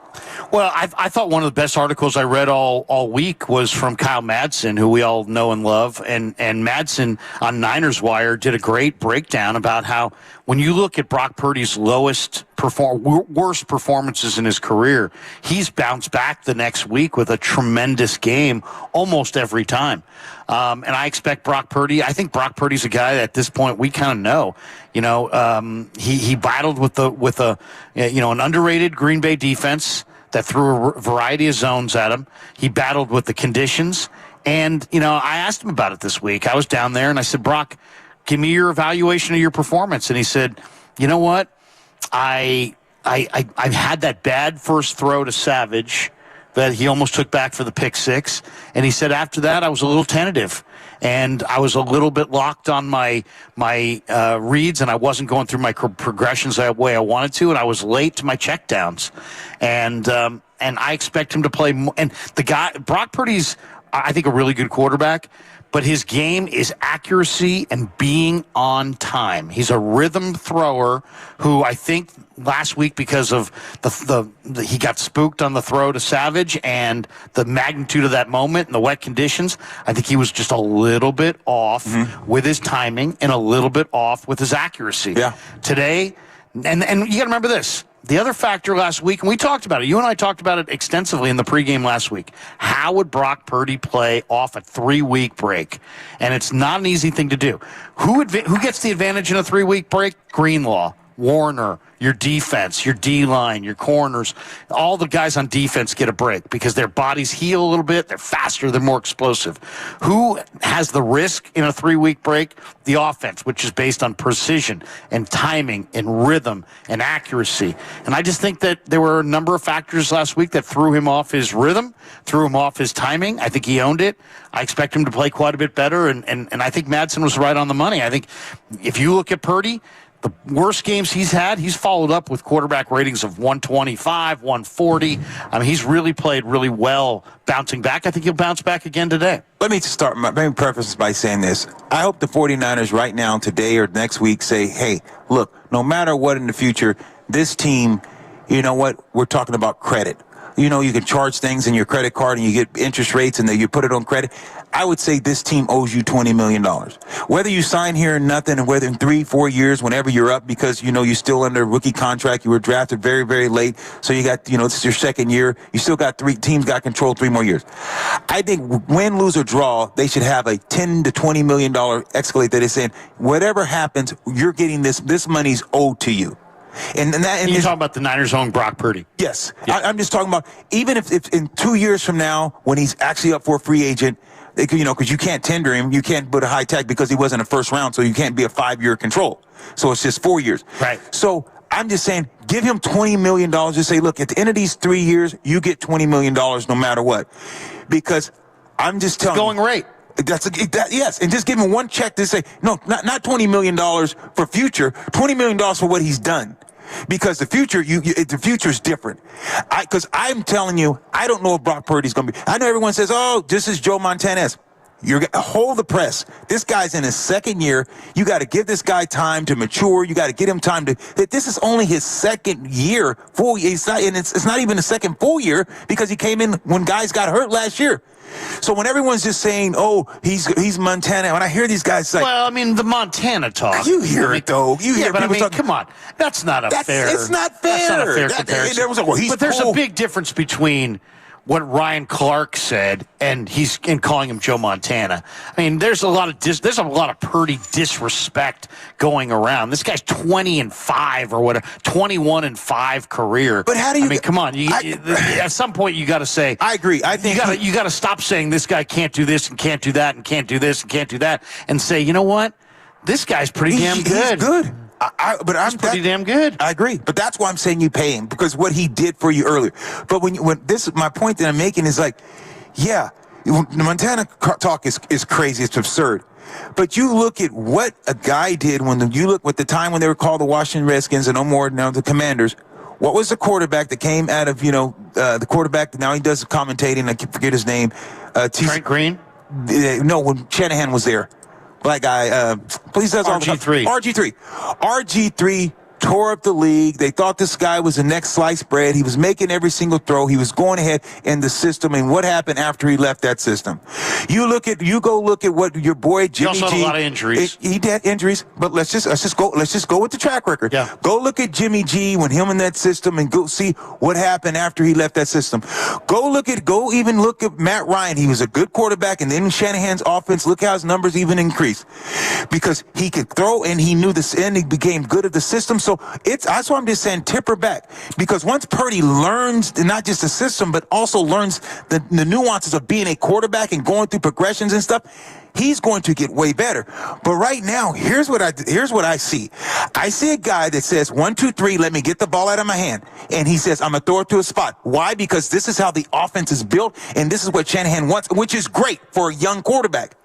Well, I thought one of the best articles I read all week was from Kyle Madsen, who we all know and love. And Madsen on Niners Wire did a great breakdown about how when you look at Brock Purdy's lowest worst performances in his career, he's bounced back the next week with a tremendous game almost every time. And I expect Brock Purdy. I think Brock Purdy's a guy that at this point we kind of know. He battled with an underrated Green Bay defense that threw a variety of zones at him. He battled with the conditions. And, I asked him about it this week. I was down there and I said, Brock, give me your evaluation of your performance. And he said, you know what? I had that bad first throw to Savage that he almost took back for the pick six. And he said after that, I was a little tentative. And I was a little bit locked on my reads, and I wasn't going through my progressions the way I wanted to, and I was late to my checkdowns. And I expect him to play more. And the guy, Brock Purdy's, I think, a really good quarterback, but his game is accuracy and being on time. He's a rhythm thrower who I think last week, because of he got spooked on the throw to Savage and the magnitude of that moment and the wet conditions, I think he was just a little bit off with his timing and a little bit off with his accuracy. Yeah. Today, and you got to remember this. The other factor last week, and we talked about it, you and I talked about it extensively in the pregame last week. How would Brock Purdy play off a 3-week break? And it's not an easy thing to do. Who gets the advantage in a 3-week break? Greenlaw, Warner, your defense, your D-line, your corners. All the guys on defense get a break because their bodies heal a little bit. They're faster. They're more explosive. Who has the risk in a 3-week break? The offense, which is based on precision and timing and rhythm and accuracy. And I just think that there were a number of factors last week that threw him off his rhythm, threw him off his timing. I think he owned it. I expect him to play quite a bit better, and I think Madsen was right on the money. I think if you look at Purdy, the worst games he's had, he's followed up with quarterback ratings of 125, 140. I mean, he's really played really well bouncing back. I think he'll bounce back again today. Let me preface by saying this. I hope the 49ers right now, today or next week, say, hey, look, no matter what in the future, this team, you know what, we're talking about credit. You can charge things in your credit card and you get interest rates and then you put it on credit. I would say this team owes you $20 million. Whether you sign here or nothing, and whether in 3-4 years, whenever you're up, because, you're still under a rookie contract, you were drafted very, very late. So you got, this is your second year. You still got teams got control 3 more years. I think win, lose, or draw, they should have a $10 to $20 million escalate that is saying, whatever happens, you're getting this money's owed to you. And you're talking about the Niners' own Brock Purdy. Yes. Yeah. I'm just talking about even if in 2 years from now, when he's actually up for a free agent, because you can't tender him, you can't put a high tag because he wasn't a first round, so you can't be a 5-year control. So it's just 4 years. Right. So I'm just saying, give him $20 million. Just say, look, at the end of these 3 years, you get $20 million no matter what. Because I'm just telling you. Going rate. Yes, and just give him one check to say, no, not $20 million for future, $20 million for what he's done. Because the future, the future is different. Because I'm telling you, I don't know if Brock Purdy's going to be. I know everyone says, "Oh, this is Joe Montana." Hold the press. This guy's in his second year. You got to give this guy time to mature. You got to get him time to. This is only his second year, full. It's not even the second full year because he came in when guys got hurt last year. So when everyone's just saying, "Oh, he's Montana," when I hear these guys say, "Well, I mean, the Montana talk," you hear it though. You hear people talking. Come on, that's not fair. It's not fair. That's not a fair comparison. But there's a big difference between what Ryan Clark said and calling him Joe Montana. I mean, there's a lot of Purdy disrespect going around. This guy's 20-5 or whatever, 21-5 career. But how do you? I mean, come on. At some point, you got to say. I agree. I think you got to stop saying this guy can't do this and can't do that and can't do this and can't do that, and say, you know what, this guy's pretty damn good. He's good. He's pretty damn good. I agree, but that's why I'm saying you pay him because what he did for you earlier. But when this is my point that I'm making is like, yeah, the Montana talk is crazy. It's absurd. But you look at what a guy did you look at the time when they were called the Washington Redskins and no more now the Commanders. What was the quarterback that came out of the quarterback that now he does commentating? I forget his name. Trent Green. No, when Shanahan was there. Black guy, please does RG3. RG3 tore up the league. They thought this guy was the next sliced bread. He was making every single throw. He was going ahead in the system. And what happened after he left that system? You go look at what your boy Jimmy G. He also had a lot of injuries. He had injuries, but let's just go with the track record. Yeah. Go look at Jimmy G when him in that system, and go see what happened after he left that system. Go even look at Matt Ryan. He was a good quarterback, and then Shanahan's offense. Look how his numbers even increased because he could throw, and he knew this, and he became good at the system. So that's why I'm just saying tip her back, because once Purdy learns not just the system but also learns the nuances of being a quarterback and going through progressions and stuff, he's going to get way better. But right now, here's what I see. I see a guy that says 1, 2, 3, let me get the ball out of my hand, and he says I'm gonna throw it to a spot. Why? Because this is how the offense is built, and this is what Shanahan wants, which is great for a young quarterback.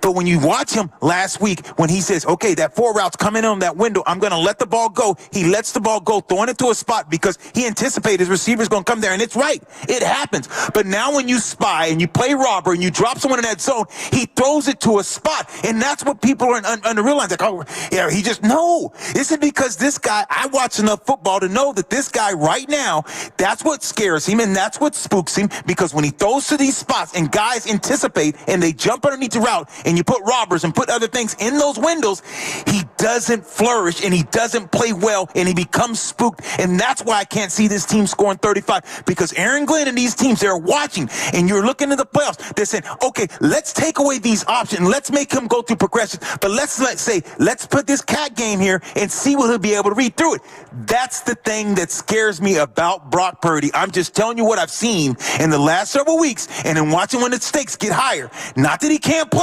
But when you watch him last week, when he says, okay, that 4 route's coming on that window, I'm going to let the ball go. He lets the ball go, throwing it to a spot because he anticipated his receiver's going to come there. And it's right. It happens. But now when you spy and you play robber and you drop someone in that zone, he throws it to a spot. And that's what people are under realize. Like, oh, yeah, no. This is because this guy, I watch enough football to know that this guy right now, that's what scares him and that's what spooks him, because when he throws to these spots and guys anticipate and they jump underneath the route, and you put robbers and put other things in those windows, he doesn't flourish and he doesn't play well and he becomes spooked. And that's why I can't see this team scoring 35, because Aaron Glenn and these teams, they're watching, and you're looking at the playoffs. They're saying, okay, let's take away these options. Let's make him go through progressions. But let's put this cat game here and see what he'll be able to read through it. That's the thing that scares me about Brock Purdy. I'm just telling you what I've seen in the last several weeks, and then watching when the stakes get higher. Not that he can't play,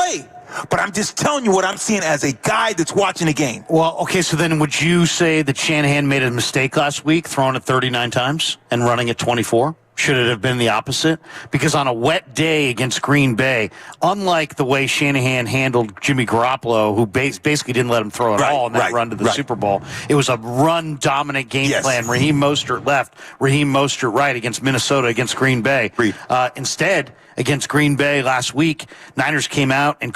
but I'm just telling you what I'm seeing as a guy that's watching the game. Well, okay, so then would you say that Shanahan made a mistake last week, throwing it 39 times and running it 24? Should it have been the opposite? Because on a wet day against Green Bay, unlike the way Shanahan handled Jimmy Garoppolo, who basically didn't let him throw at all in that run to the Super Bowl, it was a run-dominant game plan. Raheem Mostert left, Raheem Mostert right against Minnesota, against Green Bay. Instead, against Green Bay last week, Niners came out and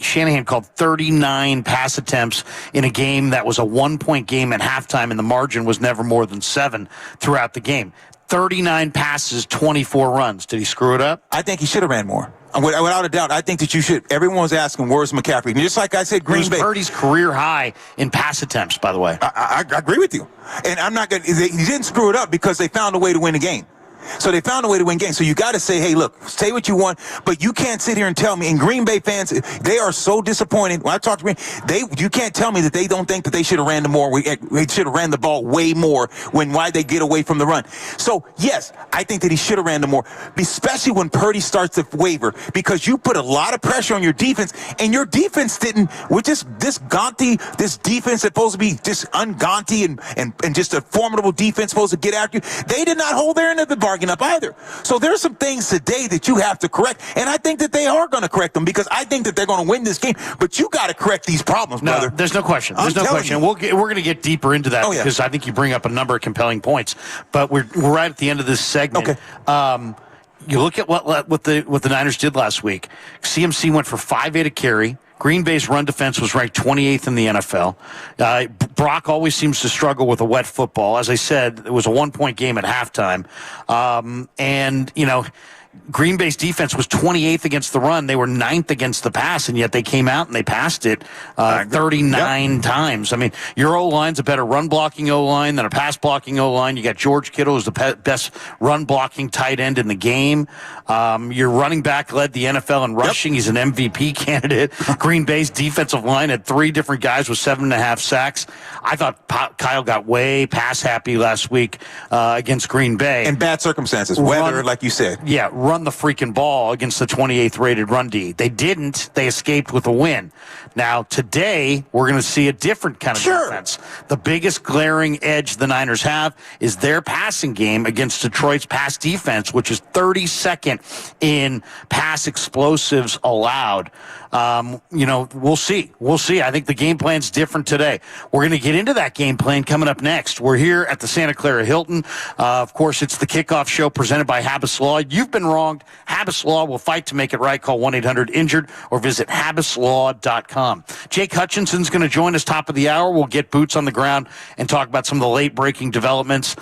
Shanahan called 39 pass attempts in a game that was a 1-point game at halftime, and the margin was never more than 7 throughout the game. 39 passes, 24 runs. Did he screw it up? I think he should have ran more. Without a doubt, I think that you should. Everyone was asking, where's McCaffrey? And just like I said, Green Bay. Purdy's career high in pass attempts, by the way. I agree with you. And I'm not going to. He didn't screw it up because they found a way to win the game. So they found a way to win games. So you got to say, hey, look, say what you want, but you can't sit here and tell me. And Green Bay fans, they are so disappointed. When I talk to Green, you can't tell me that they don't think that they should have ran the more. They should have ran the ball way more. Why they get away from the run? So yes, I think that he should have ran the more, especially when Purdy starts to waver, because you put a lot of pressure on your defense, and your defense didn't. With this Gonty, this defense that's supposed to be just ungonty and just a formidable defense supposed to get after you. They did not hold their end of the bargain up either. So there's some things today that you have to correct, and I think that they are going to correct them, because I think that they're going to win this game. But you got to correct these problems, brother. No, there's no question. There's no question. We're going to get deeper into that because I think you bring up a number of compelling points. But we're right at the end of this segment. Okay. You look at what the Niners did last week. CMC went for 5.8 a carry. Green Bay's run defense was ranked 28th in the NFL. Brock always seems to struggle with a wet football. As I said, it was a 1-point game at halftime. Green Bay's defense was 28th against the run. They were 9th against the pass, and yet they came out and they passed it 39 times. I mean, your O-line's a better run-blocking O-line than a pass-blocking O-line. You got George Kittle, who's the best run-blocking tight end in the game. Your running back led the NFL in rushing. He's an MVP candidate. Green Bay's defensive line had 3 different guys with 7.5 sacks. I thought Kyle got way pass-happy last week against Green Bay. In bad circumstances. Weather, like you said. Yeah, run the freaking ball against the 28th rated run D. They didn't. They escaped with a win. Now, today, we're going to see a different kind of defense. The biggest glaring edge the Niners have is their passing game against Detroit's pass defense, which is 32nd in pass explosives allowed. We'll see. I think the game plan's different today. We're going to get into that game plan coming up next. We're here at the Santa Clara Hilton. Of course, it's the kickoff show presented by Habas Law. You've been wronged, Habas Law will fight to make it right. Call 1-800-INJURED or visit habaslaw.com. Jake Hutchinson's going to join us top of the hour. We'll get boots on the ground and talk about some of the late-breaking developments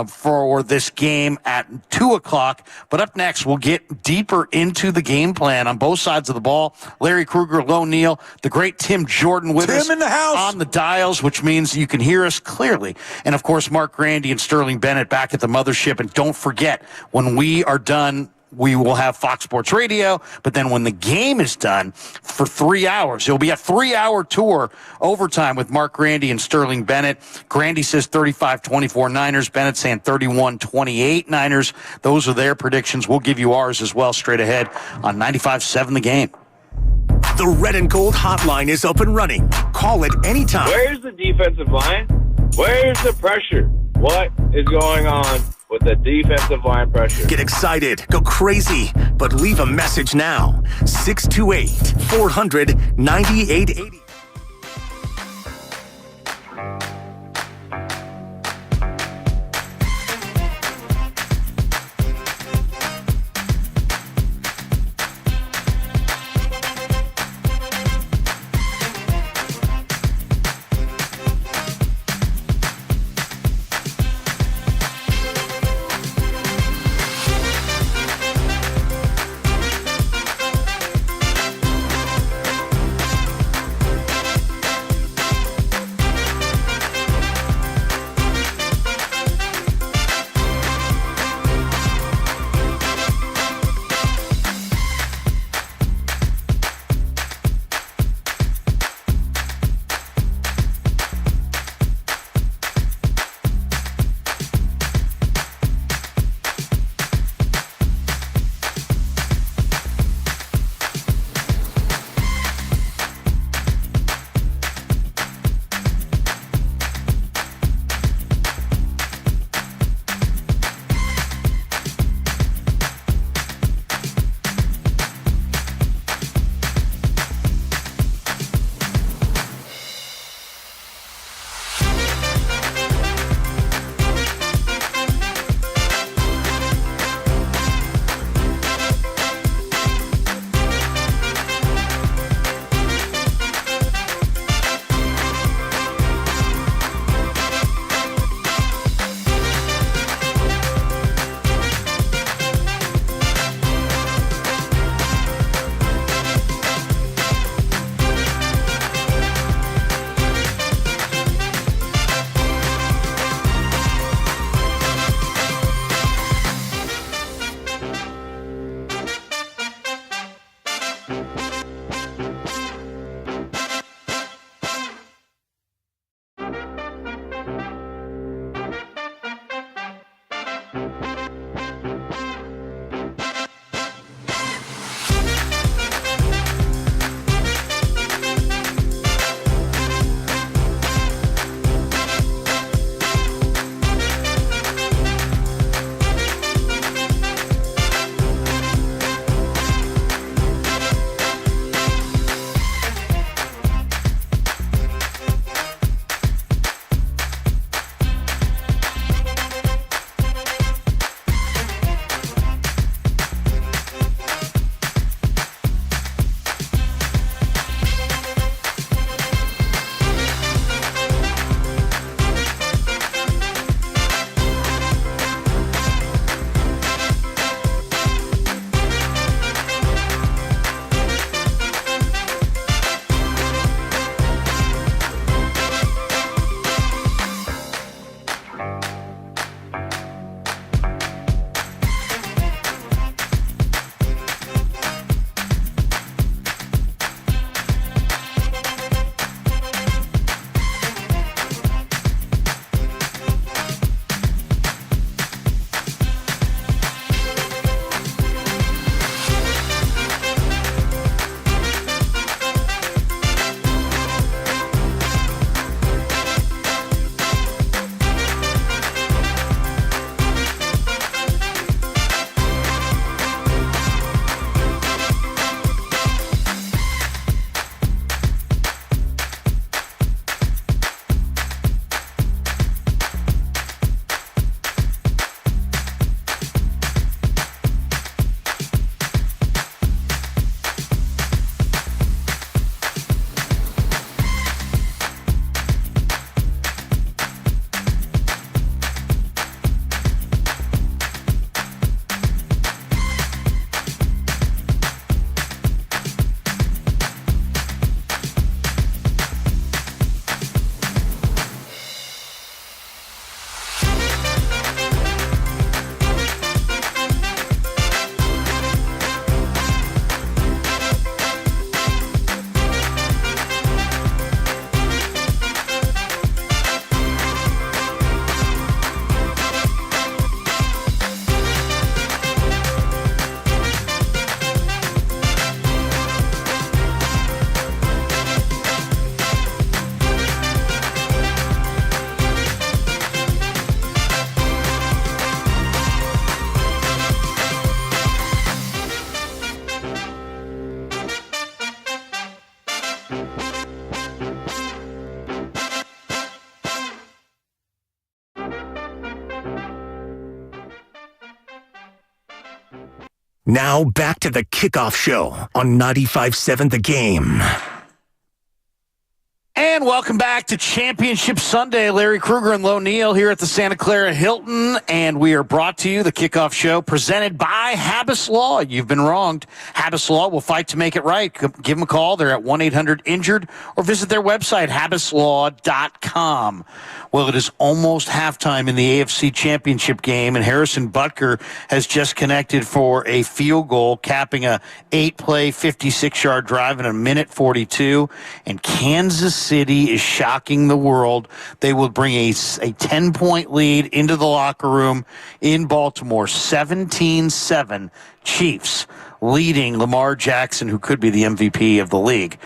for this game at 2 o'clock. But up next, we'll get deeper into the game plan on both sides of the ball. Larry Krueger, Lo Neal, the great Tim Jordan with us in the house on the dials, which means you can hear us clearly. And, of course, Mark Grandy and Sterling Bennett back at the mothership. And don't forget, when we are done, we will have Fox Sports Radio, but then when the game is done for 3 hours, it'll be a 3-hour tour overtime with Mark Grandy and Sterling Bennett. Grandy says 35-24 Niners. Bennett saying 31-28 Niners. Those are their predictions. We'll give you ours as well straight ahead on 95.7 The Game. The Red and Gold hotline is up and running. Call it anytime. Where's the defensive line? Where's the pressure? What is going on with the defensive line pressure? Get excited, go crazy, but leave a message now. 628-400-9880. Now back to the kickoff show on 95.7 The Game. And welcome back to Championship Sunday. Larry Krueger and Lo Neal here at the Santa Clara Hilton. And we are brought to you, the kickoff show, presented by Habas Law. You've been wronged. Habas Law will fight to make it right. Give them a call. They're at 1-800-INJURED or visit their website, habaslaw.com. Well, it is almost halftime in the AFC Championship game, and Harrison Butker has just connected for a field goal, capping a 8-play, 56-yard drive in a minute 42. And Kansas City is shocking the world. They will bring a 10-point lead into the locker room in Baltimore, 17-7. Chiefs leading Lamar Jackson, who could be the MVP of the league,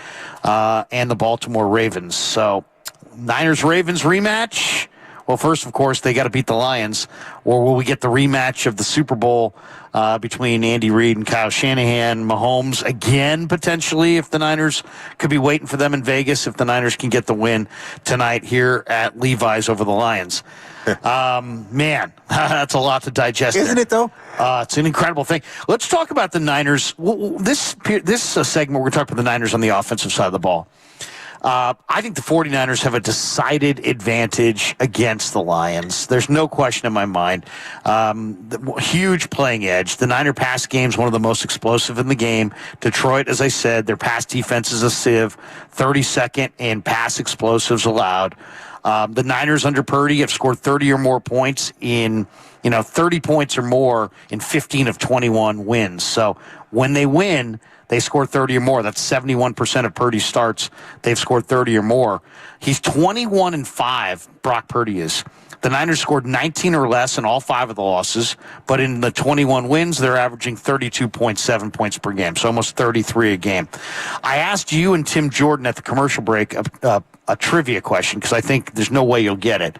and the Baltimore Ravens. So Niners-Ravens rematch. Well, first, of course, they got to beat the Lions. Or will we get the rematch of the Super Bowl between Andy Reid and Kyle Shanahan? Mahomes again, potentially, if the Niners could be waiting for them in Vegas, if the Niners can get the win tonight here at Levi's over the Lions. Man, that's a lot to digest. Isn't it, though? It's an incredible thing. Let's talk about the Niners. This segment, we're going to talk about the Niners on the offensive side of the ball. I think the 49ers have a decided advantage against the Lions. There's no question in my mind. The huge playing edge. The Niner pass game is one of the most explosive in the game. Detroit, as I said, their pass defense is a sieve, 32nd in pass explosives allowed. The Niners under Purdy have scored 30 or more points 30 points or more in 15 of 21 wins. So when they win, they score 30 or more. That's 71% of Purdy's starts. They've scored 30 or more. He's 21-5, Brock Purdy is. The Niners scored 19 or less in all 5 of the losses, but in the 21 wins, they're averaging 32.7 points per game, so almost 33 a game. I asked you and Tim Jordan at the commercial break a trivia question, because I think there's no way you'll get it.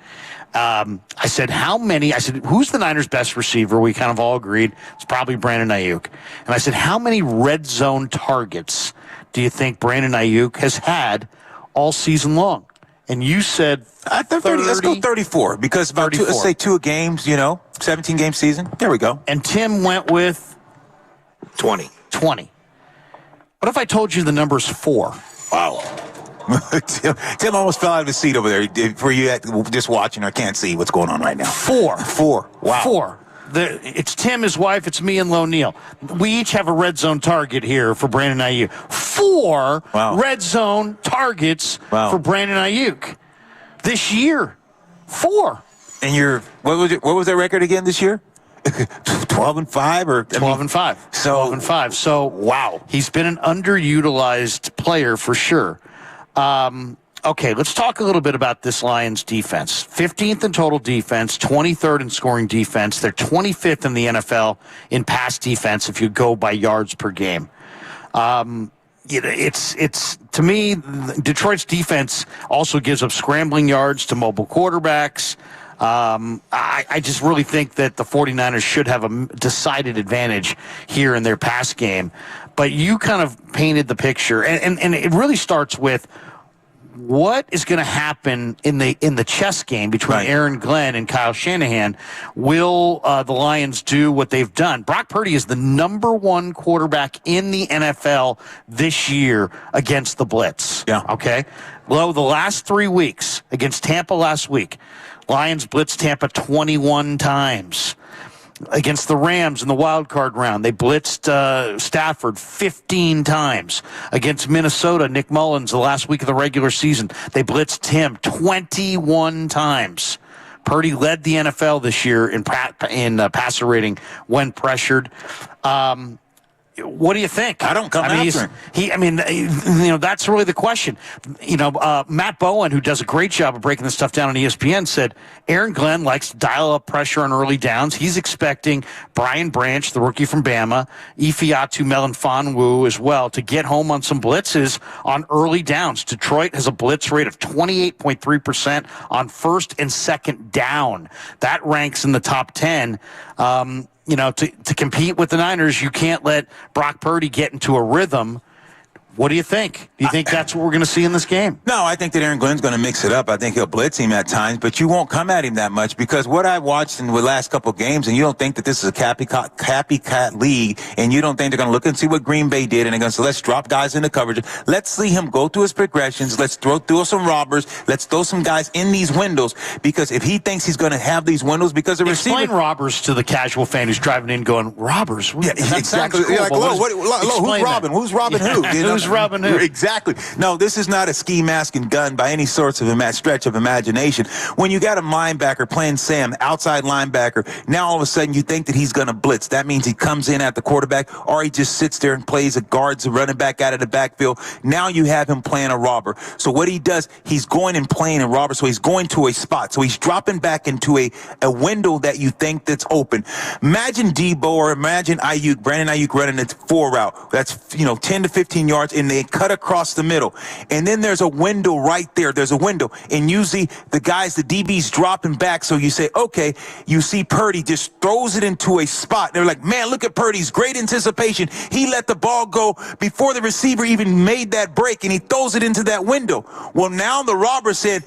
I said, who's the Niners' best receiver? We kind of all agreed it's probably Brandon Ayuk. And I said, how many red zone targets do you think Brandon Ayuk has had all season long? And you said 30. Let's go 34, because about 34. Let's say 2 games, 17-game season. There we go. And Tim went with 20. What if I told you the number's 4? Wow. Tim almost fell out of his seat over there. For you just watching, I can't see what's going on right now. 4. Wow. 4. It's Tim, his wife, it's me, and Lo Neal. We each have a red zone target here for Brandon Ayuk. 4 red zone targets for Brandon Ayuk this year. 4. And what was their record again this year? 12-5 or 12-5. 12-5. So wow, he's been an underutilized player for sure. Okay, let's talk a little bit about this Lions defense. 15th in total defense, 23rd in scoring defense. They're 25th in the NFL in pass defense if you go by yards per game. It's to me, Detroit's defense also gives up scrambling yards to mobile quarterbacks. I just really think that the 49ers should have a decided advantage here in their pass game. But you kind of painted the picture, and it really starts with what is going to happen in the chess game between Aaron Glenn and Kyle Shanahan. Will the Lions do what they've done? Brock Purdy is the number 1 quarterback in the NFL this year against the blitz. Yeah. Okay? Well, the last 3 weeks, against Tampa last week, Lions blitzed Tampa 21 times. Against the Rams in the wild card round, they blitzed Stafford 15 times. Against Minnesota, Nick Mullins, the last week of the regular season, they blitzed him 21 times. Purdy led the NFL this year in passer rating when pressured. What do you think? I don't come after him. That's really the question. Matt Bowen, who does a great job of breaking this stuff down on ESPN, said Aaron Glenn likes to dial up pressure on early downs. He's expecting Brian Branch, the rookie from Bama, Ifeatu Melifonwu as well, to get home on some blitzes on early downs. Detroit has a blitz rate of 28.3% on first and second down. That ranks in the top 10. To compete with the Niners, you can't let Brock Purdy get into a rhythm What do you think? Do you think that's what we're going to see in this game? No, I think that Aaron Glenn's going to mix it up. I think he'll blitz him at times, but you won't come at him that much because what I watched in the last couple of games, and you don't think that this is a copycat league, and you don't think they're going to look and see what Green Bay did, and they're going to say, let's drop guys into coverage. Let's see him go through his progressions. Let's throw some robbers. Let's throw some guys in these windows because if he thinks he's going to have these windows because the receiver... Explain robbers to the casual fan who's driving in going, robbers? Yeah, exactly. Cool, who's robbing? Who's robbing who? Who's robbing who? Exactly. No, this is not a ski mask and gun by any sorts of stretch of imagination. When you got a linebacker playing Sam, outside linebacker, now all of a sudden you think that he's going to blitz. That means he comes in at the quarterback or he just sits there and plays a guards, a running back out of the backfield. Now you have him playing a robber. So what he does, he's going and playing a robber. So he's going to a spot. So he's dropping back into a window that you think that's open. Imagine Debo or imagine Brandon Ayuk running a 4 route. That's, 10 to 15 yards and they cut across the middle. And then there's a window right there. There's a window. And usually the DB's dropping back. So you say, okay, you see Purdy just throws it into a spot. They're like, man, look at Purdy's great anticipation. He let the ball go before the receiver even made that break and he throws it into that window. Well, now the robber said,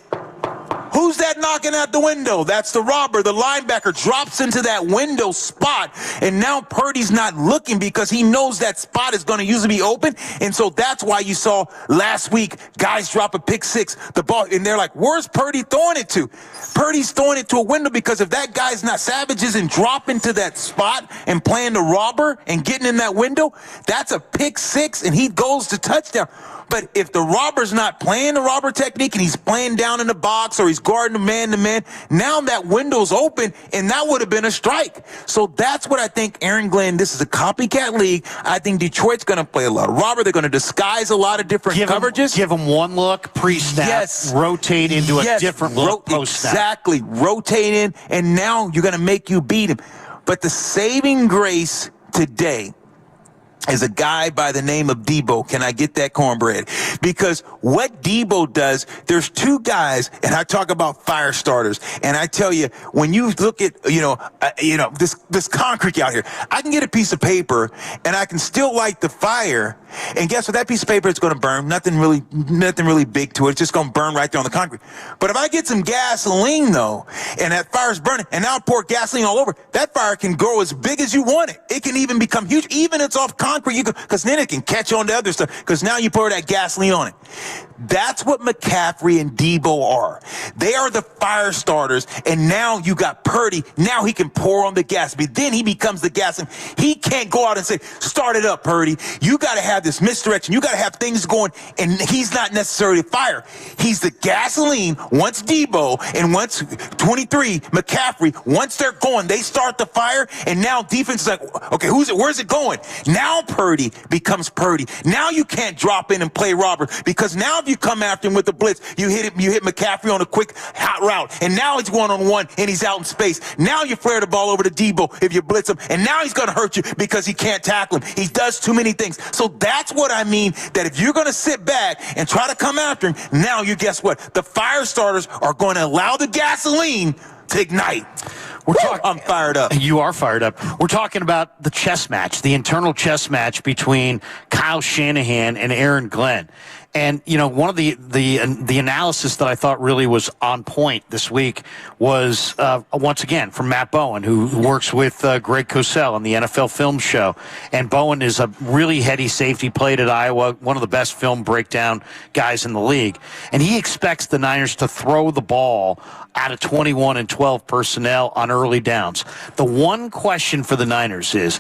who's that knocking out the window? That's the robber. The linebacker drops into that window spot, and now Purdy's not looking because he knows that spot is going to usually be open, and so that's why you saw last week guys drop a pick six, the ball, and they're like, where's Purdy throwing it to? Purdy's throwing it to a window because if that guy's not savage and dropping to that spot and playing the robber and getting in that window, that's a pick six, and he goes to touchdown. But if the robber's not playing the robber technique and he's playing down in the box or he's guarding the man-to-man, now that window's open, and that would have been a strike. So that's what I think, Aaron Glenn, this is a copycat league. I think Detroit's going to play a lot of robber. They're going to disguise a lot of different coverages. Give them one look, pre-snap, rotate into a different look post-snap. Exactly, rotate in, and now you're going to make you beat him. But the saving grace today is a guy by the name of Debo. Can I get that cornbread? Because what Debo does, there's two guys, and I talk about fire starters, and I tell you, when you look at, this concrete out here, I can get a piece of paper, and I can still light the fire, and guess what? That piece of paper is going to burn. Nothing really big to it. It's just going to burn right there on the concrete. But if I get some gasoline, though, and that fire's burning, and now I pour gasoline all over, that fire can grow as big as you want it. It can even become huge, even if it's off concrete, because then it can catch on to other stuff, because now you pour that gasoline on it. That's what McCaffrey and Debo are. They are the fire starters, and now you got Purdy. Now he can pour on the gas, but then he becomes the gasoline. He can't go out and say, start it up, Purdy. You got to have this misdirection. You got to have things going, and he's not necessarily fire. He's the gasoline. Once Debo and once 23, McCaffrey, once they're going, they start the fire, and now defense is like, okay, where's it going? Now Purdy becomes Purdy. Now you can't drop in and play robber, because now if you come after him with the blitz, you hit McCaffrey on a quick hot route, and now he's one-on-one, and he's out in space. Now you flare the ball over to Debo if you blitz him, and now he's going to hurt you because he can't tackle him. He does too many things. So that's what I mean, that if you're going to sit back and try to come after him, now you guess what? The fire starters are going to allow the gasoline to ignite. I'm fired up. You are fired up. We're talking about the chess match, the internal chess match between Kyle Shanahan and Aaron Glenn. And, one of the analysis that I thought really was on point this week was, once again, from Matt Bowen, who works with Greg Cosell on the NFL Film Show. And Bowen is a really heady safety, played at Iowa, one of the best film breakdown guys in the league. And he expects the Niners to throw the ball out of 21 and 12 personnel on early downs. The one question for the Niners is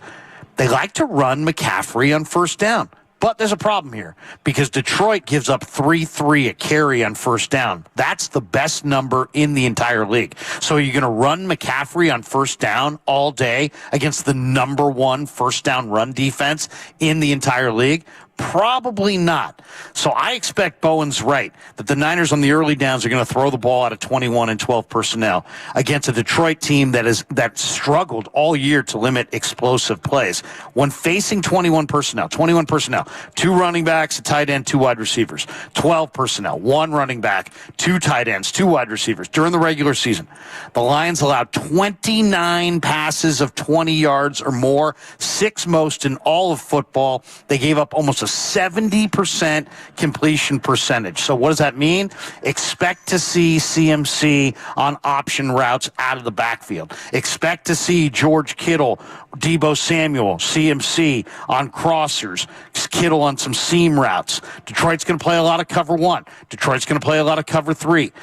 they like to run McCaffrey on first down. But there's a problem here because Detroit gives up 3-3 a carry on first down. That's the best number in the entire league. So are you going to run McCaffrey on first down all day against the number one first down run defense in the entire league? Probably not. So I expect Bowen's right that the Niners on the early downs are going to throw the ball out of 21 and 12 personnel against a Detroit team that struggled all year to limit explosive plays. When facing 21 personnel, 2 running backs, a tight end, 2 wide receivers, 12 personnel, 1 running back, 2 tight ends, 2 wide receivers. During the regular season, the Lions allowed 29 passes of 20 yards or more, 6 most in all of football. They gave up almost a So 70% completion percentage. So what does that mean? Expect to see CMC on option routes out of the backfield. Expect to see George Kittle, Deebo Samuel, CMC on crossers, Kittle on some seam routes. Detroit's going to play a lot of cover 1. Detroit's going to play a lot of cover 3.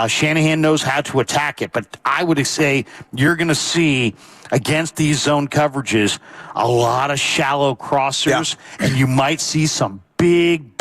Shanahan knows how to attack it, but I would say you're going to see against these zone coverages a lot of shallow crossers, and you might see some big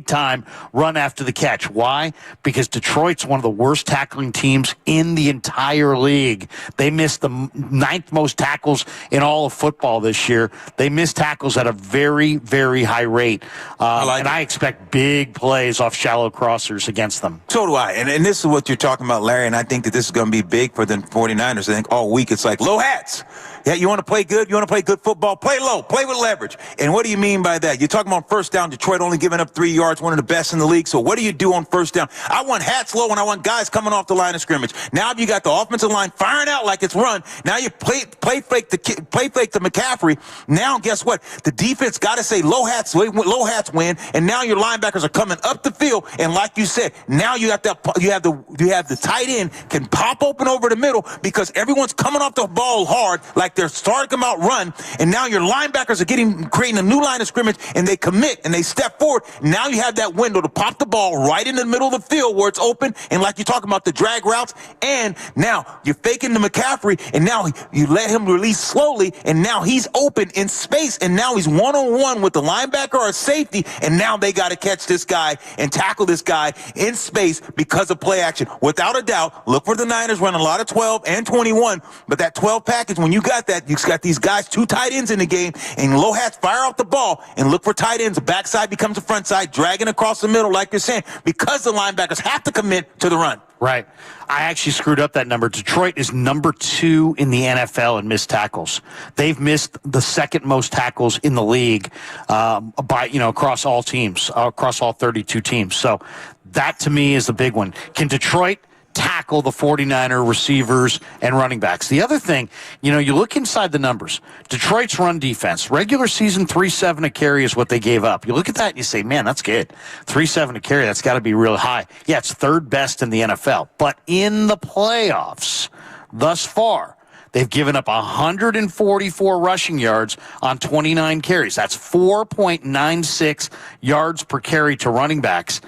time run after the catch. Why? Because Detroit's one of the worst tackling teams in the entire league. They missed the 9th most tackles in all of football this year. They missed tackles at a very high rate. I expect big plays off shallow crossers against them. So do I. And this is what you're talking about, Larry, and I think that this is going to be big for the 49ers. I think all week it's like low hats. Yeah, you want to play good? You want to play good football? Play low. Play with leverage. And what do you mean by that? You're talking about first down. Detroit only giving up 3 yards, one of the best in the league. So what do you do on first down? I want hats low, and I want guys coming off the line of scrimmage. Now you got the offensive line firing out like it's run. Now you play fake to McCaffrey. Now guess what? The defense got to say low hats win. And now your linebackers are coming up the field. And like you said, now you have the tight end can pop open over the middle because everyone's coming off the ball hard like they're starting them out run, and now your linebackers are creating a new line of scrimmage, and they commit and they step forward. Now you have that window to pop the ball right in the middle of the field where it's open, and like you're talking about the drag routes, and now you're faking the McCaffrey, and now you let him release slowly, and now he's open in space, and now he's one-on-one with the linebacker or safety, and now they got to catch this guy and tackle this guy in space because of play action. Without a doubt, look for the Niners run a lot of 12 and 21, but that 12 package, when you got that, you got these guys, 2 tight ends in the game, and low hats fire off the ball and look for tight ends. The backside becomes a front side, dragging across the middle like you're saying, because the linebackers have to commit to the run. Right. I actually screwed up that number. Detroit is number 2 in the NFL in missed tackles. They've missed the 2nd most tackles in the league across all teams, across all 32 teams. So that to me is the big one. Can Detroit tackle the 49er receivers and running backs? The other thing, you look inside the numbers. Detroit's run defense, regular season 3.7 a carry is what they gave up. You look at that and you say, man, that's good. 3.7 a carry, that's got to be real high. Yeah, it's 3rd best in the NFL. But in the playoffs thus far, they've given up 144 rushing yards on 29 carries. That's 4.96 yards per carry to running backs.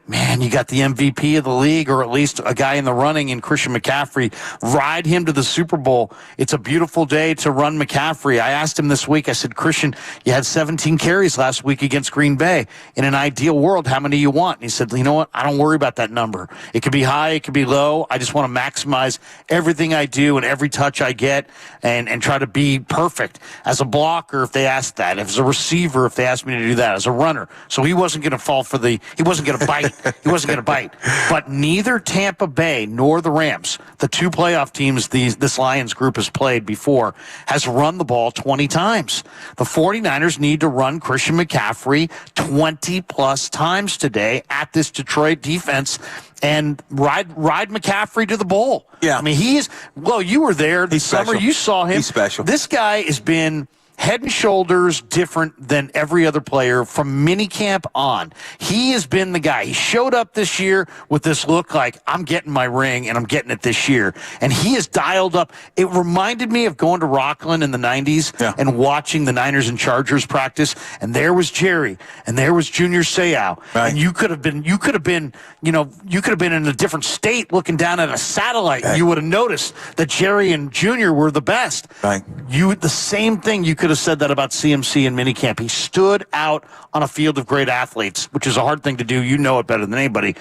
Man, you got the MVP of the league, or at least a guy in the running in Christian McCaffrey. Ride him to the Super Bowl. It's a beautiful day to run McCaffrey. I asked him this week, I said, Christian, you had 17 carries last week against Green Bay. In an ideal world, how many do you want? And he said, you know what? I don't worry about that number. It could be high, it could be low. I just want to maximize everything I do and every touch I get and try to be perfect. As a blocker, if they asked that. As a receiver, if they asked me to do that. As a runner. So he wasn't going to fall for he wasn't going to bite. He wasn't going to bite. But neither Tampa Bay nor the Rams, the 2 playoff teams this Lions group has played before, has run the ball 20 times. The 49ers need to run Christian McCaffrey 20-plus times today at this Detroit defense and ride McCaffrey to the bowl. Yeah. I mean, you were there this summer. Special. You saw him. He's special. This guy has been head and shoulders different than every other player from minicamp on. He has been the guy. He showed up this year with this look like, I'm getting my ring and I'm getting it this year. And he is dialed up. It reminded me of going to Rockland in the 90s and watching the Niners and Chargers practice. And there was Jerry and there was Junior Seau. Right. And you could have been in a different state looking down at a satellite. Right. You would have noticed that Jerry and Junior were the best. Right. The same thing you could have said that about CMC in minicamp. He stood out on a field of great athletes, which is a hard thing to do. You know it better than anybody.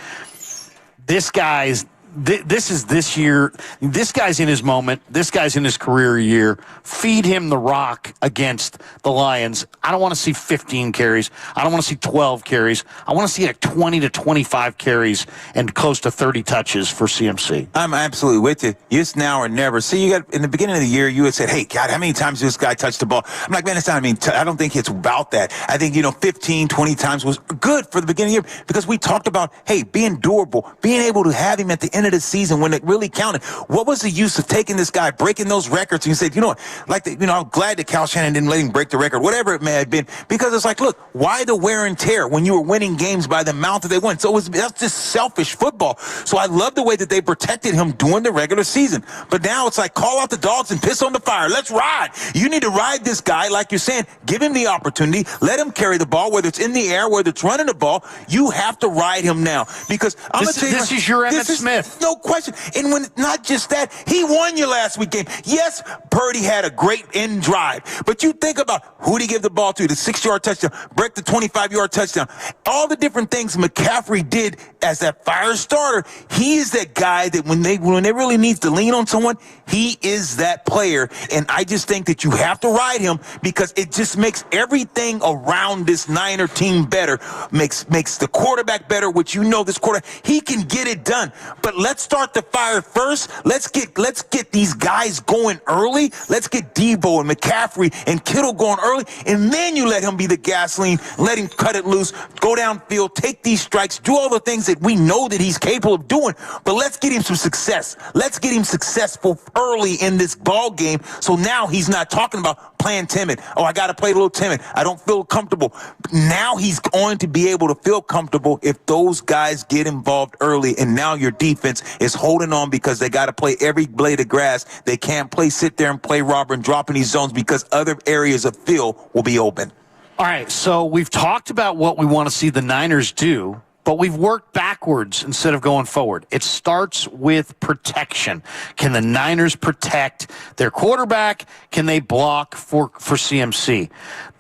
This guy's this year. This guy's in his moment. This guy's in his career year. Feed him the rock against the Lions. I don't want to see 15 carries. I don't want to see 12 carries. I want to see like 20 to 25 carries and close to 30 touches for CMC. I'm absolutely with you. It's now or never. See, you got in the beginning of the year, you had said, "Hey, God, how many times does this guy touch the ball?" I'm like, man, it's not. I don't think it's about that. I think 15, 20 times was good for the beginning of the year because we talked about, hey, being durable, being able to have him at the end end of the season when it really counted. What was the use of taking this guy, breaking those records, and you said, you know what, I'm glad that Kyle Shanahan didn't let him break the record, whatever it may have been, because it's like, look, why the wear and tear when you were winning games by the amount that they won? So that's just selfish football. So I love the way that they protected him during the regular season. But now it's like, call out the dogs and piss on the fire. Let's ride. You need to ride this guy, like you're saying. Give him the opportunity. Let him carry the ball, whether it's in the air, whether it's running the ball. You have to ride him now, because I'm going to tell you, this is your Emmitt Smith. No question. And when not just that, he won your last week game. Yes, Purdy had a great end drive, but you think about who did he give the ball to? The 6-yard touchdown, break the 25-yard touchdown. All the different things McCaffrey did as that fire starter. He is that guy that when they really needs to lean on someone, he is that player. And I just think that you have to ride him, because it just makes everything around this Niner team better. Makes the quarterback better, which this quarterback, he can get it done. But let's start the fire first. Let's get these guys going early. Let's get Debo and McCaffrey and Kittle going early, and then you let him be the gasoline, let him cut it loose, go downfield, take these strikes, do all the things that we know that he's capable of doing. But let's get him some success. Let's get him successful early in this ball game, so now he's not talking about playing timid. Oh, I got to play a little timid. I don't feel comfortable. Now he's going to be able to feel comfortable if those guys get involved early, and now your defense is holding on because they got to play every blade of grass. They can't sit there and play robber and drop in these zones, because other areas of field will be open. All right, so we've talked about what we want to see the Niners do, but we've worked backwards instead of going forward. It starts with protection. Can the Niners protect their quarterback? Can they block for CMC?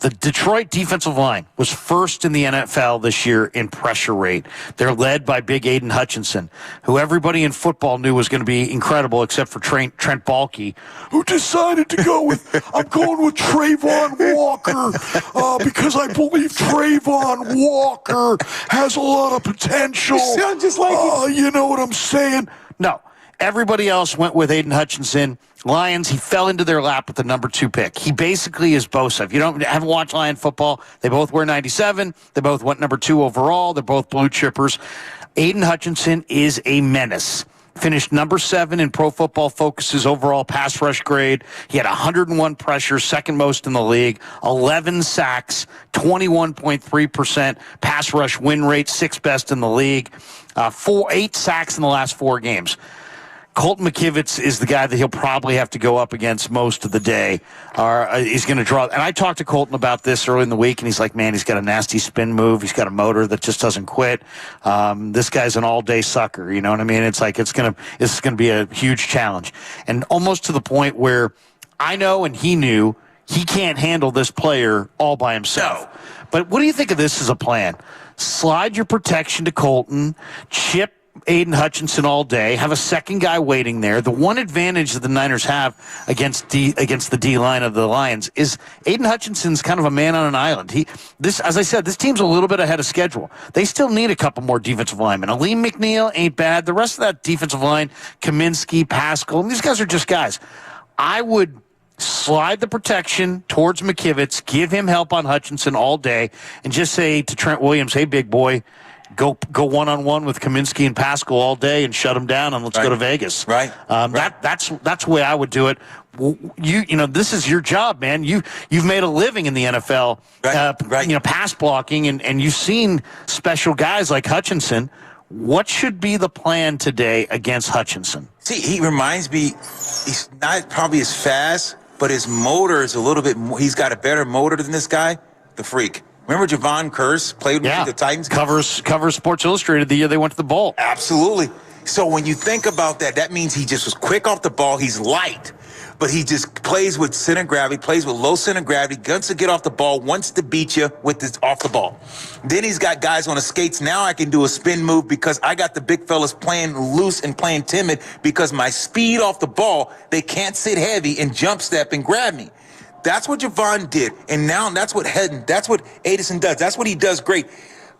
The Detroit defensive line was first in the NFL this year in pressure rate. They're led by big Aiden Hutchinson, who everybody in football knew was going to be incredible, except for Trent Baalke, who decided to go with, I'm going with Trayvon Walker because I believe Trayvon Walker has a lot of potential. You sound just like him. You know what I'm saying? No. Everybody else went with Aiden Hutchinson. Lions, he fell into their lap with the number 2 pick. He basically is Bosa. If you haven't watched Lion football, they both wear 97. They both went number 2 overall. They're both blue chippers. Aiden Hutchinson is a menace. Finished number 7 in Pro Football Focus's overall pass rush grade. He had 101 pressures, second most in the league, 11 sacks, 21.3% pass rush win rate, 6th best in the league, 8 sacks in the last 4 games. Colton McKivitz is the guy that he'll probably have to go up against most of the day. He's going to draw. And I talked to Colton about this early in the week, and he's like, man, he's got a nasty spin move. He's got a motor that just doesn't quit. This guy's an all-day sucker. You know what I mean? It's like it's going to be a huge challenge. And almost to the point where I know and he knew he can't handle this player all by himself. No. But what do you think of this as a plan? Slide your protection to Colton, chip Aiden Hutchinson all day, have a second guy waiting there. The one advantage that the Niners have against the D-line of the Lions is Aiden Hutchinson's kind of a man on an island. As I said, this team's a little bit ahead of schedule. They still need a couple more defensive linemen. Aleem McNeil ain't bad. The rest of that defensive line, Kaminsky, Pascal, these guys are just guys. I would slide the protection towards McKivitz, give him help on Hutchinson all day, and just say to Trent Williams, hey, big boy, go one-on-one with Kaminsky and Pascal all day and shut them down, and let's go to Vegas. Right. That's the way I would do it. You know, this is your job, man. You've made a living in the NFL, pass blocking, and you've seen special guys like Hutchinson. What should be the plan today against Hutchinson? See, he reminds me, he's not probably as fast, but his motor is a little bit more. He's got a better motor than this guy, the freak. Remember Javon Curse played with the Titans? Covers Sports Illustrated the year they went to the bowl. Absolutely. So when you think about that, that means he just was quick off the ball. He's light, but he just plays with center gravity, plays with low center gravity, guns to get off the ball, wants to beat you with this off the ball. Then he's got guys on the skates. Now I can do a spin move because I got the big fellas playing loose and playing timid because my speed off the ball, they can't sit heavy and jump step and grab me. That's what Javon did, and now that's what Addison does. That's what he does great.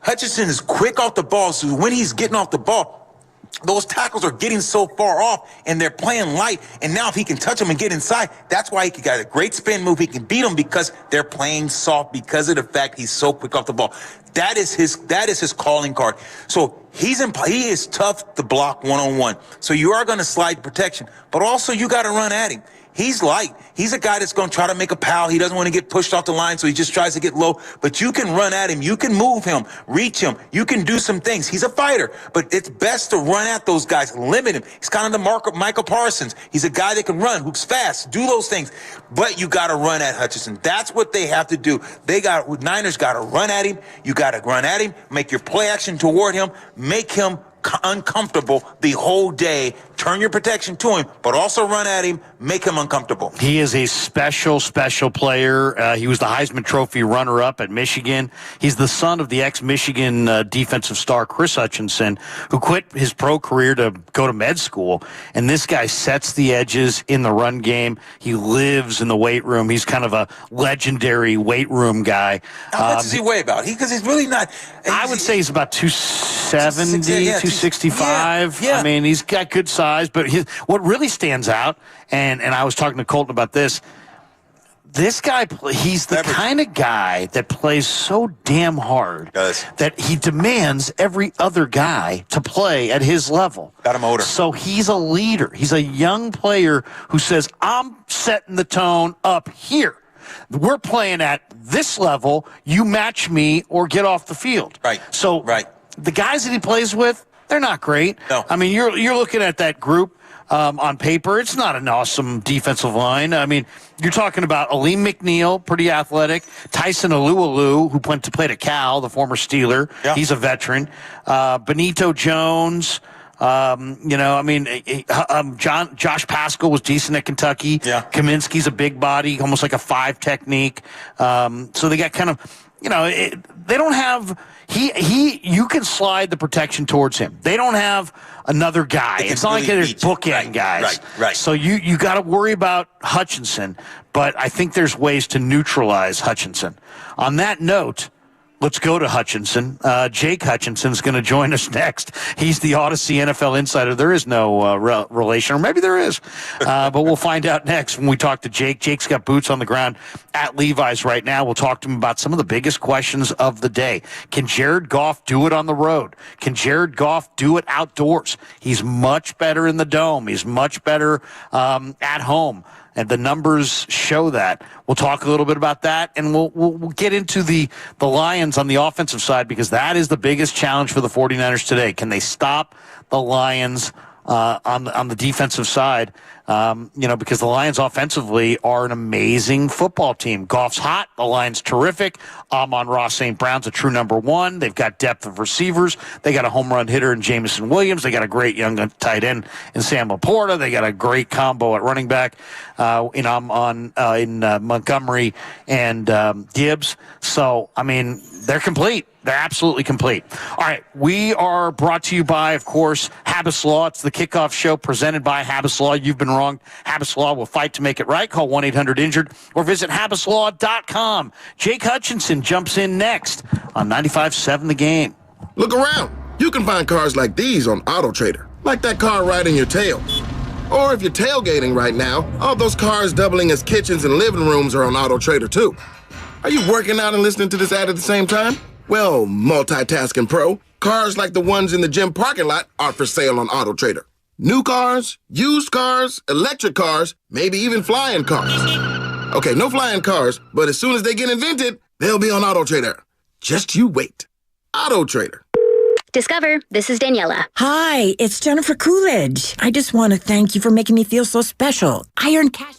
Hutchinson is quick off the ball, so when he's getting off the ball, those tackles are getting so far off, and they're playing light. And now if he can touch them and get inside, that's why he got a great spin move. He can beat them because they're playing soft because of the fact he's so quick off the ball. That is his calling card. So he is tough to block one-on-one. So you are going to slide protection, but also you got to run at him. He's light. He's a guy that's going to try to make a pal. He doesn't want to get pushed off the line, so he just tries to get low. But you can run at him. You can move him, reach him. You can do some things. He's a fighter, but it's best to run at those guys, limit him. He's kind of the Michael Parsons. He's a guy that can run, who's fast, do those things. But you got to run at Hutchinson. That's what they have to do. Niners got to run at him. You got to run at him, make your play action toward him, make him uncomfortable the whole day. Turn your protection to him, but also run at him, make him uncomfortable. He is a special player. He was the Heisman Trophy runner-up at Michigan. He's the son of the ex-Michigan defensive star Chris Hutchinson, who quit his pro career to go to med school. And this guy sets the edges in the run game. He lives in the weight room. He's kind of a legendary weight room guy. How much does he weigh about? Because he's really not. I would say he's about 270, 265. Yeah. I mean, he's got good size. But what really stands out, and I was talking to Colton about this guy, he's the kind of guy that plays so damn hard that he demands every other guy to play at his level. Got a motor. So he's a leader. He's a young player who says, I'm setting the tone up here. We're playing at this level. You match me or get off the field. Right. So the guys that he plays with, they're not great. No. I mean, you're looking at that group on paper. It's not an awesome defensive line. I mean, you're talking about Aleem McNeil, pretty athletic. Tyson Alualu, who played at Cal, the former Steeler. Yeah. He's a veteran. Benito Jones. Josh Pascal was decent at Kentucky. Yeah. Kaminsky's a big body, almost like a 5 technique. So they got kind of, they don't have. You can slide the protection towards him. They don't have another guy. It's not like there's bookend guys. Right. So you got to worry about Hutchinson, but I think there's ways to neutralize Hutchinson. On that note, let's go to Hutchinson. Jake Hutchinson's going to join us next. He's the Odyssey NFL insider. There is no relation, or maybe there is, but we'll find out next when we talk to Jake. Jake's got boots on the ground at Levi's right now. We'll talk to him about some of the biggest questions of the day. Can Jared Goff do it on the road? Can Jared Goff do it outdoors? He's much better in the dome. He's much better at home. And the numbers show that. We'll talk a little bit about that, and we'll get into the Lions on the offensive side, because that is the biggest challenge for the 49ers today. Can they stop the Lions on the defensive side? Because the Lions offensively are an amazing football team. Goff's hot. The Lions terrific. Amon-Ra St. Brown's a true number one. They've got depth of receivers. They got a home run hitter in Jameson Williams. They got a great young tight end in Sam Laporta. They got a great combo at running back in Montgomery and Gibbs. So, I mean, they're complete. They're absolutely complete. All right, we are brought to you by, of course, Habas Law. It's the kickoff show presented by Habas Law. You've been wrong. Habas Law will fight to make it right. Call 1-800-INJURED or visit habaslaw.com. Jake Hutchinson jumps in next on 95.7 The Game. Look around. You can find cars like these on AutoTrader, like that car riding your tail. Or if you're tailgating right now, all those cars doubling as kitchens and living rooms are on AutoTrader too. Are you working out and listening to this ad at the same time? Well, multitasking pro, cars like the ones in the gym parking lot are for sale on AutoTrader. New cars, used cars, electric cars, maybe even flying cars. Okay, no flying cars, but as soon as they get invented, they'll be on AutoTrader. Just you wait. AutoTrader. Discover, this is Daniela. Hi, it's Jennifer Coolidge. I just want to thank you for making me feel so special. I earned cash.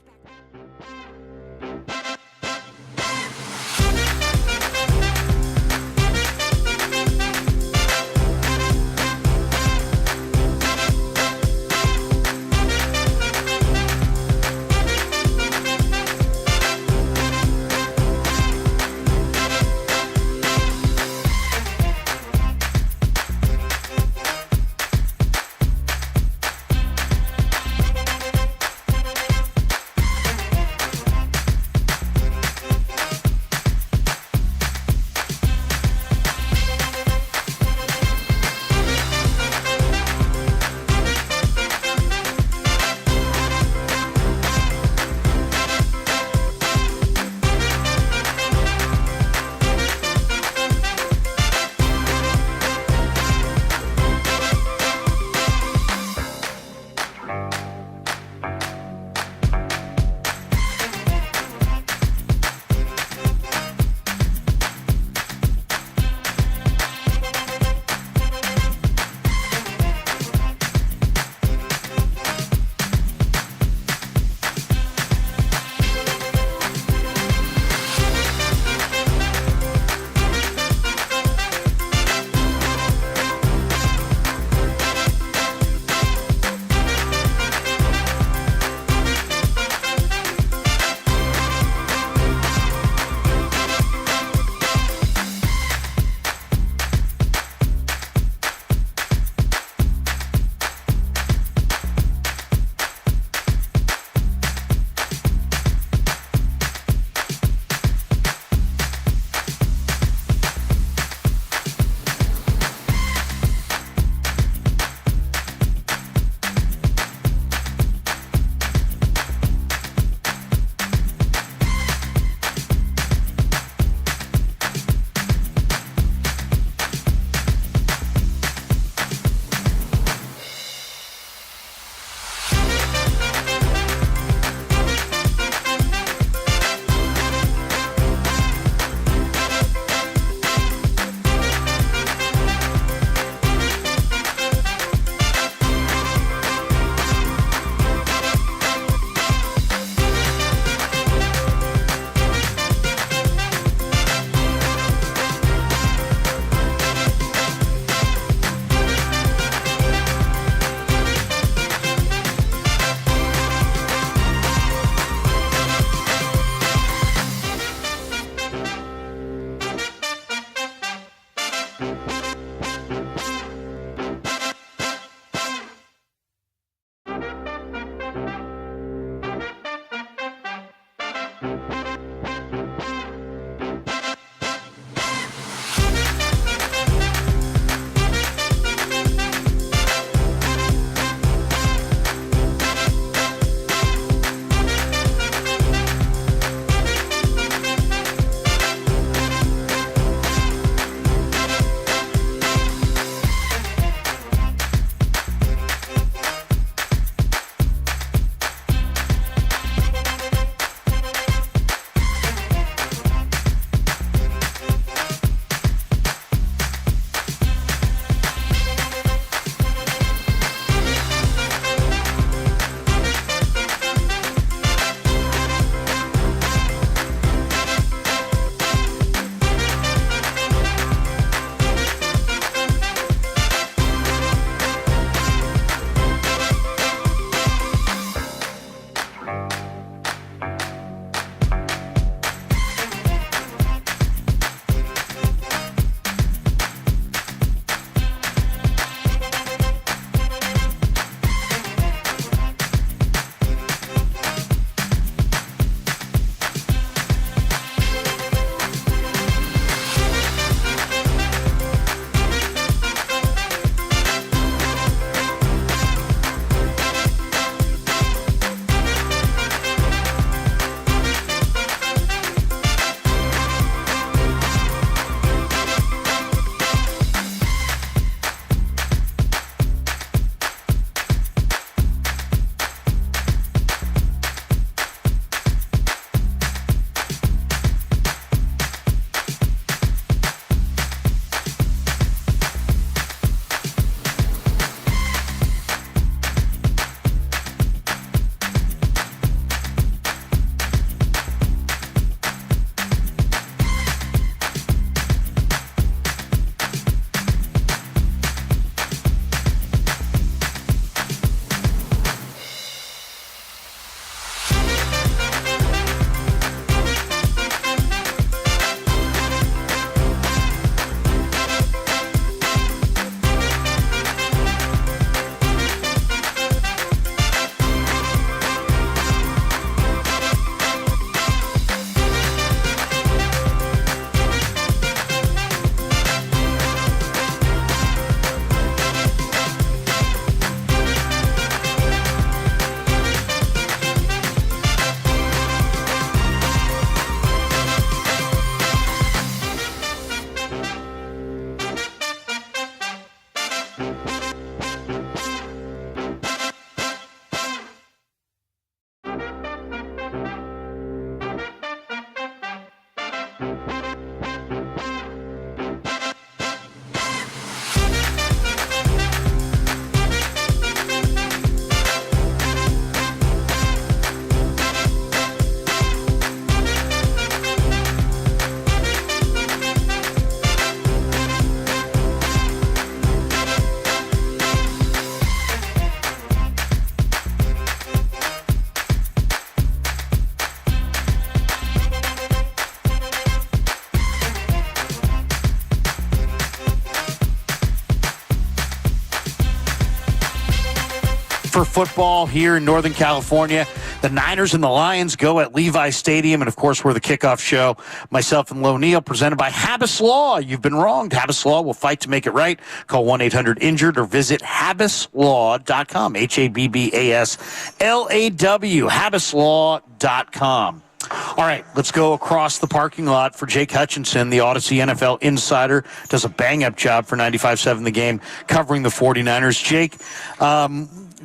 for football here in Northern California. The Niners and the Lions go at Levi Stadium, and of course, we're the kickoff show. Myself and Lo Neal, presented by Habas Law. You've been wronged. Habas Law will fight to make it right. Call 1-800-INJURED or visit habaslaw.com. HABBASLAW. habaslaw.com. All right, let's go across the parking lot for Jake Hutchinson, the Odyssey NFL insider. Does a bang-up job for 95.7 The Game, covering the 49ers. Jake,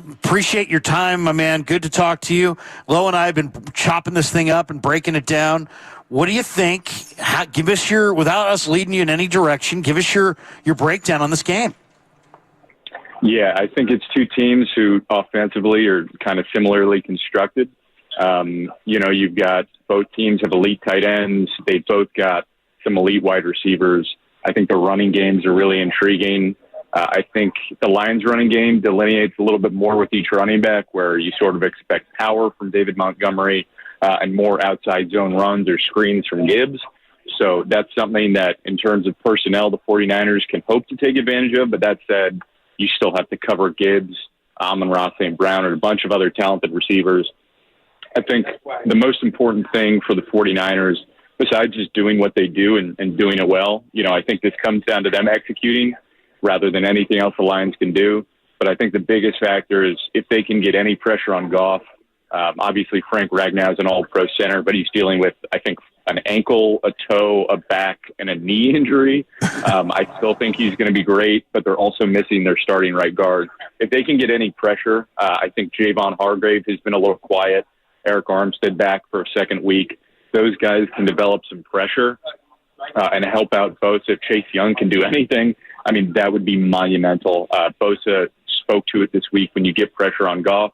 appreciate your time, my man. Good to talk to you. Lo and I have been chopping this thing up and breaking it down. What do you think? Give us your, without us leading you in any direction, give us your breakdown on this game. Yeah, I think it's two teams who offensively are kind of similarly constructed. You've got both teams have elite tight ends. They've both got some elite wide receivers. I think the running games are really intriguing. I think the Lions running game delineates a little bit more with each running back, where you sort of expect power from David Montgomery and more outside zone runs or screens from Gibbs. So that's something that, in terms of personnel, the 49ers can hope to take advantage of. But that said, you still have to cover Gibbs, Amon-Ra St. Brown, and a bunch of other talented receivers. I think the most important thing for the 49ers, besides just doing what they do and doing it well, I think this comes down to them executing rather than anything else the Lions can do. But I think the biggest factor is if they can get any pressure on Goff. Obviously, Frank Ragnow is an all-pro center, but he's dealing with, I think, an ankle, a toe, a back, and a knee injury. I still think he's going to be great, but they're also missing their starting right guard. If they can get any pressure, I think Javon Hargrave has been a little quiet. Eric Armstead back for a second week. Those guys can develop some pressure and help out Bosa. If Chase Young can do anything, I mean, that would be monumental. Bosa spoke to it this week. When you get pressure on Goff,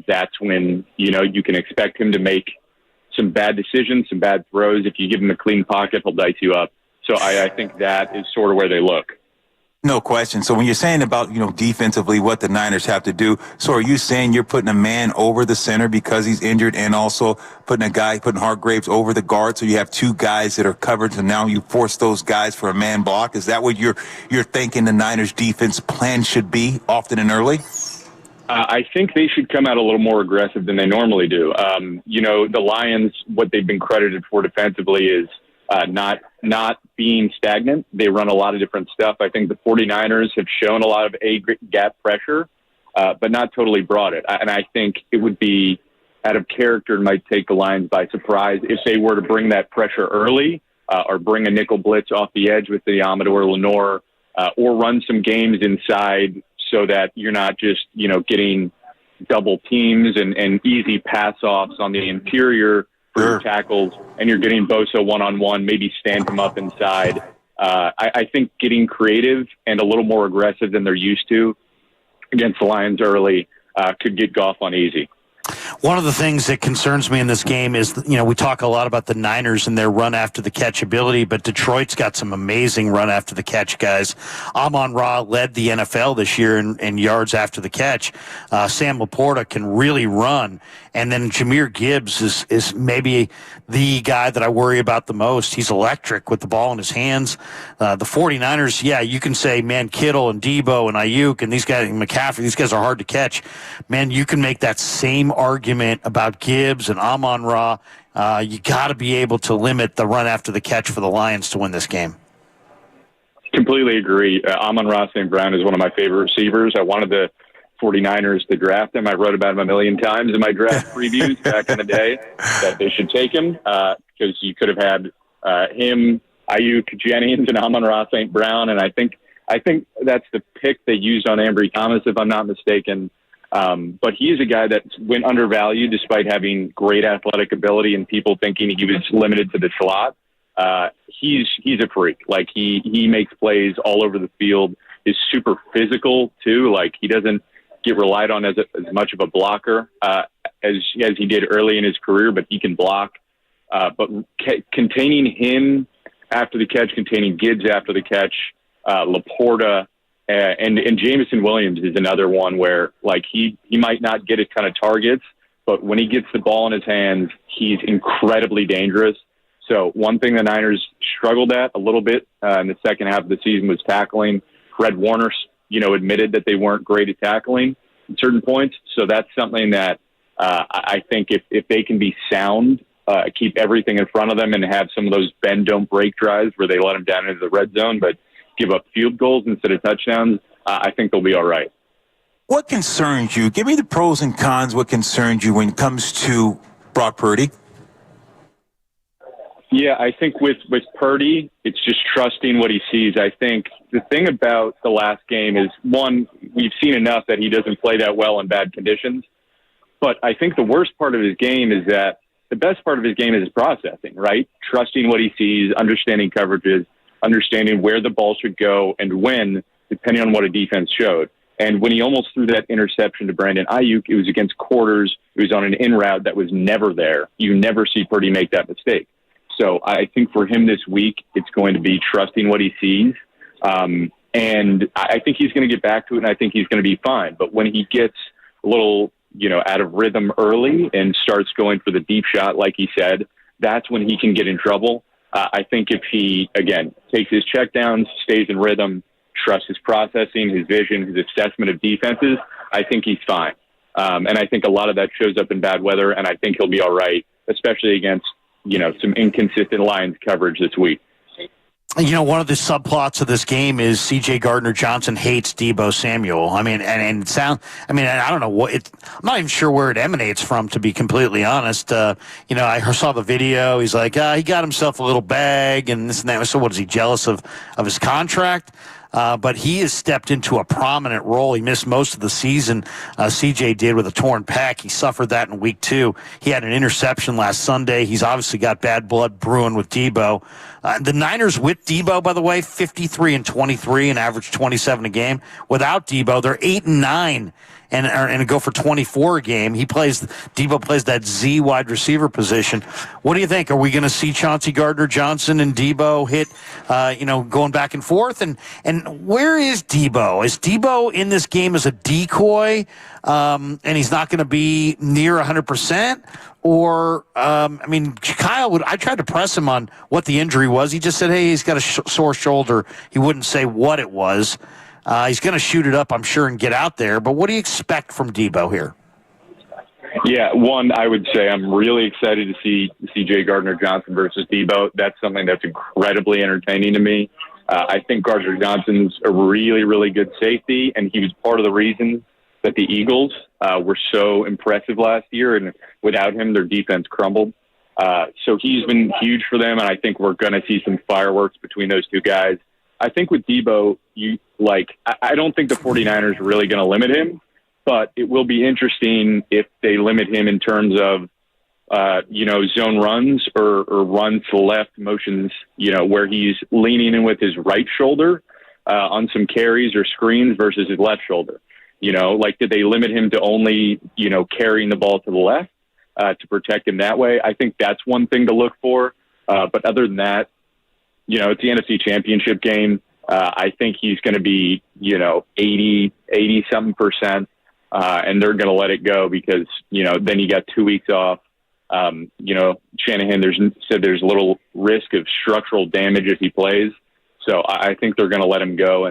that's when, you can expect him to make some bad decisions, some bad throws. If you give him a clean pocket, he'll dice you up. So I think that is sort of where they look. No question. So when you're saying about, defensively what the Niners have to do, so are you saying you're putting a man over the center because he's injured and also putting Hargraves over the guard so you have two guys that are covered and now you force those guys for a man block? Is that what you're thinking the Niners defense plan should be often and early? I think they should come out a little more aggressive than they normally do. The Lions, what they've been credited for defensively is not being stagnant. They run a lot of different stuff. I think the 49ers have shown a lot of A-gap pressure, but not totally brought it. And I think it would be out of character and might take the Lions by surprise if they were to bring that pressure early or bring a nickel blitz off the edge with the Amador Lenore or run some games inside so that you're not just, getting double teams and easy pass-offs on the interior for your tackles, and you're getting Bosa one-on-one, maybe stand him up inside. I think getting creative and a little more aggressive than they're used to against the Lions early could get Goff on easy. One of the things that concerns me in this game is, we talk a lot about the Niners and their run after the catch ability, but Detroit's got some amazing run after the catch guys. Amon-Ra led the NFL this year in yards after the catch. Sam Laporta can really run. And then Jahmyr Gibbs is maybe the guy that I worry about the most. He's electric with the ball in his hands. The 49ers, you can say, man, Kittle and Debo and Ayuk and these guys, and McCaffrey, these guys are hard to catch. Man, you can make that same argument about Gibbs and Amon-Ra. You got to be able to limit the run after the catch for the Lions to win this game. Completely agree. Amon-Ra St. Brown is one of my favorite receivers. I wanted the 49ers to draft him. I wrote about him a million times in my draft previews back in the day that they should take him because you could have had him, Ayuk, Jennings, and Amon-Ra St. Brown. And I think that's the pick they used on Ambry Thomas, if I'm not mistaken. But he is a guy that went undervalued despite having great athletic ability and people thinking he was limited to the slot. He's a freak. Like he makes plays all over the field. Is super physical too. Like he doesn't get relied on as much of a blocker as he did early in his career, but he can block. But containing him after the catch, containing Gibbs after the catch, Laporta, and Jameson Williams is another one where like he might not get a ton of targets, but when he gets the ball in his hands, he's incredibly dangerous. So one thing the Niners struggled at a little bit in the second half of the season was tackling. Fred Warner, admitted that they weren't great at tackling at certain points. So that's something that I think if they can be sound, keep everything in front of them and have some of those bend, don't break drives where they let them down into the red zone, but give up field goals instead of touchdowns, I think they'll be all right. What concerns you? Give me the pros and cons. What concerns you when it comes to Brock Purdy? Yeah, I think with Purdy, it's just trusting what he sees. I think the thing about the last game is, one, we've seen enough that he doesn't play that well in bad conditions. But I think the worst part of his game is that the best part of his game is his processing, right? Trusting what he sees, understanding coverages, understanding where the ball should go and when, depending on what a defense showed. And when he almost threw that interception to Brandon Ayuk, it was against quarters. It was on an in route that was never there. You never see Purdy make that mistake. So I think for him this week, it's going to be trusting what he sees. And I think he's going to get back to it, and I think he's going to be fine. But when he gets a little, out of rhythm early and starts going for the deep shot, like he said, that's when he can get in trouble. I think if he, again, takes his checkdowns, stays in rhythm, trusts his processing, his vision, his assessment of defenses, I think he's fine. And I think a lot of that shows up in bad weather, and I think he'll be all right, especially against, some inconsistent Lions coverage this week. One of the subplots of this game is C.J. Gardner-Johnson hates Deebo Samuel. I mean, and I don't know I'm not even sure where it emanates from, to be completely honest. I saw the video. He's like, he got himself a little bag and this and that. So what, is he jealous of his contract? But he has stepped into a prominent role. He missed most of the season. CJ did with a torn pec. He suffered that in week 2. He had an interception last Sunday. He's obviously got bad blood brewing with Deebo. The Niners with Deebo, by the way, 53-23 and average 27 a game. Without Deebo, they're 8-9 and go for 24 a game. Deebo plays that Z wide receiver position. What do you think? Are we going to see Chauncey Gardner-Johnson and Deebo hit, going back and forth? And where is Deebo? Is Deebo in this game as a decoy, and he's not going to be near 100%? Or, Kyle, I tried to press him on what the injury was. He just said, hey, he's got a sore shoulder. He wouldn't say what it was. He's going to shoot it up, I'm sure, and get out there. But what do you expect from Deebo here? Yeah, one, I would say I'm really excited to see C.J. Gardner-Johnson versus Deebo. That's something that's incredibly entertaining to me. I think Gardner-Johnson's a really, really good safety, and he was part of the reason that the Eagles were so impressive last year, and without him, their defense crumbled. So he's been huge for them, and I think we're going to see some fireworks between those two guys. I think with Deebo, I don't think the 49ers are really going to limit him, but it will be interesting if they limit him in terms of, zone runs or runs to left motions, where he's leaning in with his right shoulder on some carries or screens versus his left shoulder. Did they limit him to only, carrying the ball to the left to protect him that way? I think that's one thing to look for. But other than that, it's the NFC Championship game. I think he's going to be, 80-something%, and they're going to let it go because, then you got 2 weeks off. Shanahan said there's a little risk of structural damage if he plays. So I think they're going to let him go.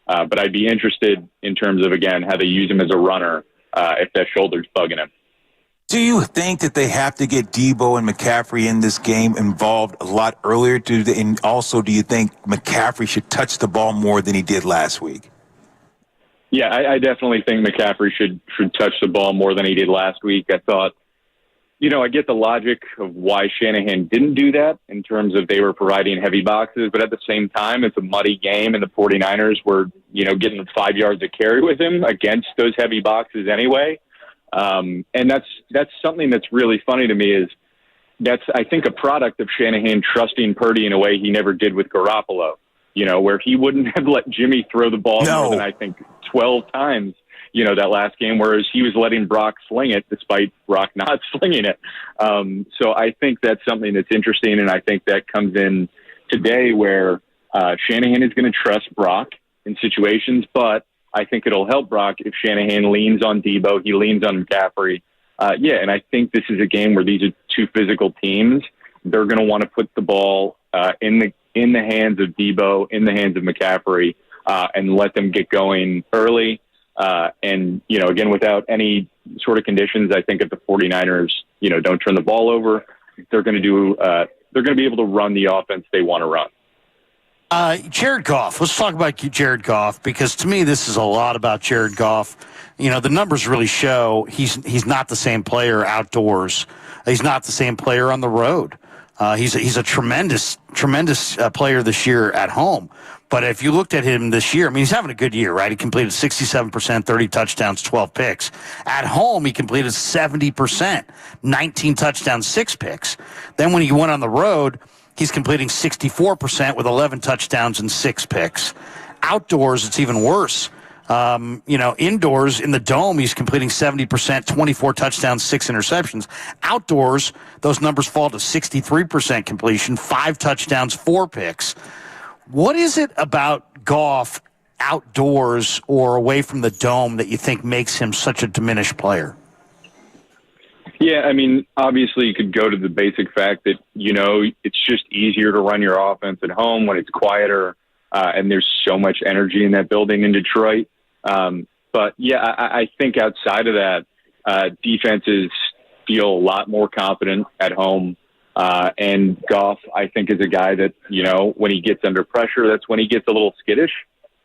But I'd be interested in terms of, again, how they use him as a runner if that shoulder's bugging him. Do you think that they have to get Deebo and McCaffrey in this game involved a lot earlier? And also, do you think McCaffrey should touch the ball more than he did last week? Yeah, I definitely think McCaffrey should touch the ball more than he did last week. I thought, I get the logic of why Shanahan didn't do that in terms of they were providing heavy boxes, but at the same time, it's a muddy game, and the 49ers were, getting 5 yards of carry with him against those heavy boxes anyway. And that's something that's really funny to me is that's, I think, a product of Shanahan trusting Purdy in a way he never did with Garoppolo, where he wouldn't have let Jimmy throw the ball more than, I think, 12 times, that last game, whereas he was letting Brock sling it despite Brock not slinging it. So I think that's something that's interesting, and I think that comes in today where Shanahan is going to trust Brock in situations, but I think it'll help Brock if Shanahan leans on Deebo, he leans on McCaffrey. And I think this is a game where these are two physical teams. They're going to want to put the ball in the hands of Deebo, in the hands of McCaffrey, and let them get going early. Again, without any sort of conditions, I think if the 49ers, don't turn the ball over, they're going to be able to run the offense they want to run. Jared Goff. Let's talk about Jared Goff, because to me this is a lot about Jared Goff. The numbers really show he's not the same player outdoors. He's not the same player on the road. He's a tremendous player this year at home. But if you looked at him this year, he's having a good year, right? He completed 67%, 30 touchdowns, 12 picks. At home, he completed 70%, 19 touchdowns, 6 picks. Then when he went on the road, he's completing 64% with 11 touchdowns and 6 picks. Outdoors, it's even worse. Indoors in the dome, he's completing 70%, 24 touchdowns, 6 interceptions. Outdoors, those numbers fall to 63% completion, 5 touchdowns, 4 picks. What is it about Goff outdoors or away from the dome that you think makes him such a diminished player? Yeah, obviously you could go to the basic fact that, it's just easier to run your offense at home when it's quieter, and there's so much energy in that building in Detroit. But, yeah, I think outside of that, defenses feel a lot more confident at home. And Goff, I think, is a guy that, when he gets under pressure, that's when he gets a little skittish.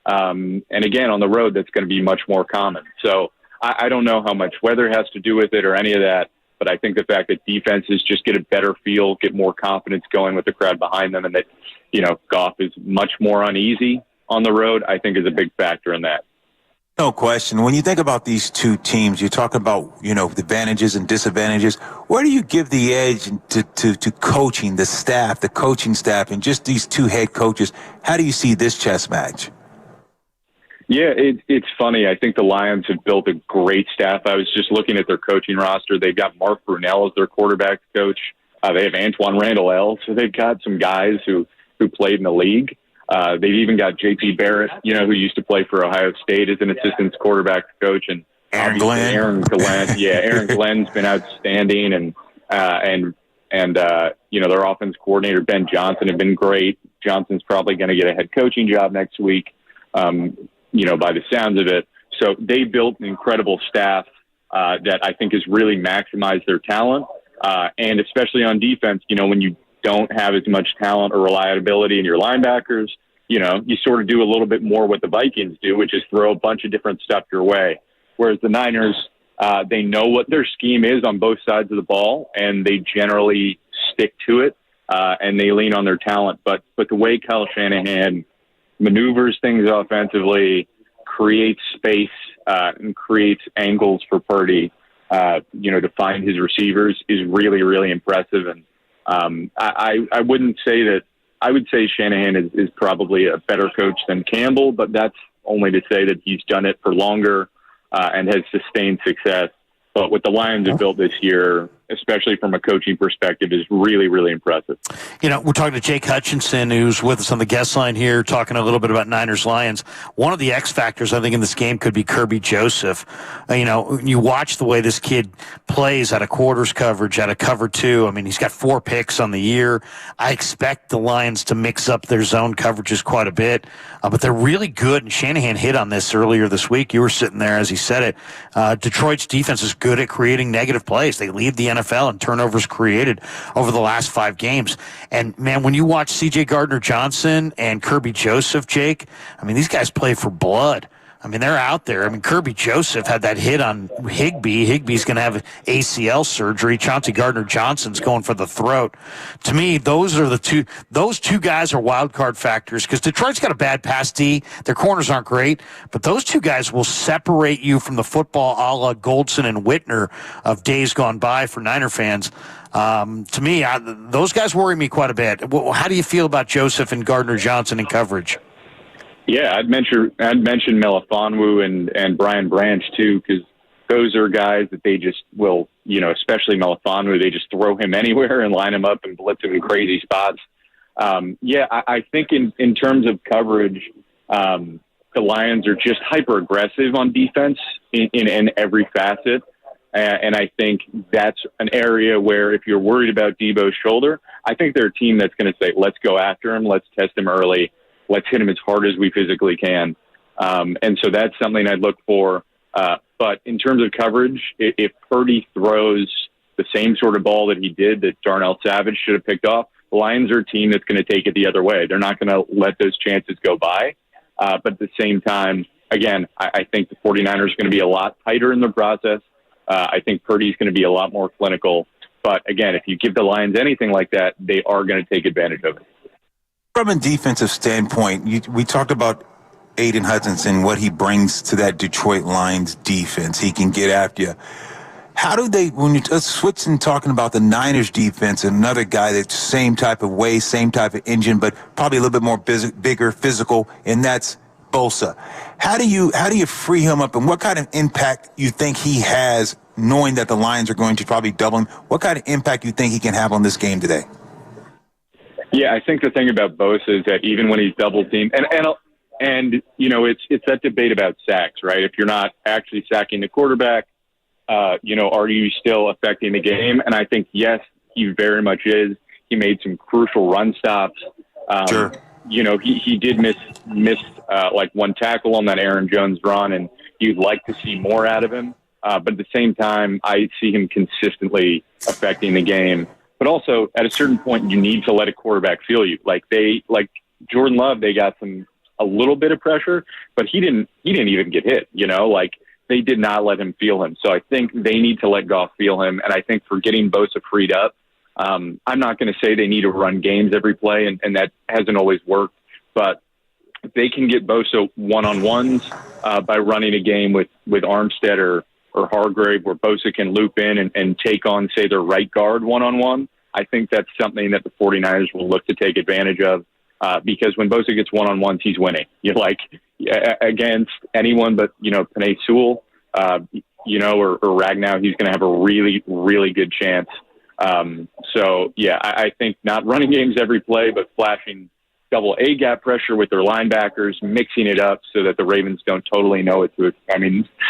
And again, on the road, that's going to be much more common. So I don't know how much weather has to do with it or any of that, but I think the fact that defenses just get a better feel, get more confidence going with the crowd behind them, and that, Goff is much more uneasy on the road, I think is a big factor in that. No question. When you think about these two teams, you talk about, the advantages and disadvantages. Where do you give the edge to coaching, the staff, the coaching staff, and just these two head coaches? How do you see this chess match? Yeah, it's funny. I think the Lions have built a great staff. I was just looking at their coaching roster. They've got Mark Brunell as their quarterback coach. They have Antoine Randall-El. So they've got some guys who played in the league. They've even got J.T. Barrett, who used to play for Ohio State as an assistant quarterback coach, and Aaron Glenn. Yeah, Aaron Glenn's been outstanding, and their offense coordinator Ben Johnson have been great. Johnson's probably going to get a head coaching job next week, by the sounds of it. So they built an incredible staff that I think has really maximized their talent, and especially on defense. When you don't have as much talent or reliability in your linebackers, you sort of do a little bit more what the Vikings do, which is throw a bunch of different stuff your way. Whereas the Niners, they know what their scheme is on both sides of the ball, and they generally stick to it, and they lean on their talent. But the way Kyle Shanahan maneuvers things offensively, creates space, and creates angles for Purdy, to find his receivers is really, really impressive. And I wouldn't say that. I would say Shanahan is probably a better coach than Campbell, but that's only to say that he's done it for longer and has sustained success. But what the Lions have built this year, especially from a coaching perspective, is really, really impressive. We're talking to Jake Hutchinson, who's with us on the guest line here, talking a little bit about Niners-Lions. One of the X factors, I think, in this game could be Kirby Joseph. You watch the way this kid plays out of quarters coverage, out of cover two. I mean, he's got 4 picks on the year. I expect the Lions to mix up their zone coverages quite a bit, but they're really good, and Shanahan hit on this earlier this week. You were sitting there as he said it. Detroit's defense is good at creating negative plays. They lead the NFL in turnovers created over the last 5 games. And, man, when you watch C.J. Gardner-Johnson and Kirby Joseph, Jake, I mean, these guys play for blood. I mean, they're out there. I mean, Kirby Joseph had that hit on Higbee. Higbee's going to have ACL surgery. Chauncey Gardner-Johnson's going for the throat. To me, those two guys are wild card factors because Detroit's got a bad pass D. Their corners aren't great, but those two guys will separate you from the football a la Goldson and Whitner of days gone by for Niner fans. To me, those guys worry me quite a bit. How do you feel about Joseph and Gardner-Johnson in coverage? Yeah, I'd mention Melifonwu and Brian Branch too, because those are guys that they just will, especially Melifonwu, they just throw him anywhere and line him up and blitz him in crazy spots. I think in terms of coverage, the Lions are just hyper aggressive on defense in every facet, and I think that's an area where if you're worried about Debo's shoulder, I think they're a team that's going to say, let's go after him, let's test him early. Let's hit him as hard as we physically can. And so that's something I'd look for. But in terms of coverage, if Purdy throws the same sort of ball that he did that Darnell Savage should have picked off, the Lions are a team that's going to take it the other way. They're not going to let those chances go by. But at the same time, again, I think the 49ers are going to be a lot tighter in the process. I think Purdy's going to be a lot more clinical. But again, if you give the Lions anything like that, they are going to take advantage of it. From a defensive standpoint, we talked about Aiden Hutchinson, what he brings to that Detroit Lions defense. He can get after you. How do they, when you're switching talking about the Niners defense, another guy that's same type of way, same type of engine, but probably a little bit more bigger, physical, and that's Bosa. How do you free him up, and what kind of impact you think he has, knowing that the Lions are going to probably double him? What kind of impact you think he can have on this game today? Yeah, I think the thing about Bosa is that even when he's double teamed, and it's that debate about sacks, right? If you're not actually sacking the quarterback, are you still affecting the game? And I think yes, he very much is. He made some crucial run stops. Sure. He did miss like one tackle on that Aaron Jones run, and you'd like to see more out of him. But at the same time, I see him consistently affecting the game. But also, at a certain point, you need to let a quarterback feel you. Like Jordan Love, they got a little bit of pressure, but he didn't even get hit. They did not let him feel him. So I think they need to let Goff feel him. And I think for getting Bosa freed up, I'm not going to say they need to run games every play, and that hasn't always worked. But if they can get Bosa one-on-ones by running a game with Armstead or Hargrave, where Bosa can loop in and take on, say, their right guard one-on-one, I think that's something that the 49ers will look to take advantage of, because when Bosa gets one-on-ones, he's winning. Against anyone but, Penei Sewell, or Ragnow, he's going to have a really, really good chance. I think not running games every play, but flashing double A gap pressure with their linebackers, mixing it up so that the Ravens don't totally know what to expect.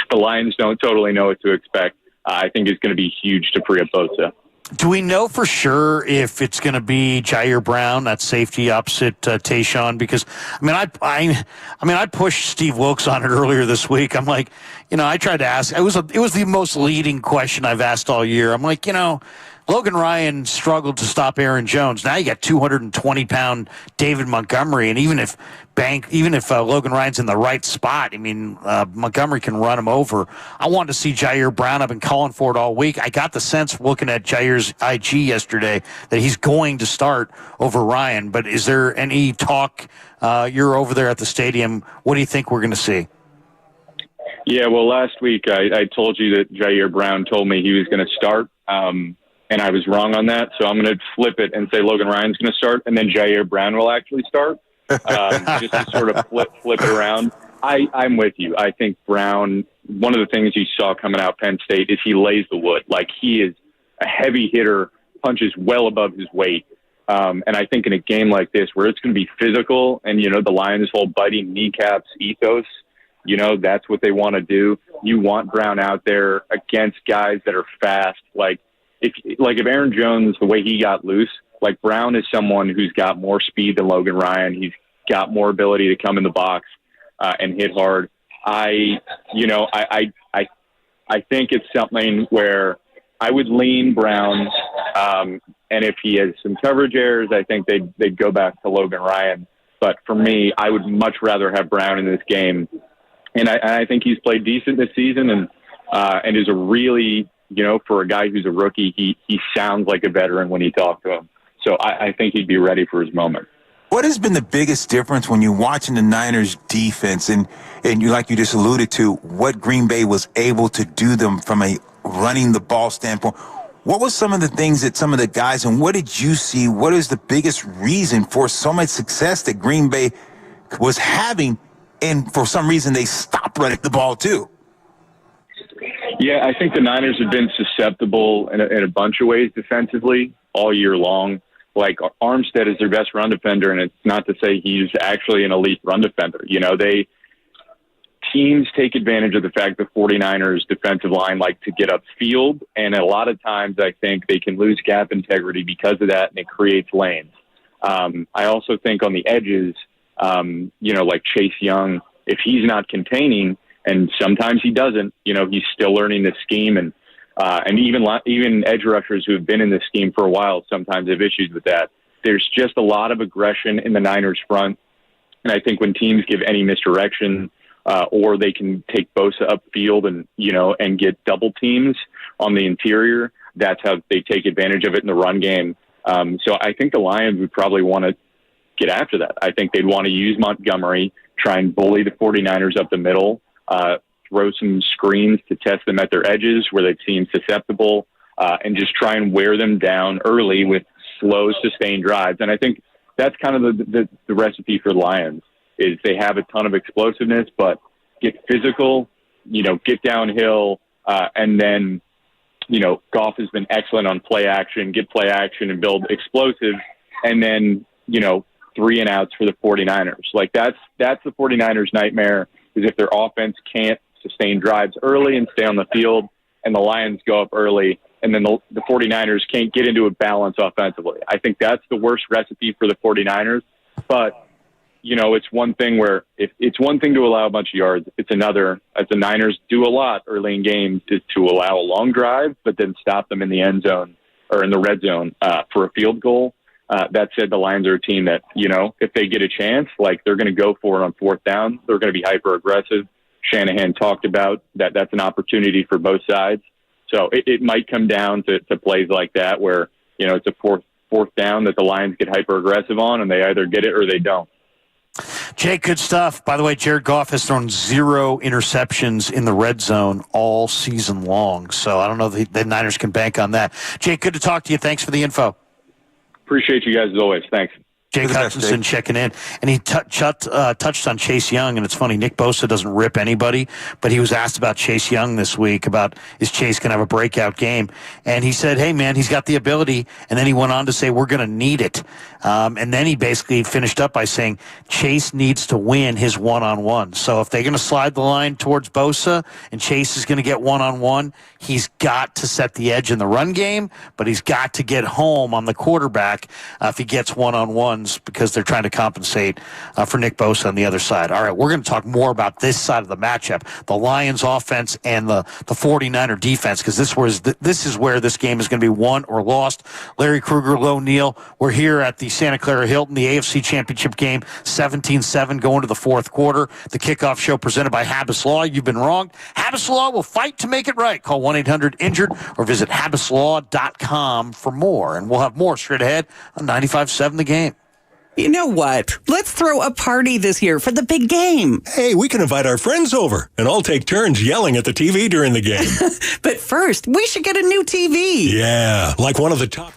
The Lions don't totally know what to expect. I think is going to be huge to free up Bosa. Do we know for sure if it's going to be Jair Brown, that safety opposite Tayshaun? Because I pushed Steve Wilkes on it earlier this week. I'm like, I tried to ask. It was the most leading question I've asked all year. I'm like, Logan Ryan struggled to stop Aaron Jones. Now you got 220-pound David Montgomery, and even if Logan Ryan's in the right spot, Montgomery can run him over. I wanted to see Jair Brown. I've been calling for it all week. I got the sense looking at Jair's IG yesterday that he's going to start over Ryan. But is there any talk? You're over there at the stadium. What do you think we're going to see? Yeah, well, last week I told you that Jair Brown told me he was going to start. And I was wrong on that, so I'm going to flip it and say Logan Ryan's going to start, and then Jair Brown will actually start, just to sort of flip it around. I'm with you. I think Brown, one of the things you saw coming out Penn State is he lays the wood. Like, he is a heavy hitter, punches well above his weight. And I think in a game like this where it's going to be physical and, the Lions' whole biting kneecaps ethos, that's what they want to do. You want Brown out there against guys that are fast, if Aaron Jones, the way he got loose, Brown is someone who's got more speed than Logan Ryan. He's got more ability to come in the box and hit hard. I think it's something where I would lean Brown, and if he has some coverage errors, I think they'd go back to Logan Ryan. But for me, I would much rather have Brown in this game, and I think he's played decent this season, and is a really, for a guy who's a rookie, he sounds like a veteran when you talk to him. So I think he'd be ready for his moment. What has been the biggest difference when you're watching the Niners defense and you, like you just alluded to, what Green Bay was able to do them from a running the ball standpoint? What was some of the things that some of the guys, and what did you see? What is the biggest reason for so much success that Green Bay was having, and for some reason they stopped running the ball too? Yeah, I think the Niners have been susceptible in a bunch of ways defensively all year long. Armstead is their best run defender, and it's not to say he's actually an elite run defender. Teams take advantage of the fact the 49ers defensive line like to get upfield, and a lot of times I think they can lose gap integrity because of that, and it creates lanes. I also think on the edges, like Chase Young, if he's not containing, and sometimes he doesn't, he's still learning the scheme, and even edge rushers who have been in this scheme for a while sometimes have issues with that. There's just a lot of aggression in the Niners front, and I think when teams give any misdirection, or they can take Bosa upfield and get double teams on the interior, that's how they take advantage of it in the run game. So I think the Lions would probably want to get after that. I think they'd want to use Montgomery, try and bully the 49ers up the middle, throw some screens to test them at their edges where they seem susceptible, and just try and wear them down early with slow, sustained drives. And I think that's kind of the recipe for the Lions, is they have a ton of explosiveness, but get physical, get downhill, and then, Goff has been excellent on play action, get play action and build explosives, and then, 3 and outs for the 49ers. That's the 49ers' nightmare, is if their offense can't sustain drives early and stay on the field, and the Lions go up early, and then the 49ers can't get into a balance offensively. I think that's the worst recipe for the 49ers. But it's one thing where if it's one thing to allow a bunch of yards, it's another, as the Niners do a lot early in games, is to allow a long drive, but then stop them in the end zone or in the red zone for a field goal. That said, the Lions are a team that, if they get a chance, they're going to go for it on fourth down. They're going to be hyper aggressive. Shanahan talked about that. That's an opportunity for both sides. So it might come down to plays like that where, it's a fourth down that the Lions get hyper aggressive on, and they either get it or they don't. Jake, good stuff. By the way, Jared Goff has thrown 0 interceptions in the red zone all season long. So I don't know if the Niners can bank on that. Jake, good to talk to you. Thanks for the info. Appreciate you guys as always. Thanks. Jake Hutchinson checking in, and he touched on Chase Young, and it's funny, Nick Bosa doesn't rip anybody, but he was asked about Chase Young this week, about is Chase going to have a breakout game, and he said, hey, man, he's got the ability, and then he went on to say, we're going to need it, and then he basically finished up by saying Chase needs to win his one-on-one, so if they're going to slide the line towards Bosa, and Chase is going to get one-on-one, he's got to set the edge in the run game, but he's got to get home on the quarterback if he gets one-on-one, because they're trying to compensate for Nick Bosa on the other side. All right, we're going to talk more about this side of the matchup, the Lions offense and the 49er defense, because this is where this game is going to be won or lost. Larry Krueger, Lo Neal, we're here at the Santa Clara Hilton, the AFC Championship game, 17-7 going to the fourth quarter. The kickoff show presented by Habas Law. You've been wronged. Habas Law will fight to make it right. Call 1-800-INJURED or visit habaslaw.com for more. And we'll have more straight ahead on 95.7 The Game. You know what? Let's throw a party this year for the big game. Hey, we can invite our friends over, and I'll take turns yelling at the TV during the game. But first, we should get a new TV. Yeah, like one of the top...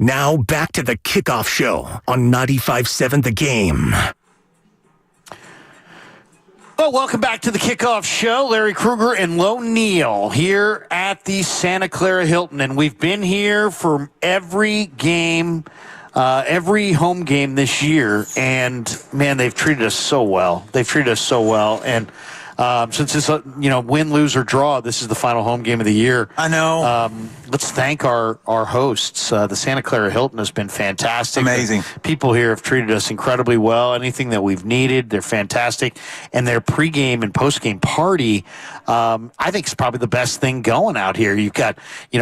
Now back to the kickoff show on 95.7 The Game. Well, welcome back to the kickoff show. Larry Krueger and Lone Neal here at the Santa Clara Hilton. And we've been here for every game, every home game this year. And, man, they've treated us so well. And since it's win, lose, or draw, this is the final home game of the year. I know. Let's thank our hosts. The Santa Clara Hilton has been fantastic. Amazing. The people here have treated us incredibly well. Anything that we've needed, they're fantastic. And their pregame and postgame party, I think, is probably the best thing going out here. You've got,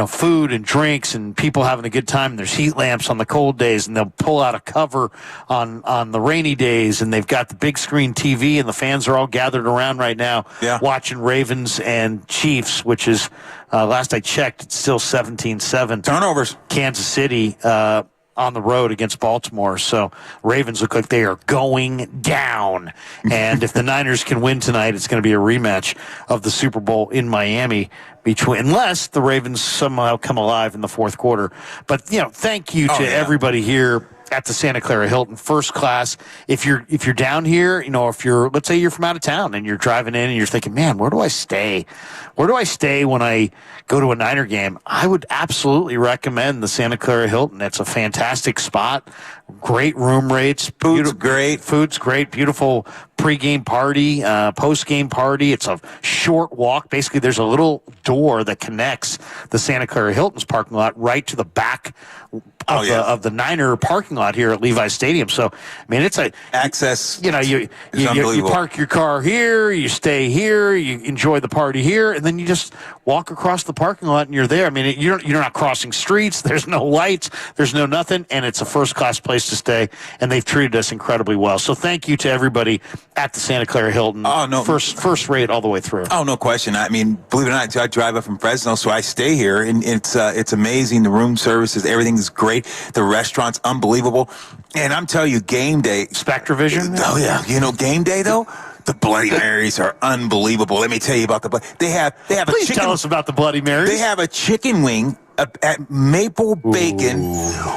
food and drinks and people having a good time. There's heat lamps on the cold days, and they'll pull out a cover on the rainy days. And they've got the big screen TV, and the fans are all gathered around right now watching Ravens and Chiefs, which is, last I checked, it's still 17-7. Turnovers. Kansas City on the road against Baltimore. So Ravens look like they are going down. And if the Niners can win tonight, it's going to be a rematch of the Super Bowl in Miami, unless the Ravens somehow come alive in the fourth quarter. But, thank you to everybody here at the Santa Clara Hilton, first class. If you're down here, let's say you're from out of town and you're driving in and you're thinking, man, where do I stay? Where do I stay when I go to a Niner game? I would absolutely recommend the Santa Clara Hilton. It's a fantastic spot. Great room rates. Food's great. Beautiful pregame party, postgame party. It's a short walk. Basically, there's a little door that connects the Santa Clara Hilton's parking lot right to the back of the Niner parking lot here at Levi's Stadium. So, I mean, it's access. You park your car here, you stay here, you enjoy the party here, and then you just walk across the parking lot and you're there. I mean, you're not crossing streets. There's no lights. There's no nothing, and it's a first-class place to stay, and they've treated us incredibly well. So thank you to everybody at the Santa Clara Hilton. Oh, no. First rate all the way through. Oh, no question. I mean, believe it or not, I drive up from Fresno, so I stay here, and it's amazing. The room services, everything's great. The restaurant's unbelievable. And I'm telling you, game day. Spectravision? Oh, yeah. Game day, though? The Bloody Marys are unbelievable. Let me tell you about they have Please tell us about the Bloody Marys. They have a chicken wing at maple bacon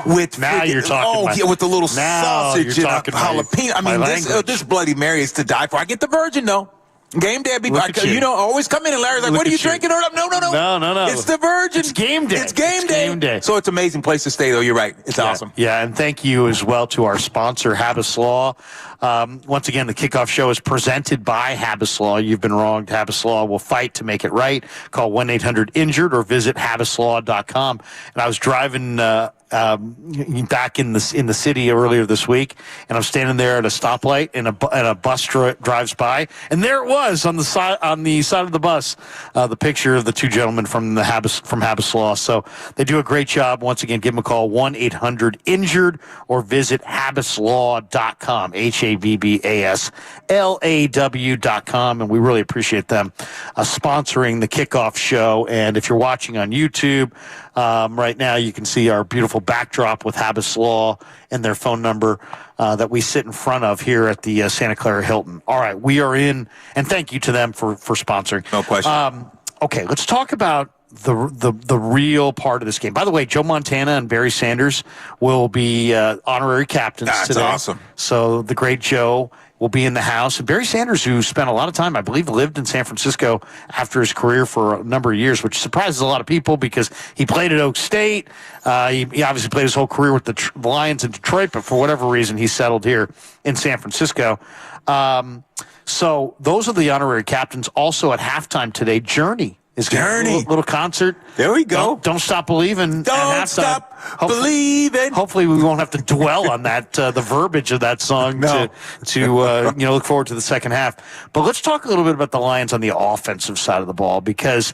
with now you're talking with the little sausage and jalapeno. I mean, this Bloody Mary is to die for. I get the virgin though. Game day, always come in and Larry's like, "What are you drinking?" No. It's the virgin. It's game day. It's game day. So it's an amazing place to stay, though. You're right. It's awesome. Yeah, and thank you as well to our sponsor, Habas Law. Once again, the kickoff show is presented by Habas Law. You've been wronged. Habas Law will fight to make it right. Call 1-800-INJURED or visit habaslaw.com. And I was driving back in the city earlier this week, and I'm standing there at a stoplight, and a bus drives by, and there it was on the side of the bus, the picture of the two gentlemen from Habas Law. So they do a great job. Once again, give them a call, 1-800-INJURED or visit habaslaw.com, HABBASLAW.com, and we really appreciate them sponsoring the kickoff show. And if you're watching on YouTube right now, you can see our beautiful backdrop with Habas Law and their phone number that we sit in front of here at the Santa Clara Hilton. All right, we are in, and thank you to them for sponsoring. No question. Okay, let's talk about the real part of this game. By the way, Joe Montana and Barry Sanders will be honorary captains today. That's awesome. So the great Joe will be in the house. And Barry Sanders, who spent a lot of time, I believe, lived in San Francisco after his career for a number of years, which surprises a lot of people because he played at Oak State. He obviously played his whole career with the Lions in Detroit, but for whatever reason, he settled here in San Francisco. So those are the honorary captains. Also at halftime today, Journey is going to do a little concert. There we go. Don't Stop Believing. Don't Stop Believing. Hopefully we won't have to dwell on that, the verbiage of that song to look forward to the second half. But let's talk a little bit about the Lions on the offensive side of the ball, because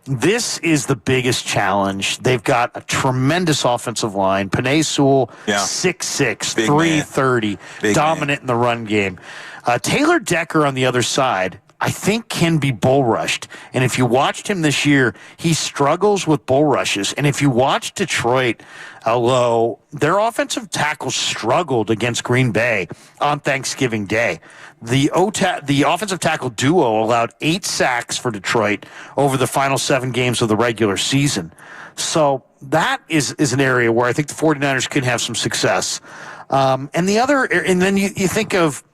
this is the biggest challenge. They've got a tremendous offensive line. Penei Sewell, 6'6", 330, dominant in the run game. Taylor Decker on the other side, I think, can be bull rushed. And if you watched him this year, he struggles with bull rushes. And if you watch Detroit, their offensive tackles struggled against Green Bay on Thanksgiving Day. The offensive tackle duo allowed 8 sacks for Detroit over the final 7 games of the regular season. So that is an area where I think the 49ers could have some success. And then you think of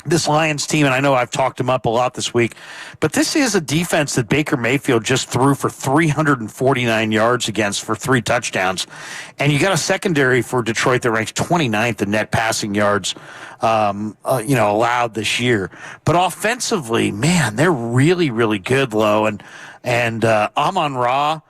this Lions team, and I know I've talked them up a lot this week, but this is a defense that Baker Mayfield just threw for 349 yards against for 3 touchdowns. And you got a secondary for Detroit that ranks 29th in net passing yards, allowed this year. But offensively, man, they're really, really good, Lo. And Amon-Ra,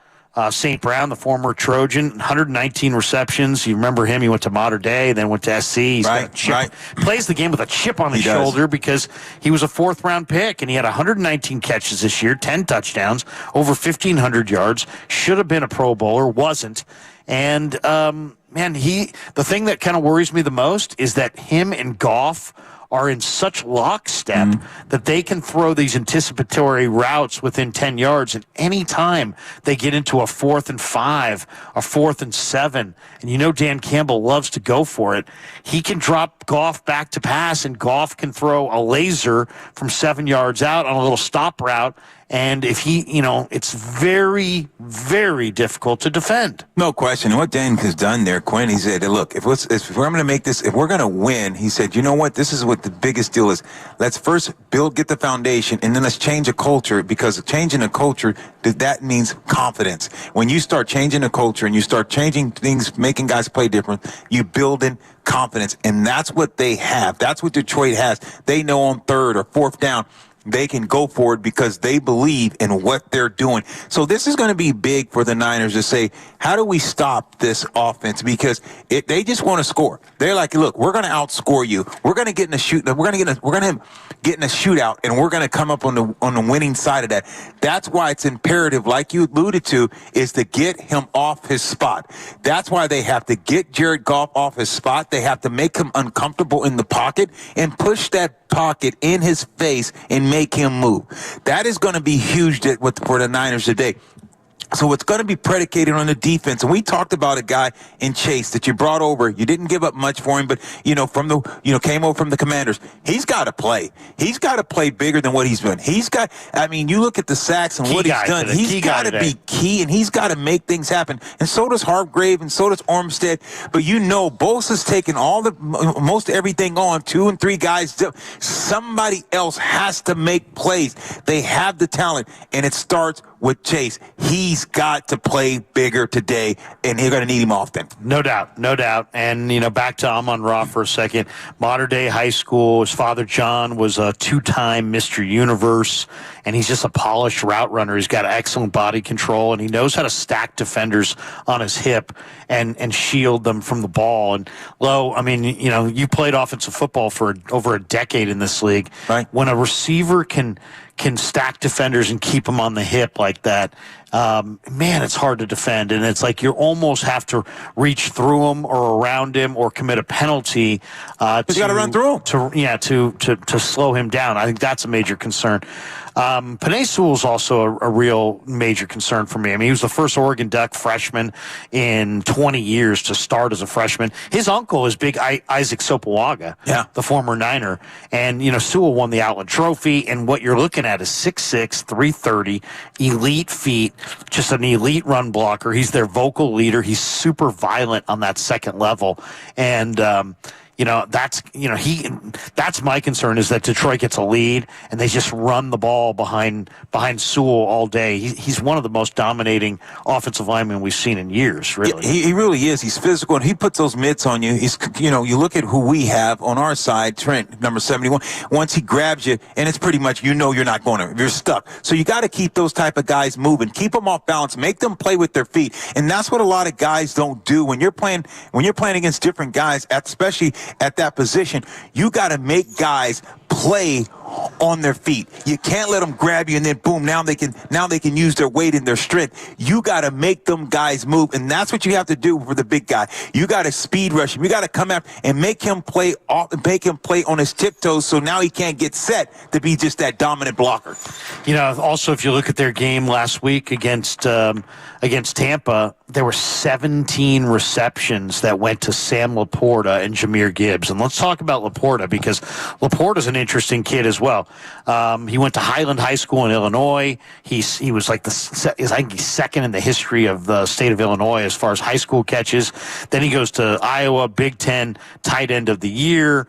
St. Brown, the former Trojan, 119 receptions. You remember him. He went to Mater Dei, then went to SC. He's got a chip. Plays the game with a chip on his shoulder because he was a 4th-round pick, and he had 119 catches this year, 10 touchdowns, over 1,500 yards. Should have been a Pro Bowler, wasn't. And, the thing that kind of worries me the most is that him and Goff are in such lockstep that they can throw these anticipatory routes within 10 yards, and any time they get into a 4th and 5, a 4th and 7, and Dan Campbell loves to go for it, he can drop Goff back to pass, and Goff can throw a laser from 7 yards out on a little stop route. And if it's very, very difficult to defend. No question. And what Dan has done there, Quinn, he said, look, if we're going to make this, if we're going to win, he said, you know what, this is what the biggest deal is. Let's first get the foundation, and then let's change a culture, because changing a culture, that means confidence. When you start changing a culture and you start changing things, making guys play different, you build in confidence. And that's what they have. That's what Detroit has. They know on 3rd or 4th down, they can go for it because they believe in what they're doing. So this is going to be big for the Niners to say, how do we stop this offense? Because they just want to score. They're like, look, we're going to outscore you. We're going to get in a shoot. We're going to get in a shootout, and we're going to come up on the winning side of that. That's why it's imperative, like you alluded to, is to get him off his spot. That's why they have to get Jared Goff off his spot. They have to make him uncomfortable in the pocket and push that pocket in his face and make him move. That is going to be huge for the Niners today. So it's going to be predicated on the defense. And we talked about a guy in Chase that you brought over. You didn't give up much for him, but came over from the Commanders. He's got to play. He's got to play bigger than what he's been. You look at the sacks and what he's done. He's got to be key, and he's got to make things happen. And so does Hargrave, and so does Armstead. But Bosa's taking most everything on, 2 and 3 guys. Somebody else has to make plays. They have the talent, and it starts with Chase. He's got to play bigger today, and they're going to need him often. No doubt. And, back to Amon-Ra for a second. Mater Dei High School, his father, John, was a 2-time Mr. Universe, and he's just a polished route runner. He's got excellent body control, and he knows how to stack defenders on his hip and shield them from the ball. And, Lo, you played offensive football for over a decade in this league. Right. When a receiver can stack defenders and keep them on the hip like that, it's hard to defend. And it's like you almost have to reach through him or around him or commit a penalty. You got to run through him. To slow him down. I think that's a major concern. Penei Sewell's also a real major concern for me. He was the first Oregon Duck freshman in 20 years to start as a freshman. His uncle is big Isaac Sopoaga, the former Niner. And, Sewell won the Outland Trophy, and what you're looking at is 6'6", 330, elite feet, just an elite run blocker. He's their vocal leader. He's super violent on that second level. And, that's my concern, is that Detroit gets a lead and they just run the ball behind Sewell all day. He's one of the most dominating offensive linemen we've seen in years, really. Yeah, he really is. He's physical, and he puts those mitts on you. You look at who we have on our side, Trent, number 71. Once he grabs you, and it's pretty much, you're not going to, you're stuck. So you got to keep those type of guys moving, keep them off balance, make them play with their feet. And that's what a lot of guys don't do when you're playing against different guys, especially at that position. You got to make guys play on their feet. You can't let them grab you and then boom, now they can use their weight and their strength. You got to make them guys move, and that's what you have to do for the big guy. You got to speed rush him. You got to come out and make him play on his tiptoes, so now he can't get set to be just that dominant blocker. Also, if you look at their game last week against Tampa, there were 17 receptions that went to Sam Laporta and Jahmyr Gibbs. And let's talk about Laporta, because Laporta's an interesting kid as well. He went to Highland High School in Illinois. He was like I think he's second in the history of the state of Illinois as far as high school catches. Then he goes to Iowa, Big Ten tight end of the year.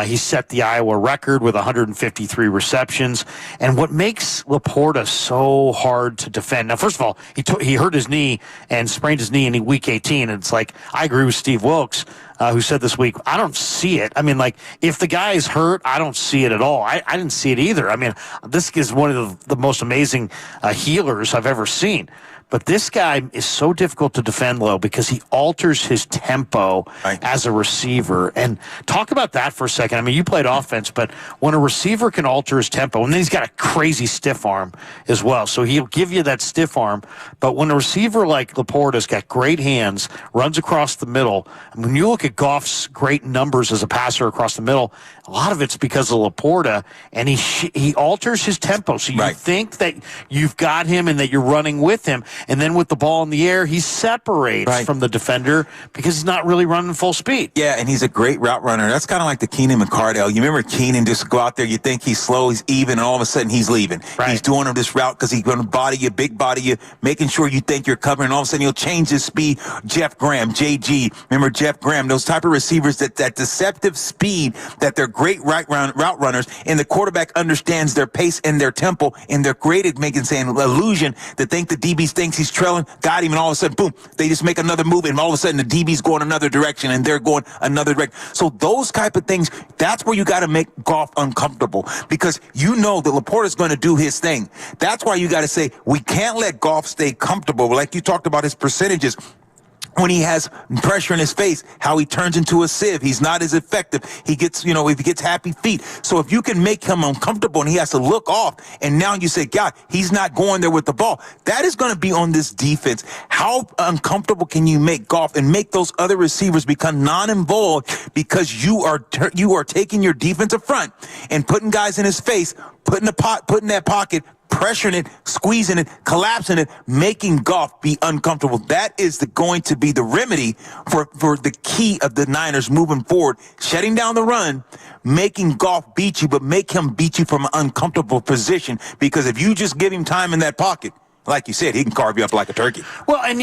He set the Iowa record with 153 receptions. And what makes Laporta so hard to defend? Now, first of all, he hurt his knee and sprained his knee in week 18. And it's like, I agree with Steve Wilkes, who said this week, I don't see it. I mean, like, if the guy is hurt, I don't see it at all. I didn't see it either. I mean, this is one of the most amazing healers I've ever seen. But this guy is so difficult to defend, Lo, because he alters his tempo as a receiver. And talk about that for a second. I mean, you played offense, but when a receiver can alter his tempo, and then he's got a crazy stiff arm as well. So he'll give you that stiff arm. But when a receiver like Laporta's got great hands, runs across the middle, and when you look at Goff's great numbers as a passer across the middle, a lot of it's because of Laporta, and he alters his tempo. So you think that you've got him and that you're running with him. And then with the ball in the air, he separates from the defender because he's not really running full speed. Yeah, and he's a great route runner. That's kind of like the Keenan McCardell. You remember Keenan just go out there, you think he's slow, he's even, and all of a sudden he's leaving. He's doing this route because he's going to body you, big body you, making sure you think you're covering, and all of a sudden he'll change his speed. Jeff Graham, JG, remember Jeff Graham, those type of receivers, that deceptive speed, that they're great route runners, and the quarterback understands their pace and their tempo, and they're great at making an illusion to think the DB thinks he's trailing, got him, and all of a sudden, boom, they just make another move, and all of a sudden the DB's going another direction, and they're going another direction. So those type of things, that's where you got to make Goff uncomfortable, because you know that Laporta's going to do his thing. That's why you got to say, we can't let Goff stay comfortable. Like you talked about his percentages. When he has pressure in his face, how he turns into a sieve. He's not as effective. He gets, if he gets happy feet. So if you can make him uncomfortable and he has to look off, and now you say, God, he's not going there with the ball, that is going to be on this defense. How uncomfortable can you make Goff and make those other receivers become non-involved because you are taking your defensive front and putting guys in his face, putting that pocket, pressuring it, squeezing it, collapsing it, making Goff be uncomfortable. That is going to be the remedy for the key of the Niners moving forward. Shutting down the run, making Goff beat you, but make him beat you from an uncomfortable position, because if you just give him time in that pocket, like you said, he can carve you up like a turkey. Well, and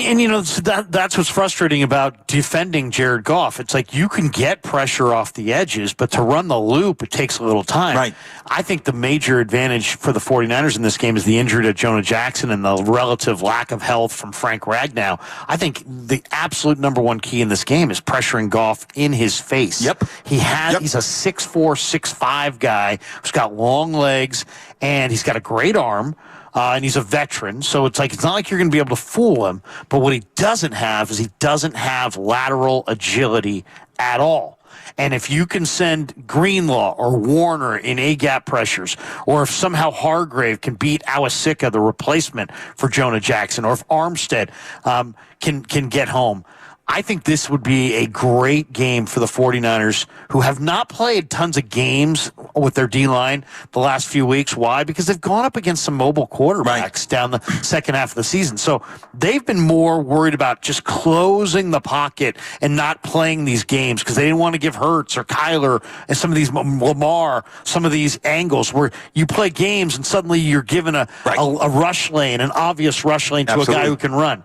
that's what's frustrating about defending Jared Goff. It's like you can get pressure off the edges, but to run the loop, it takes a little time. Right. I think the major advantage for the 49ers in this game is the injury to Jonah Jackson and the relative lack of health from Frank Ragnow. I think the absolute number one key in this game is pressuring Goff in his face. Yep. He's a 6'4", 6'5" guy who's got long legs, and he's got a great arm. And he's a veteran, so it's not like you're going to be able to fool him. But what he doesn't have is he doesn't have lateral agility at all. And if you can send Greenlaw or Warner in A-gap pressures, or if somehow Hargrave can beat Awasika, the replacement for Jonah Jackson, or if Armstead can get home, I think this would be a great game for the 49ers, who have not played tons of games with their D-line the last few weeks. Why? Because they've gone up against some mobile quarterbacks down the second half of the season. So they've been more worried about just closing the pocket and not playing these games because they didn't want to give Hurts or Kyler and some of these Lamar, some of these angles where you play games and suddenly you're given a rush lane, an obvious rush lane to a guy who can run.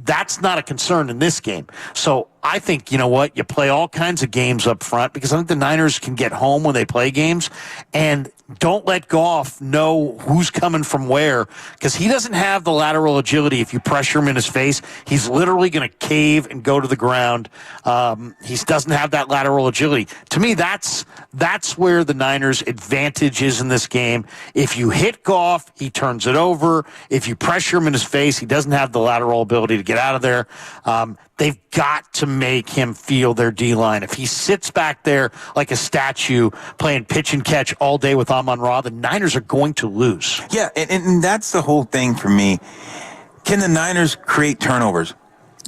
That's not a concern in this game. So I think, you play all kinds of games up front, because I think the Niners can get home when they play games, and don't let Goff know who's coming from where, because he doesn't have the lateral agility. If you pressure him in his face, he's literally going to cave and go to the ground. He doesn't have that lateral agility. To me, that's where the Niners' advantage is in this game. If you hit Goff, he turns it over. If you pressure him in his face, he doesn't have the lateral ability to get out of there. They've got to make him feel their D-line. If he sits back there like a statue playing pitch and catch all day with Amon-Ra, the Niners are going to lose. Yeah, and that's the whole thing for me. Can the Niners create turnovers?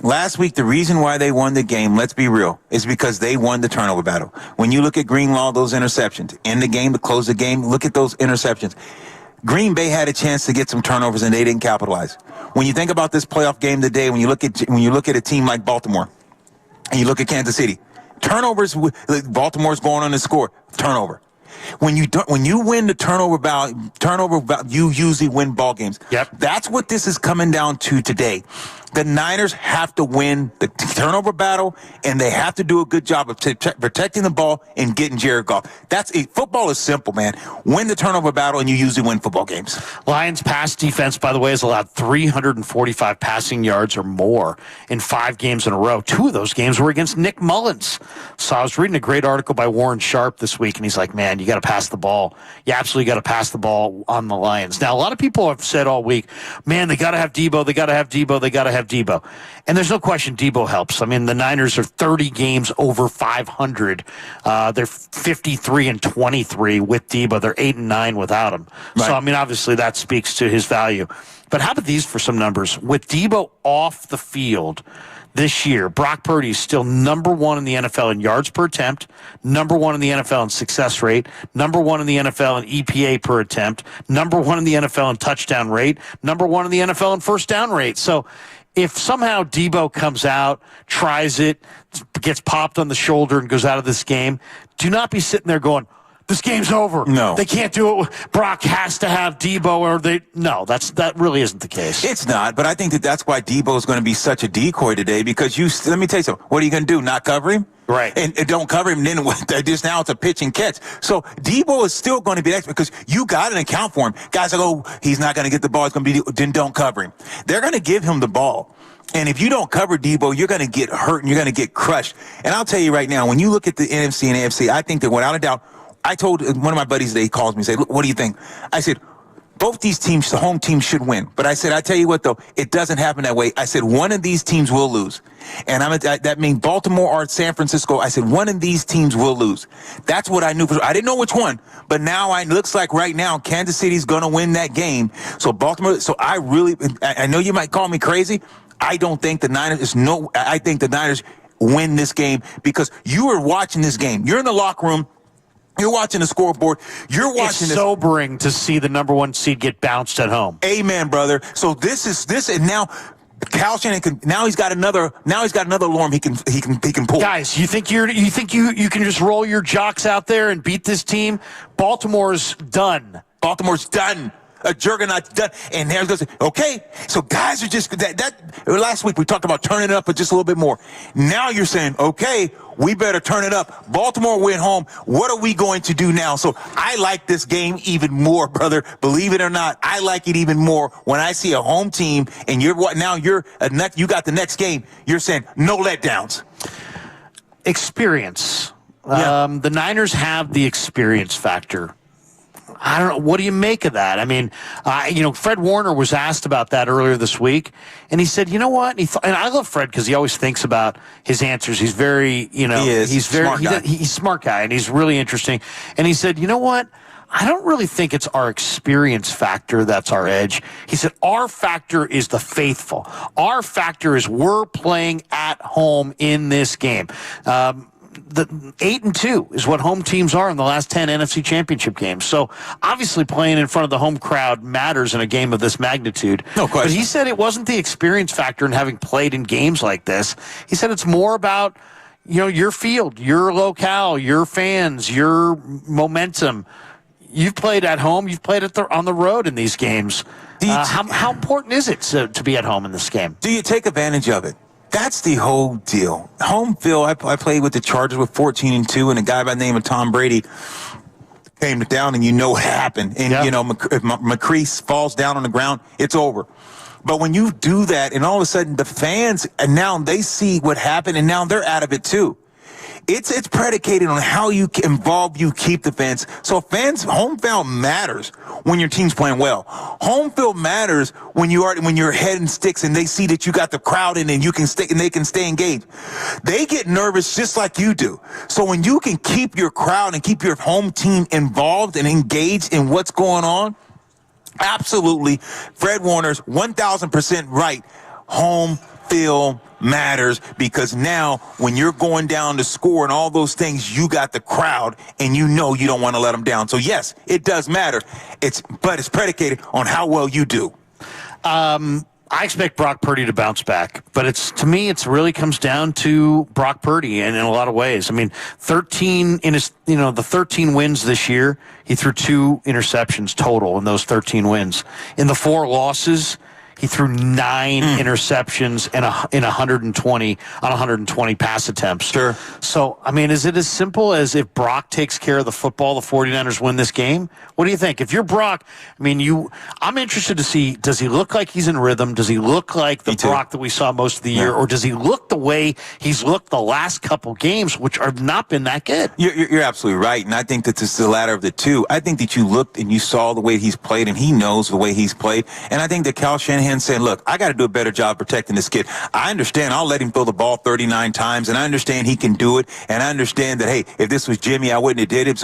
Last week, the reason why they won the game, let's be real, is because they won the turnover battle. When you look at Greenlaw, those interceptions, in the game, to close the game, look at those interceptions. Green Bay had a chance to get some turnovers, and they didn't capitalize. When you think about this playoff game today, when you look at a team like Baltimore, and you look at Kansas City, turnovers. Baltimore's going on to score turnover. When you win the turnover battle, you usually win ball games. Yep. That's what this is coming down to today. The Niners have to win the turnover battle, and they have to do a good job of protecting the ball and getting Jared Goff. Football is simple, man. Win the turnover battle, and you usually win football games. Lions pass defense, by the way, has allowed 345 passing yards or more in 5 games in a row. 2 of those games were against Nick Mullins. So I was reading a great article by Warren Sharp this week, and he's like, man, you got to pass the ball. You absolutely got to pass the ball on the Lions. Now, a lot of people have said all week, man, they got to have Debo, they got to have Debo, they got to have Debo. And there's no question Debo helps. I mean, the Niners are 30 games over 500. They're 53-23 with Debo. They're 8-9 without him. Right. So, I mean, obviously that speaks to his value. But how about these for some numbers? With Debo off the field this year, Brock Purdy is still number 1 in the NFL in yards per attempt, number 1 in the NFL in success rate, number 1 in the NFL in EPA per attempt, number 1 in the NFL in touchdown rate, number 1 in the NFL in first down rate. So if somehow Debo comes out, tries it, gets popped on the shoulder and goes out of this game, do not be sitting there going, this game's over. No. They can't do it. Brock has to have Debo that really isn't the case. It's not, but I think that's why Debo is going to be such a decoy today because let me tell you something. What are you going to do? Not cover him? Right. And don't cover him, then just now it's a pitch and catch. So Debo is still going to be expert because you got an account for him. Guys are like, oh, he's not going to get the ball. It's going to be, then don't cover him. They're going to give him the ball. And if you don't cover Debo, you're going to get hurt and you're going to get crushed. And I'll tell you right now, when you look at the NFC and AFC, I think that without a doubt, I told one of my buddies today, he calls me and said, what do you think? I said, both these teams, the home team should win. But I said, I tell you what, though, it doesn't happen that way. I said, one of these teams will lose. And that means Baltimore or San Francisco. I said, one of these teams will lose. That's what I knew. I didn't know which one. But now it looks like right now Kansas City's going to win that game. So Baltimore, I know you might call me crazy. I don't think the Niners I think the Niners win this game because you are watching this game. You're in the locker room. You're watching the scoreboard. You're watching It's sobering to see the number 1 seed get bounced at home. Amen, brother. So this, and now Kyle Shanahan he's got another alarm he can pull. Guys, you think you can just roll your jocks out there and beat this team? Baltimore's done. Baltimore's done. A juggernaut done. And there goes, okay, so guys are just, last week we talked about turning it up just a little bit more. Now you're saying, okay, we better turn it up. Baltimore went home. What are we going to do now? So I like this game even more, brother. Believe it or not, I like it even more when I see a home team and you got the next game. You're saying no letdowns. Experience. Yeah. The Niners have the experience factor. I don't know. What do you make of that? I mean, Fred Warner was asked about that earlier this week, and he said, you know what? And I love Fred because he always thinks about his answers. He's very, he's a smart guy, and he's really interesting. And he said, you know what? I don't really think it's our experience factor that's our edge. He said, our factor is the faithful. Our factor is we're playing at home in this game. The 8-2 is what home teams are in the last 10 NFC championship games. So obviously playing in front of the home crowd matters in a game of this magnitude. No question. But he said it wasn't the experience factor in having played in games like this. He said it's more about, your field, your locale, your fans, your momentum. You've played at home. You've played on the road in these games. How important is it to be at home in this game? Do you take advantage of it? That's the whole deal. Home field, I played with the Chargers with 14-2, and a guy by the name of Tom Brady came down, and you know what happened. And, if McCree falls down on the ground, it's over. But when you do that, and all of a sudden the fans, and now they see what happened, and now they're out of it too. It's predicated on how you keep the fans. So home field matters when your team's playing well. Home field matters when you're heading sticks and they see that you got the crowd in and you can stick and they can stay engaged. They get nervous just like you do. So when you can keep your crowd and keep your home team involved and engaged in what's going on, absolutely, Fred Warner's 1,000% right. Home field matters because now when you're going down to score and all those things, you got the crowd and you don't want to let them down. So yes, it does matter. But it's predicated on how well you do. I expect Brock Purdy to bounce back, but to me, it really comes down to Brock Purdy, and in a lot of ways. I mean, 13 in his, the 13 wins this year, he threw 2 interceptions total in those 13 wins. In the 4 losses, he threw 9 interceptions in 120 pass attempts. Sure. So, I mean, is it as simple as if Brock takes care of the football, the 49ers win this game? What do you think? If you're Brock, I mean, I'm interested to see, does he look like he's in rhythm? Does he look like the Brock that we saw most of the year? Or does he look the way he's looked the last couple games, which have not been that good? You're absolutely right. And I think that this is the latter of the two. I think that you looked and you saw the way he's played, and he knows the way he's played. And I think that Kyle Shanahan saying, look, I got to do a better job protecting this kid. I understand I'll let him throw the ball 39 times, and I understand he can do it, and I understand that, hey, if this was Jimmy, I wouldn't have did it.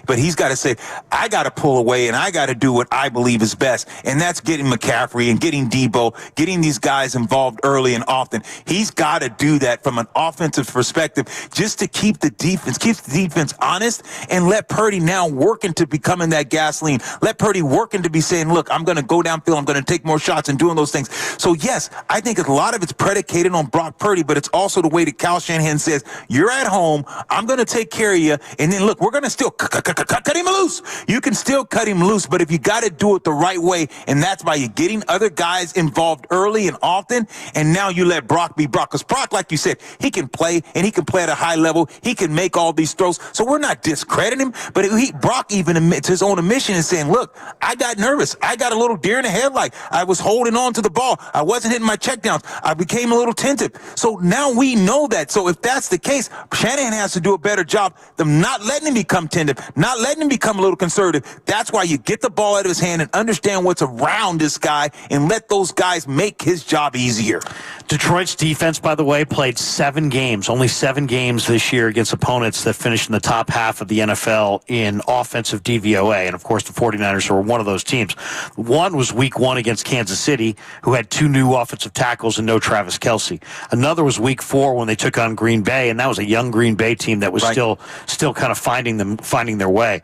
But he's got to say, I got to pull away, and I got to do what I believe is best, and that's getting McCaffrey and getting Debo, getting these guys involved early and often. He's got to do that from an offensive perspective just to keep the defense honest, and let Purdy now work into becoming that gasoline. Let Purdy work into be saying, look, I'm going to go downfield, I'm going to take more shots and doing those things. So, yes, I think a lot of it's predicated on Brock Purdy, but it's also the way that Kyle Shanahan says, you're at home, I'm going to take care of you, and then, look, we're going to still cut him loose. You can still cut him loose, but if you got to do it the right way, and that's by you getting other guys involved early and often, and now you let Brock be Brock. Because Brock, like you said, he can play, and he can play at a high level. He can make all these throws. So we're not discrediting him, but Brock even admits his own admission and saying, look, I got nervous. I got a little deer in the headlight. I was holding on to the ball. I wasn't hitting my checkdowns. I became a little tentative. So now we know that. So if that's the case, Shanahan has to do a better job of not letting him become tentative, not letting him become a little conservative. That's why you get the ball out of his hand and understand what's around this guy and let those guys make his job easier. Detroit's defense, by the way, played 7 games, only 7 games this year against opponents that finished in the top half of the NFL in offensive DVOA. And, of course, the 49ers were one of those teams. One was week 1 against Kansas City, who had 2 new offensive tackles and no Travis Kelce. Another was week 4 when they took on Green Bay, and that was a young Green Bay team that was still kind of finding their way.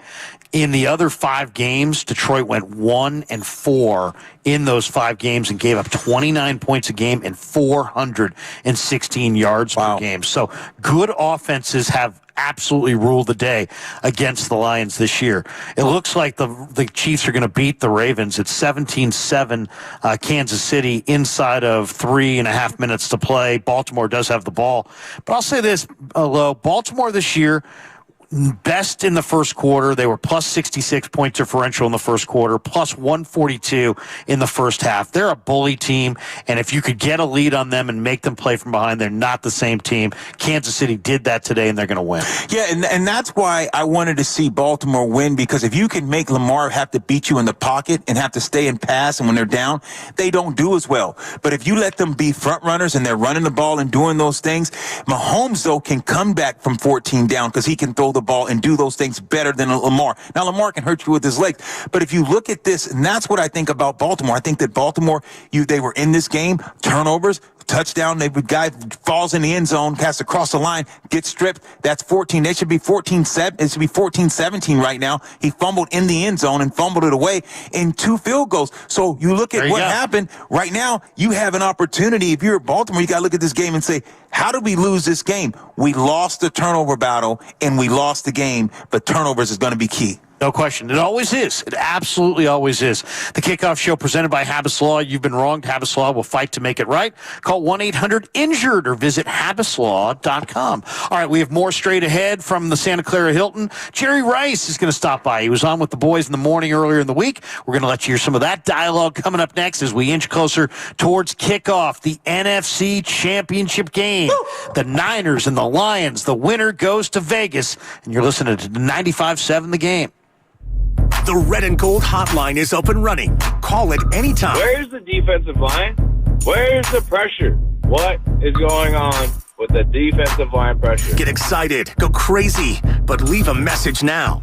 In the other 5 games, Detroit went 1-4 in those 5 games and gave up 29 points a game and 416 yards per game. So good offenses have absolutely ruled the day against the Lions this year. It looks like the Chiefs are going to beat the Ravens. It's 17-7 Kansas City inside of 3.5 minutes to play. Baltimore does have the ball. But I'll say this, Lo, Baltimore this year, best in the first quarter. They were plus 66 point differential in the first quarter, plus 142 in the first half. They're a bully team, and if you could get a lead on them and make them play from behind, they're not the same team. Kansas City did that today, and they're going to win. Yeah, and that's why I wanted to see Baltimore win, because if you can make Lamar have to beat you in the pocket and have to stay and pass, and when they're down, they don't do as well. But if you let them be front runners and they're running the ball and doing those things, Mahomes, though, can come back from 14 down because he can throw the ball and do those things better than Lamar. Now, Lamar can hurt you with his legs, but if you look at this, and that's what I think about Baltimore. I think that Baltimore, they were in this game, turnovers, touchdown, the guy falls in the end zone, has to cross the line, gets stripped. That's 14. They should be 14-7. It should be 14-17 right now. He fumbled in the end zone and fumbled it away in 2 field goals. So you look at what happened right now. You have an opportunity. If you're at Baltimore, you got to look at this game and say, how did we lose this game? We lost the turnover battle and we lost the game, but turnovers is going to be key. No question. It always is. It absolutely always is. The Kickoff Show presented by Habas Law. You've been wronged. Habas Law will fight to make it right. Call 1-800-INJURED or visit habaslaw.com. All right, we have more straight ahead from the Santa Clara Hilton. Jerry Rice is going to stop by. He was on with the boys in the morning earlier in the week. We're going to let you hear some of that dialogue coming up next as we inch closer towards kickoff, the NFC Championship game. Woo! The Niners and the Lions. The winner goes to Vegas. And you're listening to 95.7 The Game. The Red and Gold hotline is up and running. Call it anytime. Where's the defensive line? Where's the pressure? What is going on with the defensive line pressure? Get excited, go crazy, but leave a message now.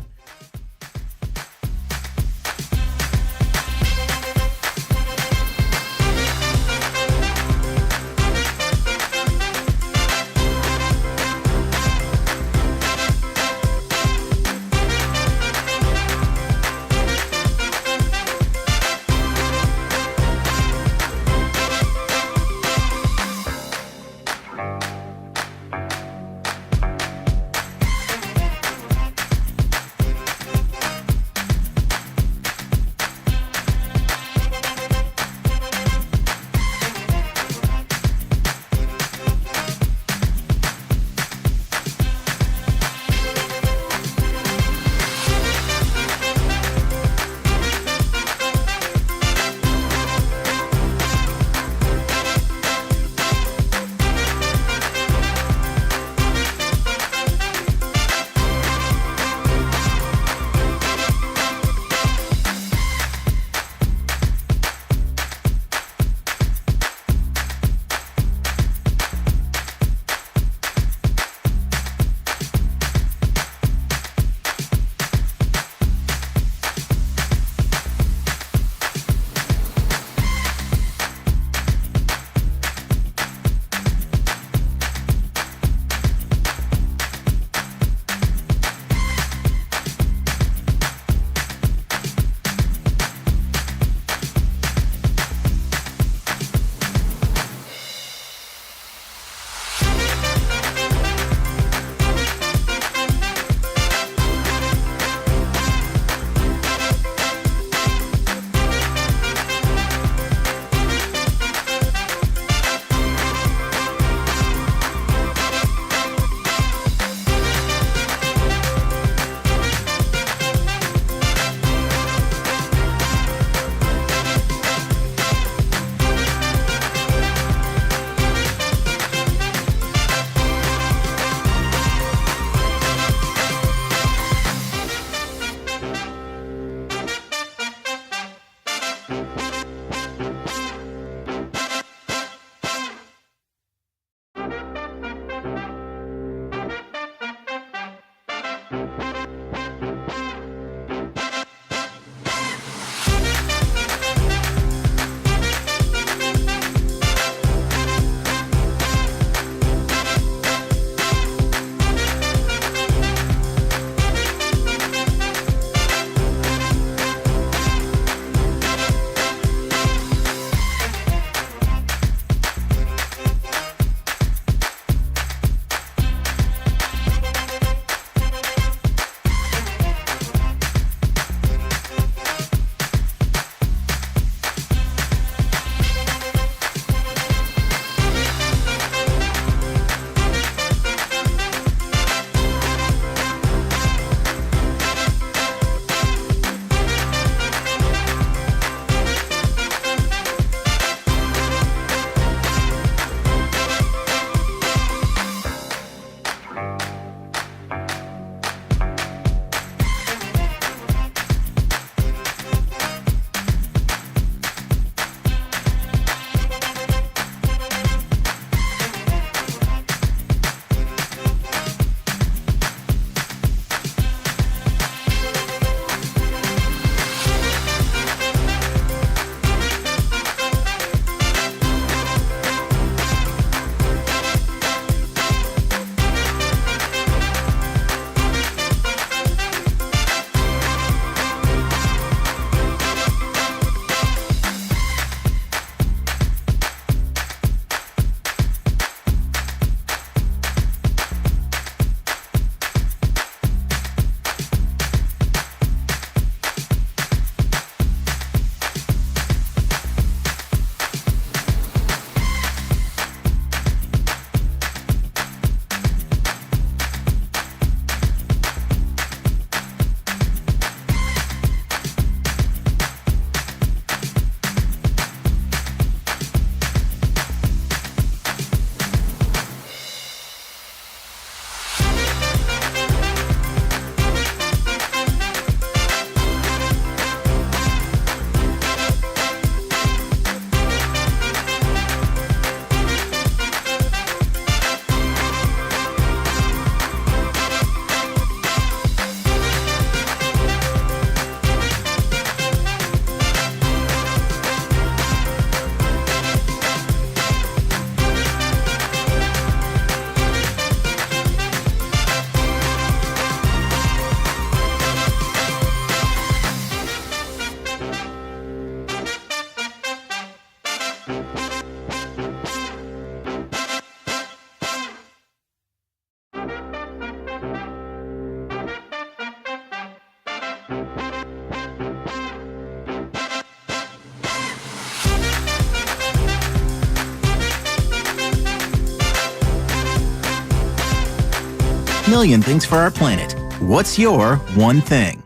million things for our planet. What's your one thing?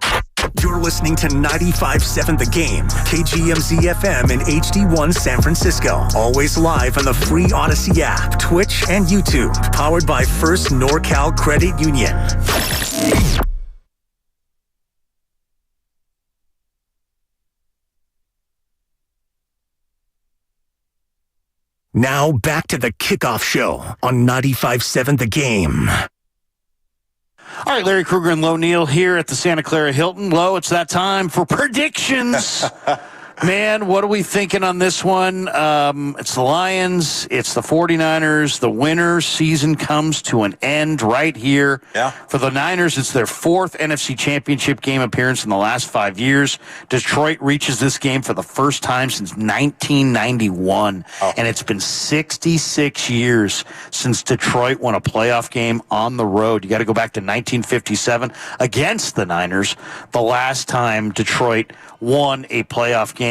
You're listening to 95.7 The Game, KGMZ FM in HD1 San Francisco. Always live on the free Odyssey app, Twitch, and YouTube. Powered by First NorCal Credit Union. Now back to the kickoff show on 95.7 The Game. All right, Larry Krueger and Lo Neal here at the Santa Clara Hilton. Lo, it's that time for predictions. Man, what are we thinking on this one? It's the Lions. It's the 49ers. The winter season comes to an end right here. Yeah. For the Niners, it's their 4th NFC Championship game appearance in the last 5 years. Detroit reaches this game for the first time since 1991. And it's been 66 years since Detroit won a playoff game on the road. You got to go back to 1957 against the Niners, the last time Detroit won a playoff game.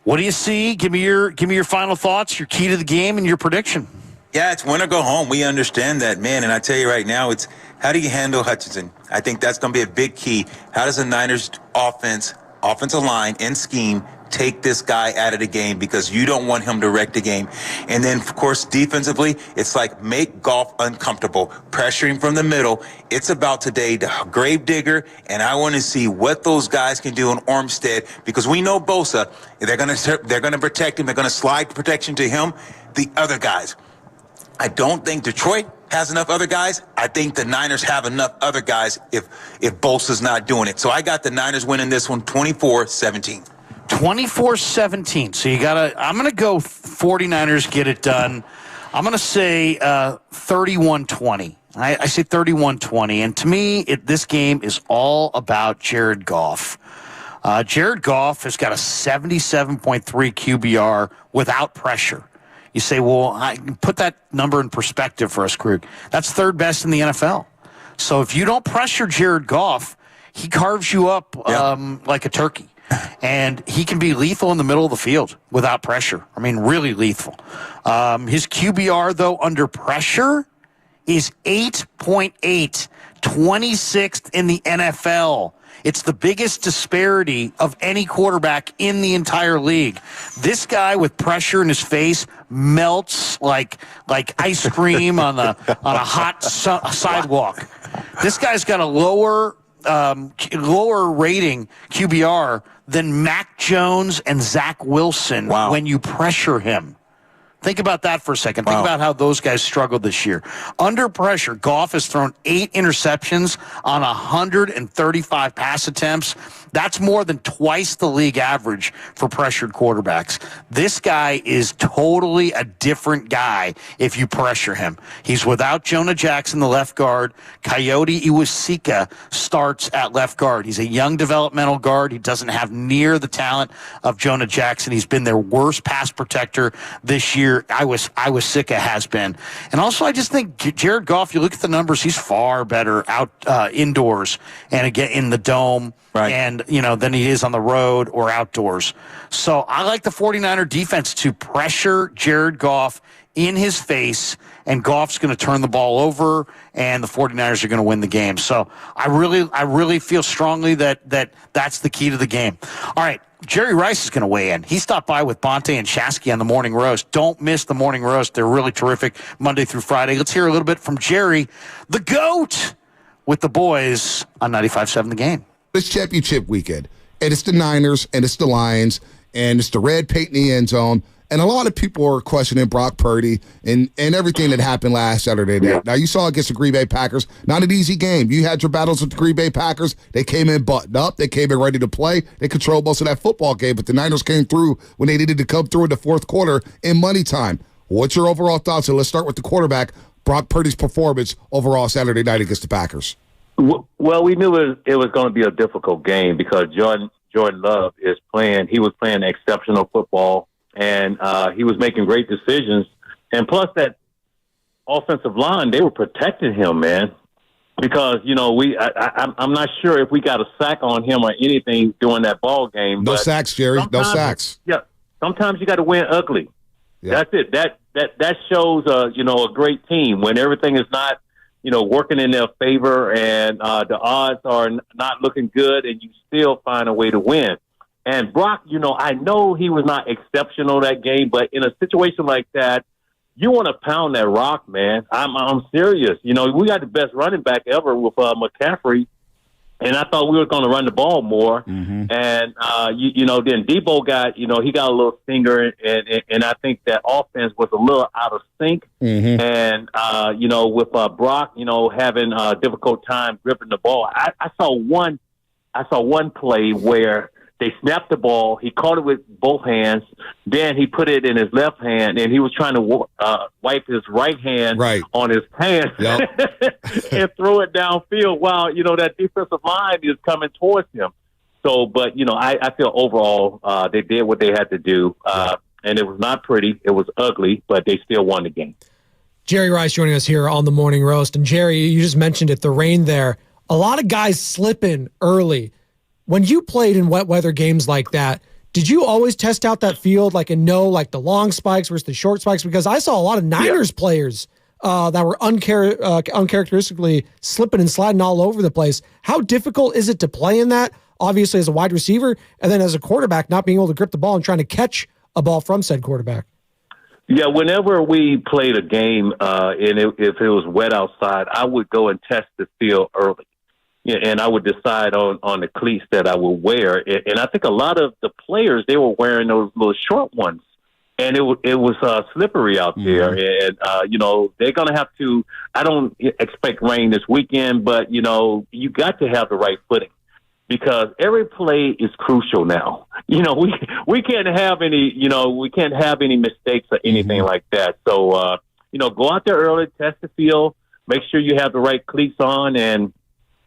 What do you see? Give me your final thoughts, your key to the game, and your prediction. Yeah, it's win or go home. We understand that, man. And I tell you right now, it's how do you handle Hutchinson? I think that's going to be a big key. How does the Niners offensive line and scheme take this guy out of the game, because you don't want him to wreck the game. And then, of course, defensively, it's like make Goff uncomfortable, pressuring from the middle. It's about today the grave digger, and I want to see what those guys can do on Armstead, because we know Bosa, they're going to protect him. They're going to slide protection to him. The other guys, I don't think Detroit has enough other guys. I think the Niners have enough other guys if Bosa's not doing it. So I got the Niners winning this one 24-17. 24-17. So I'm going to go 49ers get it done. I'm going to say 31-20. I say 31-20. And to me, this game is all about Jared Goff. Jared Goff has got a 77.3 QBR without pressure. You say, well, I put that number in perspective for us, Krug. That's 3rd best in the NFL. So if you don't pressure Jared Goff, he carves you up like a turkey. And he can be lethal in the middle of the field without pressure. I mean, really lethal. His QBR, though, under pressure is 8.8, 26th in the NFL. It's the biggest disparity of any quarterback in the entire league. This guy with pressure in his face melts like ice cream on a hot sidewalk. This guy's got a lower rating QBR than Mac Jones and Zach Wilson when you pressure him. Think about that for a second. Think about how those guys struggled this year. Under pressure, Goff has thrown 8 interceptions on 135 pass attempts. That's more than twice the league average for pressured quarterbacks. This guy is totally a different guy if you pressure him. He's without Jonah Jackson, the left guard. Coyote Iwasika starts at left guard. He's a young developmental guard. He doesn't have near the talent of Jonah Jackson. He's been their worst pass protector this year. Iwasika has been. And also, I just think Jared Goff, you look at the numbers, he's far better out indoors and again in the dome. Right. And, than he is on the road or outdoors. So I like the 49er defense to pressure Jared Goff in his face, and Goff's going to turn the ball over, and the 49ers are going to win the game. So I really feel strongly that's the key to the game. All right. Jerry Rice is going to weigh in. He stopped by with Bonte and Shasky on the Morning Roast. Don't miss the Morning Roast. They're really terrific Monday through Friday. Let's hear a little bit from Jerry, the GOAT, with the boys on 95.7 The Game. It's championship weekend, and it's the Niners, and it's the Lions, and it's the red paint in the end zone, and a lot of people are questioning Brock Purdy and everything that happened last Saturday night. Now, you saw against the Green Bay Packers, not an easy game. You had your battles with the Green Bay Packers. They came in buttoned up. They came in ready to play. They controlled most of that football game, but the Niners came through when they needed to come through in the fourth quarter in money time. What's your overall thoughts? And let's start with the quarterback, Brock Purdy's performance overall Saturday night against the Packers. Well, we knew it was going to be a difficult game because Jordan Love is playing. He was playing exceptional football, and he was making great decisions. And plus, that offensive line, they were protecting him, man. Because I'm not sure if we got a sack on him or anything during that ball game. No sacks, Jerry. No sacks. Yeah. Sometimes you got to win ugly. Yeah. That's it. That shows a great team when everything is not working in their favor, and the odds are not looking good, and you still find a way to win. And Brock, I know he was not exceptional that game, but in a situation like that, you want to pound that rock, man. I'm serious. We got the best running back ever with McCaffrey, and I thought we were going to run the ball more. Mm-hmm. And then Debo got, he got a little stinger, and I think that offense was a little out of sync. Mm-hmm. And with Brock, having a difficult time gripping the ball, I saw one play where they snapped the ball. He caught it with both hands. Then he put it in his left hand, and he was trying to wipe his right hand on his pants and throw it downfield while, that defensive line is coming towards him. So, but, I feel overall they did what they had to do. And it was not pretty. It was ugly, but they still won the game. Jerry Rice joining us here on the Morning Roast. And, Jerry, you just mentioned it, the rain there. A lot of guys slipping early. When you played in wet weather games like that, did you always test out that field and know the long spikes versus the short spikes? Because I saw a lot of Niners players that were uncharacteristically slipping and sliding all over the place. How difficult is it to play in that, obviously as a wide receiver, and then as a quarterback not being able to grip the ball and trying to catch a ball from said quarterback? Yeah, whenever we played a game and if it was wet outside, I would go and test the field early. Yeah, and I would decide on the cleats that I would wear. And I think a lot of the players, they were wearing those little short ones. And it was slippery out there. And, they're going to have to – I don't expect rain this weekend, but, you got to have the right footing because every play is crucial now. We can't have any mistakes or anything like that. So, go out there early, test the field, make sure you have the right cleats on, and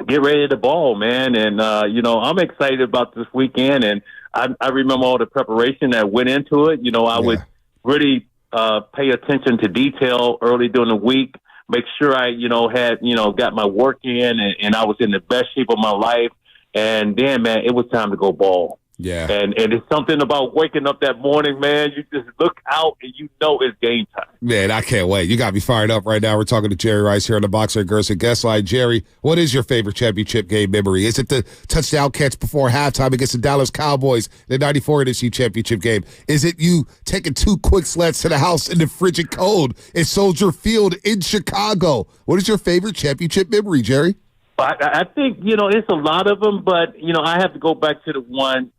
get ready to ball, man. And, I'm excited about this weekend. And I remember all the preparation that went into it. I would really pay attention to detail early during the week, make sure I, had, got my work in and I was in the best shape of my life. And then, man, it was time to go ball. Yeah. And it's something about waking up that morning, man. You just look out and it's game time. Man, I can't wait. You got me fired up right now. We're talking to Jerry Rice here on the Boxer Gerson guest line. Jerry, what is your favorite championship game memory? Is it the touchdown catch before halftime against the Dallas Cowboys, the 94 NFC championship game? Is it you taking 2 quick sleds to the house in the frigid cold at Soldier Field in Chicago? What is your favorite championship memory, Jerry? I think, it's a lot of them, but, I have to go back to the one,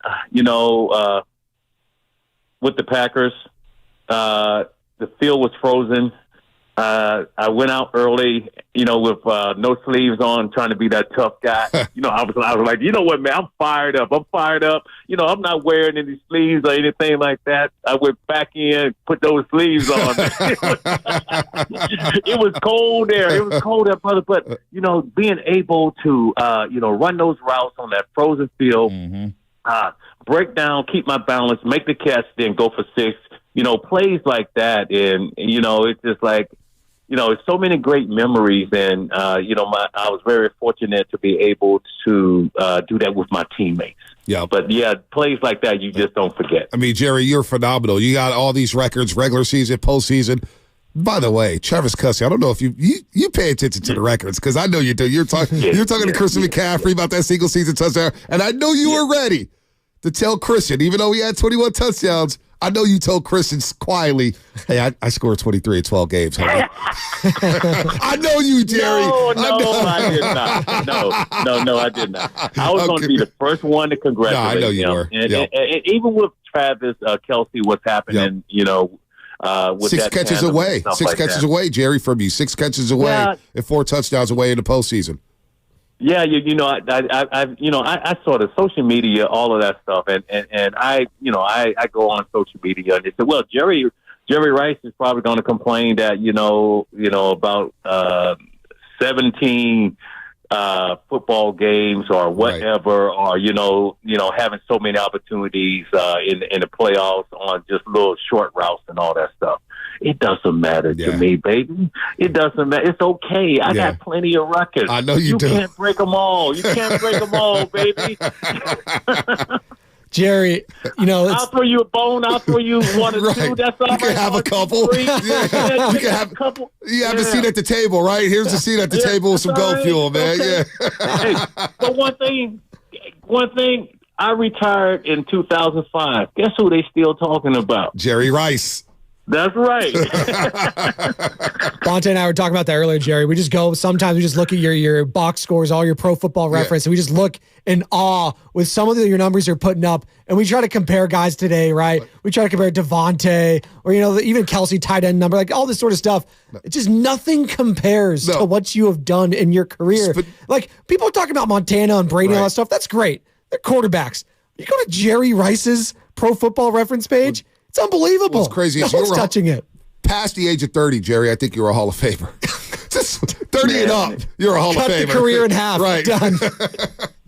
with the Packers. The field was frozen. I went out early, with no sleeves on, trying to be that tough guy. I was like, you know what, man, I'm fired up. I'm not wearing any sleeves or anything like that. I went back in, put those sleeves on. It was cold there. It was cold there, brother. But, being able to, run those routes on that frozen field, break down, keep my balance, make the catch, then go for 6. Plays like that. And, it's just like, it's so many great memories. And, I was very fortunate to be able to do that with my teammates. Yeah. But, plays like that, you just don't forget. I mean, Jerry, you're phenomenal. You got all these records, regular season, postseason. By the way, Travis Kelce, I don't know if you pay attention to the records because I know you do. You're talking to Christian McCaffrey about that single season touchdown, and I know you were ready to tell Christian, even though he had 21 touchdowns, I know you told Christian quietly, hey, I scored 23 in 12 games. I know you, Jerry. No, I did not. No, I did not. I was going to be the first one to congratulate him. I know you were. And even with Travis Kelce, what's happening, with 6 that catches away. 6 catches away, Jerry, from you. 6 catches away and 4 touchdowns away in the postseason. Yeah, I saw the social media, all of that stuff, and I go on social media and they said, well, Jerry Rice is probably going to complain that about 17 football games or whatever, or having so many opportunities in the playoffs on just little short routes and all that stuff. It doesn't matter to me, baby. It doesn't matter. It's okay. I got plenty of records. I know you do. You can't break them all. You can't break them all, baby. Jerry, I'll throw you a bone. I'll throw you one or two. That's all you can have a couple. Yeah. You can have a couple. You have a seat at the table, right? Here's the seat at the table with some Go Fuel, man. Okay. Yeah. Hey, but one thing, I retired in 2005. Guess who they still talking about? Jerry Rice. That's right. Bonte and I were talking about that earlier, Jerry. We just go, sometimes we just look at your box scores, all your Pro Football Reference, and we just look in awe with some of your numbers you're putting up, and we try to compare guys today, right? We try to compare Devontae or, even Kelsey tight end number, like all this sort of stuff. It just nothing compares to what you have done in your career. Like, people are talking about Montana and Brady and all that stuff. That's great. They're quarterbacks. You go to Jerry Rice's Pro Football Reference page, it's unbelievable. What's crazy is no one's touching it. Past the age of 30, Jerry, I think you're a Hall of Famer. Just 30 and up, you're a Hall of Famer. Cut the career in half. Right. Done.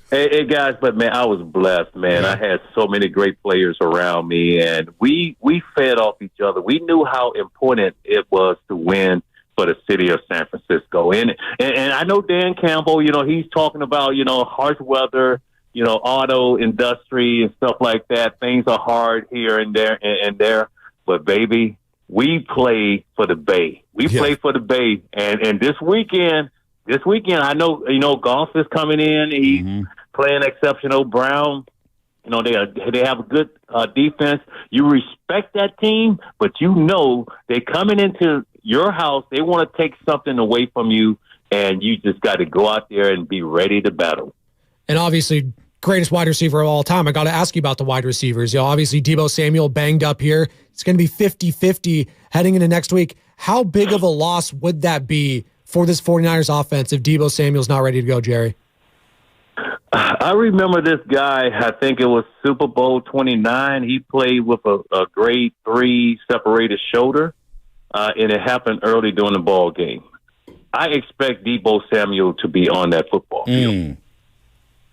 Hey, guys, but man, I was blessed, man. I had so many great players around me, and we fed off each other. We knew how important it was to win for the city of San Francisco. And I know Dan Campbell, he's talking about, harsh weather, auto industry and stuff like that. Things are hard here and there. But, baby, we play for the Bay. We play for the Bay. And this weekend, I know, golf is coming in. He's playing exceptional. Brown, they have a good defense. You respect that team, but they're coming into your house. They want to take something away from you, and you just got to go out there and be ready to battle. And obviously, greatest wide receiver of all time. I got to ask you about the wide receivers. Obviously, Deebo Samuel banged up here. It's going to be 50-50 heading into next week. How big of a loss would that be for this 49ers offense if Deebo Samuel's not ready to go, Jerry? I remember this guy, I think it was Super Bowl 29. He played with a grade 3 separated shoulder, and it happened early during the ball game. I expect Deebo Samuel to be on that football field.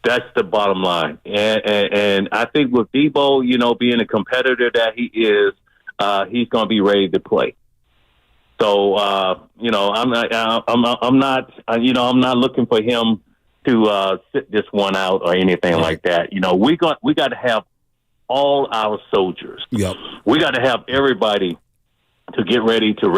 That's the bottom line. And I think with Deebo, being a competitor that he is, he's going to be ready to play. So, I'm not looking for him to sit this one out or anything like that. We got to have all our soldiers. Yep. We got to have everybody to get ready to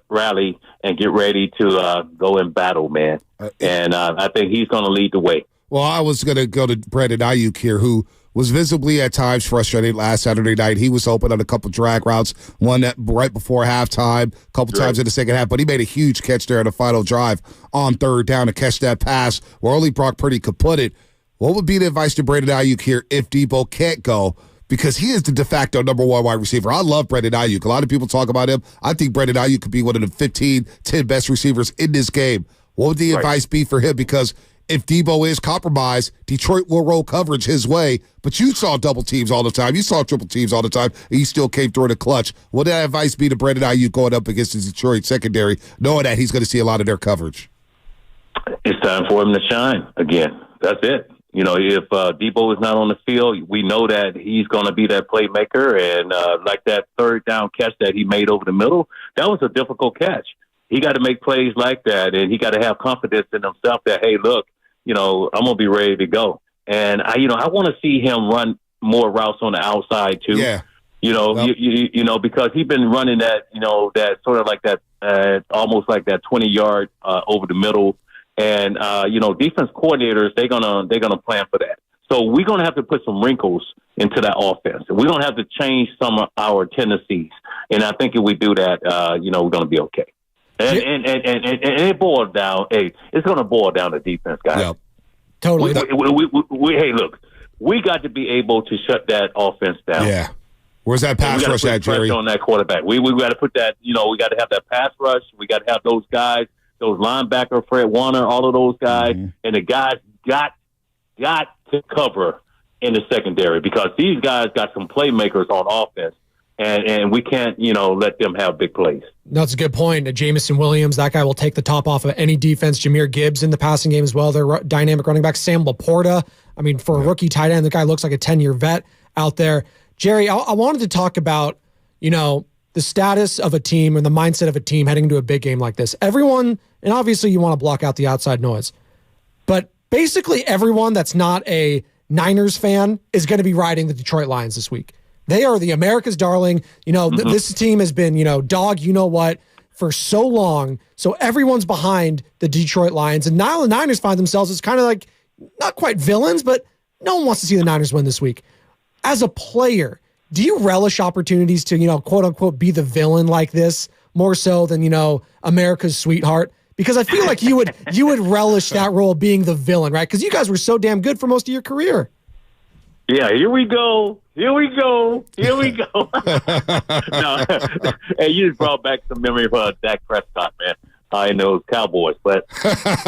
rally and get ready to go in battle, man. And I think he's going to lead the way. Well, I was going to go to Brandon Ayuk here, who was visibly at times frustrated last Saturday night. He was open on a couple drag routes, one that right before halftime, a couple times in the second half, but he made a huge catch there on the final drive on third down to catch that pass where only Brock Purdy could put it. What would be the advice to Brandon Ayuk here if Deebo can't go? Because he is the de facto number one wide receiver. I love Brandon Ayuk. A lot of people talk about him. I think Brandon Ayuk could be one of the 10 best receivers in this game. What would the advice be for him? Because if Deebo is compromised, Detroit will roll coverage his way. But you saw double teams all the time. You saw triple teams all the time, and he still came through in the clutch. What would that advice be to Brandon Ayuk going up against the Detroit secondary, knowing that he's going to see a lot of their coverage? It's time for him to shine again. That's it. If Deebo is not on the field, we know that he's going to be that playmaker. And like that third down catch that he made over the middle, that was a difficult catch. He got to make plays like that, and he got to have confidence in himself that, hey, look, I'm going to be ready to go. And I want to see him run more routes on the outside too. Yeah. Because he's been running that, that sort of like that, almost like that 20-yard over the middle. And defense coordinators, they're gonna plan for that. So we're gonna have to put some wrinkles into that offense. We're gonna have to change some of our tendencies. And I think if we do that, we're gonna be okay. And it boils down. Hey, it's going to boil down to defense, guys. Yep. Totally. Hey, look, we got to be able to shut that offense down. Yeah. Where's that pass rush at, Jerry? On that quarterback. We got to put that. We got to have that pass rush. We got to have those guys, those linebacker, Fred Warner, all of those guys, and the guys got to cover in the secondary because these guys got some playmakers on offense. And we can't, let them have big plays. That's a good point. Jamison Williams, that guy will take the top off of any defense. Jahmyr Gibbs in the passing game as well. They're dynamic running back. Sam Laporta. I mean, for a rookie tight end, the guy looks like a 10-year vet out there. Jerry, I wanted to talk about, the status of a team and the mindset of a team heading into a big game like this. Everyone, and obviously you want to block out the outside noise, but basically everyone that's not a Niners fan is going to be riding the Detroit Lions this week. They are the America's darling. This team has been, dog, for so long. So everyone's behind the Detroit Lions. And now the Niners find themselves as kind of like, not quite villains, but no one wants to see the Niners win this week. As a player, do you relish opportunities to, quote unquote, be the villain like this more so than, America's sweetheart? Because I feel like you would relish that role being the villain, right? Because you guys were so damn good for most of your career. Yeah, here we go. No. Hey, you just brought back some memory of Dak Prescott, man, in those Cowboys. But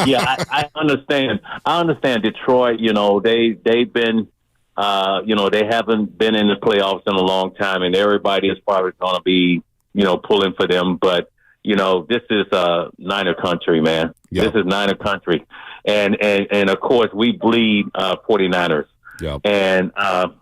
yeah, I understand. I understand Detroit. They've been, they haven't been in the playoffs in a long time, and everybody is probably going to be, pulling for them. But this is Niner country, man. Yep. This is Niner country, and of course we bleed 49ers. Yep. And I'm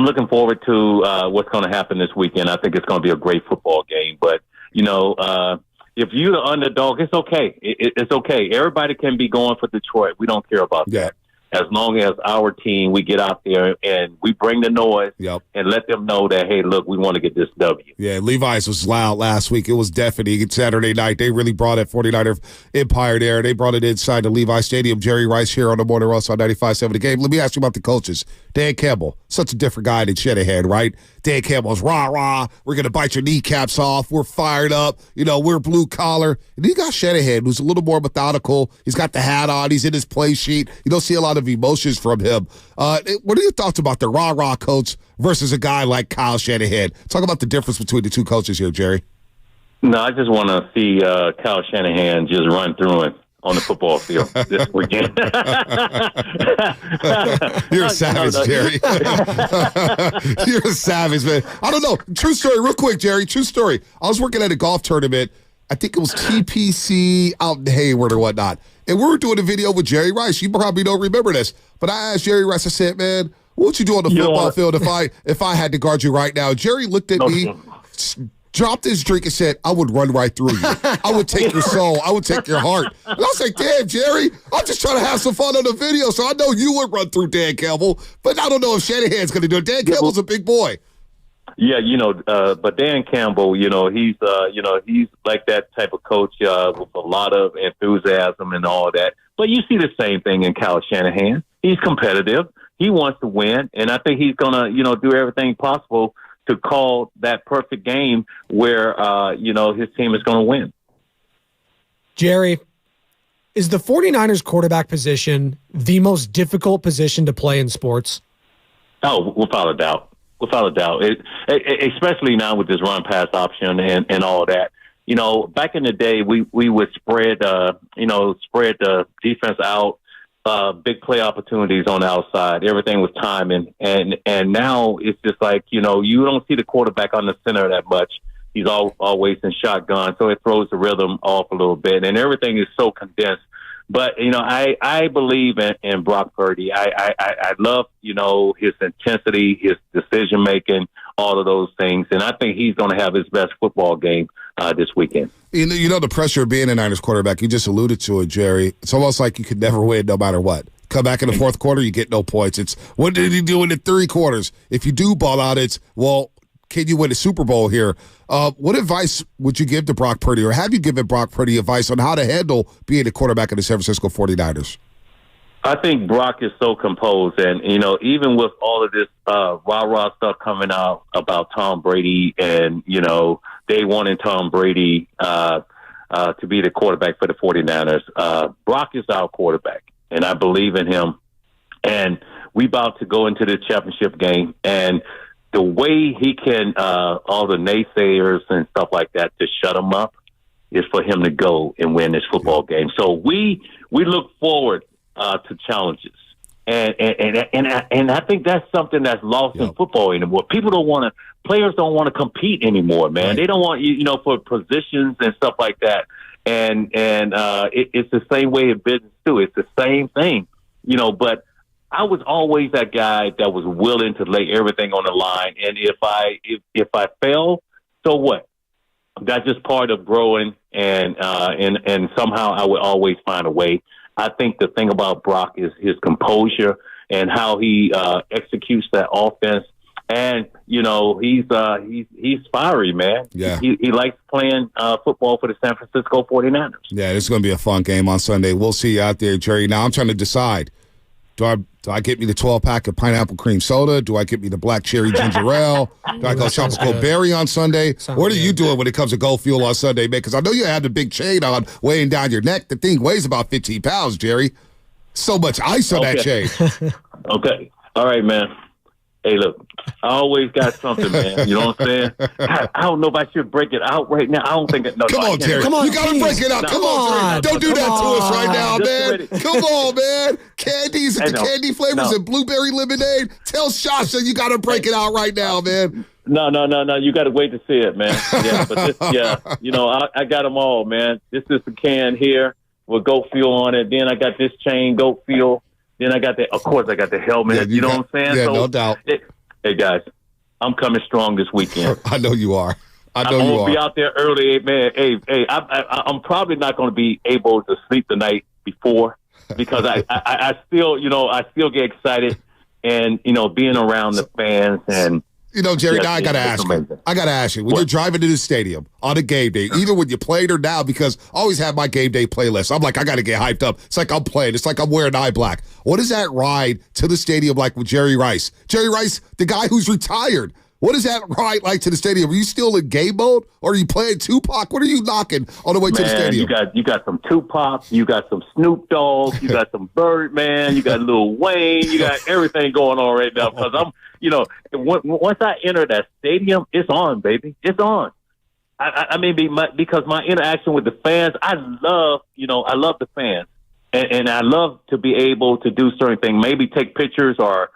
looking forward to what's going to happen this weekend. I think it's going to be a great football game. But, if you're the underdog, it's okay. It's okay. Everybody can be going for Detroit. We don't care about that. As long as our team, we get out there and we bring the noise and let them know that, hey, look, we want to get this W. Yeah, Levi's was loud last week. It was deafening. Saturday night, they really brought that 49er empire there. They brought it inside the Levi Stadium. Jerry Rice here on the Morning Roast on 95.7 The Game. Let me ask you about the coaches. Dan Campbell, such a different guy than Shanahan, right? Dan Campbell's rah-rah. We're going to bite your kneecaps off. We're fired up. We're blue collar. And you got Shanahan, who's a little more methodical. He's got the hat on. He's in his play sheet. You don't see a lot of emotions from him. What are your thoughts about the rah-rah coach versus a guy like Kyle Shanahan? Talk about the difference between the two coaches here, Jerry. No, I just want to see Kyle Shanahan just run through it on the football field this weekend. You're a savage, Jerry. You're a savage, man. I don't know. True story, real quick, Jerry. True story. I was working at a golf tournament. I think it was TPC out in Hayward or whatnot. And we were doing a video with Jerry Rice. You probably don't remember this. But I asked Jerry Rice, I said, man, what would you do on the football field if I had to guard you right now? Jerry looked at me, dropped his drink and said, I would run right through you. I would take your soul. I would take your heart. And I was like, damn, Jerry, I'm just trying to have some fun on the video, so I know you would run through Dan Campbell, but I don't know if Shanahan's going to do it. Dan Campbell's a big boy. Yeah, but Dan Campbell, he's like that type of coach with a lot of enthusiasm and all that. But you see the same thing in Kyle Shanahan. He's competitive. He wants to win, and I think he's going to, do everything possible to call that perfect game where, his team is going to win. Jerry, is the 49ers quarterback position the most difficult position to play in sports? Oh, without a doubt. Without a doubt. Especially now with this run-pass option and all that. Back in the day, we would spread the defense out, big play opportunities on the outside. Everything was timing. And now it's just like, you don't see the quarterback on the center that much. He's always in shotgun, so it throws the rhythm off a little bit. And everything is so condensed. But, I believe in Brock Purdy. I love, his intensity, his decision-making, all of those things. And I think he's going to have his best football game this weekend. The pressure of being a Niners quarterback, you just alluded to it, Jerry. It's almost like you could never win no matter what. Come back in the fourth quarter, you get no points. It's what did he do in the three quarters? If you do ball out, it's, well, can you win a Super Bowl here? What advice would you give to Brock Purdy, or have you given Brock Purdy advice on how to handle being a quarterback of the San Francisco 49ers? I think Brock is so composed, and, even with all of this rah-rah stuff coming out about Tom Brady and, they wanting Tom Brady to be the quarterback for the 49ers, Brock is our quarterback, and I believe in him. And we about to go into the championship game, and the way he can, all the naysayers and stuff like that, to shut him up is for him to go and win this football game. So we look forward to challenges, and I think that's something that's lost in football anymore. Players don't want to compete anymore, man. Right. They don't want for positions and stuff like that. And it's the same way in business too. It's the same thing, but I was always that guy that was willing to lay everything on the line. And if I fail, so what? That's just part of growing, and somehow I would always find a way. I think the thing about Brock is his composure. and how he executes that offense. And he's fiery, man. Yeah, he likes playing football for the San Francisco 49ers. Yeah, this is going to be a fun game on Sunday. We'll see you out there, Jerry. Now I'm trying to decide: do I get me the 12-pack of pineapple cream soda? Do I get me the black cherry ginger ale? Do I go tropical berry on Sunday? What are you doing when it comes to Go Fuel on Sunday, man? Because I know you have the big chain on weighing down your neck. The thing weighs about 15 pounds, Jerry. So much ice on that chain. Okay. All right, man. Hey, look, I always got something, man. You know what I'm saying? I don't know if I should break it out right now. I don't think it. No, come on, Terry. Come on, you got to break it out. Come on, Terry. Don't do that to us right now, man. Come on, man. Candies and the candy flavors and blueberry lemonade. Tell Shasha you got to break it out right now, man. No. You got to wait to see it, man. Yeah, but this, I got them all, man. This is the can here with Goat Fuel on it. Then I got this chain, Goat Fuel. Then I got of course, I got the helmet. Yeah, you know what I'm saying? Yeah, so, no doubt. Hey, guys, I'm coming strong this weekend. I know you are. I'm going to be out there early, man. Hey, I'm probably not going to be able to sleep the night before because I still get excited and, being around the fans and. Jerry, now I got to ask you. When you're driving to the stadium on a game day, either when you played or now, because I always have my game day playlist. I'm like, I got to get hyped up. It's like I'm playing. It's like I'm wearing eye black. What is that ride to the stadium like with Jerry Rice? Jerry Rice, the guy who's retired. What is that ride like to the stadium? Are you still in game mode or are you playing Tupac? What are you knocking on the way to the stadium? You got some Tupac, you got some Snoop Dogg, you got some Birdman, you got Lil Wayne, you got everything going on right now because I'm. Once I enter that stadium, it's on, baby. It's on. I mean, because my interaction with the fans, I love the fans, and I love to be able to do certain things, maybe take pictures or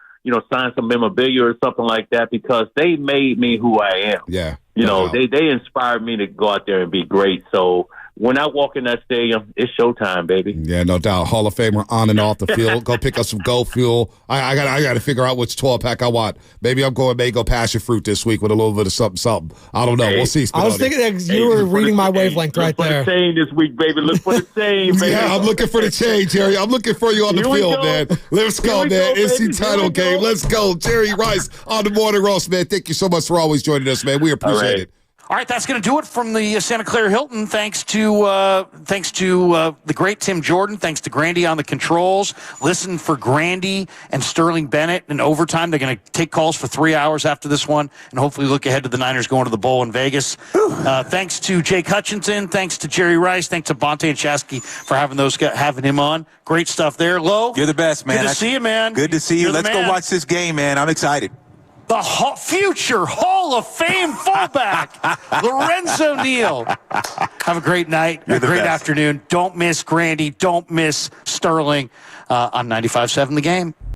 sign some memorabilia or something like that, because they made me who I am. Yeah, they inspired me to go out there and be great. So. When I walk in that stadium, it's showtime, baby. Yeah, no doubt. Hall of Famer on and off the field. Go pick up some Go Fuel. I got to figure out which 12-pack I want. Maybe I'm going mango passion fruit this week with a little bit of something. I don't know. We'll see. I was thinking that you were reading my wavelength right there. Look for the chain this week, baby. Look for the chain, baby. Yeah, I'm looking for the chain, Jerry. I'm looking for you on the field, man. Let's go, man. NC title game. Let's go. Jerry Rice on the Morning Roast, man. Thank you so much for always joining us, man. We appreciate it. All right, that's going to do it from the Santa Clara Hilton. Thanks to the great Tim Jordan. Thanks to Grandy on the controls. Listen for Grandy and Sterling Bennett in overtime. They're going to take calls for 3 hours after this one and hopefully look ahead to the Niners going to the Bowl in Vegas. Thanks to Jake Hutchinson. Thanks to Jerry Rice. Thanks to Bonte and Chasky for having him on. Great stuff there. Lo, you're the best, man. Good to see you, man. Good to see you. Let's go watch this game, man. I'm excited. The future Hall of Fame fullback, Lorenzo Neal. Have a great night, a great afternoon. Don't miss Grandy. Don't miss Sterling on 95.7 The Game.